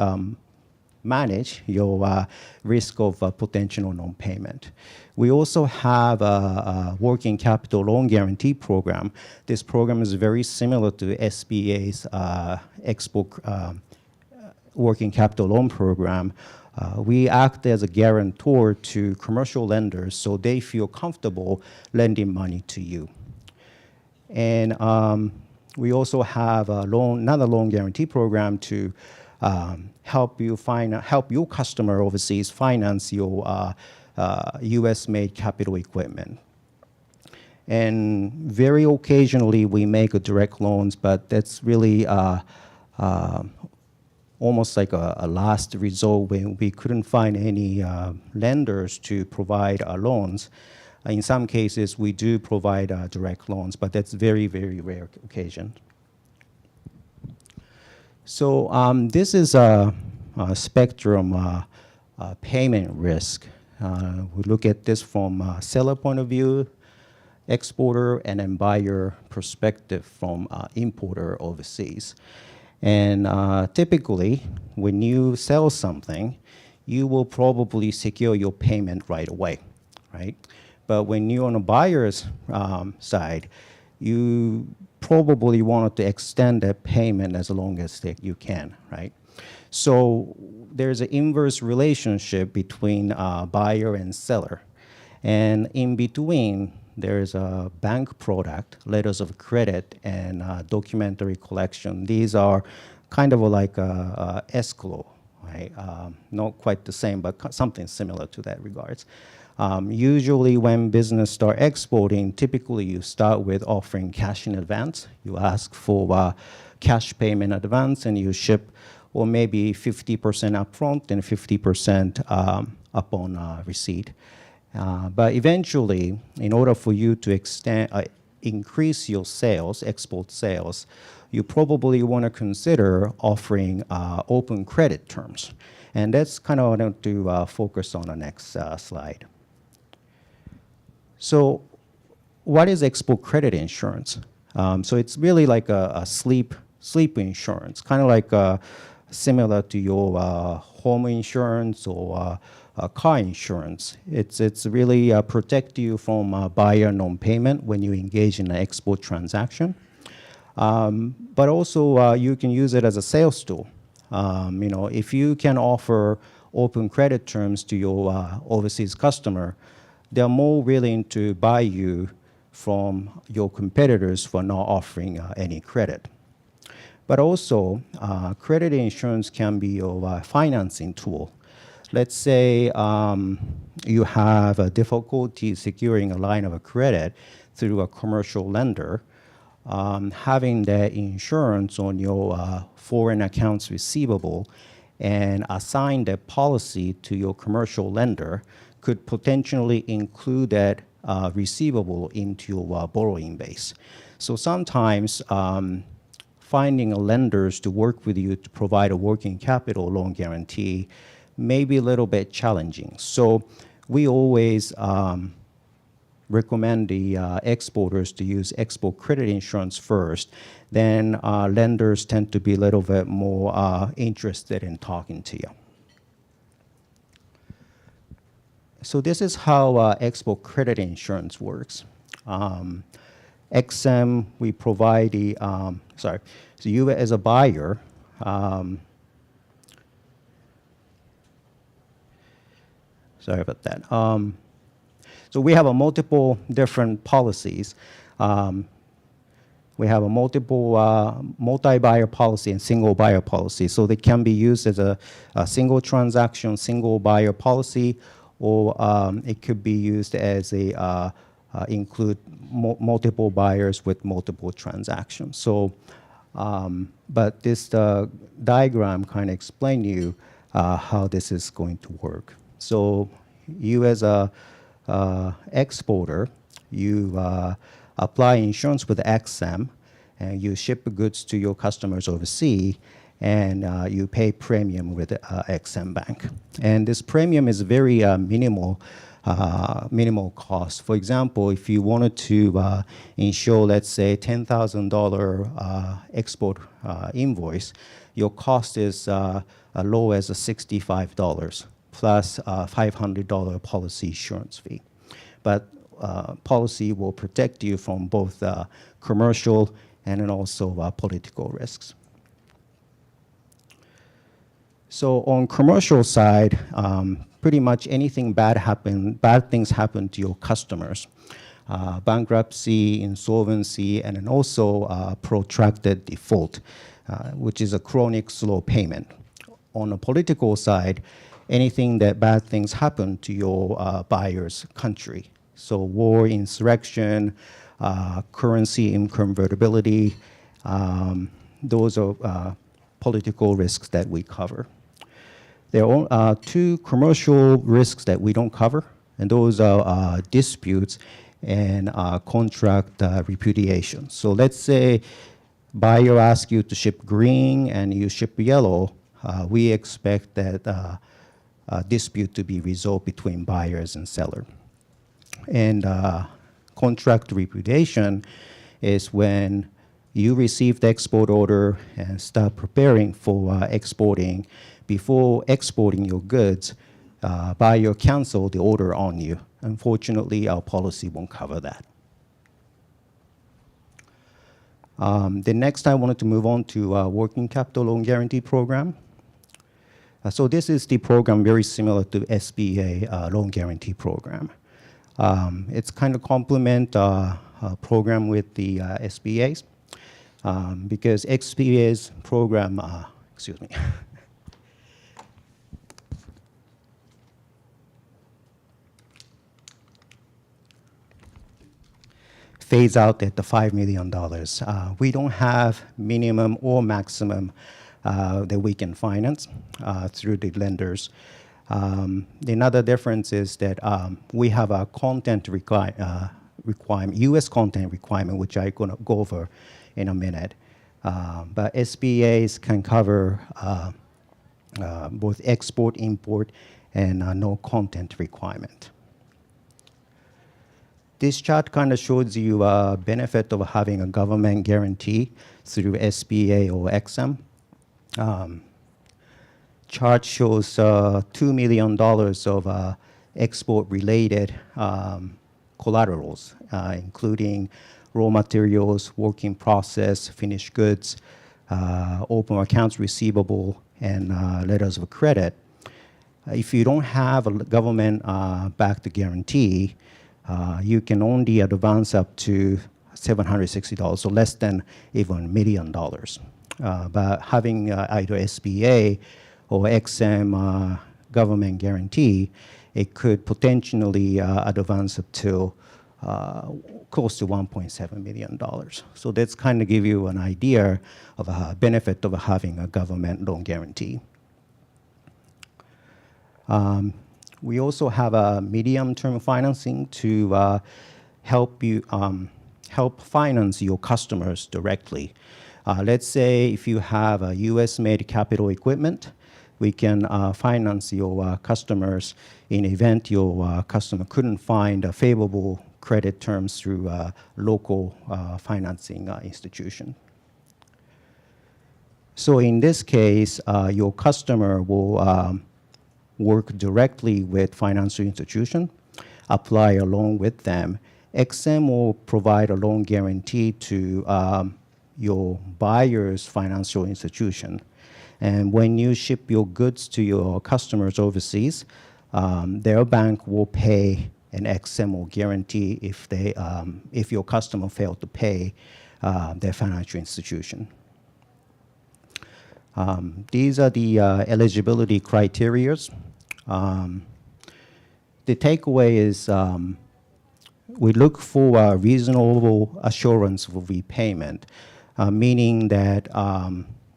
manage your risk of potential non-payment. We also have a working capital loan guarantee program. This program is very similar to SBA's export working capital loan program. We act as a guarantor to commercial lenders so they feel comfortable lending money to you. And we also have another loan guarantee program to help your customer overseas finance your U.S.-made capital equipment. And very occasionally we make direct loans, but that's really almost like a last resort when we couldn't find any lenders to provide loans. In some cases, we do provide direct loans, but that's very, very rare occasion. So this is a spectrum payment risk. We look at this from a seller point of view, exporter, and then buyer perspective from importer overseas. And typically, when you sell something, you will probably secure your payment right away, right? But when you're on a buyer's side, you probably want to extend that payment as long as you can, right? So there's an inverse relationship between buyer and seller. And in between, there's a bank product, letters of credit, and documentary collection. These are kind of like a escrow, right? Not quite the same, but something similar to that regards. Usually when business start exporting, typically you start with offering cash in advance. You ask for cash payment advance and you ship, or maybe 50% upfront and 50% upon receipt. But eventually, in order for you to increase your sales, export sales, you probably want to consider offering open credit terms. And that's kind of what I want to focus on the next slide. So what is export credit insurance? So it's really like a sleep insurance, kind of like similar to your home insurance or car insurance. It's really protect you from buyer non-payment when you engage in an export transaction. But also you can use it as a sales tool. If you can offer open credit terms to your overseas customer, they're more willing to buy you from your competitors for not offering any credit. But also, credit insurance can be your financing tool. Let's say you have a difficulty securing a line of credit through a commercial lender. Having that insurance on your foreign accounts receivable and assign that policy to your commercial lender could potentially include that receivable into your borrowing base. So sometimes finding lenders to work with you to provide a working capital loan guarantee may be a little bit challenging. So we always recommend the exporters to use export credit insurance first. Then lenders tend to be a little bit more interested in talking to you. So this is how export credit insurance works. XM, we provide the, so you as a buyer, sorry about that. So we have a multiple different policies. We have a multi-buyer policy and single buyer policy. So they can be used as a single transaction, single buyer policy, or it could be used as a include multiple buyers with multiple transactions. So, but this diagram kind of explain you how this is going to work. So you as a exporter, you apply insurance with XM, and you ship goods to your customers overseas, and you pay premium with XM Bank. And this premium is very minimal cost. For example, if you wanted to insure, let's say, $10,000 export invoice, your cost is as low as $65 plus $500 policy insurance fee. But policy will protect you from both commercial and then also political risks. So on commercial side, pretty much anything bad things happen to your customers. Bankruptcy, insolvency, and then also protracted default, which is a chronic slow payment. On the political side, anything that bad things happen to your buyer's country. So war, insurrection, currency inconvertibility, those are political risks that we cover. There are two commercial risks that we don't cover, and those are disputes and contract repudiation. So let's say buyer asks you to ship green and you ship yellow. We expect that dispute to be resolved between buyers and seller. And contract repudiation is when you receive the export order and start preparing for exporting. Before exporting your goods, buyer cancel the order on you. Unfortunately, our policy won't cover that. The next, I wanted to move on to working capital loan guarantee program. So this is the program very similar to SBA loan guarantee program. It's kind of complement program with the SBA's because SBA's program, excuse me. Phase out at the $5 million. We don't have minimum or maximum that we can finance through the lenders. Another difference is that we have a content requirement, U.S. content requirement, which I'm going to go over in a minute. But SBAs can cover both export, import, and no content requirement. This chart kind of shows you a benefit of having a government guarantee through SBA or XM. Chart shows $2 million of export-related collaterals, including raw materials, work in process, finished goods, open accounts receivable, and letters of credit. If you don't have a government backed guarantee, you can only advance up to $760, so less than even $1 million. But having either SBA or XM government guarantee, it could potentially advance up to close to $1.7 million. So that's kind of give you an idea of a benefit of having a government loan guarantee. We also have a medium-term financing to help you help finance your customers directly. Let's say if you have a U.S.-made capital equipment, we can finance your customers in event your customer couldn't find favorable credit terms through a local financing institution. So in this case, your customer will work directly with financial institution, apply a loan with them. XM will provide a loan guarantee to your buyer's financial institution. And when you ship your goods to your customers overseas, their bank will pay an XM or guarantee if your customer failed to pay their financial institution. These are the eligibility criteria. The takeaway is we look for a reasonable assurance of repayment, meaning that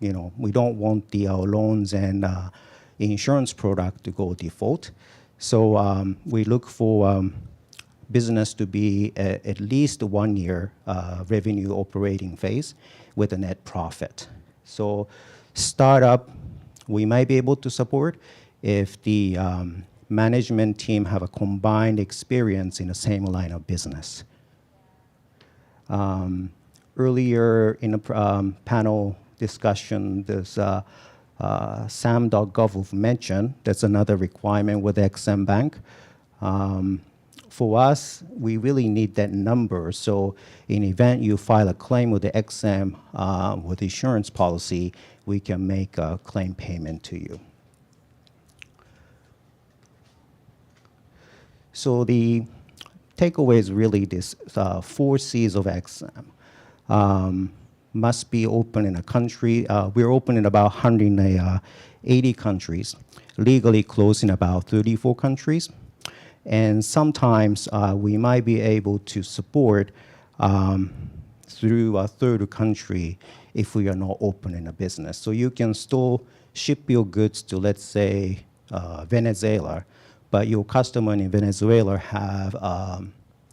we don't want our loans and insurance product to go default. So we look for business to be at least 1 year revenue operating phase with a net profit. So startup, we might be able to support if the management team have a combined experience in the same line of business. Earlier in the panel discussion, there's SAM.gov mentioned. That's another requirement with XM Bank. For us, we really need that number. So in event you file a claim with the XM with the insurance policy, we can make a claim payment to you. So the takeaway is really this 4 C's of XM. Must be open in a country. We're open in about 180 countries, legally closed in about 34 countries. And sometimes we might be able to support through a third country if we are not open in a business. So you can still ship your goods to, let's say, Venezuela, but your customer in Venezuela have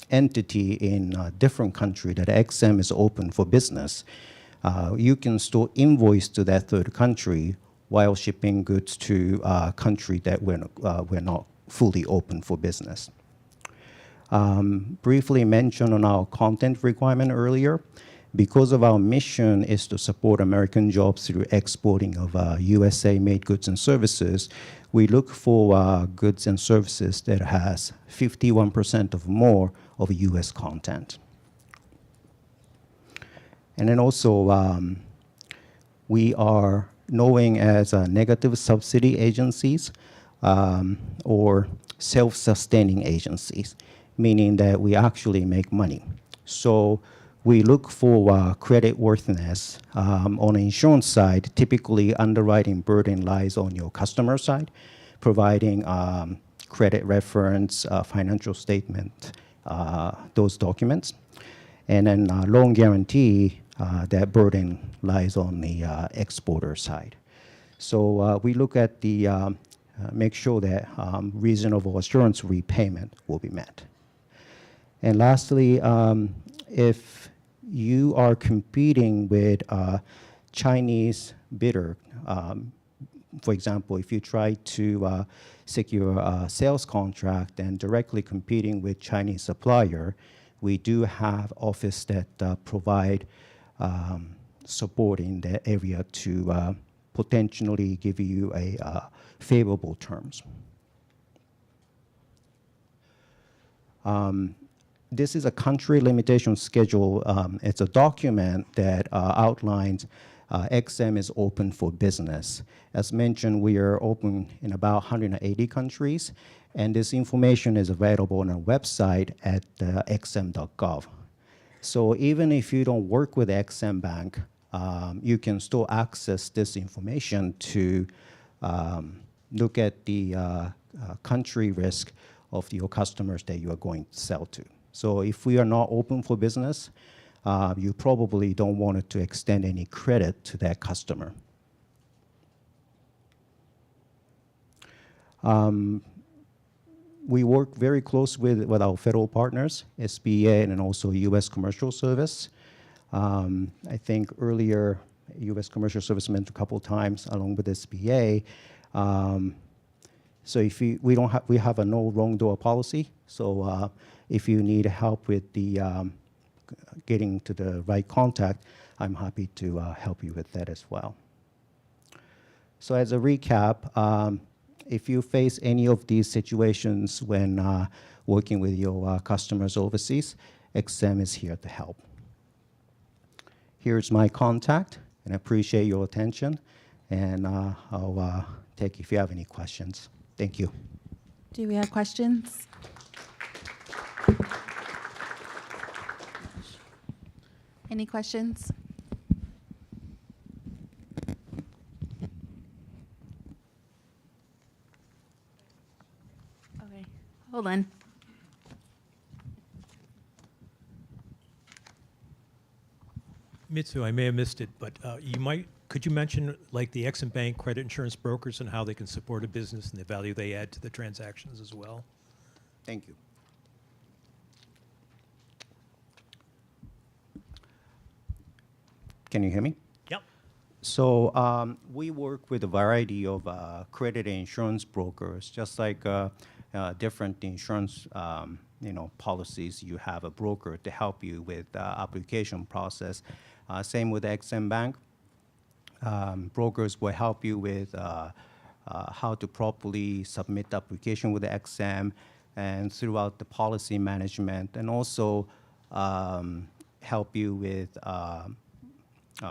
entity in a different country that XM is open for business. You can still invoice to that third country while shipping goods to a country that we're not fully open for business. Briefly mentioned on our content requirement earlier, because of our mission is to support American jobs through exporting of USA-made goods and services, we look for goods and services that has 51% of more of US content. And then also, we are knowing as negative subsidy agencies or self-sustaining agencies, meaning that we actually make money. So we look for credit worthiness. On the insurance side, typically underwriting burden lies on your customer side, providing credit reference, financial statement, those documents. And then loan guarantee, that burden lies on the exporter side. So we look at the, make sure that reasonable assurance repayment will be met. And lastly, if you are competing with a Chinese bidder, for example, if you try to secure a sales contract and directly competing with Chinese supplier, we do have office that provide support in that area to potentially give you a favorable terms. This is a country limitation schedule. It's a document that outlines XM is open for business. As mentioned, we are open in about 180 countries, and this information is available on our website at xm.gov. So even if you don't work with XM Bank, you can still access this information to look at the country risk of your customers that you are going to sell to. So if we are not open for business, you probably don't want to extend any credit to that customer. We work very close with our federal partners, SBA and also U.S. Commercial Service. I think earlier, U.S. Commercial Service mentioned a couple of times along with SBA. So if we have a no wrong door policy. So if you need help with the getting to the right contact, I'm happy to help you with that as well. So as a recap, if you face any of these situations when working with your customers overseas, XM is here to help. Here's my contact, and I appreciate your attention. And I'll take if you have any questions. Thank you. Do we have questions? Any questions? Okay, hold on. Mitsu, I may have missed it, but could you mention like the Exim Bank credit insurance brokers and how they can support a business and the value they add to the transactions as well? Thank you. Can you hear me? Yep. So we work with a variety of credit insurance brokers, just like different insurance policies. You have a broker to help you with the application process. Same with XM Bank. Brokers will help you with how to properly submit the application with the XM and throughout the policy management, and also help you with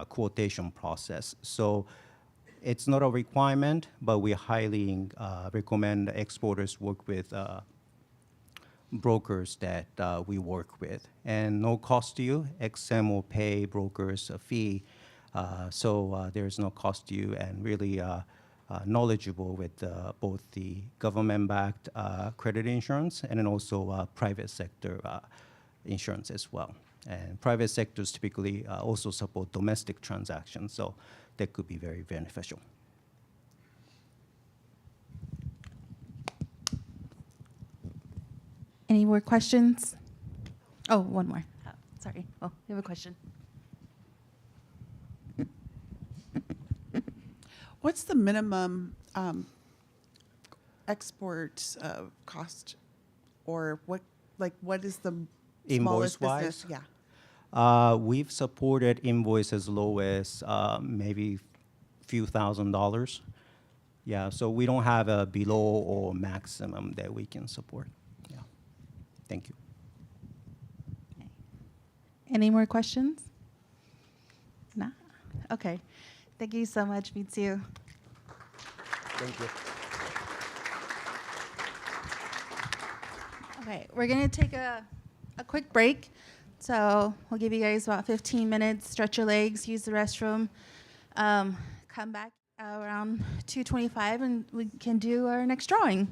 quotation process. So it's not a requirement, but we highly recommend exporters work with brokers that we work with. And no cost to you. XM will pay brokers a fee, so there's no cost to you, and really knowledgeable with both the government-backed credit insurance and then also private sector insurance as well. And private sectors typically also support domestic transactions, so that could be very beneficial. Any more questions? Oh, one more. Oh, sorry. Oh, you have a question. What's the minimum export cost, or what is the smallest Invoice-wise? business? Yeah. We've supported invoice as low as maybe few $1,000s. Yeah, so we don't have a below or maximum that we can support. Yeah, thank you. Any more questions? No? Okay. Thank you so much, Mitsu. Thank you. Okay, we're gonna take a quick break. So we'll give you guys about 15 minutes, stretch your legs, use the restroom. Come back around 2:25 and we can do our next drawing.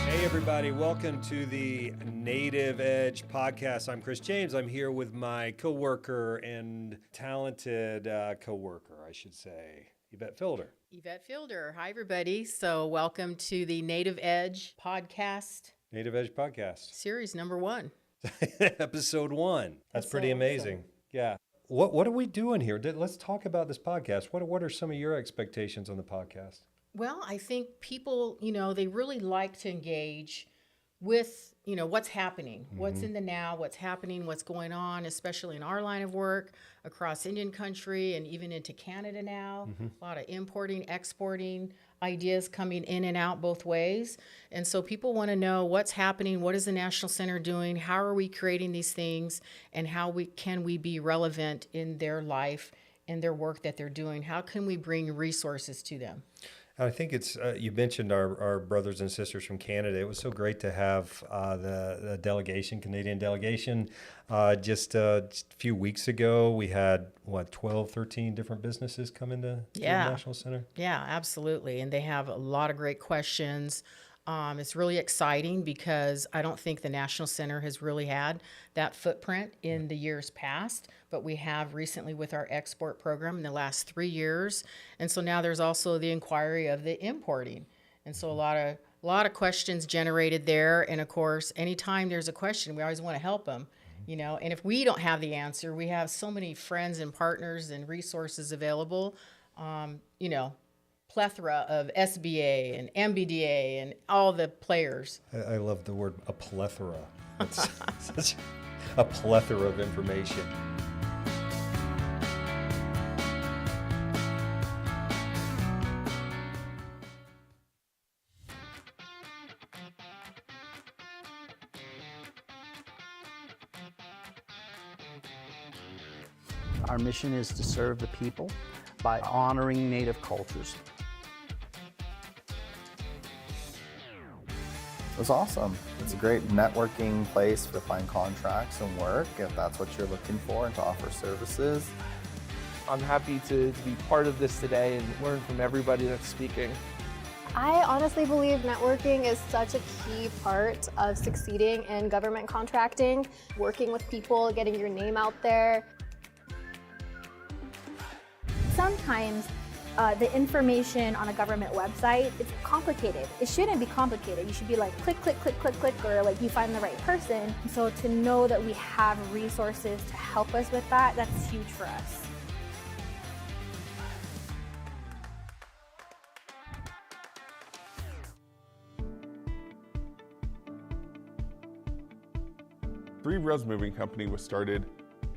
Hey everybody, welcome to the Native Edge podcast. I'm Chris James. I'm here with my coworker and talented coworker, I should say, Yvette Fielder. Yvette Fielder. Hi, everybody. So welcome to the Native Edge podcast. Native Edge podcast. Series number 1. Episode 1. That's pretty amazing. Yeah. What are we doing here? Let's talk about this podcast. What are some of your expectations on the podcast? Well, I think people, they really like to engage with, what's happening, what's in the now, what's happening, what's going on, especially in our line of work across Indian country and even into Canada now. A lot of importing, exporting, ideas coming in and out both ways. And so people want to know what's happening, what is the National Center doing, how are we creating these things, and how can we be relevant in their life, in their work that they're doing? How can we bring resources to them? I think it's, you mentioned our brothers and sisters from Canada. It was so great to have the delegation, Canadian delegation. Just a few weeks ago, we had, 12, 13 different businesses come into the National Center? Yeah, absolutely. And they have a lot of great questions. It's really exciting because I don't think the National Center has really had that footprint in the years past, but we have recently with our export program in the last 3 years. And so now there's also the inquiry of the importing. And so a lot of questions generated there. And of course, anytime there's a question, we always want to help them, and if we don't have the answer, we have so many friends and partners and resources available, plethora of SBA and MBDA and all the players. I love the word a plethora. It's such a plethora of information. Our mission is to serve the people by honoring Native cultures. It was awesome. It's a great networking place to find contracts and work if that's what you're looking for and to offer services. I'm happy to be part of this today and learn from everybody that's speaking. I honestly believe networking is such a key part of succeeding in government contracting, working with people, getting your name out there. Sometimes the information on a government website, it's complicated. It shouldn't be complicated. You should be like, click, click, click, click, click, or like you find the right person. So to know that we have resources to help us with that, that's huge for us. Three Res Moving Company was started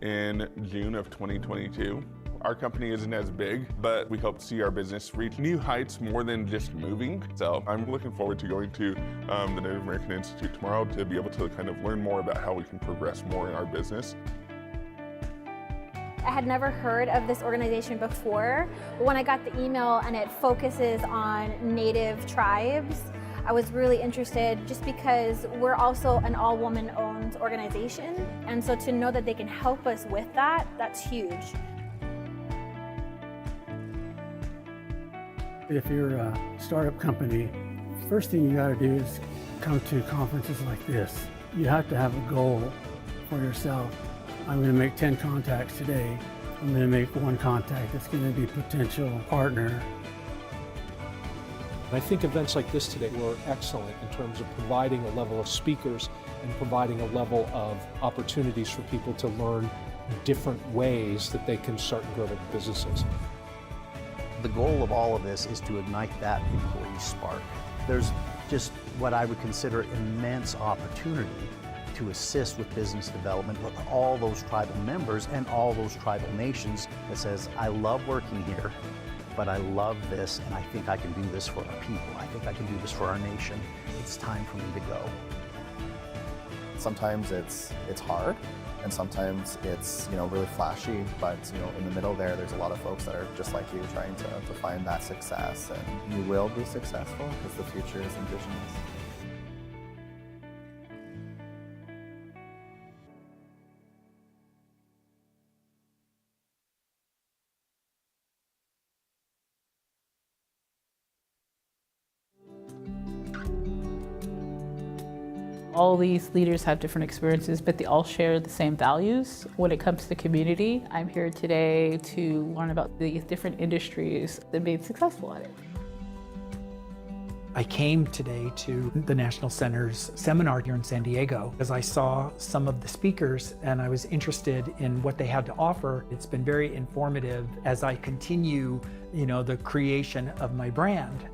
in June of 2022. Our company isn't as big, but we hope to see our business reach new heights more than just moving. So I'm looking forward to going to the Native American Institute tomorrow to be able to kind of learn more about how we can progress more in our business. I had never heard of this organization before, but when I got the email and it focuses on Native tribes, I was really interested just because we're also an all-woman-owned organization. And so to know that they can help us with that, that's huge. If you're a startup company, first thing you got to do is come to conferences like this. You have to have a goal for yourself. I'm going to make 10 contacts today. I'm going to make one contact that's going to be a potential partner. I think events like this today were excellent in terms of providing a level of speakers and providing a level of opportunities for people to learn different ways that they can start and grow their businesses. The goal of all of this is to ignite that employee spark. There's just what I would consider immense opportunity to assist with business development with all those tribal members and all those tribal nations that says, I love working here but I love this and I think I can do this for our people. I think I can do this for our nation. It's time for me to go. Sometimes it's hard, and sometimes it's really flashy, but in the middle there's a lot of folks that are just like you, trying to find that success, and you will be successful because the future is indigenous. All these leaders have different experiences, but they all share the same values when it comes to community. I'm here today to learn about the different industries that made successful at it. I came today to the National Center's seminar here in San Diego because I saw some of the speakers and I was interested in what they had to offer. It's been very informative as I continue, the creation of my brand.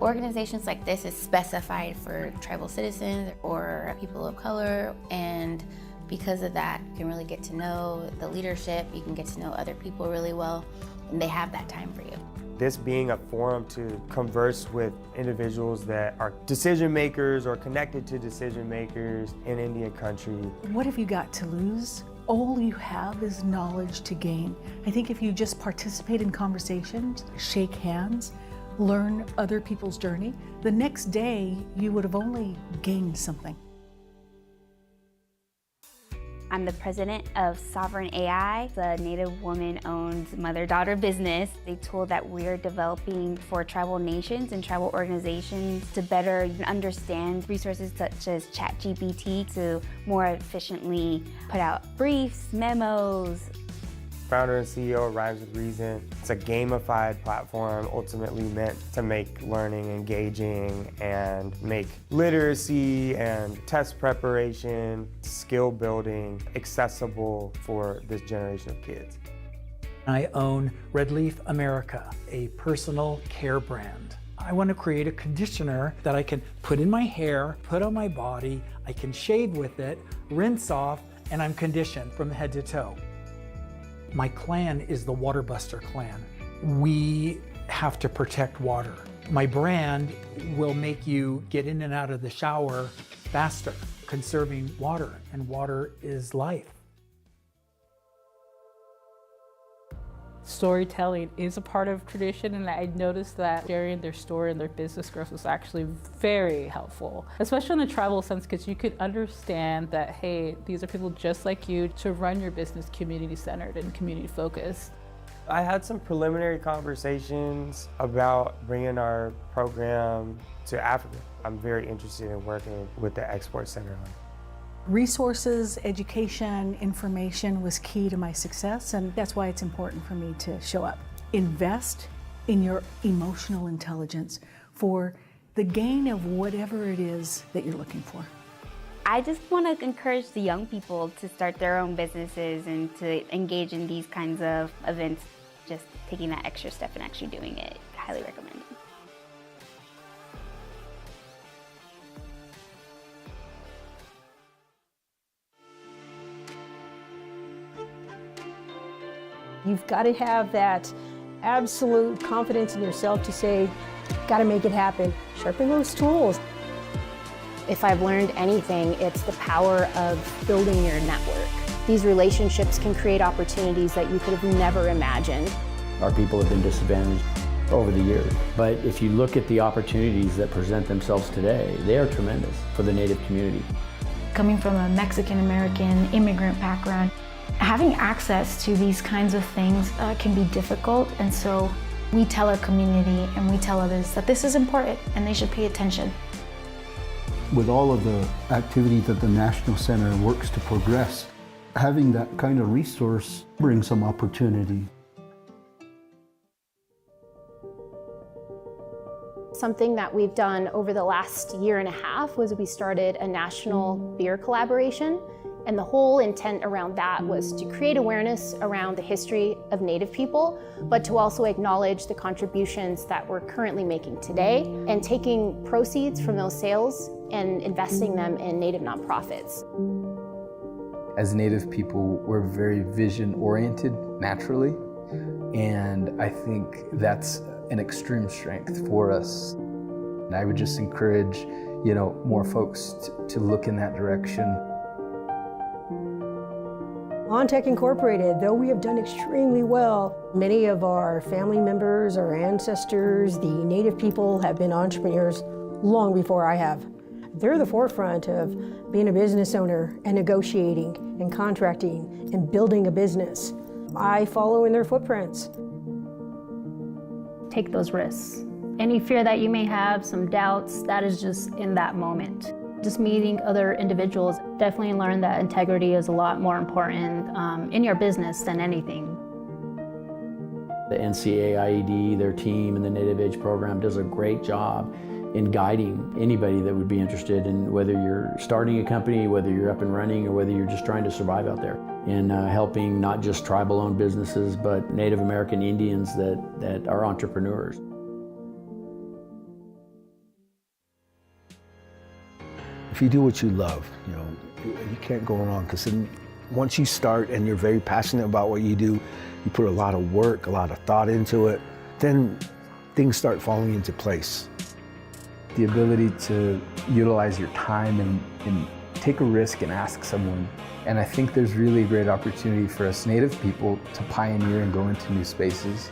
Organizations like this is specified for tribal citizens or people of color, and because of that, you can really get to know the leadership, you can get to know other people really well, and they have that time for you. This being a forum to converse with individuals that are decision makers or connected to decision makers in Indian country. What have you got to lose? All you have is knowledge to gain. I think if you just participate in conversations, shake hands, learn other people's journey, the next day you would have only gained something. I'm the president of Sovereign AI, the Native woman-owned mother-daughter business, a tool that we're developing for tribal nations and tribal organizations to better understand resources such as ChatGPT to more efficiently put out briefs, memos. Founder and CEO of Rhymes with Reason. It's a gamified platform ultimately meant to make learning engaging and make literacy and test preparation, skill building accessible for this generation of kids. I own Red Leaf America, a personal care brand. I want to create a conditioner that I can put in my hair, put on my body, I can shave with it, rinse off, and I'm conditioned from head to toe. My clan is the Water Buster clan. We have to protect water. My brand will make you get in and out of the shower faster, conserving water, and water is life. Storytelling is a part of tradition, and I noticed that sharing their story and their business growth was actually very helpful, especially in the tribal sense, because you could understand that, hey, these are people just like you to run your business community-centered and community-focused. I had some preliminary conversations about bringing our program to Africa. I'm very interested in working with the Export Center on it. Resources, education, information was key to my success, and that's why it's important for me to show up. Invest in your emotional intelligence for the gain of whatever it is that you're looking for. I just want to encourage the young people to start their own businesses and to engage in these kinds of events. Just taking that extra step and actually doing it, I highly recommend it. You've got to have that absolute confidence in yourself to say, got to make it happen. Sharpen those tools. If I've learned anything, it's the power of building your network. These relationships can create opportunities that you could have never imagined. Our people have been disadvantaged over the years, but if you look at the opportunities that present themselves today, they are tremendous for the Native community. Coming from a Mexican-American immigrant background, having access to these kinds of things can be difficult, and so we tell our community and we tell others that this is important and they should pay attention. With all of the activities that the National Center works to progress, having that kind of resource brings some opportunity. Something that we've done over the last year and a half was we started a national beer collaboration. And the whole intent around that was to create awareness around the history of Native people, but to also acknowledge the contributions that we're currently making today and taking proceeds from those sales and investing them in Native nonprofits. As Native people, we're very vision-oriented naturally, And I think that's an extreme strength for us. And I would just encourage, more folks to look in that direction. OnTech Incorporated, though we have done extremely well, many of our family members, our ancestors, the native people have been entrepreneurs long before I have. They're the forefront of being a business owner and negotiating and contracting and building a business. I follow in their footprints. Take those risks. Any fear that you may have, some doubts, that is just in that moment. Just meeting other individuals, definitely learn that integrity is a lot more important in your business than anything. The NCAIED, their team, and the Native Edge program does a great job in guiding anybody that would be interested in whether you're starting a company, whether you're up and running, or whether you're just trying to survive out there. In helping not just tribal-owned businesses, but Native American Indians that are entrepreneurs. If you do what you love, you can't go wrong, because once you start and you're very passionate about what you do, you put a lot of work, a lot of thought into it, then things start falling into place. The ability to utilize your time and take a risk and ask someone. And I think there's really a great opportunity for us Native people to pioneer and go into new spaces.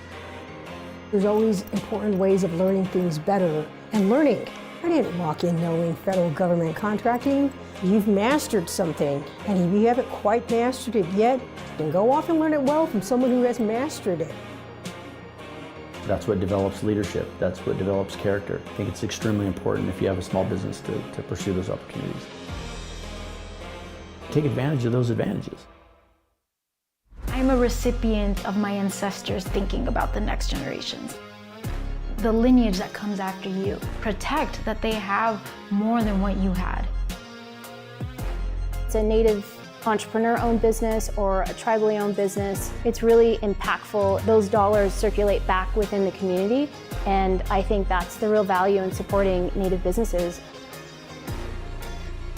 There's always important ways of learning things better and learning. I didn't walk in knowing federal government contracting. You've mastered something, and if you haven't quite mastered it yet, then go off and learn it well from someone who has mastered it. That's what develops leadership. That's what develops character. I think it's extremely important if you have a small business to pursue those opportunities. Take advantage of those advantages. I'm a recipient of my ancestors thinking about the next generations. The lineage that comes after you. Protect that they have more than what you had. It's a Native entrepreneur-owned business or a tribally owned business. It's really impactful. Those dollars circulate back within the community, and I think that's the real value in supporting Native businesses.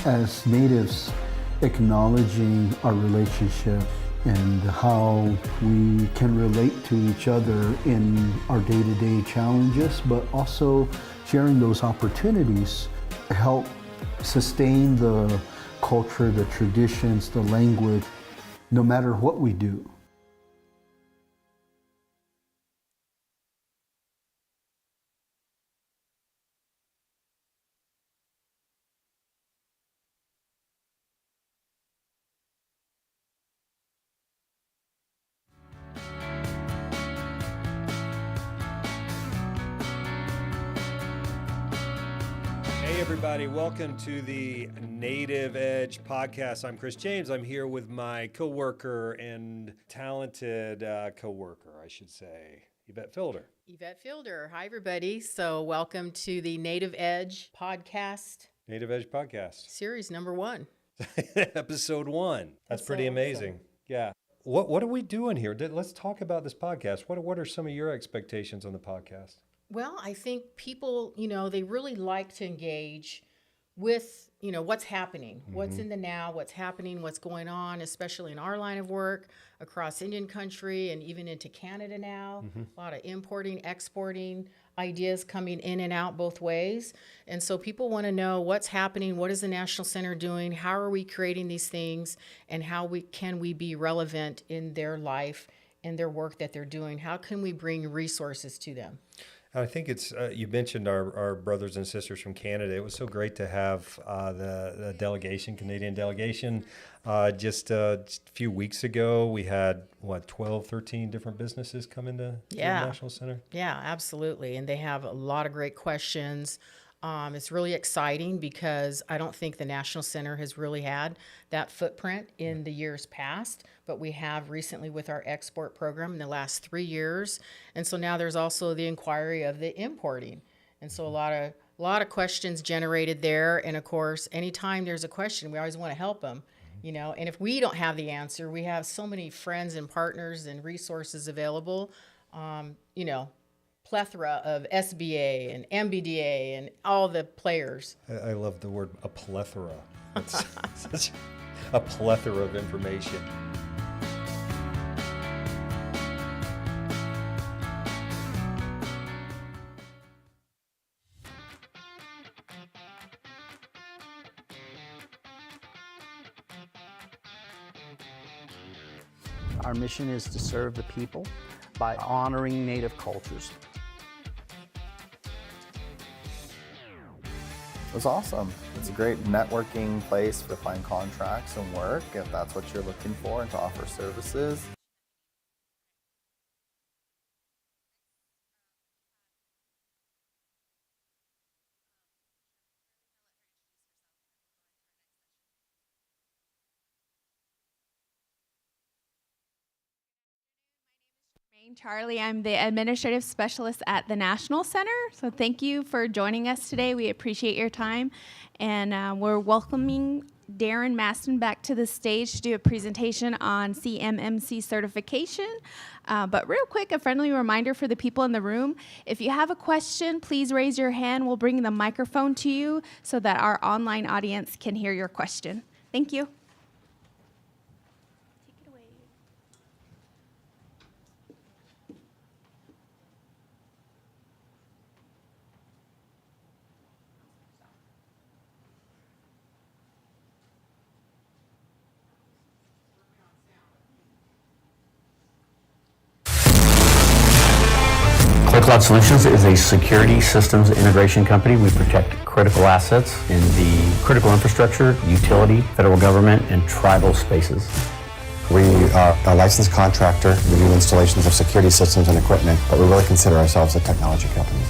As Natives, acknowledging our relationship and how we can relate to each other in our day-to-day challenges, but also sharing those opportunities help sustain the culture, the traditions, the language, no matter what we do. Hey everybody, welcome to the Native Edge podcast. I'm Chris James. I'm here with my coworker and talented coworker, I should say, Yvette Fielder. Yvette Fielder. Hi everybody. So welcome to the Native Edge podcast. Native Edge podcast. Series number 1. Episode 1. That's pretty amazing. Yeah. What are we doing here? Let's talk about this podcast. What are some of your expectations on the podcast? Well, I think people, they really like to engage with, what's happening, what's in the now, what's happening, what's going on, especially in our line of work across Indian country and even into Canada now. A lot of importing, exporting, ideas coming in and out both ways. And so people want to know what's happening, what is the National Center doing, how are we creating these things, and how can we be relevant in their life, in their work that they're doing? How can we bring resources to them? I think it's, you mentioned our brothers and sisters from Canada. It was so great to have the delegation, Canadian delegation. Just a few weeks ago, we had, 12, 13 different businesses come into the National Center? Yeah, absolutely. And they have a lot of great questions. It's really exciting because I don't think the National Center has really had that footprint in the years past, but we have recently with our export program in the last 3 years. And so now there's also the inquiry of the importing. And so a lot of questions generated there. And of course, anytime there's a question, we always want to help them, and if we don't have the answer, we have so many friends and partners and resources available, plethora of SBA and MBDA and all the players. I love the word a plethora. It's such a plethora of information. Our mission is to serve the people by honoring Native cultures. It was awesome. It's a great networking place to find contracts and work if that's what you're looking for and to offer services. Charlie, I'm the administrative specialist at the National Center. So thank you for joining us today. We appreciate your time. And we're welcoming Darren Maston back to the stage to do a presentation on CMMC certification. But real quick, a friendly reminder for the people in the room. If you have a question, please raise your hand. We'll bring the microphone to you so that our online audience can hear your question. Thank you. Cloud Solutions is a security systems integration company. We protect critical assets in the critical infrastructure, utility, federal government, and tribal spaces. We are a licensed contractor. We do installations of security systems and equipment, but we really consider ourselves a technology company.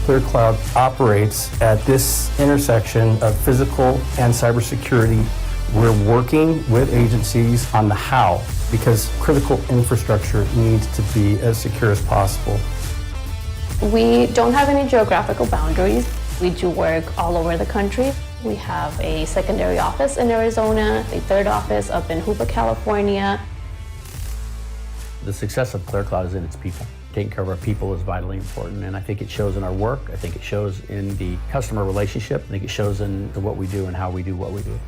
ClearCloud operates at this intersection of physical and cybersecurity. We're working with agencies on the how, because critical infrastructure needs to be as secure as possible. We don't have any geographical boundaries. We do work all over the country. We have a secondary office in Arizona, a third office up in Hoover, California. The success of ClearCloud is in its people. Taking care of our people is vitally important, and I think it shows in our work. I think it shows in the customer relationship. I think it shows in what we do and how we do what we do.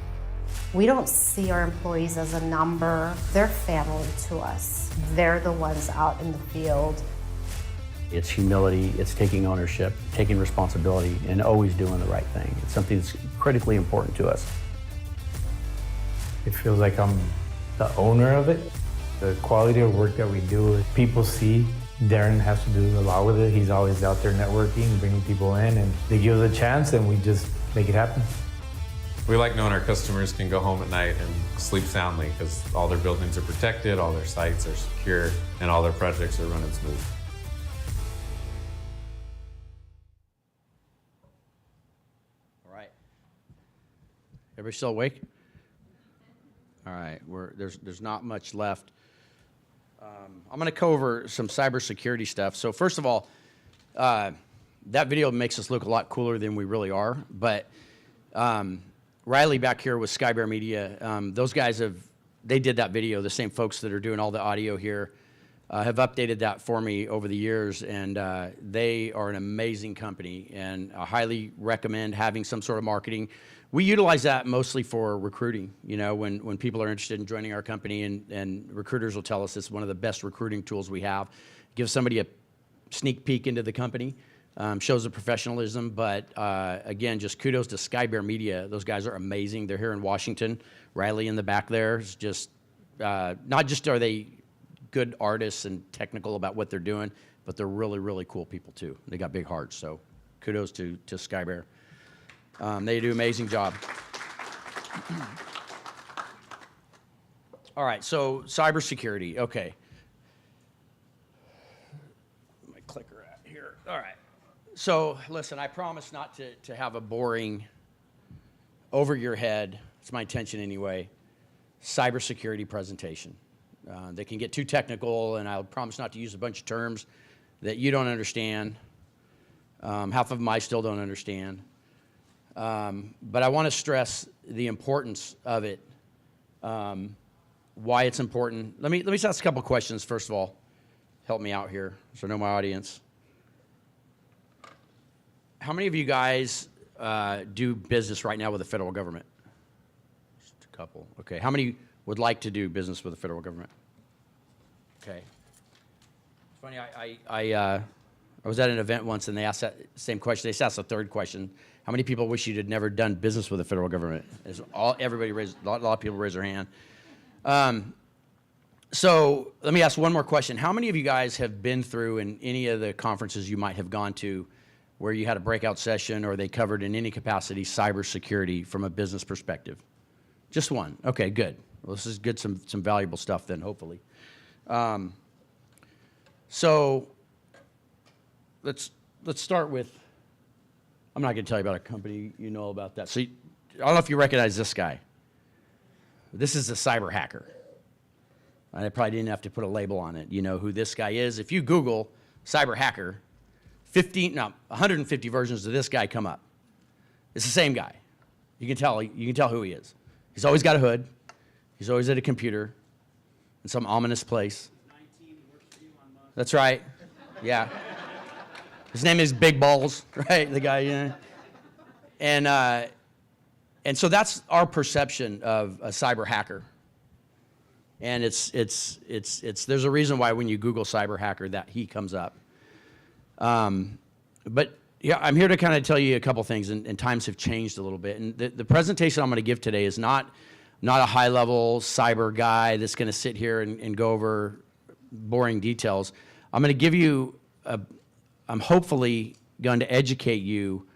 We don't see our employees as a number. They're family to us. They're the ones out in the field. It's humility, it's taking ownership, taking responsibility, and always doing the right thing. It's something that's critically important to us. It feels like I'm the owner of it. The quality of work that we do, people see Darren has to do a lot with it. He's always out there networking, bringing people in, and they give us a chance and we just make it happen. We like knowing our customers can go home at night and sleep soundly because all their buildings are protected, all their sites are secure, and all their projects are running smooth. All right. Everybody still awake? All right, there's not much left. I'm going to cover some cybersecurity stuff. So first of all, that video makes us look a lot cooler than we really are, but Riley back here with Skybear Media, those guys they did that video, the same folks that are doing all the audio here, have updated that for me over the years, and they are an amazing company, and I highly recommend having some sort of marketing. We utilize that mostly for recruiting, you know, when people are interested in joining our company, and recruiters will tell us it's one of the best recruiting tools we have. Gives somebody a sneak peek into the company. Shows the professionalism, but again, just kudos to Skybear Media. Those guys are amazing. They're here in Washington. Riley in the back there is just, not just are they good artists and technical about what they're doing, but they're really, really cool people too. They got big hearts, so kudos to Skybear. They do an amazing job. All right, so cybersecurity, okay. My clicker out here, all right. So listen, I promise not to have a boring, over your head, it's my intention anyway, cybersecurity presentation. They can get too technical, and I'll promise not to use a bunch of terms that you don't understand. Half of them I still don't understand. But I want to stress the importance of it, why it's important. Let me just ask a couple questions first of all. Help me out here so I know my audience. How many of you guys do business right now with the federal government? Just a couple. Okay. How many would like to do business with the federal government? Okay. It's funny, I was at an event once and they asked that same question. They asked a third question. How many people wish you'd had never done business with the federal government? Everybody raised, a lot of people raised their hand. So let me ask one more question. How many of you guys have been through in any of the conferences you might have gone to where you had a breakout session or they covered in any capacity cybersecurity from a business perspective? Just one. Okay, good. Well, this is good, some valuable stuff then, hopefully. So let's start with, I'm not going to tell you about a company, you know about that. So I don't know if you recognize this guy. This is a cyber hacker. I probably didn't have to put a label on it. You know who this guy is. If you Google cyber hacker, 150 versions of this guy come up. It's the same guy. You can tell who he is. He's always got a hood. He's always at a computer in some ominous place. That's right. Yeah. His name is Big Balls, right? The guy, yeah. And so that's our perception of a cyber hacker. And there's a reason why when you Google cyber hacker that he comes up. But yeah, I'm here to kind of tell you a couple things, and times have changed a little bit. And the presentation I'm going to give today is not a high-level cyber guy that's going to sit here and go over boring details. I'm going to give you, I'm hopefully going to educate you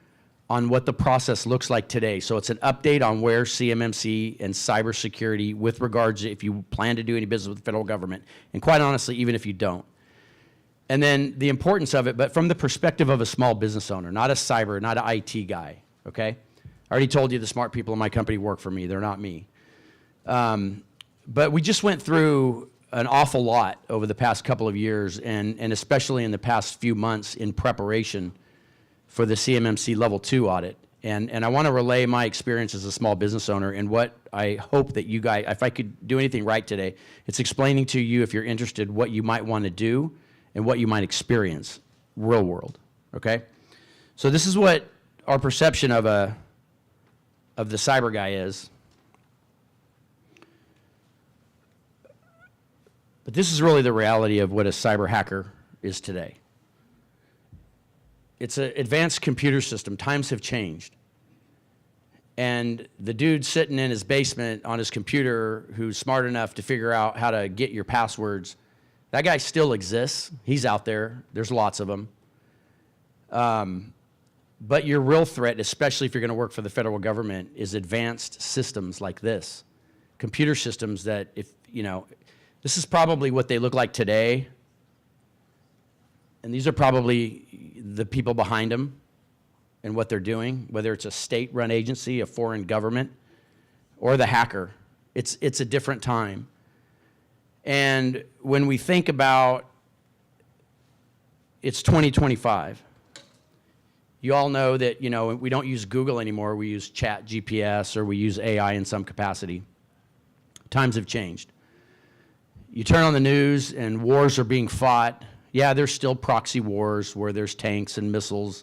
on what the process looks like today. So it's an update on where CMMC and cybersecurity with regards to if you plan to do any business with the federal government, and quite honestly, even if you don't. And then the importance of it, but from the perspective of a small business owner, not an IT guy, okay? I already told you the smart people in my company work for me, they're not me. But we just went through an awful lot over the past couple of years, and especially in the past few months in preparation for the CMMC Level 2 audit. And I want to relay my experience as a small business owner and what I hope that you guys, if I could do anything right today, it's explaining to you, if you're interested, what you might want to do and what you might experience, real world, okay? So this is what our perception of the cyber guy is. But this is really the reality of what a cyber hacker is today. It's an advanced computer system. Times have changed. And the dude sitting in his basement on his computer who's smart enough to figure out how to get your passwords, that guy still exists. He's out there. There's lots of them. But your real threat, especially if you're going to work for the federal government, is advanced systems like this. Computer systems that, this is probably what they look like today. And these are probably the people behind them and what they're doing, whether it's a state-run agency, a foreign government, or the hacker. It's a different time. And when we think about it's 2025, you all know that, we don't use Google anymore. We use Chat GPS or we use AI in some capacity. Times have changed. You turn on the news and wars are being fought. Yeah, there's still proxy wars where there's tanks and missiles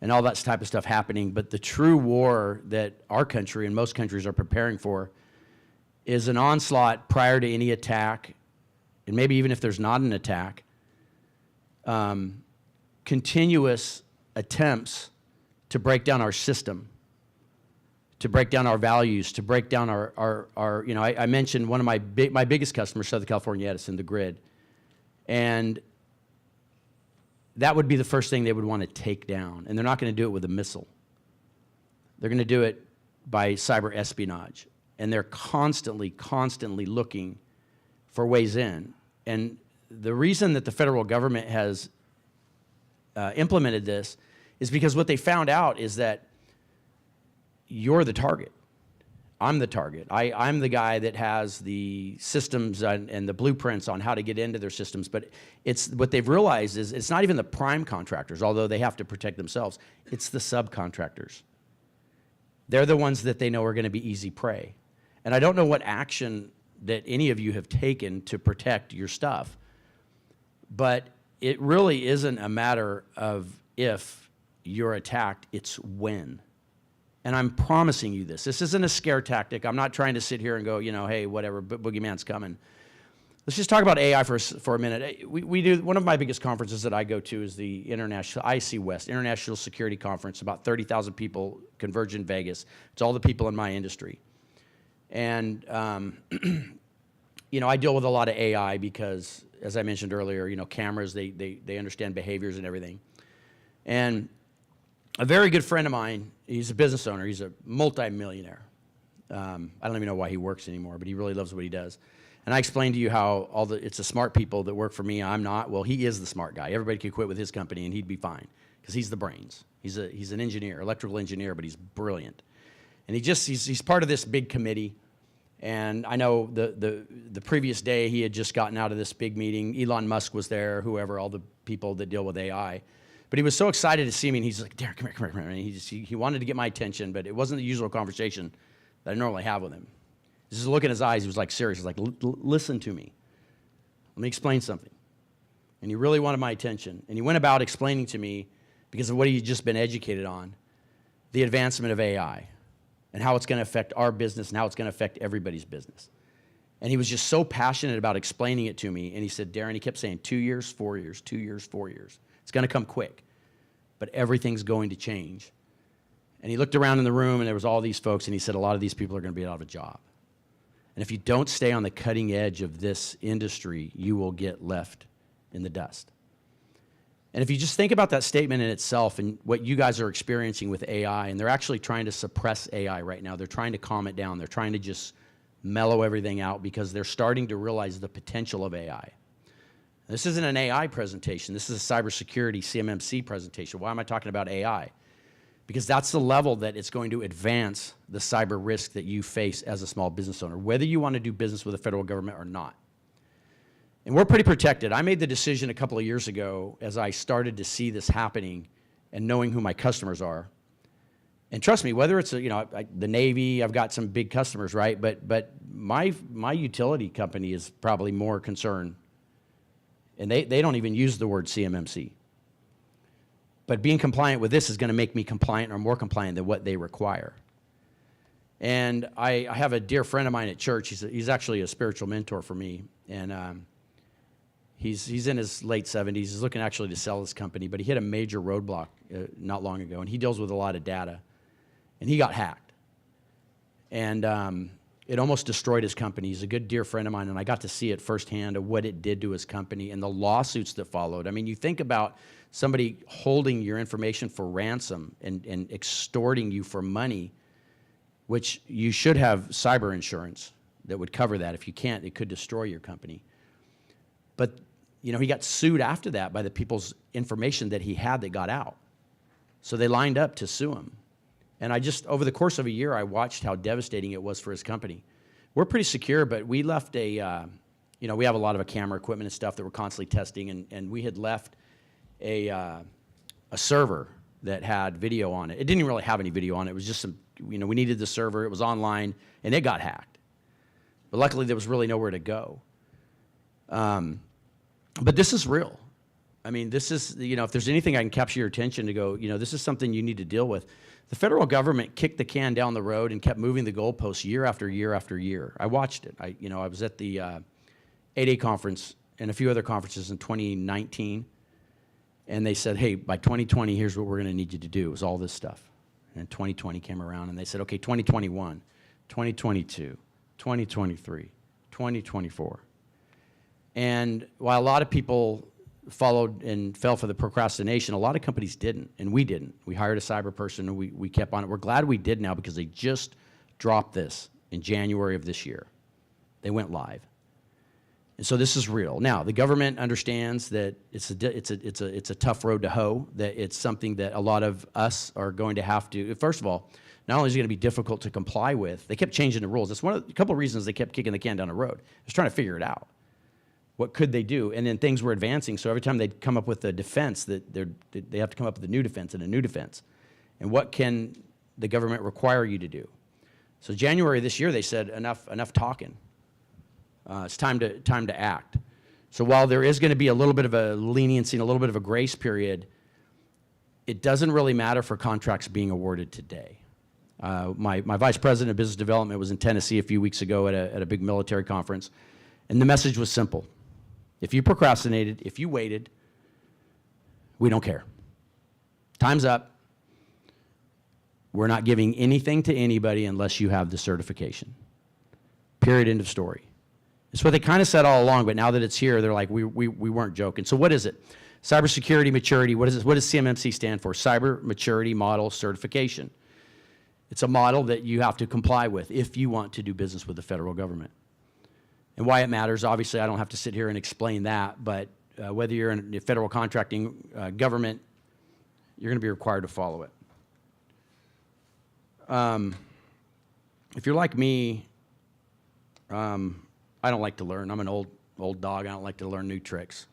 and all that type of stuff happening, but the true war that our country and most countries are preparing for is an onslaught prior to any attack, and maybe even if there's not an attack, continuous attempts to break down our system, to break down our values, to break down I mentioned one of my biggest customers, Southern California Edison, the grid, and that would be the first thing they would want to take down. And they're not going to do it with a missile. They're going to do it by cyber espionage. And they're constantly looking for ways in. And the reason that the federal government has implemented this is because what they found out is that you're the target. I'm the target. I'm the guy that has the systems and the blueprints on how to get into their systems, but what they've realized is it's not even the prime contractors, although they have to protect themselves. It's the subcontractors. They're the ones that they know are going to be easy prey. And I don't know what action that any of you have taken to protect your stuff, but it really isn't a matter of if you're attacked, it's when. And I'm promising you this. This isn't a scare tactic. I'm not trying to sit here and go, hey, whatever, boogeyman's coming. Let's just talk about AI for a minute. We do, one of my biggest conferences that I go to is the IC West, International Security Conference. About 30,000 people converge in Vegas. It's all the people in my industry. And I deal with a lot of AI because, as I mentioned earlier, cameras, they understand behaviors and everything. And a very good friend of mine, he's a business owner, he's a multi-millionaire. I don't even know why he works anymore, but he really loves what he does. And I explained to you how it's the smart people that work for me, I'm not. Well, he is the smart guy. Everybody could quit with his company and he'd be fine because he's the brains. He's an engineer, electrical engineer, but he's brilliant. And he's part of this big committee. And I know the previous day he had just gotten out of this big meeting. Elon Musk was there, whoever, all the people that deal with AI. But he was so excited to see me, and he's like, Darren, come here. And he wanted to get my attention, but it wasn't the usual conversation that I normally have with him. Just look in his eyes, he was like serious. He's like, listen to me. Let me explain something. And he really wanted my attention. And he went about explaining to me, because of what he'd just been educated on, the advancement of AI and how it's going to affect our business and how it's going to affect everybody's business. And he was just so passionate about explaining it to me. And he said, Darren, he kept saying 2 years, 4 years, 2 years, 4 years. It's going to come quick, but everything's going to change. And he looked around in the room, and there was all these folks, and he said, a lot of these people are going to be out of a job. And if you don't stay on the cutting edge of this industry, you will get left in the dust. And if you just think about that statement in itself and what you guys are experiencing with AI, and they're actually trying to suppress AI right now. They're trying to calm it down. They're trying to just mellow everything out because they're starting to realize the potential of AI. This isn't an AI presentation. This is a cybersecurity CMMC presentation. Why am I talking about AI? Because that's the level that it's going to advance the cyber risk that you face as a small business owner, whether you want to do business with the federal government or not. And we're pretty protected. I made the decision a couple of years ago as I started to see this happening and knowing who my customers are. And trust me, whether it's the Navy, I've got some big customers, right? But my utility company is probably more concerned. And they don't even use the word CMMC. But being compliant with this is going to make me compliant or more compliant than what they require. And I have a dear friend of mine at church. He's actually a spiritual mentor for me. And he's in his late 70s. He's looking actually to sell his company. But he hit a major roadblock not long ago. And he deals with a lot of data. And he got hacked. And it almost destroyed his company. He's a good dear friend of mine, and I got to see it firsthand of what it did to his company and the lawsuits that followed. I mean, you think about somebody holding your information for ransom and extorting you for money, which you should have cyber insurance that would cover that. If you can't, it could destroy your company. But, he got sued after that by the people's information that he had that got out. So they lined up to sue him. And over the course of a year, I watched how devastating it was for his company. We're pretty secure, but we left we have a lot of camera equipment and stuff that we're constantly testing, and we had left a server that had video on it. It didn't even really have any video on it. It was just we needed the server. It was online, and it got hacked. But luckily, there was really nowhere to go. But this is real. I mean, this is, if there's anything I can capture your attention to go, this is something you need to deal with. The federal government kicked the can down the road and kept moving the goalposts year after year after year. I watched it. I was at the 8A conference and a few other conferences in 2019, and they said, hey, by 2020, here's what we're going to need you to do. It was all this stuff. And 2020 came around, and they said, okay, 2021, 2022, 2023, 2024. And while a lot of people followed and fell for the procrastination, a lot of companies didn't, and we didn't. We hired a cyber person, and we kept on it. We're glad we did now because they just dropped this in January of this year. They went live. And so this is real. Now, the government understands that it's a tough road to hoe, that it's something that a lot of us are going to have to, first of all, not only is it going to be difficult to comply with, they kept changing the rules. That's a couple of reasons they kept kicking the can down the road. Just trying to figure it out. What could they do? And then things were advancing, so every time they'd come up with a defense, they have to come up with a new defense and a new defense. And what can the government require you to do? So January this year, they said, enough talking. It's time to act. So while there is going to be a little bit of a leniency and a little bit of a grace period, it doesn't really matter for contracts being awarded today. My vice president of business development was in Tennessee a few weeks ago at a big military conference, and the message was simple. If you procrastinated, if you waited, we don't care. Time's up. We're not giving anything to anybody unless you have the certification. Period, end of story. It's what they kind of said all along, but now that it's here, they're like, we weren't joking. So what is it? Cybersecurity maturity, what does CMMC stand for? Cyber Maturity Model Certification. It's a model that you have to comply with if you want to do business with the federal government. And why it matters, obviously I don't have to sit here and explain that, but whether you're in the federal contracting government, you're going to be required to follow it. If you're like me, I don't like to learn. I'm an old dog. I don't like to learn new tricks.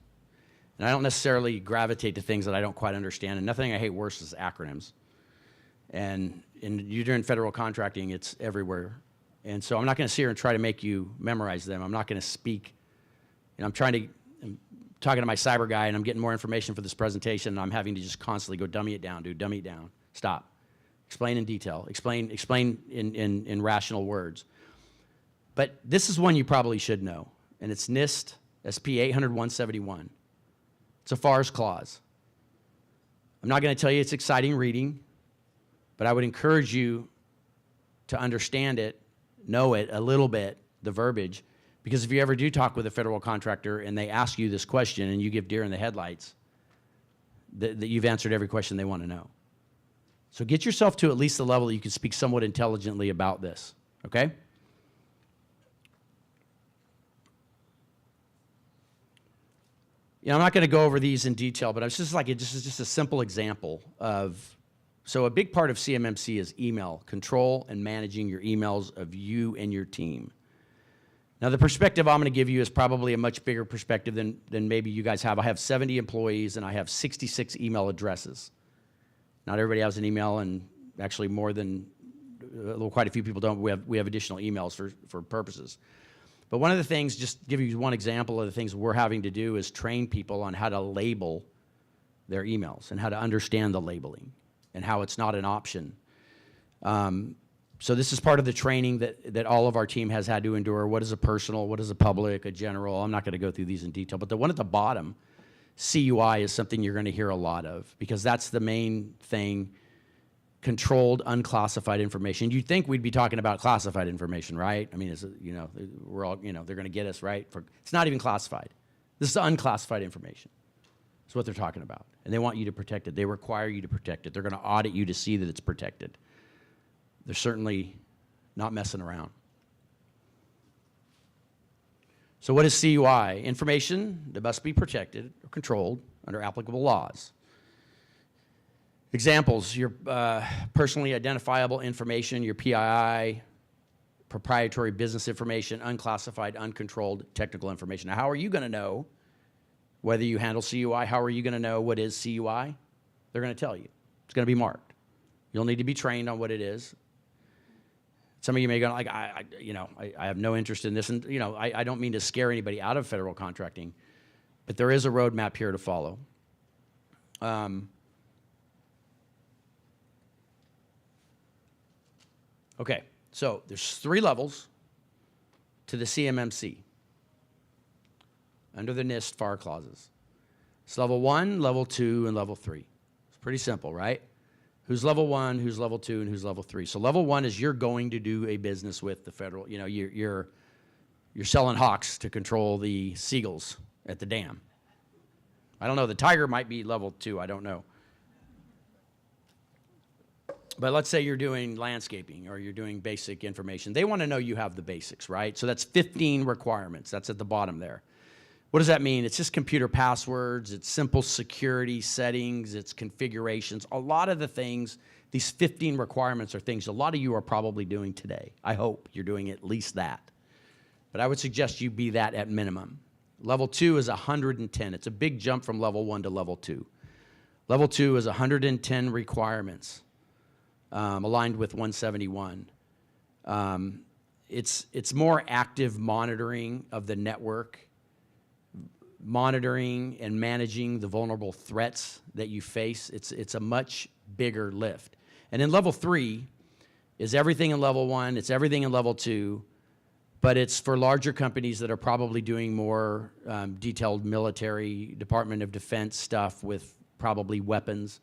And I don't necessarily gravitate to things that I don't quite understand. And nothing I hate worse is acronyms. And you're doing federal contracting, it's everywhere. And so I'm not going to sit here and try to make you memorize them. I'm not going to speak. I'm talking to my cyber guy, and I'm getting more information for this presentation, and I'm having to just constantly go dummy it down, dude, dummy it down. Stop. Explain in detail. Explain in rational words. But this is one you probably should know, and it's NIST SP 800-171. It's a FARS clause. I'm not going to tell you it's exciting reading, but I would encourage you to understand it, know it a little bit, the verbiage, because if you ever do talk with a federal contractor and they ask you this question and you give deer in the headlights, that you've answered every question they want to know. So get yourself to at least the level that you can speak somewhat intelligently about this, okay? I'm not going to go over these in detail, but this is just a simple example of, so a big part of CMMC is email, control and managing your emails of you and your team. Now the perspective I'm going to give you is probably a much bigger perspective than maybe you guys have. I have 70 employees and I have 66 email addresses. Not everybody has an email, and actually more than, quite a few people don't. We have additional emails for purposes. But one of the things, just to give you one example of the things we're having to do is train people on how to label their emails and how to understand the labeling and how it's not an option. So this is part of the training that all of our team has had to endure. What is a personal, what is a public, a general? I'm not going to go through these in detail, but the one at the bottom, CUI, is something you're going to hear a lot of because that's the main thing. Controlled, unclassified information. You'd think we'd be talking about classified information, right? I mean, we're all, they're going to get us, right? It's not even classified. This is unclassified information. That's what they're talking about. And they want you to protect it. They require you to protect it. They're going to audit you to see that it's protected. They're certainly not messing around. So what is CUI? Information that must be protected or controlled under applicable laws. Examples, your personally identifiable information, your PII, proprietary business information, unclassified, uncontrolled technical information. Now, how are you going to know whether you handle CUI? How are you going to know what is CUI? They're going to tell you. It's going to be marked. You'll need to be trained on what it is. Some of you may go, like, I have no interest in this. And, I don't mean to scare anybody out of federal contracting, but there is a roadmap here to follow. Okay, so there's 3 levels to the CMMC under the NIST FAR clauses. It's level 1, level 2, and level 3. It's pretty simple, right? Who's level 1, who's level 2, and who's level 3. So level 1 is you're going to do a business with the federal, you're selling hawks to control the seagulls at the dam. I don't know, the tiger might be level 2, I don't know. But let's say you're doing landscaping or you're doing basic information. They want to know you have the basics, right? So that's 15 requirements. That's at the bottom there. What does that mean? It's just computer passwords. It's simple security settings. It's configurations. A lot of the things, these 15 requirements are things a lot of you are probably doing today. I hope you're doing at least that. But I would suggest you be that at minimum. Level 2 is 110. It's a big jump from level 1 to level 2. Level 2 is 110 requirements. Aligned with 171. It's more active monitoring of the network, monitoring and managing the vulnerable threats that you face. It's a much bigger lift. And in level 3 is everything in level 1, it's everything in level 2, but it's for larger companies that are probably doing more detailed military, Department of Defense stuff with probably weapons.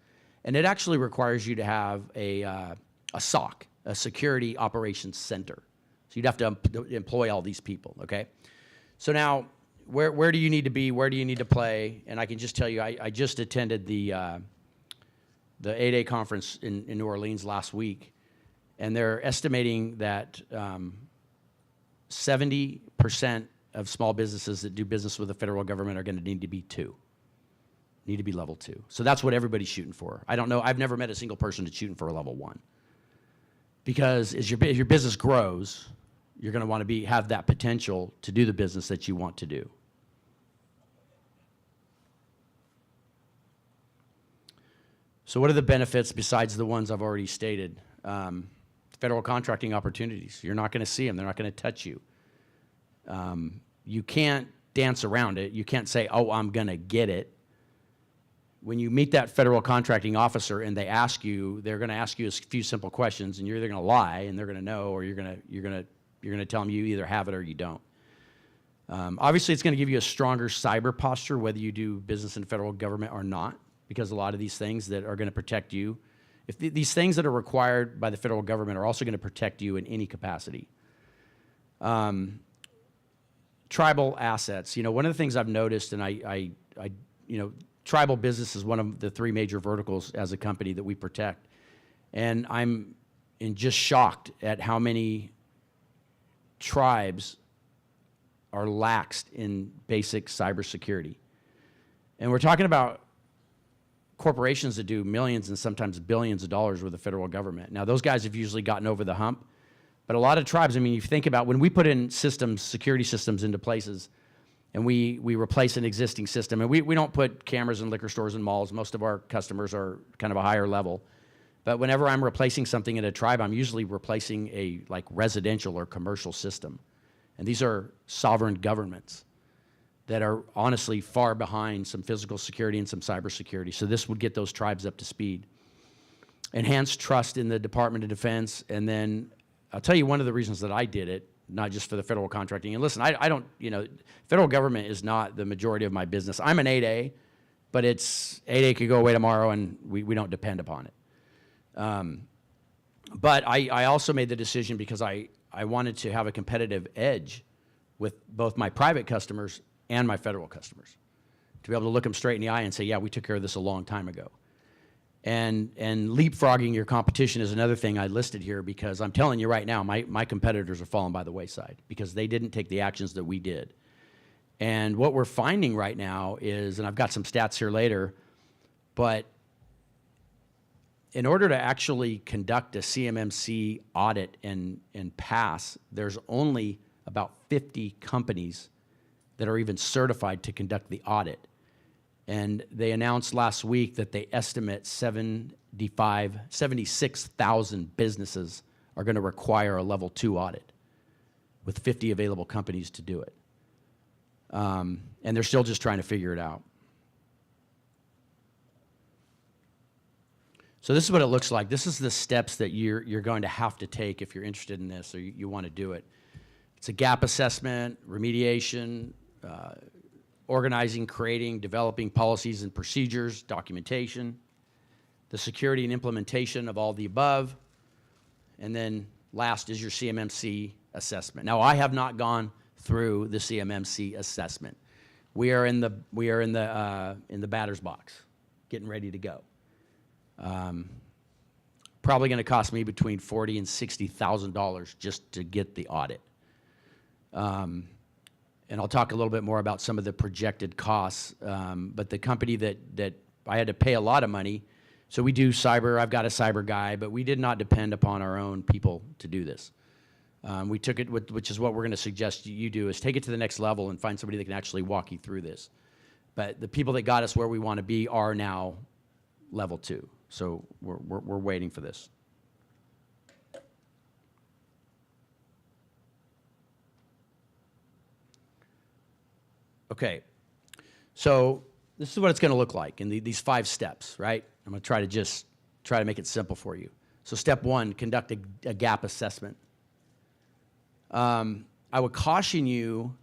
And it actually requires you to have a SOC, a Security Operations Center. So you'd have to employ all these people, okay? So now, where do you need to be? Where do you need to play? And I can just tell you, I just attended the 8A conference in New Orleans last week, and they're estimating that 70% of small businesses that do business with the federal government are going to need to be level 2. So that's what everybody's shooting for. I don't know. I've never met a single person that's shooting for a level 1. Because as your business grows, you're going to want to have that potential to do the business that you want to do. So what are the benefits besides the ones I've already stated? Federal contracting opportunities. You're not going to see them. They're not going to touch you. You can't dance around it. You can't say, oh, I'm going to get it. When you meet that federal contracting officer and they ask you, they're going to ask you a few simple questions, and you're either going to lie and they're going to know, or you're going to tell them you either have it or you don't. Obviously, it's going to give you a stronger cyber posture, whether you do business in the federal government or not, because a lot of these things that are going to protect you, if these things that are required by the federal government are also going to protect you in any capacity. Tribal assets. You know, one of the things I've noticed, and I tribal business is one of the 3 major verticals as a company that we protect. And I'm just shocked at how many tribes are laxed in basic cybersecurity. And we're talking about corporations that do millions and sometimes billions of dollars with the federal government. Now, those guys have usually gotten over the hump. But a lot of tribes, I mean, you think about when we put in systems, security systems into places, and we replace an existing system, and we don't put cameras in liquor stores and malls. Most of our customers are kind of a higher level. But whenever I'm replacing something in a tribe, I'm usually replacing a residential or commercial system. And these are sovereign governments that are honestly far behind some physical security and some cybersecurity. So this would get those tribes up to speed. Enhanced trust in the Department of Defense. And then I'll tell you one of the reasons that I did it, not just for the federal contracting. And listen, I don't, federal government is not the majority of my business. I'm an 8A, but 8A could go away tomorrow and we don't depend upon it. But I also made the decision because I wanted to have a competitive edge with both my private customers and my federal customers, to be able to look them straight in the eye and say, yeah, we took care of this a long time ago. And leapfrogging your competition is another thing I listed here, because I'm telling you right now, my competitors are falling by the wayside because they didn't take the actions that we did. And what we're finding right now is, and I've got some stats here later, but in order to actually conduct a CMMC audit and pass, there's only about 50 companies that are even certified to conduct the audit. And they announced last week that they estimate 76,000 businesses are going to require a level 2 audit with 50 available companies to do it. And they're still just trying to figure it out. So this is what it looks like. This is the steps that you're going to have to take if you're interested in this or you want to do it. It's a gap assessment, remediation, organizing, creating, developing policies and procedures, documentation, the security and implementation of all the above, and then last is your CMMC assessment. Now, I have not gone through the CMMC assessment. We are in the batter's box, getting ready to go. Probably going to cost me between $40,000 and $60,000 just to get the audit. And I'll talk a little bit more about some of the projected costs. But the company that I had to pay a lot of money, so we do cyber. I've got a cyber guy, but we did not depend upon our own people to do this. We took it, which is what we're going to suggest you do, is take it to the next level and find somebody that can actually walk you through this. But the people that got us where we want to be are now level 2. So we're waiting for this. Okay, so this is what it's going to look like in these 5 steps, right? I'm going to try to make it simple for you. So step 1, conduct a gap assessment. I would caution you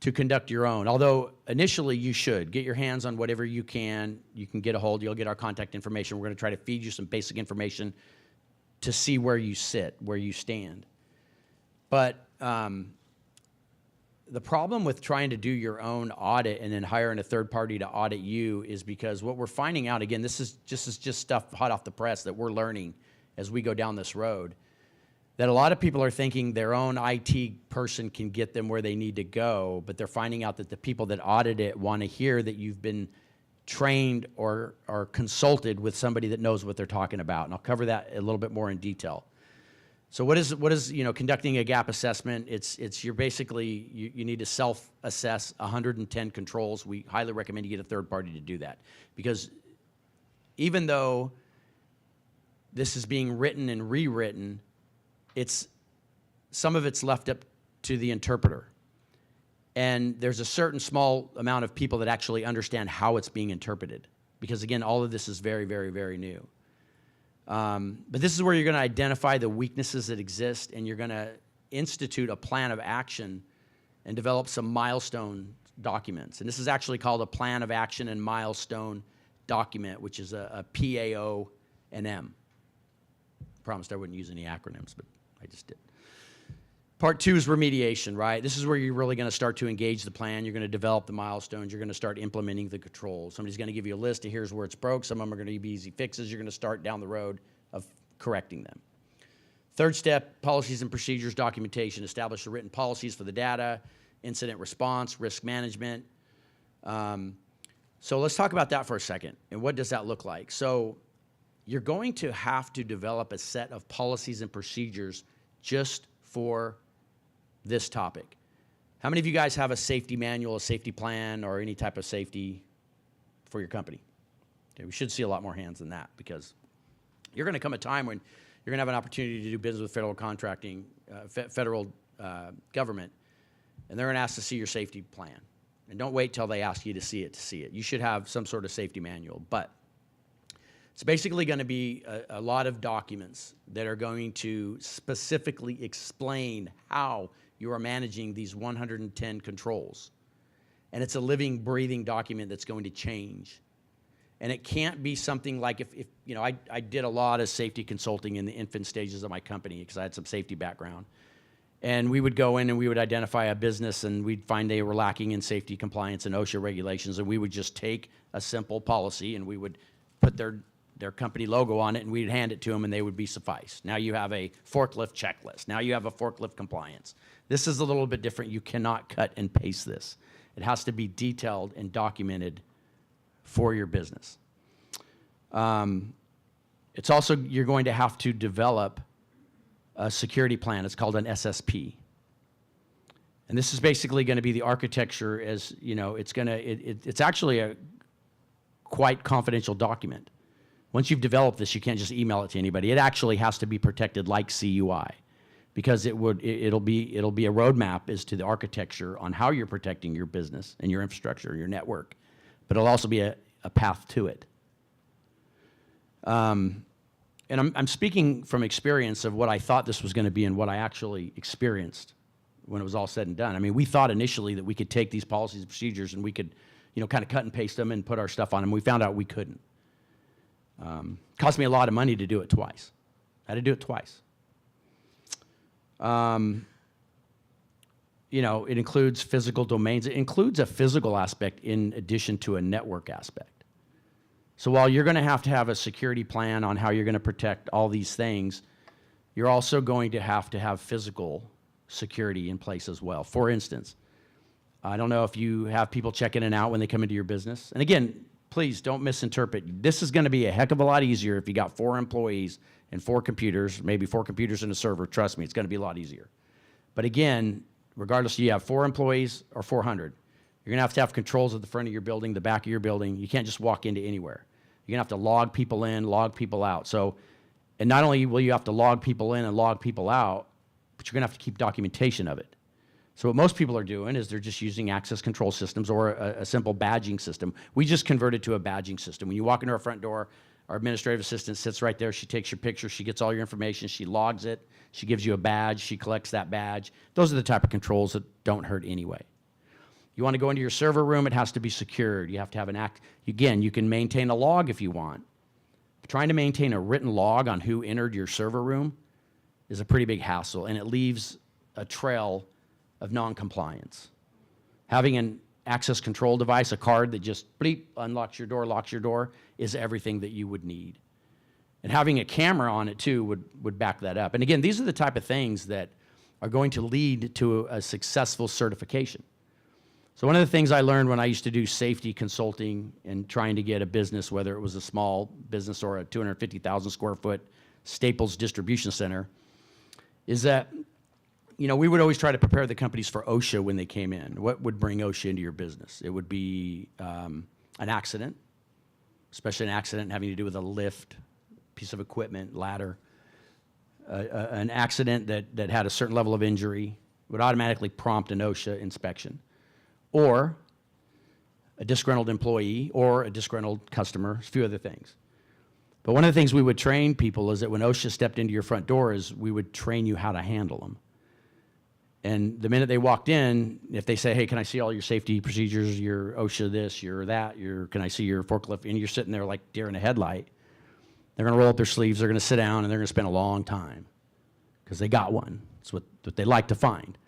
to conduct your own, although initially you should. Get your hands on whatever you can. You can get a hold. You'll get our contact information. We're going to try to feed you some basic information to see where you sit, where you stand. But the problem with trying to do your own audit and then hiring a third party to audit you is because what we're finding out, again, this is just stuff hot off the press that we're learning as we go down this road, that a lot of people are thinking their own IT person can get them where they need to go, but they're finding out that the people that audit it want to hear that you've been trained or consulted with somebody that knows what they're talking about. And I'll cover that a little bit more in detail. So what is conducting a gap assessment? It's you're basically, you need to self-assess 110 controls. We highly recommend you get a third party to do that, because even though this is being written and rewritten, some of it's left up to the interpreter. And there's a certain small amount of people that actually understand how it's being interpreted, because again, all of this is very, very, very new. But this is where you're going to identify the weaknesses that exist, and you're going to institute a plan of action and develop some milestone documents. And this is actually called a plan of action and milestone document, which is a PAO and M. Promised I wouldn't use any acronyms, but I just did. Part 2 is remediation, right? This is where you're really going to start to engage the plan. You're going to develop the milestones. You're going to start implementing the controls. Somebody's going to give you a list of here's where it's broke. Some of them are going to be easy fixes. You're going to start down the road of correcting them. Third step, policies and procedures documentation. Establish the written policies for the data, incident response, risk management. So let's talk about that for a second. And what does that look like? So you're going to have to develop a set of policies and procedures just for this topic. How many of you guys have a safety manual, a safety plan, or any type of safety for your company? Okay, we should see a lot more hands than that, because you're going to come a time when you're going to have an opportunity to do business with federal contracting, federal government, and they're going to ask to see your safety plan. And don't wait till they ask you to see it. You should have some sort of safety manual. But it's basically going to be a lot of documents that are going to specifically explain how you are managing these 110 controls. And it's a living, breathing document that's going to change. And it can't be something like if I did a lot of safety consulting in the infant stages of my company because I had some safety background. And we would go in and we would identify a business and we'd find they were lacking in safety compliance and OSHA regulations, and we would just take a simple policy and we would put their company logo on it, and we'd hand it to them, and they would be sufficed. Now you have a forklift checklist. Now you have a forklift compliance. This is a little bit different. You cannot cut and paste this. It has to be detailed and documented for your business. It's also, you're going to have to develop a security plan. It's called an SSP. And this is basically going to be the architecture as, it's actually a quite confidential document. Once you've developed this, you can't just email it to anybody. It actually has to be protected like CUI, because it'll be a roadmap as to the architecture on how you're protecting your business and your infrastructure, your network, but it'll also be a path to it. And I'm speaking from experience of what I thought this was going to be and what I actually experienced when it was all said and done. I mean, we thought initially that we could take these policies and procedures and we could, kind of cut and paste them and put our stuff on them. We found out we couldn't. Cost me a lot of money to do it twice. I had to do it twice. It includes physical domains. It includes a physical aspect in addition to a network aspect. So while you're going to have a security plan on how you're going to protect all these things, you're also going to have physical security in place as well. For instance, I don't know if you have people check in and out when they come into your business. And again, please don't misinterpret. This is going to be a heck of a lot easier if you got 4 employees and 4 computers, maybe 4 computers and a server. Trust me, it's going to be a lot easier. But again, regardless if you have 4 employees or 400, you're going to have controls at the front of your building, the back of your building. You can't just walk into anywhere. You're going to have to log people in, log people out. So, and not only will you have to log people in and log people out, but you're going to have to keep documentation of it. So what most people are doing is they're just using access control systems or a simple badging system. We just converted to a badging system. When you walk into our front door, our administrative assistant sits right there. She takes your picture. She gets all your information. She logs it. She gives you a badge. She collects that badge. Those are the type of controls that don't hurt anyway. You want to go into your server room, it has to be secured. You have to have an act. Again, you can maintain a log if you want. But trying to maintain a written log on who entered your server room is a pretty big hassle, and it leaves a trail of non-compliance. Having an access control device, a card that just bleep, unlocks your door, locks your door, is everything that you would need. And having a camera on it too would back that up. And again, these are the type of things that are going to lead to a successful certification. So one of the things I learned when I used to do safety consulting and trying to get a business, whether it was a small business or a 250,000 square foot Staples distribution center, is that, you know, we would always try to prepare the companies for OSHA when they came in. What would bring OSHA into your business? It would be an accident, especially an accident having to do with a lift, piece of equipment, ladder. An accident that had a certain level of injury would automatically prompt an OSHA inspection. Or a disgruntled employee or a disgruntled customer, a few other things. But one of the things we would train people is that when OSHA stepped into your front door is we would train you how to handle them. And the minute they walked in, if they say, hey, can I see all your safety procedures, your OSHA this, your that, can I see your forklift, and you're sitting there like deer in a headlight, they're gonna roll up their sleeves, they're gonna sit down, and they're gonna spend a long time because they got one. It's what they like to find.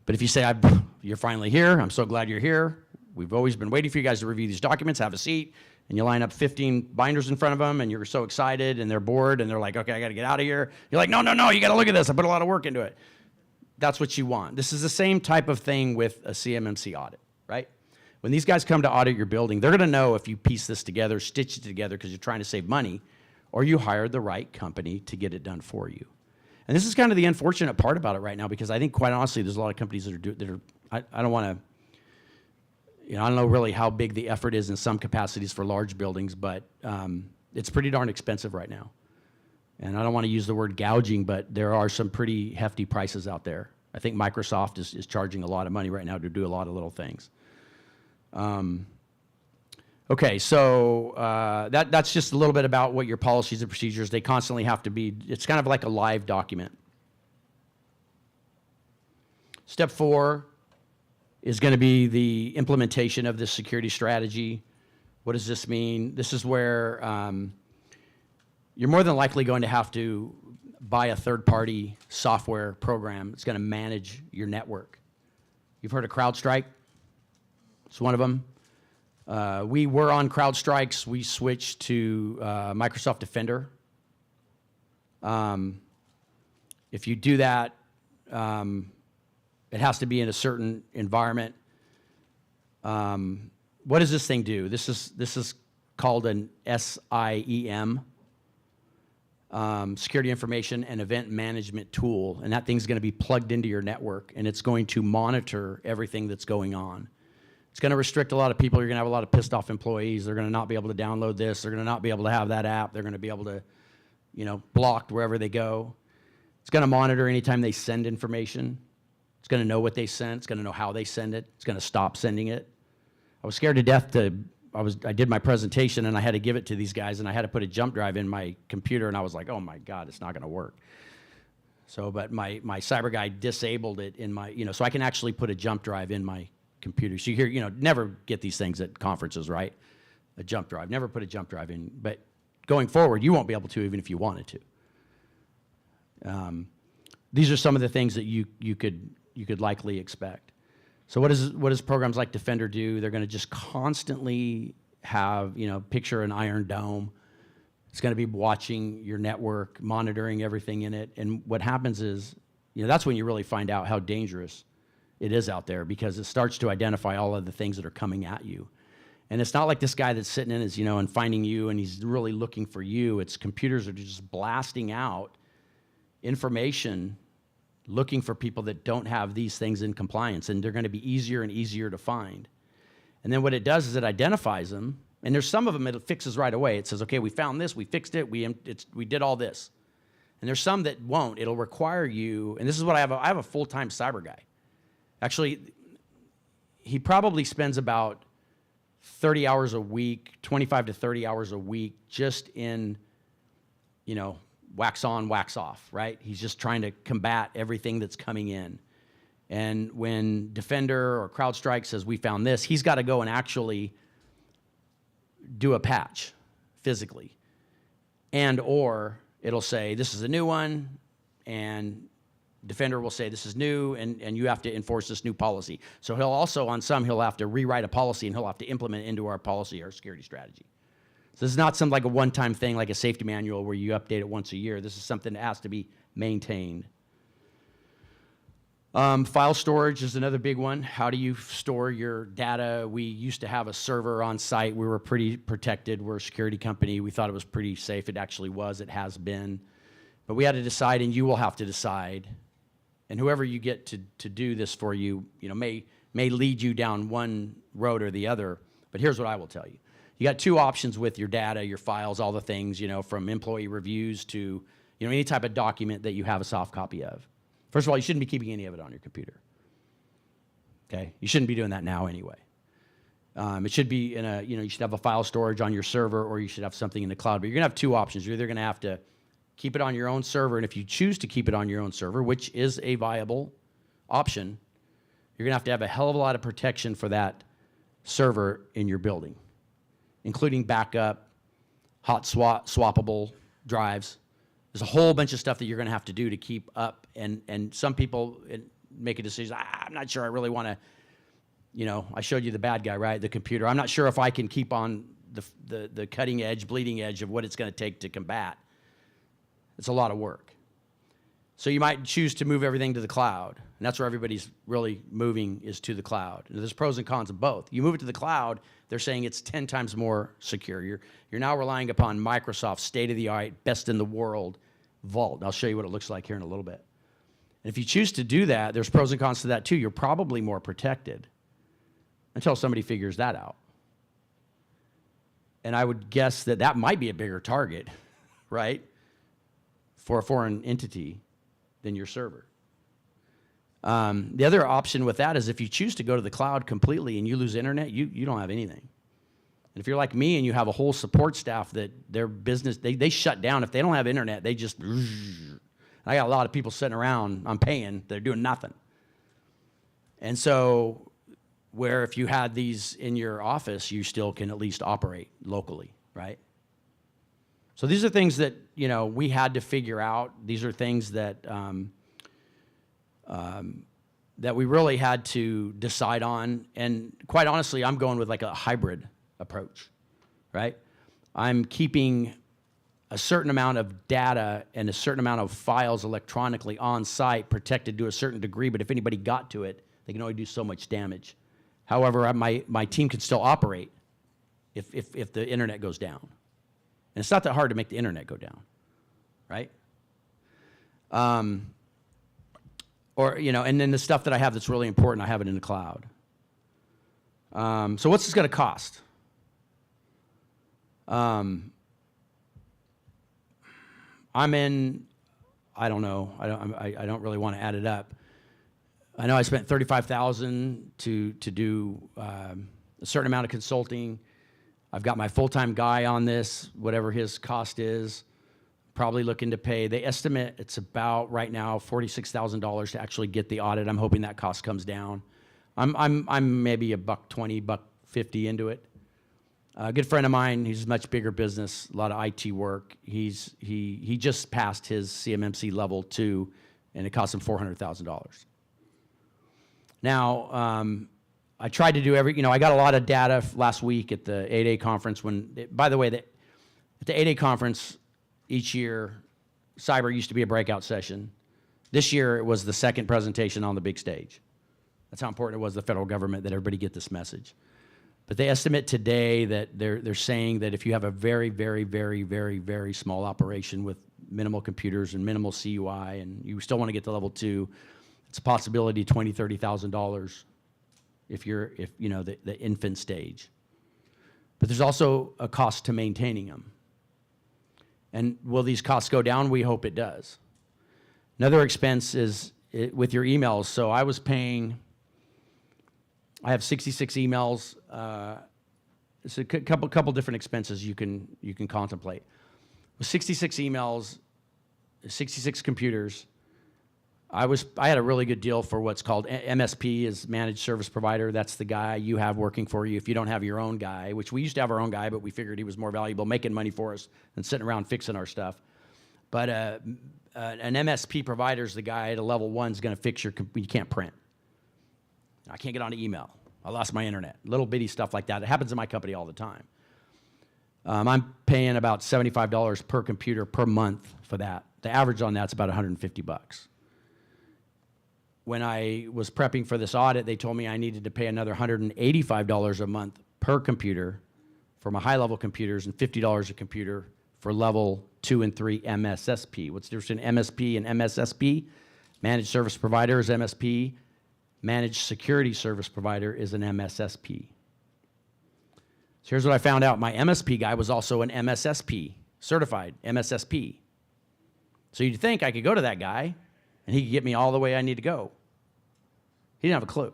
But if you say, you're finally here, I'm so glad you're here, we've always been waiting for you guys to review these documents, have a seat, and you line up 15 binders in front of them, and you're so excited, and they're bored, and they're like, okay, I gotta get out of here. You're like, no, you gotta look at this, I put a lot of work into it. That's what you want. This is the same type of thing with a CMMC audit, right? When these guys come to audit your building, they're gonna know if you piece this together, stitch it together because you're trying to save money, or you hired the right company to get it done for you. And this is kind of the unfortunate part about it right now, because I think, quite honestly, there's a lot of companies that are I don't want to, you know, I don't know really how big the effort is in some capacities for large buildings, but it's pretty darn expensive right now. And I don't want to use the word gouging, but there are some pretty hefty prices out there. I think Microsoft is charging a lot of money right now to do a lot of little things. Okay, so that's just a little bit about what your policies and procedures, they constantly have to be, it's kind of like a live document. Step 4 is going to be the implementation of this security strategy. What does this mean? This is where you're more than likely going to have to buy a third-party software program that's going to manage your network. You've heard of CrowdStrike? It's one of them. We were on CrowdStrike's. We switched to Microsoft Defender. If you do that, it has to be in a certain environment. What does this thing do? This is called an SIEM, Security Information and Event Management Tool, and that thing's going to be plugged into your network, and it's going to monitor everything that's going on. It's going to restrict a lot of people. You're going to have a lot of pissed off employees. They're going to not be able to download this. They're going to not be able to have that app. They're going to be able to, you know, blocked wherever they go. It's going to monitor anytime they send information. It's going to know what they sent. It's going to know how they send it. It's going to stop sending it. I was scared to death I did my presentation and I had to give it to these guys and I had to put a jump drive in my computer and I was like, oh my God, it's not going to work. So, but my cyber guy disabled it in my, you know, so I can actually put a jump drive in my computer. So you hear, you know, never get these things at conferences, right? A jump drive, never put a jump drive in, but going forward, you won't be able to even if you wanted to. These are some of the things that you could likely expect. So what does programs like Defender do? They're going to just constantly have, you know, picture an iron dome. It's going to be watching your network, monitoring everything in it. And what happens is, you know, that's when you really find out how dangerous it is out there, because it starts to identify all of the things that are coming at you. And it's not like this guy that's sitting in his, you know, and finding you and he's really looking for you. It's computers are just blasting out information looking for people that don't have these things in compliance, and they're going to be easier and easier to find. And then what it does is it identifies them, and there's some of them it fixes right away. It says, okay, we found this, we fixed it, we did all this. And there's some that won't. It'll require you, and this is what I have a full-time cyber guy. Actually, he probably spends about 30 hours a week, 25 to 30 hours a week just in, you know, wax on, wax off, right? He's just trying to combat everything that's coming in. And when Defender or CrowdStrike says, we found this, he's got to go and actually do a patch physically. And or it'll say, this is a new one, and Defender will say, this is new, and you have to enforce this new policy. So he'll also, on some, he'll have to rewrite a policy, and he'll have to implement it into our policy, our security strategy. So this is not something like a one-time thing like a safety manual where you update it once a year. This is something that has to be maintained. File storage is another big one. How do you store your data? We used to have a server on site. We were pretty protected. We're a security company. We thought it was pretty safe. It actually was. It has been. But we had to decide, and you will have to decide. And whoever you get to do this for you, may lead you down one road or the other. But here's what I will tell you. You got two options with your data, your files, all the things, from employee reviews to, any type of document that you have a soft copy of. First of all, you shouldn't be keeping any of it on your computer. Okay? You shouldn't be doing that now anyway. It should be in you should have a file storage on your server, or you should have something in the cloud. But you're going to have two options. You're either going to have to keep it on your own server, and if you choose to keep it on your own server, which is a viable option, you're going to have a hell of a lot of protection for that server in your building, including backup, hot swappable drives. There's a whole bunch of stuff that you're going to have to do to keep up, and some people make a decision, I'm not sure I really want to, I showed you the bad guy, right, the computer. I'm not sure if I can keep on the cutting edge, bleeding edge of what it's going to take to combat. It's a lot of work. So you might choose to move everything to the cloud, and that's where everybody's really moving, is to the cloud. And there's pros and cons of both. You move it to the cloud, they're saying it's 10 times more secure. You're now relying upon Microsoft's state-of-the-art, best in the world vault. And I'll show you what it looks like here in a little bit. And if you choose to do that, there's pros and cons to that too. You're probably more protected until somebody figures that out. And I would guess that might be a bigger target, right, for a foreign entity than your server. The other option with that is if you choose to go to the cloud completely and you lose internet, you don't have anything. And if you're like me and you have a whole support staff that their business, they shut down. If they don't have internet, they just, I got a lot of people sitting around, I'm paying, they're doing nothing. And so where if you had these in your office, you still can at least operate locally, right? So these are things that, we had to figure out. These are things that that we really had to decide on. And quite honestly, I'm going with like a hybrid approach, right? I'm keeping a certain amount of data and a certain amount of files electronically on site, protected to a certain degree, but if anybody got to it, they can only do so much damage. However, my team can still operate if the internet goes down. And it's not that hard to make the internet go down, right? And then the stuff that I have that's really important, I have it in the cloud. So what's this going to cost? I don't know. I don't really want to add it up. I know I spent $35,000 to do a certain amount of consulting. I've got my full-time guy on this, whatever his cost is, probably looking to pay. They estimate it's about right now $46,000 to actually get the audit. I'm hoping that cost comes down. I'm maybe $120, $150 into it. A good friend of mine, he's a much bigger business, a lot of IT work. He just passed his CMMC level 2, and it cost him $400,000. Now, I tried to do I got a lot of data last week at the 8A conference by the way, at the 8A conference each year, cyber used to be a breakout session. This year, it was the second presentation on the big stage. That's how important it was to the federal government that everybody get this message. But they estimate today that they're saying that if you have a very, very, very, very, very small operation with minimal computers and minimal CUI, and you still want to get to level 2, it's a possibility $20,000, $30,000 if you're the infant stage. But there's also a cost to maintaining them. And will these costs go down? We hope it does. Another expense is with your emails. So I have 66 emails. It's a couple different expenses you can contemplate. With 66 emails, 66 computers, I had a really good deal for what's called MSP, is managed service provider. That's the guy you have working for you if you don't have your own guy, which we used to have our own guy, but we figured he was more valuable making money for us than sitting around fixing our stuff. But an MSP provider is the guy at a level 1 is going to fix your, you can't print. I can't get onto email. I lost my internet. Little bitty stuff like that. It happens in my company all the time. I'm paying about $75 per computer per month for that. The average on that's about $150. When I was prepping for this audit, they told me I needed to pay another $185 a month per computer for my high-level computers and $50 a computer for level 2 and 3 MSSP. What's the difference in MSP and MSSP? Managed service provider is MSP. Managed security service provider is an MSSP. So here's what I found out. My MSP guy was also an MSSP, certified MSSP. So you'd think I could go to that guy and he could get me all the way I need to go. He didn't have a clue.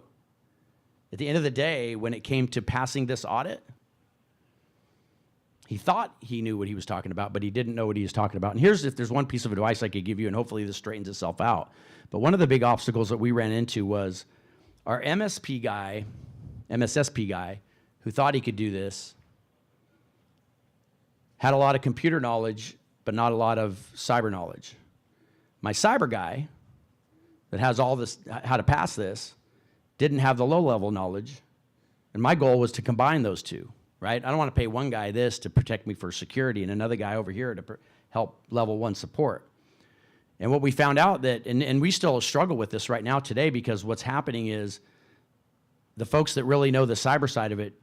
At the end of the day, when it came to passing this audit, he thought he knew what he was talking about, but he didn't know what he was talking about. And here's if there's one piece of advice I could give you, and hopefully this straightens itself out. But one of the big obstacles that we ran into was our MSSP guy, who thought he could do this, had a lot of computer knowledge, but not a lot of cyber knowledge. My cyber guy that has all this, how to pass this, didn't have the low-level knowledge, and my goal was to combine those two, right? I don't want to pay one guy this to protect me for security and another guy over here to help level 1 support. And what we found out that, and we still struggle with this right now today, because what's happening is the folks that really know the cyber side of it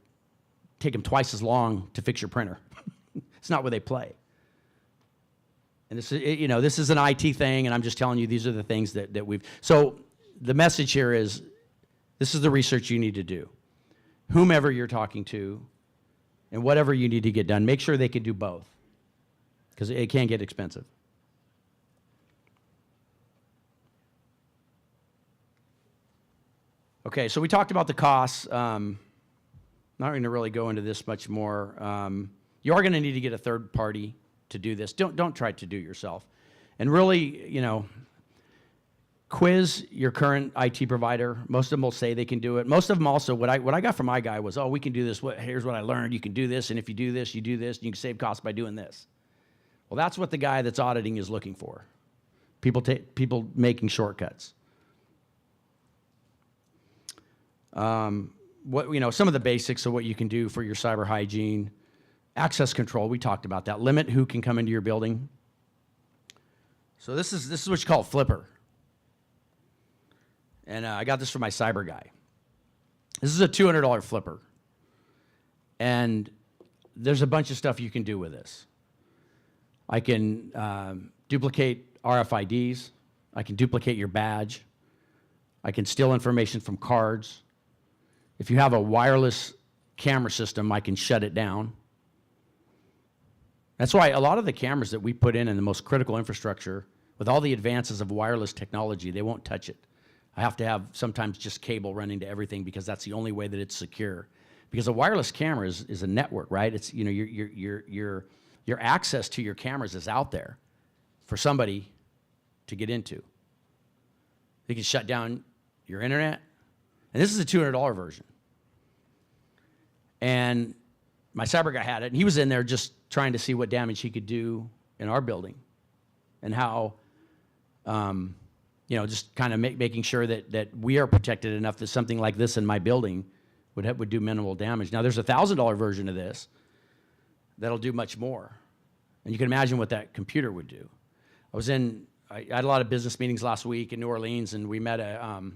take them twice as long to fix your printer. It's not where they play. And this is, this is an IT thing, and I'm just telling you these are the things that we've. So the message here is, this is the research you need to do. Whomever you're talking to, and whatever you need to get done, make sure they can do both, because it can get expensive. Okay, so we talked about the costs. Not going to really go into this much more. You are going to need to get a third party to do this. Don't try to do it yourself. And really, quiz your current IT provider. Most of them will say they can do it. Most of them also, what I got from my guy was, oh, we can do this. Here's what I learned. You can do this, and if you do this, you do this, and you can save costs by doing this. Well, that's what the guy that's auditing is looking for. People making shortcuts. Some of the basics of what you can do for your cyber hygiene. Access control, we talked about that. Limit who can come into your building. So this is what you call Flipper. And I got this from my cyber guy. This is a $200 Flipper. And there's a bunch of stuff you can do with this. I can duplicate RFIDs. I can duplicate your badge. I can steal information from cards. If you have a wireless camera system, I can shut it down. That's why a lot of the cameras that we put in the most critical infrastructure, with all the advances of wireless technology, they won't touch it. I have to have sometimes just cable running to everything, because that's the only way that it's secure. Because a wireless camera is a network, right? It's your access to your cameras is out there for somebody to get into. They can shut down your internet, and this is a $200 version. And my cyber guy had it, and he was in there just trying to see what damage he could do in our building, and how, just kind of making sure that we are protected enough that something like this in my building would do minimal damage. Now, there's a $1,000 version of this that'll do much more, and you can imagine what that computer would do. I had a lot of business meetings last week in New Orleans, and we met an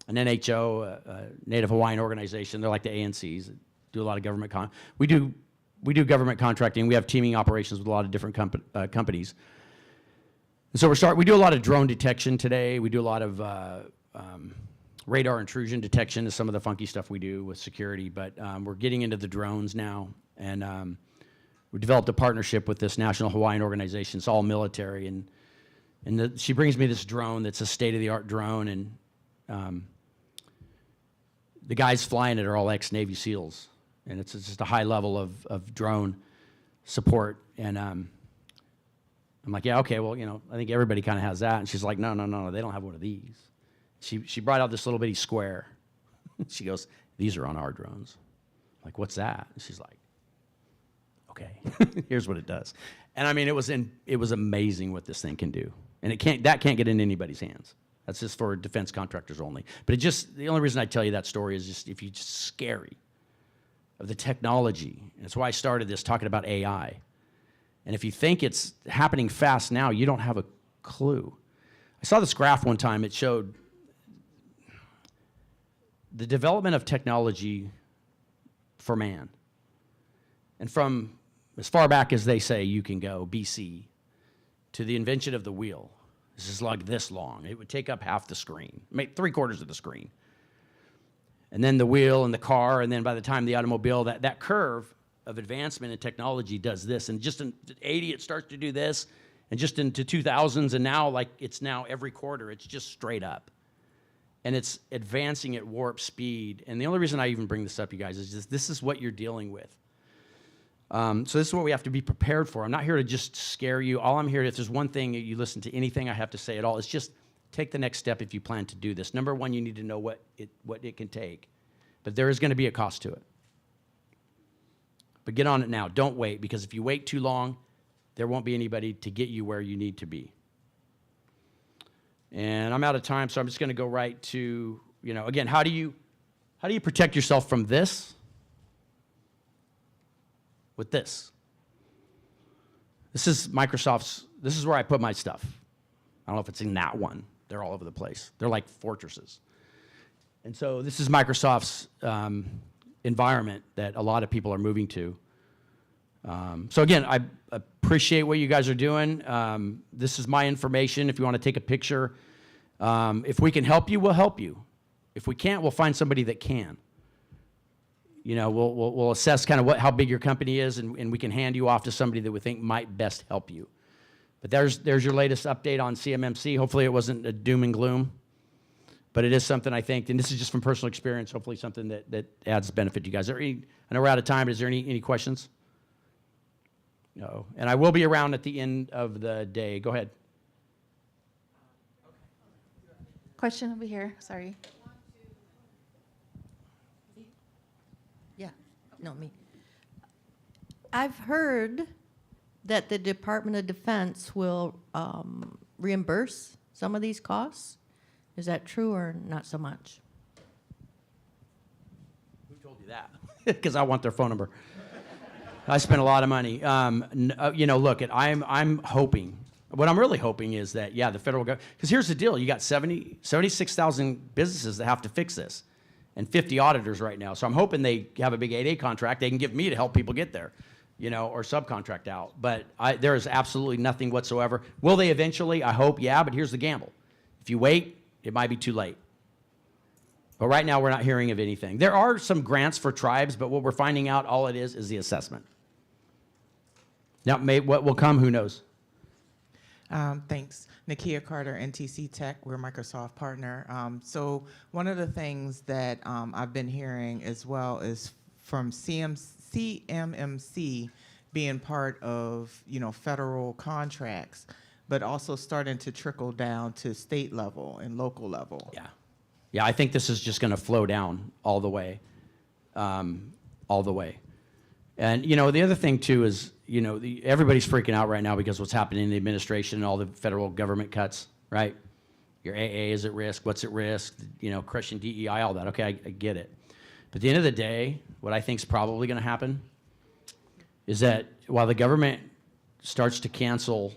NHO, a Native Hawaiian organization. They're like the ANCs. Do a lot of government we do government contracting. We have teaming operations with a lot of different companies. And so we do a lot of drone detection today. We do a lot of radar intrusion detection is some of the funky stuff we do with security, but we're getting into the drones now, and we developed a partnership with this National Hawaiian organization. It's all military, and she brings me this drone that's a state-of-the-art drone, and the guys flying it are all ex-Navy SEALs. And it's just a high level of drone support. And I'm like, yeah, okay, well, I think everybody kind of has that. And she's like, no, they don't have one of these. She brought out this little bitty square. She goes, these are on our drones. I'm like, what's that? And she's like, okay, here's what it does. And I mean, it was amazing what this thing can do. And that can't get in anybody's hands. That's just for defense contractors only. But the only reason I tell you that story is just if you're just scary of the technology. And that's why I started this talking about AI. And if you think it's happening fast now, you don't have a clue. I saw this graph one time. It showed the development of technology for man. And from as far back as they say you can go, BC, to the invention of the wheel. This is like this long. It would take up half the screen, make 3/4 of the screen. And then the wheel and the car, and then by the time the automobile, that curve of advancement in technology does this. And just in 80, it starts to do this. And just into 2000s, and now it's now every quarter, it's just straight up. And it's advancing at warp speed. And the only reason I even bring this up, you guys, is just this is what you're dealing with. So this is what we have to be prepared for. I'm not here to just scare you. All I'm here, if there's one thing, you listen to anything I have to say at all, it's just take the next step if you plan to do this. Number one, you need to know what it can take. But there is going to be a cost to it. But get on it now. Don't wait, because if you wait too long, there won't be anybody to get you where you need to be. And I'm out of time, so I'm just going to go right to, again, how do you protect yourself from this? With this. This is Microsoft's, this is where I put my stuff. I don't know if it's in that one. They're all over the place. They're like fortresses. And so this is Microsoft's environment that a lot of people are moving to. So again, I appreciate what you guys are doing. This is my information if you want to take a picture. If we can help you, we'll help you. If we can't, we'll find somebody that can. We'll assess kind of how big your company is, and we can hand you off to somebody that we think might best help you. But there's your latest update on CMMC. Hopefully it wasn't a doom and gloom, but it is something I think, and this is just from personal experience, hopefully something that adds benefit to you guys. I know we're out of time, but is there any questions? No. And I will be around at the end of the day. Go ahead. Question over here, sorry. Yeah, no, me. I've heard that the Department of Defense will reimburse some of these costs. Is that true or not so much? Who told you that? Because I want their phone number. I spent a lot of money. Look, I'm hoping. What I'm really hoping is that, the federal government, because here's the deal. You got 76,000 businesses that have to fix this and 50 auditors right now. So I'm hoping they have a big 8A contract they can give me to help people get there, or subcontract out. But there is absolutely nothing whatsoever. Will they eventually? I hope, but here's the gamble. If you wait, it might be too late. But right now, we're not hearing of anything. There are some grants for tribes, but what we're finding out, all it is the assessment. Now, what will come, who knows? Thanks. Nakia Carter, NTC Tech. We're a Microsoft partner. So one of the things that I've been hearing as well is from CMMC being part of, federal contracts, but also starting to trickle down to state level and local level. Yeah, I think this is just going to flow down all the way. And, the other thing, too, is, everybody's freaking out right now because what's happening in the administration and all the federal government cuts, right? Your AA is at risk. What's at risk? Crushing DEI, all that. Okay, I get it. But at the end of the day, what I think is probably going to happen is that while the government starts to cancel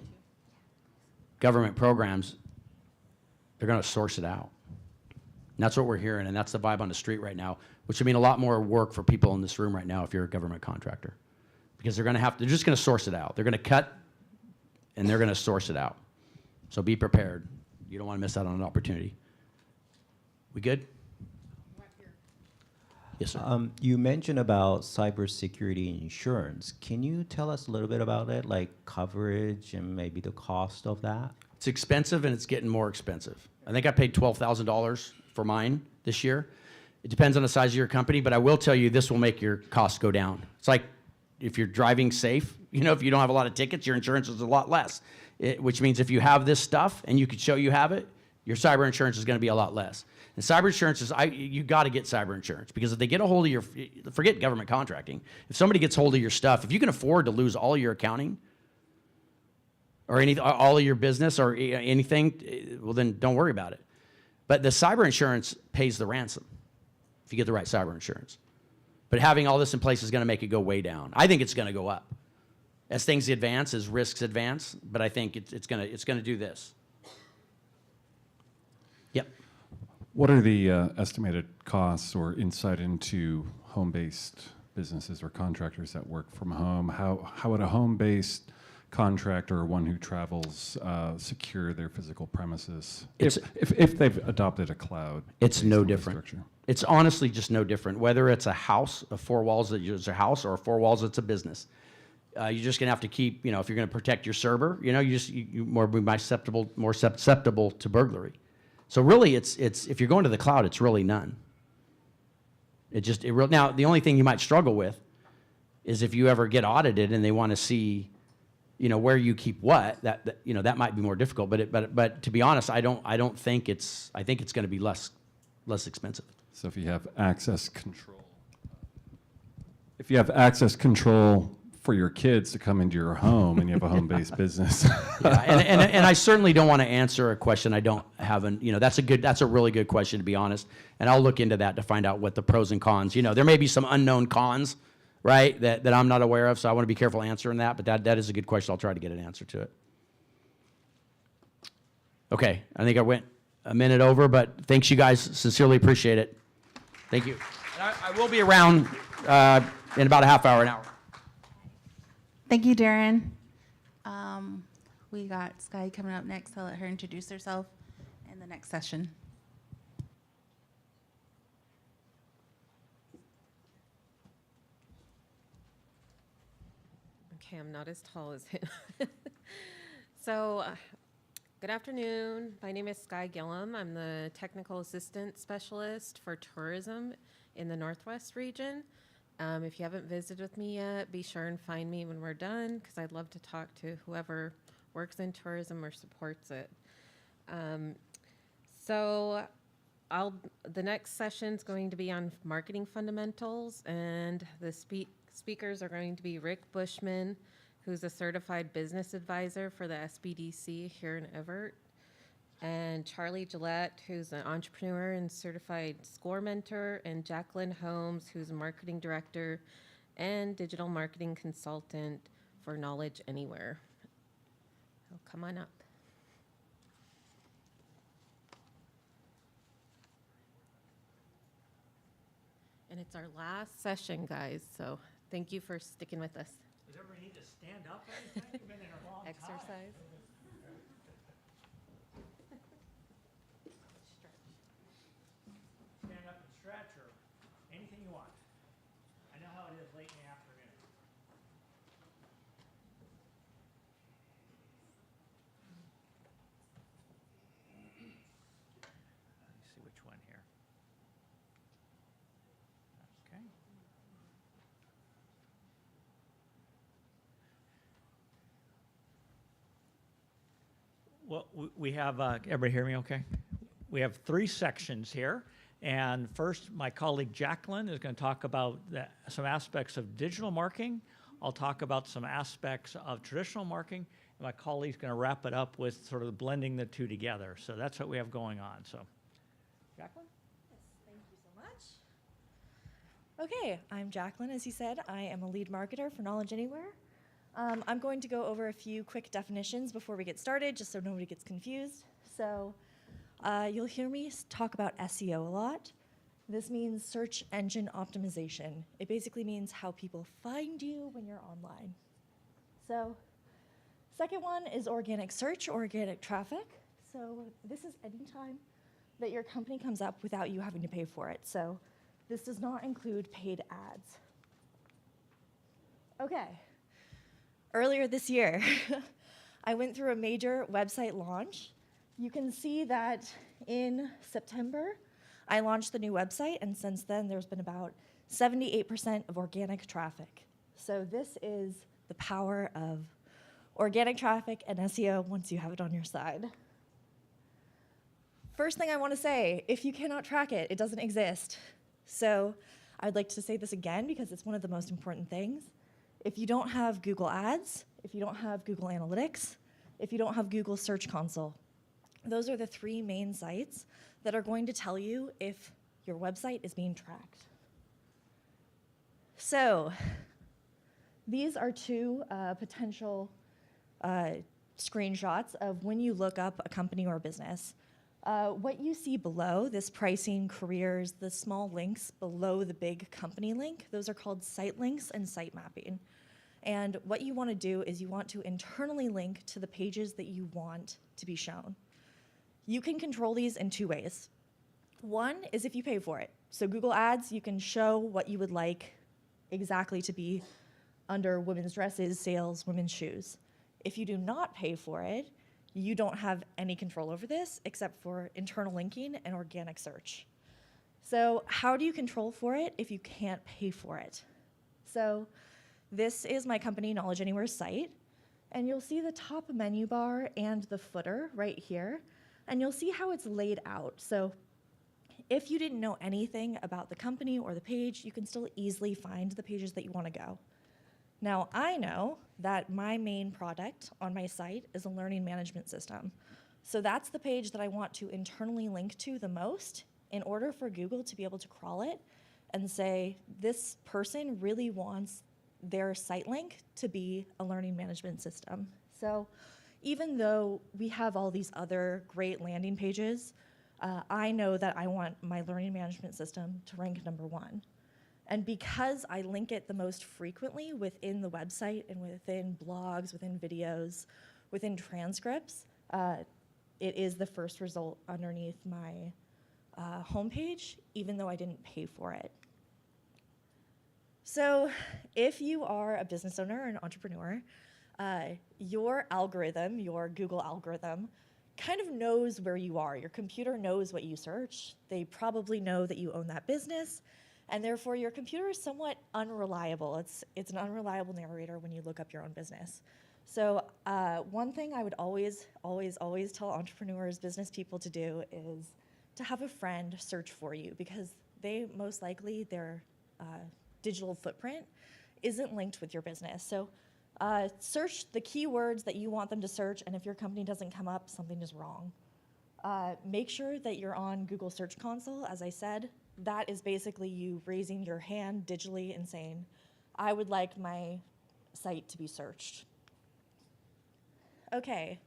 government programs, they're going to source it out. And that's what we're hearing, and that's the vibe on the street right now, which would mean a lot more work for people in this room right now if you're a government contractor. Because they're just going to source it out. They're going to cut, and they're going to source it out. So be prepared. You don't want to miss out on an opportunity. We good? Yes, sir. You mentioned about cybersecurity insurance. Can you tell us a little bit about it, like coverage and maybe the cost of that? It's expensive, and it's getting more expensive. I think I paid $12,000 for mine this year. It depends on the size of your company, but I will tell you this will make your costs go down. It's like if you're driving safe, if you don't have a lot of tickets, your insurance is a lot less, which means if you have this stuff and you could show you have it, your cyber insurance is going to be a lot less. And cyber insurance is, you got to get cyber insurance, because if they get a hold of forget government contracting, if somebody gets hold of your stuff, if you can afford to lose all your accounting, or all of your business or anything, well, then don't worry about it. But the cyber insurance pays the ransom if you get the right cyber insurance. But having all this in place is going to make it go way down. I think it's going to go up as things advance, as risks advance. But I think it's going to do this. Yep. What are the estimated costs or insight into home-based businesses or contractors that work from home? How would a home-based contractor or one who travels secure their physical premises if they've adopted a cloud? It's no different. It's honestly just no different. Whether it's a house, a four walls that is a house, or four walls that's a business, you're just gonna have to keep. If you're gonna protect your server, you're more susceptible to burglary. So really, it's if you're going to the cloud, it's really none. Now the only thing you might struggle with is if you ever get audited and they want to see, where you keep what. That might be more difficult. But to be honest, I don't think it's. I think it's going to be less expensive. So if you have access control for your kids to come into your home and you have a home-based business. Yeah, and I certainly don't want to answer a question I don't have. That's a really good question, to be honest. And I'll look into that to find out what the pros and cons. There may be some unknown cons, right, that I'm not aware of. So I want to be careful answering that. But that is a good question. I'll try to get an answer to it. Okay, I think I went a minute over, but thanks, you guys. Sincerely appreciate it. Thank you. And I will be around in about a half hour, an hour. Thank you, Darren. We got Sky coming up next. I'll let her introduce herself in the next session. Okay, I'm not as tall as him. So, good afternoon. My name is Sky Gillum. I'm the Technical Assistant Specialist for Tourism in the Northwest region. If you haven't visited with me yet, be sure and find me when we're done, because I'd love to talk to whoever works in tourism or supports it. The next session is going to be on marketing fundamentals, and the speakers are going to be Rick Bushman, who's a certified business advisor for the SBDC here in Everett, and Charlie Gillette, who's an entrepreneur and certified SCORE mentor, and Jacqueline Holmes, who's a marketing director and digital marketing consultant for Knowledge Anywhere. So come on up. And it's our last session, guys, so thank you for sticking with us. Does everybody need to stand up? We've been in a long Exercise. time. Stand up and stretch or anything you want. I know how it is late in the afternoon. Let me see which one here. Okay. Well, we have, everybody hear me okay? We have 3 sections here. And first, my colleague Jacqueline is going to talk about some aspects of digital marketing. I'll talk about some aspects of traditional marketing. And my colleague's going to wrap it up with sort of blending the two together. So that's what we have going on. So, Jacqueline? Yes, thank you so much. Okay, I'm Jacqueline, as you said. I am a lead marketer for Knowledge Anywhere. I'm going to go over a few quick definitions before we get started, just so nobody gets confused. So you'll hear me talk about SEO a lot. This means search engine optimization. It basically means how people find you when you're online. So second one is organic search, or organic traffic. So this is any time that your company comes up without you having to pay for it. So this does not include paid ads. Okay. Earlier this year, I went through a major website launch. You can see that in September, I launched the new website, and since then, there's been about 78% of organic traffic. So this is the power of organic traffic and SEO once you have it on your side. First thing I want to say, if you cannot track it, it doesn't exist. So I'd like to say this again because it's one of the most important things. If you don't have Google Ads, if you don't have Google Analytics, if you don't have Google Search Console. Those are the 3 main sites that are going to tell you if your website is being tracked. So these are 2 potential screenshots of when you look up a company or a business. What you see below, this pricing, careers, the small links below the big company link, those are called site links and site mapping. And what you want to do is you want to internally link to the pages that you want to be shown. You can control these in 2 ways. One is if you pay for it. So Google Ads, you can show what you would like exactly to be under women's dresses, sales, women's shoes. If you do not pay for it, you don't have any control over this except for internal linking and organic search. So how do you control for it if you can't pay for it? So this is my company Knowledge Anywhere site, and you'll see the top menu bar and the footer right here, and you'll see how it's laid out. So if you didn't know anything about the company or the page, you can still easily find the pages that you want to go. Now, I know that my main product on my site is a learning management system. So that's the page that I want to internally link to the most in order for Google to be able to crawl it and say, this person really wants their site link to be a learning management system. So even though we have all these other great landing pages, I know that I want my learning management system to rank #1. And because I link it the most frequently within the website and within blogs, within videos, within transcripts, it is the first result underneath my homepage, even though I didn't pay for it. So if you are a business owner or an entrepreneur, your algorithm, your Google algorithm, kind of knows where you are. Your computer knows what you search. They probably know that you own that business, and therefore your computer is somewhat unreliable. It's an unreliable narrator when you look up your own business. So one thing I would always tell entrepreneurs, business people to do is to have a friend search for you, because they most likely, their digital footprint isn't linked with your business. So search the keywords that you want them to search, and if your company doesn't come up, something is wrong. Make sure that you're on Google Search Console. As I said, that is basically you raising your hand digitally and saying, I would like my site to be searched. Okay,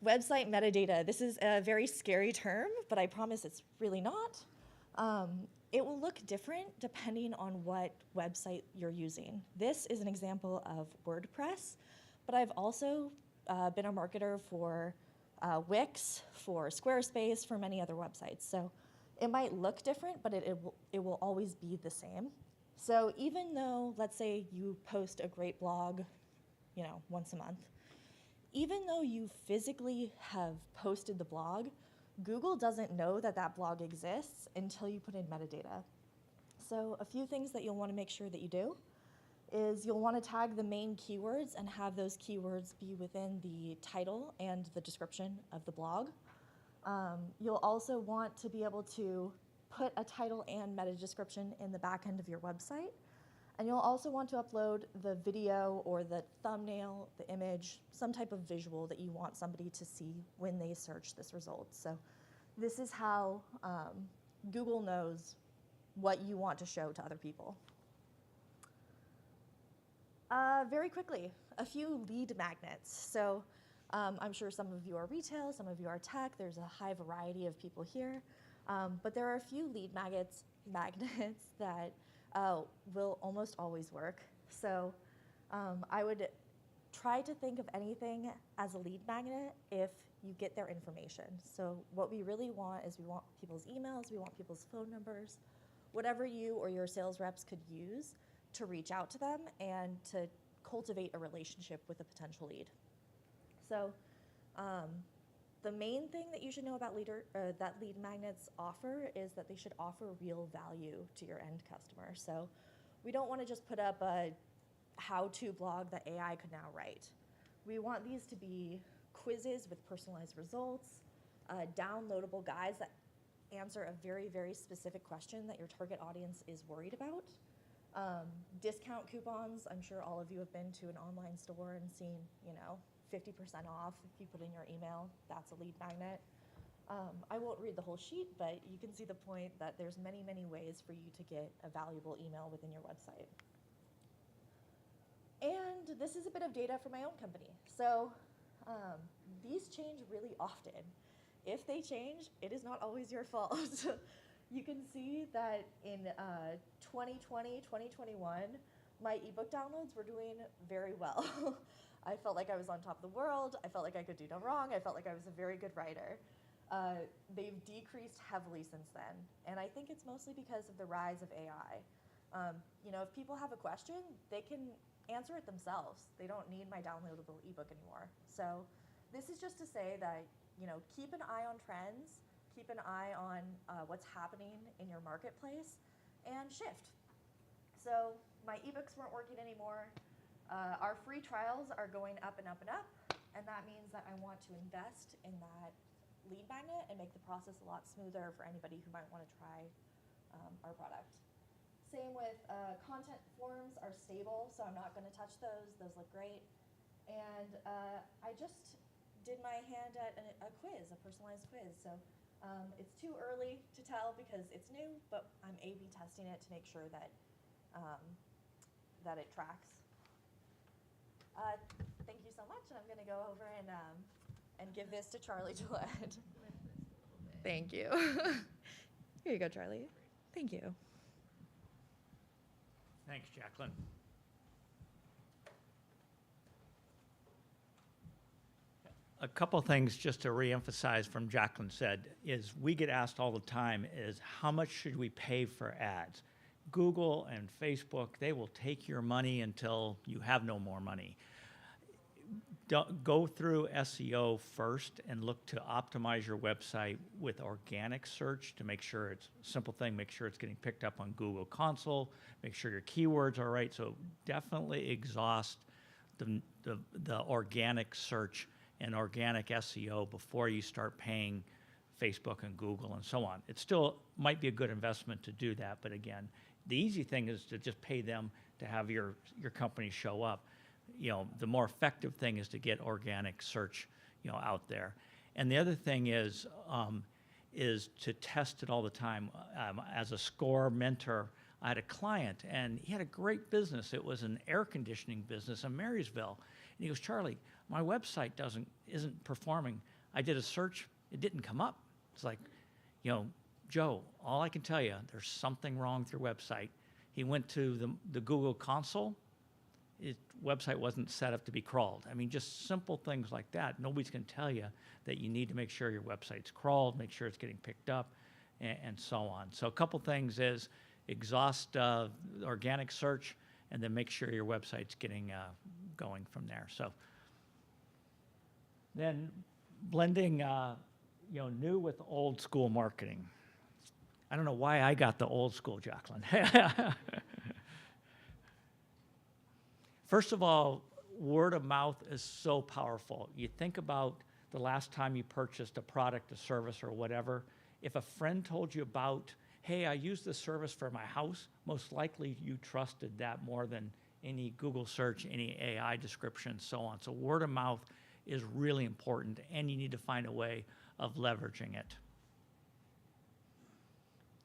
website metadata. This is a very scary term, but I promise it's really not. It will look different depending on what website you're using. This is an example of WordPress, but I've also been a marketer for Wix, for Squarespace, for many other websites. So it might look different, but it will always be the same. So even though, let's say you post a great blog, once a month, even though you physically have posted the blog, Google doesn't know that that blog exists until you put in metadata. So a few things that you'll want to make sure that you do is you'll want to tag the main keywords and have those keywords be within the title and the description of the blog. You'll also want to be able to put a title and meta description in the back end of your website. And you'll also want to upload the video or the thumbnail, the image, some type of visual that you want somebody to see when they search this result. So this is how Google knows what you want to show to other people. Very quickly, a few lead magnets. So I'm sure some of you are retail, some of you are tech. There's a high variety of people here. But there are a few lead magnets that will almost always work. So I would try to think of anything as a lead magnet if you get their information. So what we really want is we want people's emails, we want people's phone numbers, whatever you or your sales reps could use to reach out to them and to cultivate a relationship with a potential lead. So the main thing that you should know about that lead magnets offer is that they should offer real value to your end customer. So we don't want to just put up a how-to blog that AI could now write. We want these to be quizzes with personalized results, downloadable guides that answer a very, very specific question that your target audience is worried about. Discount coupons. I'm sure all of you have been to an online store and seen, 50% off if you put in your email. That's a lead magnet. I won't read the whole sheet, but you can see the point that there's many, many ways for you to get a valuable email within your website. And this is a bit of data for my own company. So these change really often. If they change, it is not always your fault. You can see that in 2020, 2021, my ebook downloads were doing very well. I felt like I was on top of the world. I felt like I could do no wrong. I felt like I was a very good writer. They've decreased heavily since then. And I think it's mostly because of the rise of AI. You know, if people have a question, they can answer it themselves. They don't need my downloadable ebook anymore. So this is just to say that, you know, keep an eye on trends, keep an eye on what's happening in your marketplace, and shift. So my ebooks weren't working anymore. Our free trials are going up and up and up, and that means that I want to invest in that lead magnet and make the process a lot smoother for anybody who might want to try our product. Same with content forms are stable, so I'm not going to touch those. Those look great. And I just did my hand at a quiz, a personalized quiz. So it's too early to tell because it's new, but I'm A/B testing it to make sure that that it tracks. Thank you so much, and I'm going to go over and give this to Charlie Gillette. Thank you. Here you go, Charlie. Thank you. Thanks, Jacqueline. A couple things just to reemphasize from Jacqueline said is we get asked all the time is how much should we pay for ads? Google and Facebook, they will take your money until you have no more money. Go through SEO first and look to optimize your website with organic search to make sure it's a simple thing, make sure it's getting picked up on Google Console, make sure your keywords are right. So definitely exhaust the organic search and organic SEO before you start paying Facebook and Google and so on. It still might be a good investment to do that, but again, the easy thing is to just pay them to have your company show up. You know, the more effective thing is to get organic search, you know, out there. And the other thing is to test it all the time. As a SCORE mentor, I had a client, and he had a great business. It was an air conditioning business in Marysville. And he goes, Charlie, my website isn't performing. I did a search, it didn't come up. It's like, you know, Joe, all I can tell you, there's something wrong with your website. He went to the Google Console. His website wasn't set up to be crawled. I mean, just simple things like that. Nobody's going to tell you that you need to make sure your website's crawled, make sure it's getting picked up, and so on. So a couple things is exhaust organic search, and then make sure your website's getting going from there. So then blending, you know, new with old school marketing. I don't know why I got the old school, Jacqueline. First of all, word of mouth is so powerful. You think about the last time you purchased a product, a service, or whatever. If a friend told you about, hey, I use this service for my house, most likely you trusted that more than any Google search, any AI description, so on. So word of mouth is really important, and you need to find a way of leveraging it.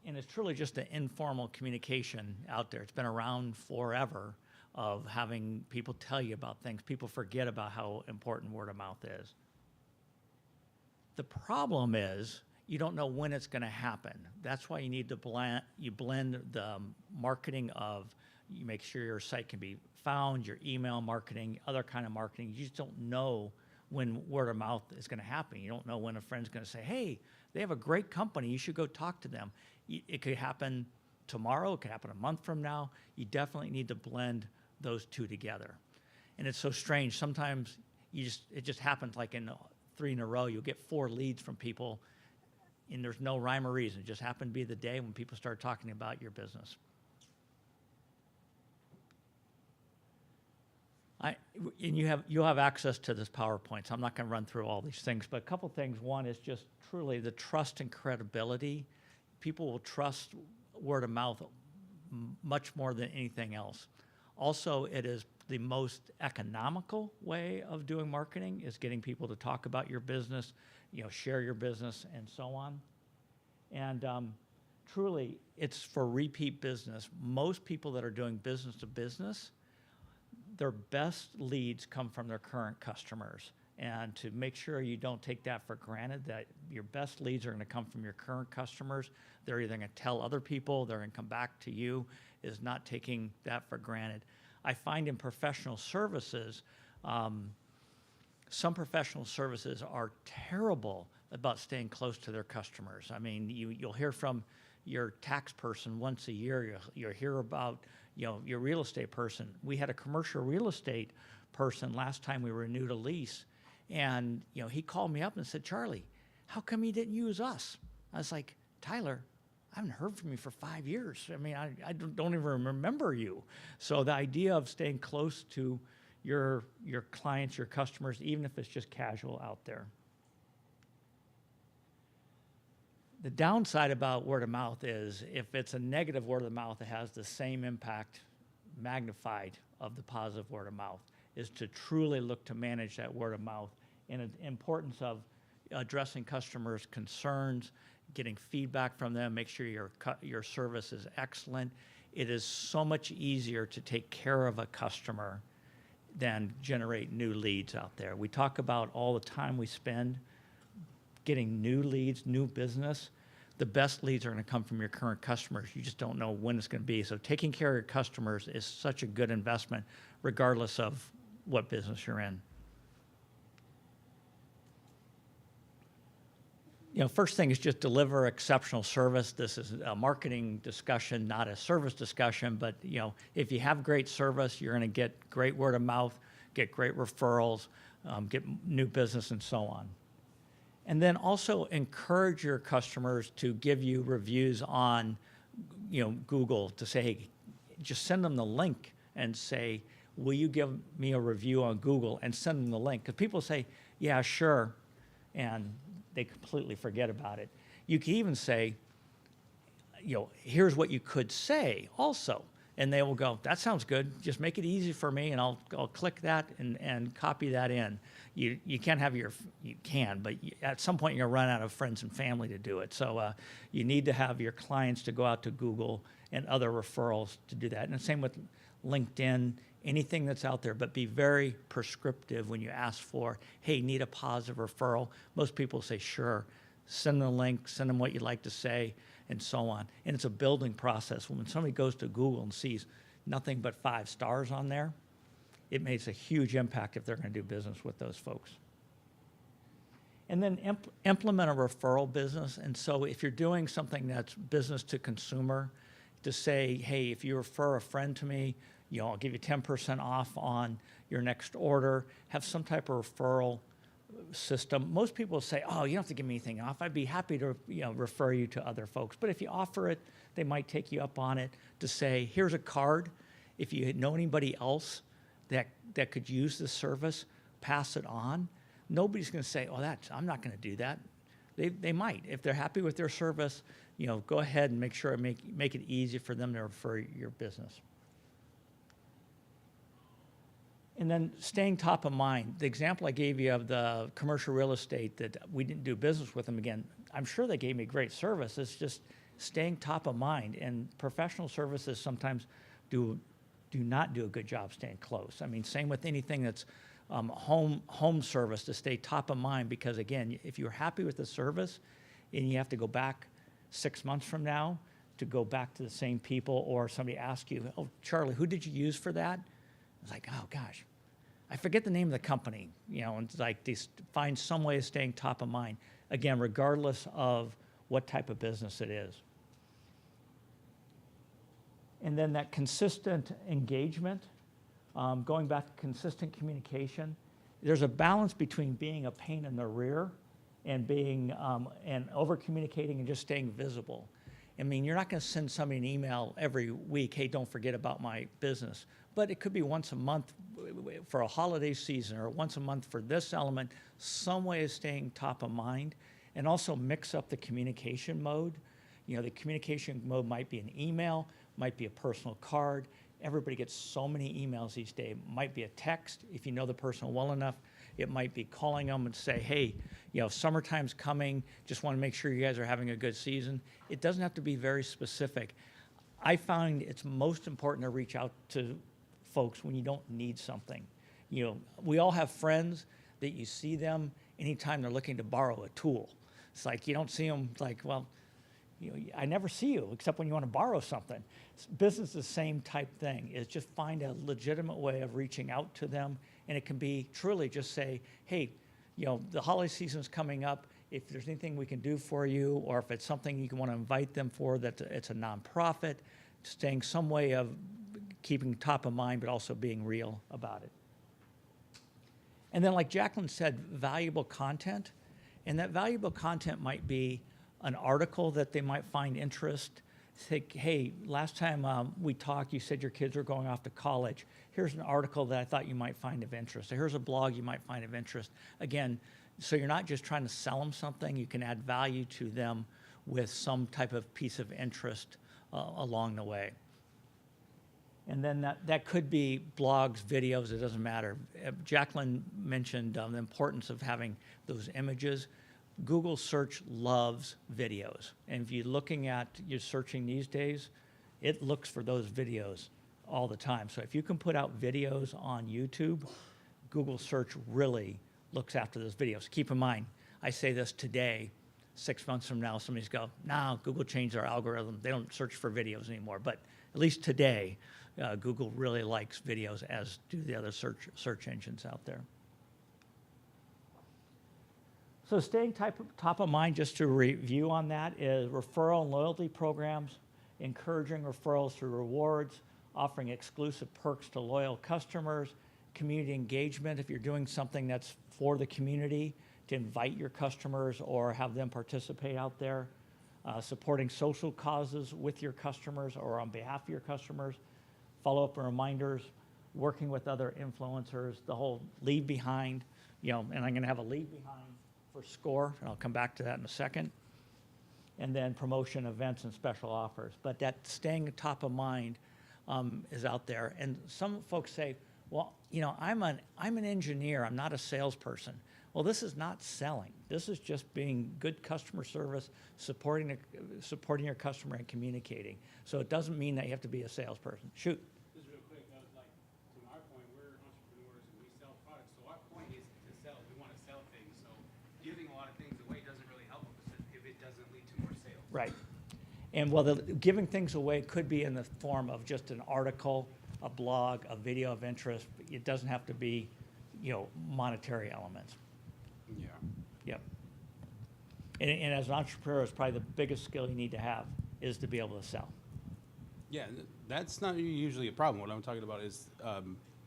And it's truly just an informal communication out there. It's been around forever of having people tell you about things. People forget about how important word of mouth is. The problem is you don't know when it's going to happen. That's why you need to blend the marketing of, you make sure your site can be found, your email marketing, other kind of marketing. You just don't know when word of mouth is going to happen. You don't know when a friend's going to say, hey, they have a great company, you should go talk to them. It could happen tomorrow, it could happen a month from now. You definitely need to blend those two together. And it's so strange. Sometimes it just happens like in 3 in a row, you'll get 4 leads from people and there's no rhyme or reason. It just happened to be the day when people start talking about your business. You'll have access to this PowerPoint, so I'm not going to run through all these things, but a couple things. One is just truly the trust and credibility. People will trust word of mouth much more than anything else. Also, it is the most economical way of doing marketing is getting people to talk about your business, share your business, and so on. And truly, it's for repeat business. Most people that are doing business to business, their best leads come from their current customers. And to make sure you don't take that for granted, that your best leads are going to come from your current customers. They're either going to tell other people, they're going to come back to you, is not taking that for granted. I find in professional services, some professional services are terrible about staying close to their customers. I mean, you'll hear from your tax person once a year. You'll hear about your real estate person. We had a commercial real estate person last time we renewed a lease, and he called me up and said, "Charlie, how come you didn't use us?" I was like, "Tyler, I haven't heard from you for 5 years. I mean, I don't even remember you." So the idea of staying close to your clients, your customers, even if it's just casual out there. The downside about word of mouth is if it's a negative word of mouth, it has the same impact magnified of the positive word of mouth, is to truly look to manage that word of mouth and the importance of addressing customers' concerns, getting feedback from them, make sure your service is excellent. It is so much easier to take care of a customer than generate new leads out there. We talk about all the time we spend getting new leads, new business. The best leads are going to come from your current customers. You just don't know when it's going to be. So taking care of your customers is such a good investment, regardless of what business you're in. First thing is just deliver exceptional service. This is a marketing discussion, not a service discussion, but if you have great service, you're going to get great word of mouth, get great referrals, get new business, and so on. And then also encourage your customers to give you reviews on Google, to say, hey, just send them the link and say, will you give me a review on Google, and send them the link. Because people say, yeah, sure, and they completely forget about it. You can even say, here's what you could say also. And they will go, that sounds good. Just make it easy for me, and I'll click that and copy that in. You can't have you can, but at some point you're going to run out of friends and family to do it. So you need to have your clients to go out to Google and other referrals to do that. And the same with LinkedIn, anything that's out there, but be very prescriptive when you ask for, hey, need a positive referral. Most people say, sure. Send them a link, send them what you'd like to say, and so on. And it's a building process. When somebody goes to Google and sees nothing but 5 stars on there, it makes a huge impact if they're going to do business with those folks. And then implement a referral business. And so if you're doing something that's business to consumer, to say, hey, if you refer a friend to me, I'll give you 10% off on your next order. Have some type of referral system. Most people say, oh, you don't have to give me anything off. I'd be happy to refer you to other folks. But if you offer it, they might take you up on it to say, here's a card. If you know anybody else that could use this service, pass it on. Nobody's going to say, oh, I'm not going to do that. They might. If they're happy with their service, go ahead and make sure make it easy for them to refer your business. And then staying top of mind. The example I gave you of the commercial real estate that we didn't do business with them again, I'm sure they gave me great service. It's just staying top of mind. And professional services sometimes do not do a good job staying close. I mean, same with anything that's home service, to stay top of mind, because again, if you're happy with the service and you have to go back 6 months from now to go back to the same people, or somebody asks you, oh, Charlie, who did you use for that? It's like, oh gosh, I forget the name of the company, and it's like they find some way of staying top of mind. Again, regardless of what type of business it is. And then that consistent engagement, going back to consistent communication. There's a balance between being a pain in the rear and being and over communicating and just staying visible. I mean, you're not going to send somebody an email every week, hey, don't forget about my business. But it could be once a month for a holiday season, or once a month for this element, some way of staying top of mind. And also mix up the communication mode. The communication mode might be an email, might be a personal card. everybody gets so many emails these days. It might be a text, if you know the person well enough. It might be calling them and say, hey, you know, summertime's coming, just want to make sure you guys are having a good season. It doesn't have to be very specific. I find it's most important to reach out to folks when you don't need something. You know, we all have friends that you see them anytime they're looking to borrow a tool. It's like you don't see them like, well, you know, I never see you except when you want to borrow something. Business is the same type thing, is just find a legitimate way of reaching out to them. And it can be truly just say, hey, you know, the holiday season's coming up. If there's anything we can do for you, or if it's something you want to invite them for, that it's a nonprofit, staying some way of keeping top of mind, but also being real about it. And then like Jacqueline said, valuable content. And that valuable content might be an article that they might find interest. Think, hey, last time we talked, you said your kids were going off to college. Here's an article that I thought you might find of interest. Or here's a blog you might find of interest. Again, so you're not just trying to sell them something, you can add value to them with some type of piece of interest along the way. And then that could be blogs, videos, it doesn't matter. Jacqueline mentioned the importance of having those images. Google search loves videos. And if you're looking at, you're searching these days, it looks for those videos all the time. So if you can put out videos on YouTube, Google search really looks after those videos. Keep in mind, I say this today, 6 months from now, somebody's go, no, Google changed their algorithm. They don't search for videos anymore. But at least today, Google really likes videos, as do the other search engines out there. So staying top of mind, just to review on that, is referral and loyalty programs, encouraging referrals through rewards, offering exclusive perks to loyal customers, community engagement, if you're doing something that's for the community, to invite your customers or have them participate out there, supporting social causes with your customers or on behalf of your customers, follow-up and reminders, working with other influencers, the whole leave behind, you know, and I'm going to have a leave behind for SCORE, and I'll come back to that in a second, and then promotion events and special offers. But that staying top of mind is out there. And some folks say, well, you know, I'm an engineer, I'm not a salesperson. Well, this is not selling. This is just being good customer service, supporting your customer and communicating. So it doesn't mean that you have to be a salesperson. Shoot. Just real quick, I was like, to my point, we're entrepreneurs and we sell products. So our point is to sell. We want to sell things. So giving a lot of things away doesn't really help us if it doesn't lead to more sales. Right. And well, giving things away could be in the form of just an article, a blog, a video of interest. It doesn't have to be, you know, monetary elements. Yeah. Yep. And as an entrepreneur, it's probably the biggest skill you need to have is to be able to sell. Yeah, that's not usually a problem. What I'm talking about is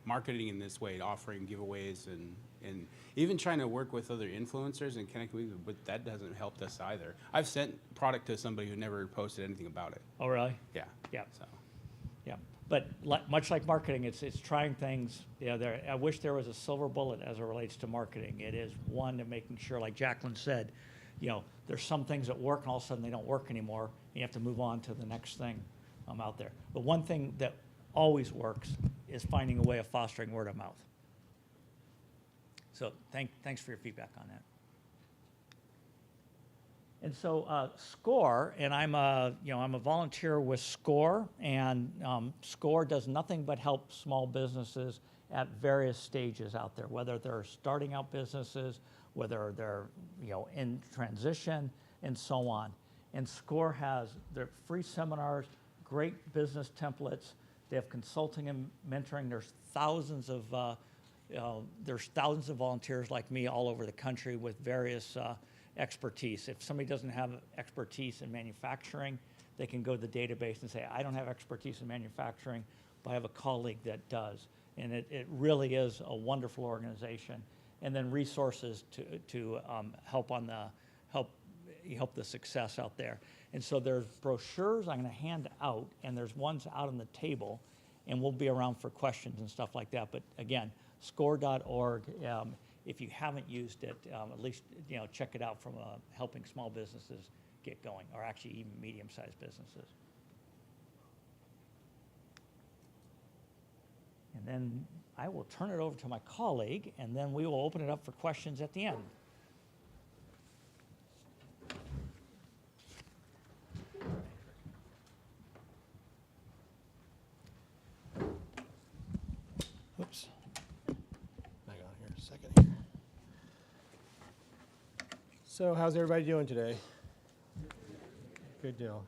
marketing in this way, offering giveaways and even trying to work with other influencers and connect with them, but that doesn't help us either. I've sent product to somebody who never posted anything about it. Oh, really? Yeah. Yeah. So. Yeah. But much like marketing, it's trying things. You know, I wish there was a silver bullet as it relates to marketing. It is one to making sure, like Jacqueline said, you know, there's some things that work and all of a sudden they don't work anymore. You have to move on to the next thing out there. But one thing that always works is finding a way of fostering word of mouth. So thanks for your feedback on that. And so SCORE, and I'm a volunteer with SCORE, and SCORE does nothing but help small businesses at various stages out there, whether they're starting out businesses, whether they're in transition, and so on. And SCORE has their free seminars, great business templates. They have consulting and mentoring. There's thousands of volunteers like me all over the country with various expertise. If somebody doesn't have expertise in manufacturing, they can go to the database and say, I don't have expertise in manufacturing, but I have a colleague that does. And it really is a wonderful organization. And then resources to help the success out there. And so there's brochures I'm going to hand out, and there's ones out on the table, and we'll be around for questions and stuff like that. But again, score.org. If you haven't used it, at least check it out from helping small businesses get going, or actually even medium-sized businesses. And then I will turn it over to my colleague, and then we will open it up for questions at the end. Oops. Hang on here a second here. So how's everybody doing today? Good deal.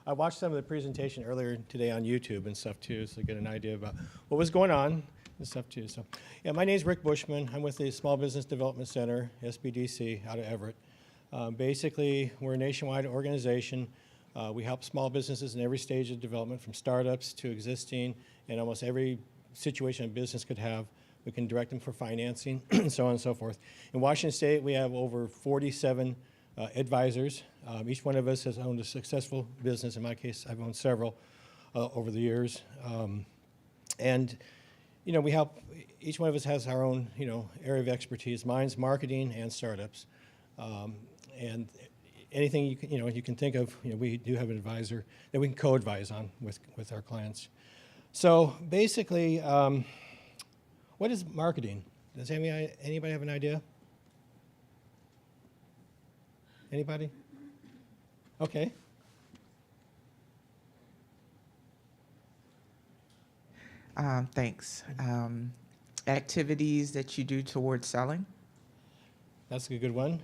I watched some of the presentation earlier today on YouTube and stuff too, so I get an idea about what was going on and stuff too. So, yeah, my name is Rick Bushman. I'm with the Small Business Development Center, SBDC, out of Everett. Basically, we're a nationwide organization. We help small businesses in every stage of development, from startups to existing, and almost every situation a business could have. We can direct them for financing, so on and so forth. In Washington State, we have over 47 advisors. Each one of us has owned a successful business. In my case, I've owned several over the years. And, you know, we help, each one of us has our own, you know, area of expertise. Mine's marketing and startups. And anything you can think of, you know, we do have an advisor that we can co-advise on with our clients. So basically, what is marketing? Does anybody have an idea? Anybody? Okay. Thanks. Activities that you do towards selling. That's a good one.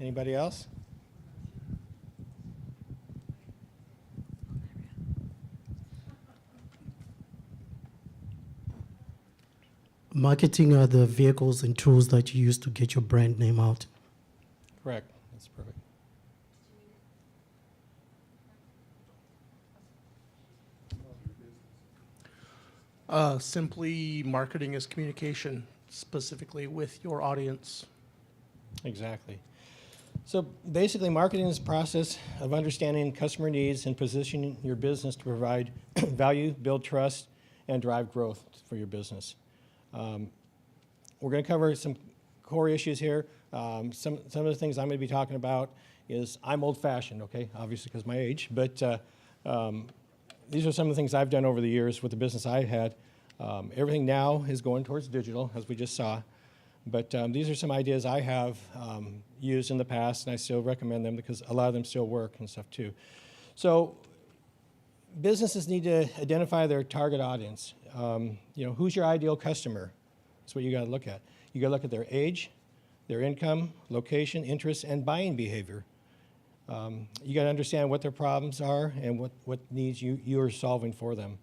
Anybody else? Marketing are the vehicles and tools that you use to get your brand name out. Correct. That's perfect. Simply, marketing is communication, specifically with your audience. Exactly. So basically, marketing is a process of understanding customer needs and positioning your business to provide value, build trust, and drive growth for your business. We're going to cover some core issues here. Some of the things I'm going to be talking about is I'm old-fashioned, okay, obviously because of my age, but these are some of the things I've done over the years with the business I had. Everything now is going towards digital, as we just saw. But these are some ideas I have used in the past, and I still recommend them because a lot of them still work and stuff too. So businesses need to identify their target audience. You know, who's your ideal customer? That's what you got to look at. You got to look at their age, their income, location, interests, and buying behavior. You got to understand what their problems are and what needs you are solving for them.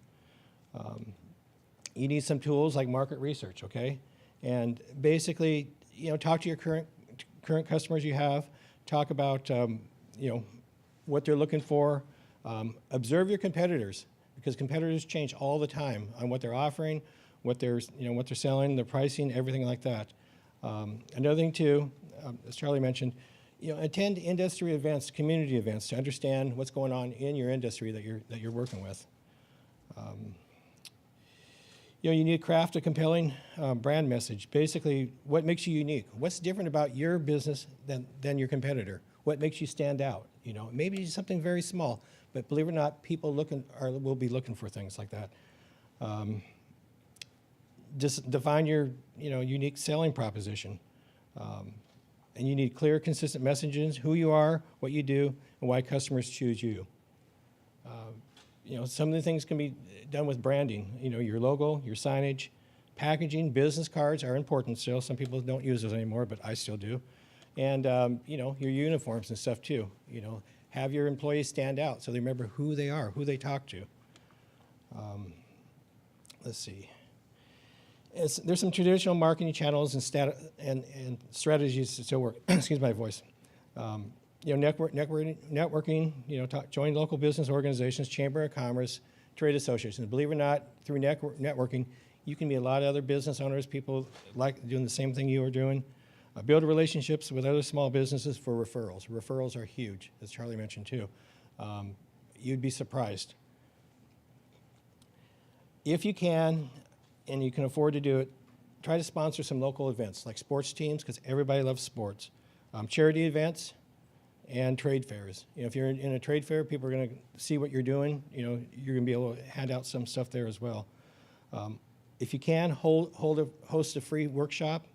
You need some tools like market research, okay? And basically, you know, talk to your current customers you have. Talk about, you know, what they're looking for. Observe your competitors, because competitors change all the time on what they're offering, what they're selling, their pricing, everything like that. Another thing too, as Charlie mentioned, you know, attend industry events, community events, to understand what's going on in your industry that you're working with. You know, you need to craft a compelling brand message. Basically, what makes you unique? What's different about your business than your competitor? What makes you stand out? You know, maybe it's something very small, but believe it or not, people will be looking for things like that. Just define your, you know, unique selling proposition. And you need clear, consistent messages, who you are, what you do, and why customers choose you. You know, some of the things can be done with branding. You know, your logo, your signage, packaging, business cards are important still. Some people don't use those anymore, but I still do. And, you know, your uniforms and stuff too. You know, have your employees stand out so they remember who they are, who they talk to. Let's see. There's some traditional marketing channels and strategies that still work. Excuse my voice. You know, networking. You know, join local business organizations, chamber of commerce, trade associations. Believe it or not, through networking, you can meet a lot of other business owners, people like doing the same thing you are doing. Build relationships with other small businesses for referrals. Referrals are huge, as Charlie mentioned too. You'd be surprised. If you can, and you can afford to do it, try to sponsor some local events like sports teams, because everybody loves sports. Charity events and trade fairs. You know, if you're in a trade fair, people are going to see what you're doing. You know, you're going to be able to hand out some stuff there as well. if you can, host a free workshop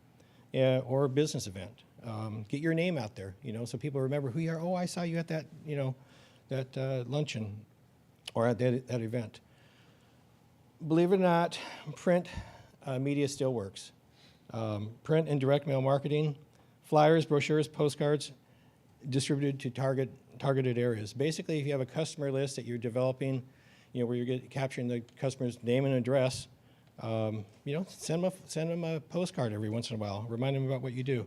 or a business event. Get your name out there, so people remember who you are. Oh, I saw you at that, that luncheon or at that event. Believe it or not, print media still works. Print and direct mail marketing, flyers, brochures, postcards, distributed to targeted areas. Basically, if you have a customer list that you're developing, where you're capturing the customer's name and address, send them a postcard every once in a while. Remind them about what you do.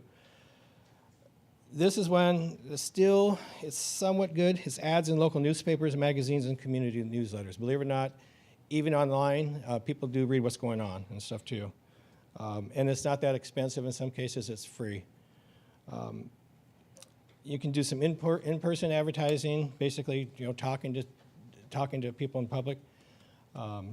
This is when still it's somewhat good. It's ads in local newspapers, magazines, and community newsletters. Believe it or not, even online, people do read what's going on and stuff too. And it's not that expensive. In some cases, it's free. You can do some in-person advertising, basically, talking to people in public.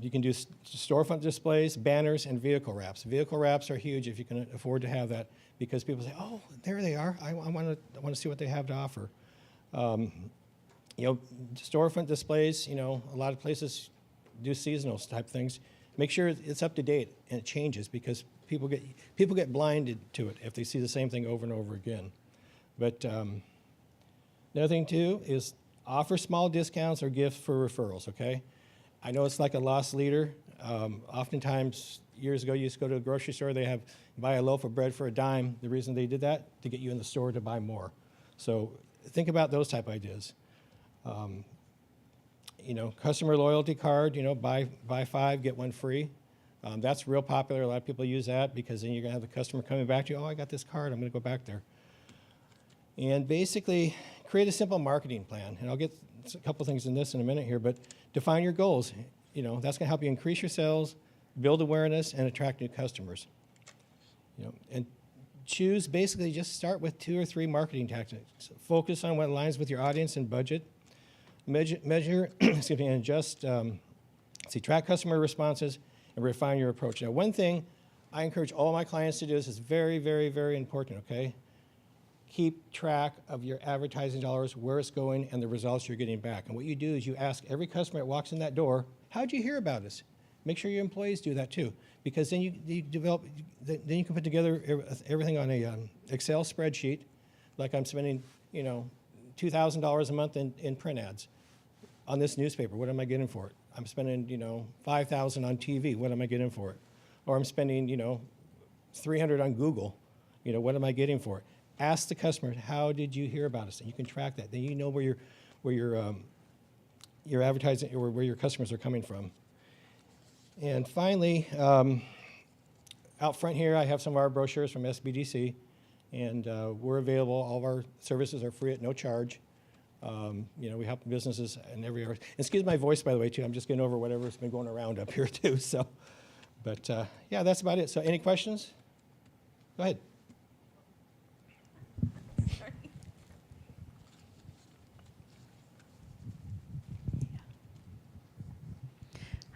You can do storefront displays, banners, and vehicle wraps. Vehicle wraps are huge if you can afford to have that, because people say, "Oh, there they are. I want to see what they have to offer." Storefront displays. A lot of places do seasonal type things. Make sure it's up to date and it changes, because people get blinded to it if they see the same thing over and over again. But another thing too is offer small discounts or gifts for referrals. Okay. I know it's like a lost leader. Oftentimes, years ago, you used to go to a grocery store, they buy a loaf of bread for a dime. The reason they did that, to get you in the store to buy more. So think about those type ideas. Customer loyalty card, buy 5, get 1 free. That's real popular. A lot of people use that, because then you're gonna have the customer coming back to you, "Oh, I got this card, I'm gonna go back there." And basically, create a simple marketing plan. And I'll get a couple things in this in a minute here, but define your goals. That's gonna help you increase your sales, build awareness, and attract new customers. And basically just start with 2 or 3 marketing tactics. Focus on what aligns with your audience and budget. Measure, excuse me, and adjust, track customer responses and refine your approach. Now, one thing I encourage all my clients to do, this is very, very, very important, okay? Keep track of your advertising dollars, where it's going, and the results you're getting back. And what you do is you ask every customer that walks in that door, "How'd you hear about us?" Make sure your employees do that too, because then you can put together everything on a Excel spreadsheet. Like, I'm spending, $2,000 a month in print ads. On this newspaper, what am I getting for it? I'm spending, $5,000 on TV. What am I getting for it? Or I'm spending, $300 on Google. What am I getting for it? Ask the customer, "How did you hear about us?" And you can track that. Then you know where your advertising, or where your customers are coming from. And finally, out front here, I have some of our brochures from SBDC, and we're available. All of our services are free at no charge. We help businesses in every area. Excuse my voice, by the way, too. I'm just getting over whatever's been going around up here, too. So, but yeah, that's about it. So, any questions? Go ahead.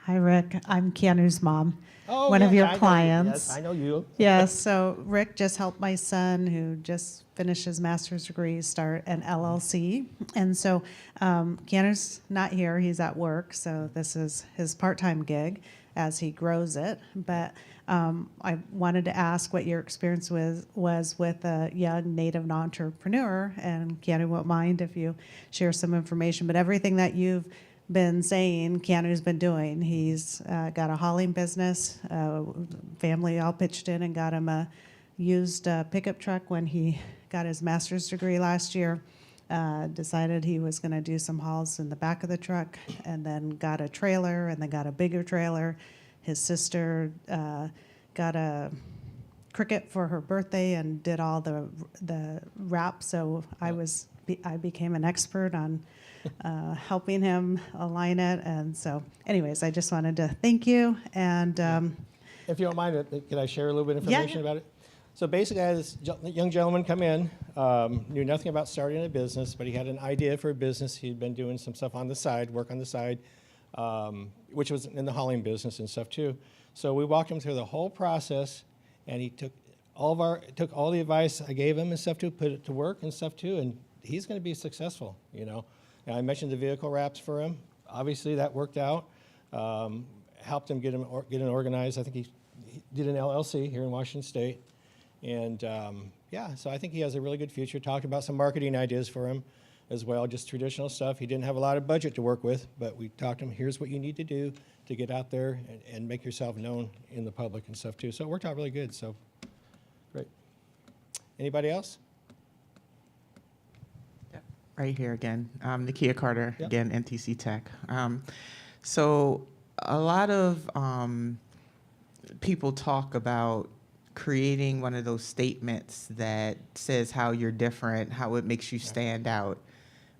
Hi, Rick. I'm Keanu's mom, Oh, one of yeah, your I know you. clients. Yes, I know you. Yes, so Rick just helped my son, who just finished his master's degree, start an LLC. And so Keanu's not here, he's at work, so this is his part-time gig as he grows it. But I wanted to ask what your experience was with a young native entrepreneur, and Keanu won't mind if you share some information, but everything that you've been saying Keanu's been doing. He's got a hauling business. Family all pitched in and got him a used pickup truck when he got his master's degree last year. Decided he was going to do some hauls in the back of the truck, and then got a trailer, and then got a bigger trailer. His sister got a Cricut for her birthday and did all the wrap. So I became an expert on helping him align it. And so anyways, I just wanted to thank you. And if you don't mind, can I share a little bit of information about it? So basically, I had this young gentleman come in, knew nothing about starting a business, but he had an idea for a business. He'd been doing some stuff on the side, work on the side, which was in the hauling business and stuff too. So we walked him through the whole process, and he took all the advice I gave him and stuff too, put it to work and stuff too, and he's going to be successful, And I mentioned the vehicle wraps for him. Obviously, that worked out. Helped him get it organized. I think he he did an LLC here in Washington State. And yeah, so I think he has a really good future. Talked about some marketing ideas for him as well, just traditional stuff. He didn't have a lot of budget to work with, but we talked to him, here's what you need to do to get out there and make yourself known in the public and stuff too. So it worked out really good, so great. Anybody else? Right here again, Nakia Carter, Yep. again, NTC Tech. So a lot of people talk about creating one of those statements that says how you're different, how it makes you stand out.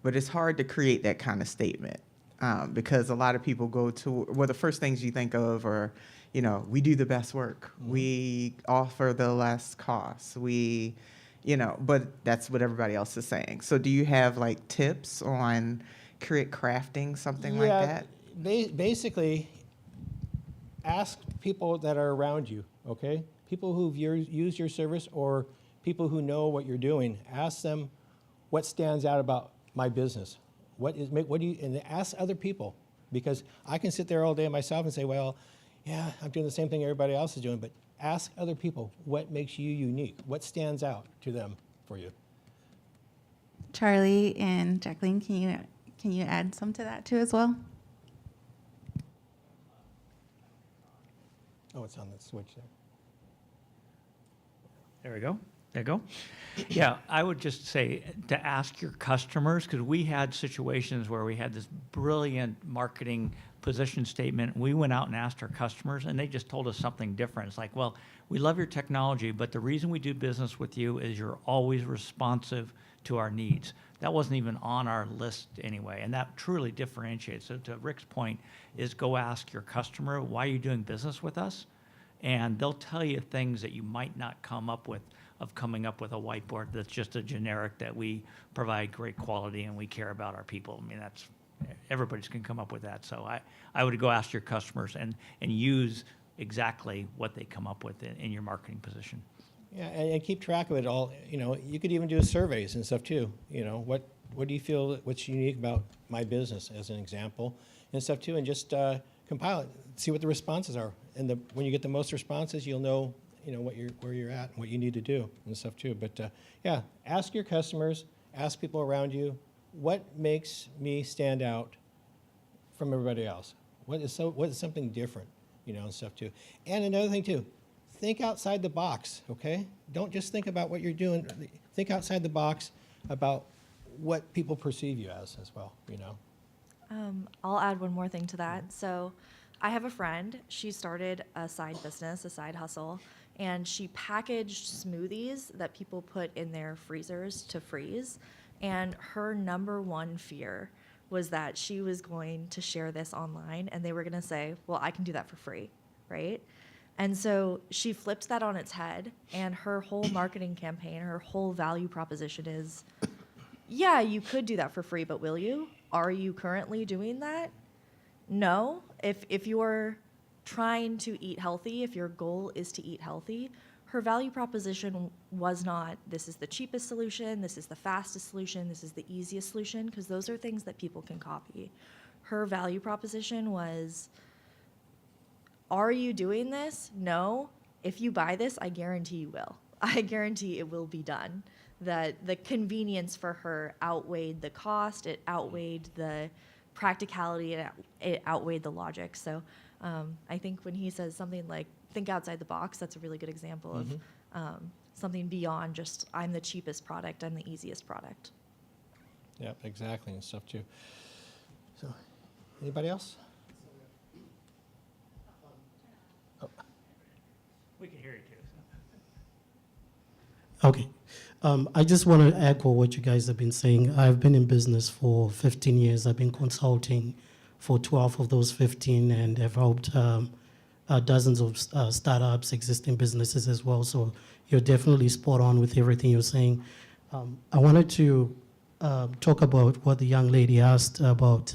But it's hard to create that kind of statement because a lot of people go to, well, the first things you think of are, you know, we do the best work. We offer the less costs. We, you know, but that's what everybody else is saying. So do you have like tips on crafting something like that? Basically, ask people that are around you, okay? People who've used your service or people who know what you're doing. Ask them what stands out about my business. What do you, and ask other people, because I can sit there all day myself and say, well, yeah, I'm doing the same thing everybody else is doing, but ask other people what makes you unique, what stands out to them for you. Charlie and Jacqueline, can you add some to that too as well? Oh, it's on the switch there. There we go. There you go. Yeah, I would just say to ask your customers, because we had situations where we had this brilliant marketing position statement. We went out and asked our customers, and they just told us something different. It's like, well, we love your technology, but the reason we do business with you is you're always responsive to our needs. That wasn't even on our list anyway, and that truly differentiates. So to Rick's point is go ask your customer, why are you doing business with us? And they'll tell you things that you might not come up with, of coming up with a whiteboard that's just a generic that we provide great quality and we care about our people. I mean, that's, everybody's can come up with that. So I would go ask your customers and use exactly what they come up with in your marketing position. Yeah, and keep track of it all. You know, you could even do surveys and stuff too. You know, what do you feel, what's unique about my business as an example and stuff too, and just compile it, see what the responses are. And when you get the most responses, you'll know, you know, where you're at and what you need to do and stuff too. But yeah, ask your customers, ask people around you, what makes me stand out from everybody else? What is something different, you know, and stuff too. And another thing too, think outside the box, okay? Don't just think about what you're doing. Think outside the box about what people perceive you as well, you know? I'll add one more thing to that. So I have a friend, she started a side business, a side hustle, and she packaged smoothies that people put in their freezers to freeze. And her number one fear was that she was going to share this online and they were gonna say, well, I can do that for free, right? And so she flipped that on its head, and her whole marketing campaign, her whole value proposition is, yeah, you could do that for free, but will you? Are you currently doing that? No. If you're trying to eat healthy, if your goal is to eat healthy, her value proposition was not, this is the cheapest solution, this is the fastest solution, this is the easiest solution, because those are things that people can copy. Her value proposition was, are you doing this? No. If you buy this, I guarantee you will. I guarantee it will be done. That the convenience for her outweighed the cost, it outweighed the practicality, it outweighed the logic. So I think when he says something like, think outside the box, that's a really good example of something beyond just, I'm the cheapest product, I'm the easiest product. Yep, exactly, and stuff too. So, anybody else? We can hear you too. Okay. I just want to echo what you guys have been saying. I've been in business for 15 years. I've been consulting for 12 of those 15 and have helped dozens of startups, existing businesses as well. So you're definitely spot on with everything you're saying. I wanted to talk about what the young lady asked about,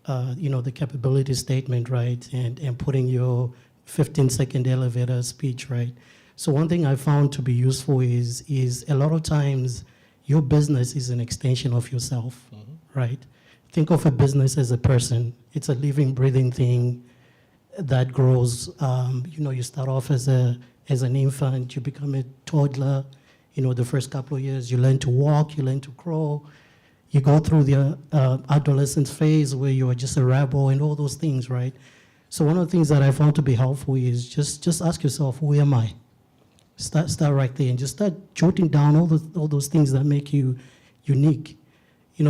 the capability statement, right, and putting your 15-second elevator speech, right? So one thing I found to be useful is a lot of times your business is an extension of yourself, right? Think of a business as a person. It's a living, breathing thing. that grows. You start off as an infant, you become a toddler. The first couple of years, you learn to walk, you learn to crawl. You go through the adolescence phase where you are just a rebel and all those things, right? So one of the things that I found to be helpful is just ask yourself, who am I? Start right there and just start jotting down all those things that make you unique.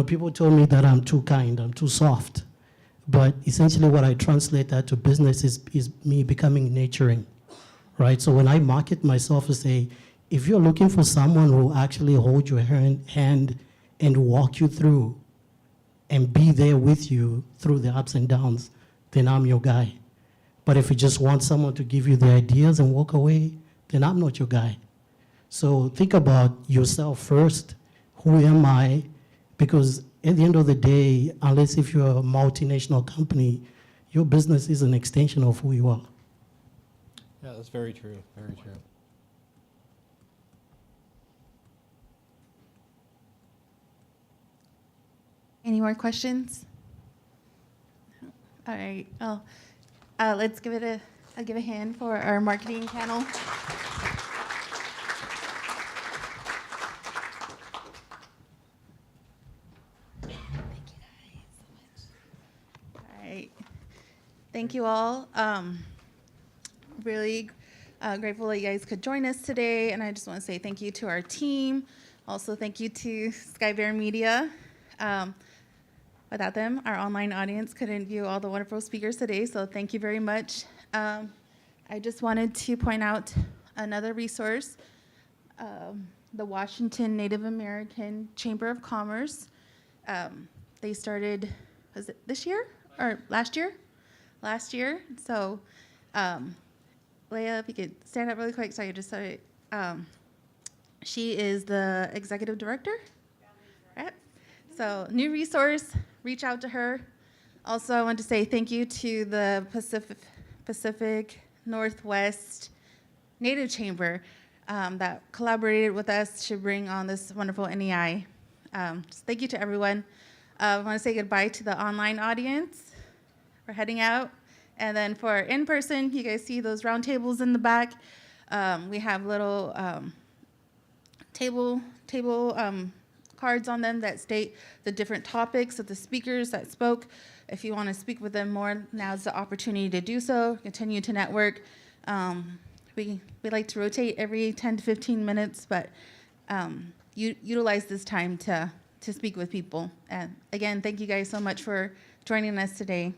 People told me that I'm too kind, I'm too soft. But essentially what I translate that to business is me becoming nurturing, right? So when I market myself to say, if you're looking for someone who will actually hold your hand and walk you through and be there with you through the ups and downs, then I'm your guy. But if you just want someone to give you the ideas and walk away, then I'm not your guy. So think about yourself first. Who am I? Because at the end of the day, unless if you're a multinational company, your business is an extension of who you are. Yeah, that's very true. Very true. Any more questions? All right. Well, let's give it I'll give a hand for our marketing panel. All right. Thank you all. Really grateful that you guys could join us today, and I just want to say thank you to our team. Also, thank you to Sky Bear Media. Without them, our online audience couldn't view all the wonderful speakers today, so thank you very much. I just wanted to point out another resource, the Washington Native American Chamber of Commerce. They started, was it this year or last year? Last year. So, Leah, if you could stand up really quick so I could just say, she is the executive director. Right? So, new resource, reach out to her. Also, I want to say thank you to the Pacific Northwest Native Chamber that collaborated with us to bring on this wonderful NEI. Just thank you to everyone. I want to say goodbye to the online audience. We're heading out. And then for in-person, you guys see those round tables in the back. We have little table cards on them that state the different topics of the speakers that spoke. If you want to speak with them more, now's the opportunity to do so. Continue to network. We like to rotate every 10 to 15 minutes, but utilize this time to speak with people. And again, thank you guys so much for joining us today.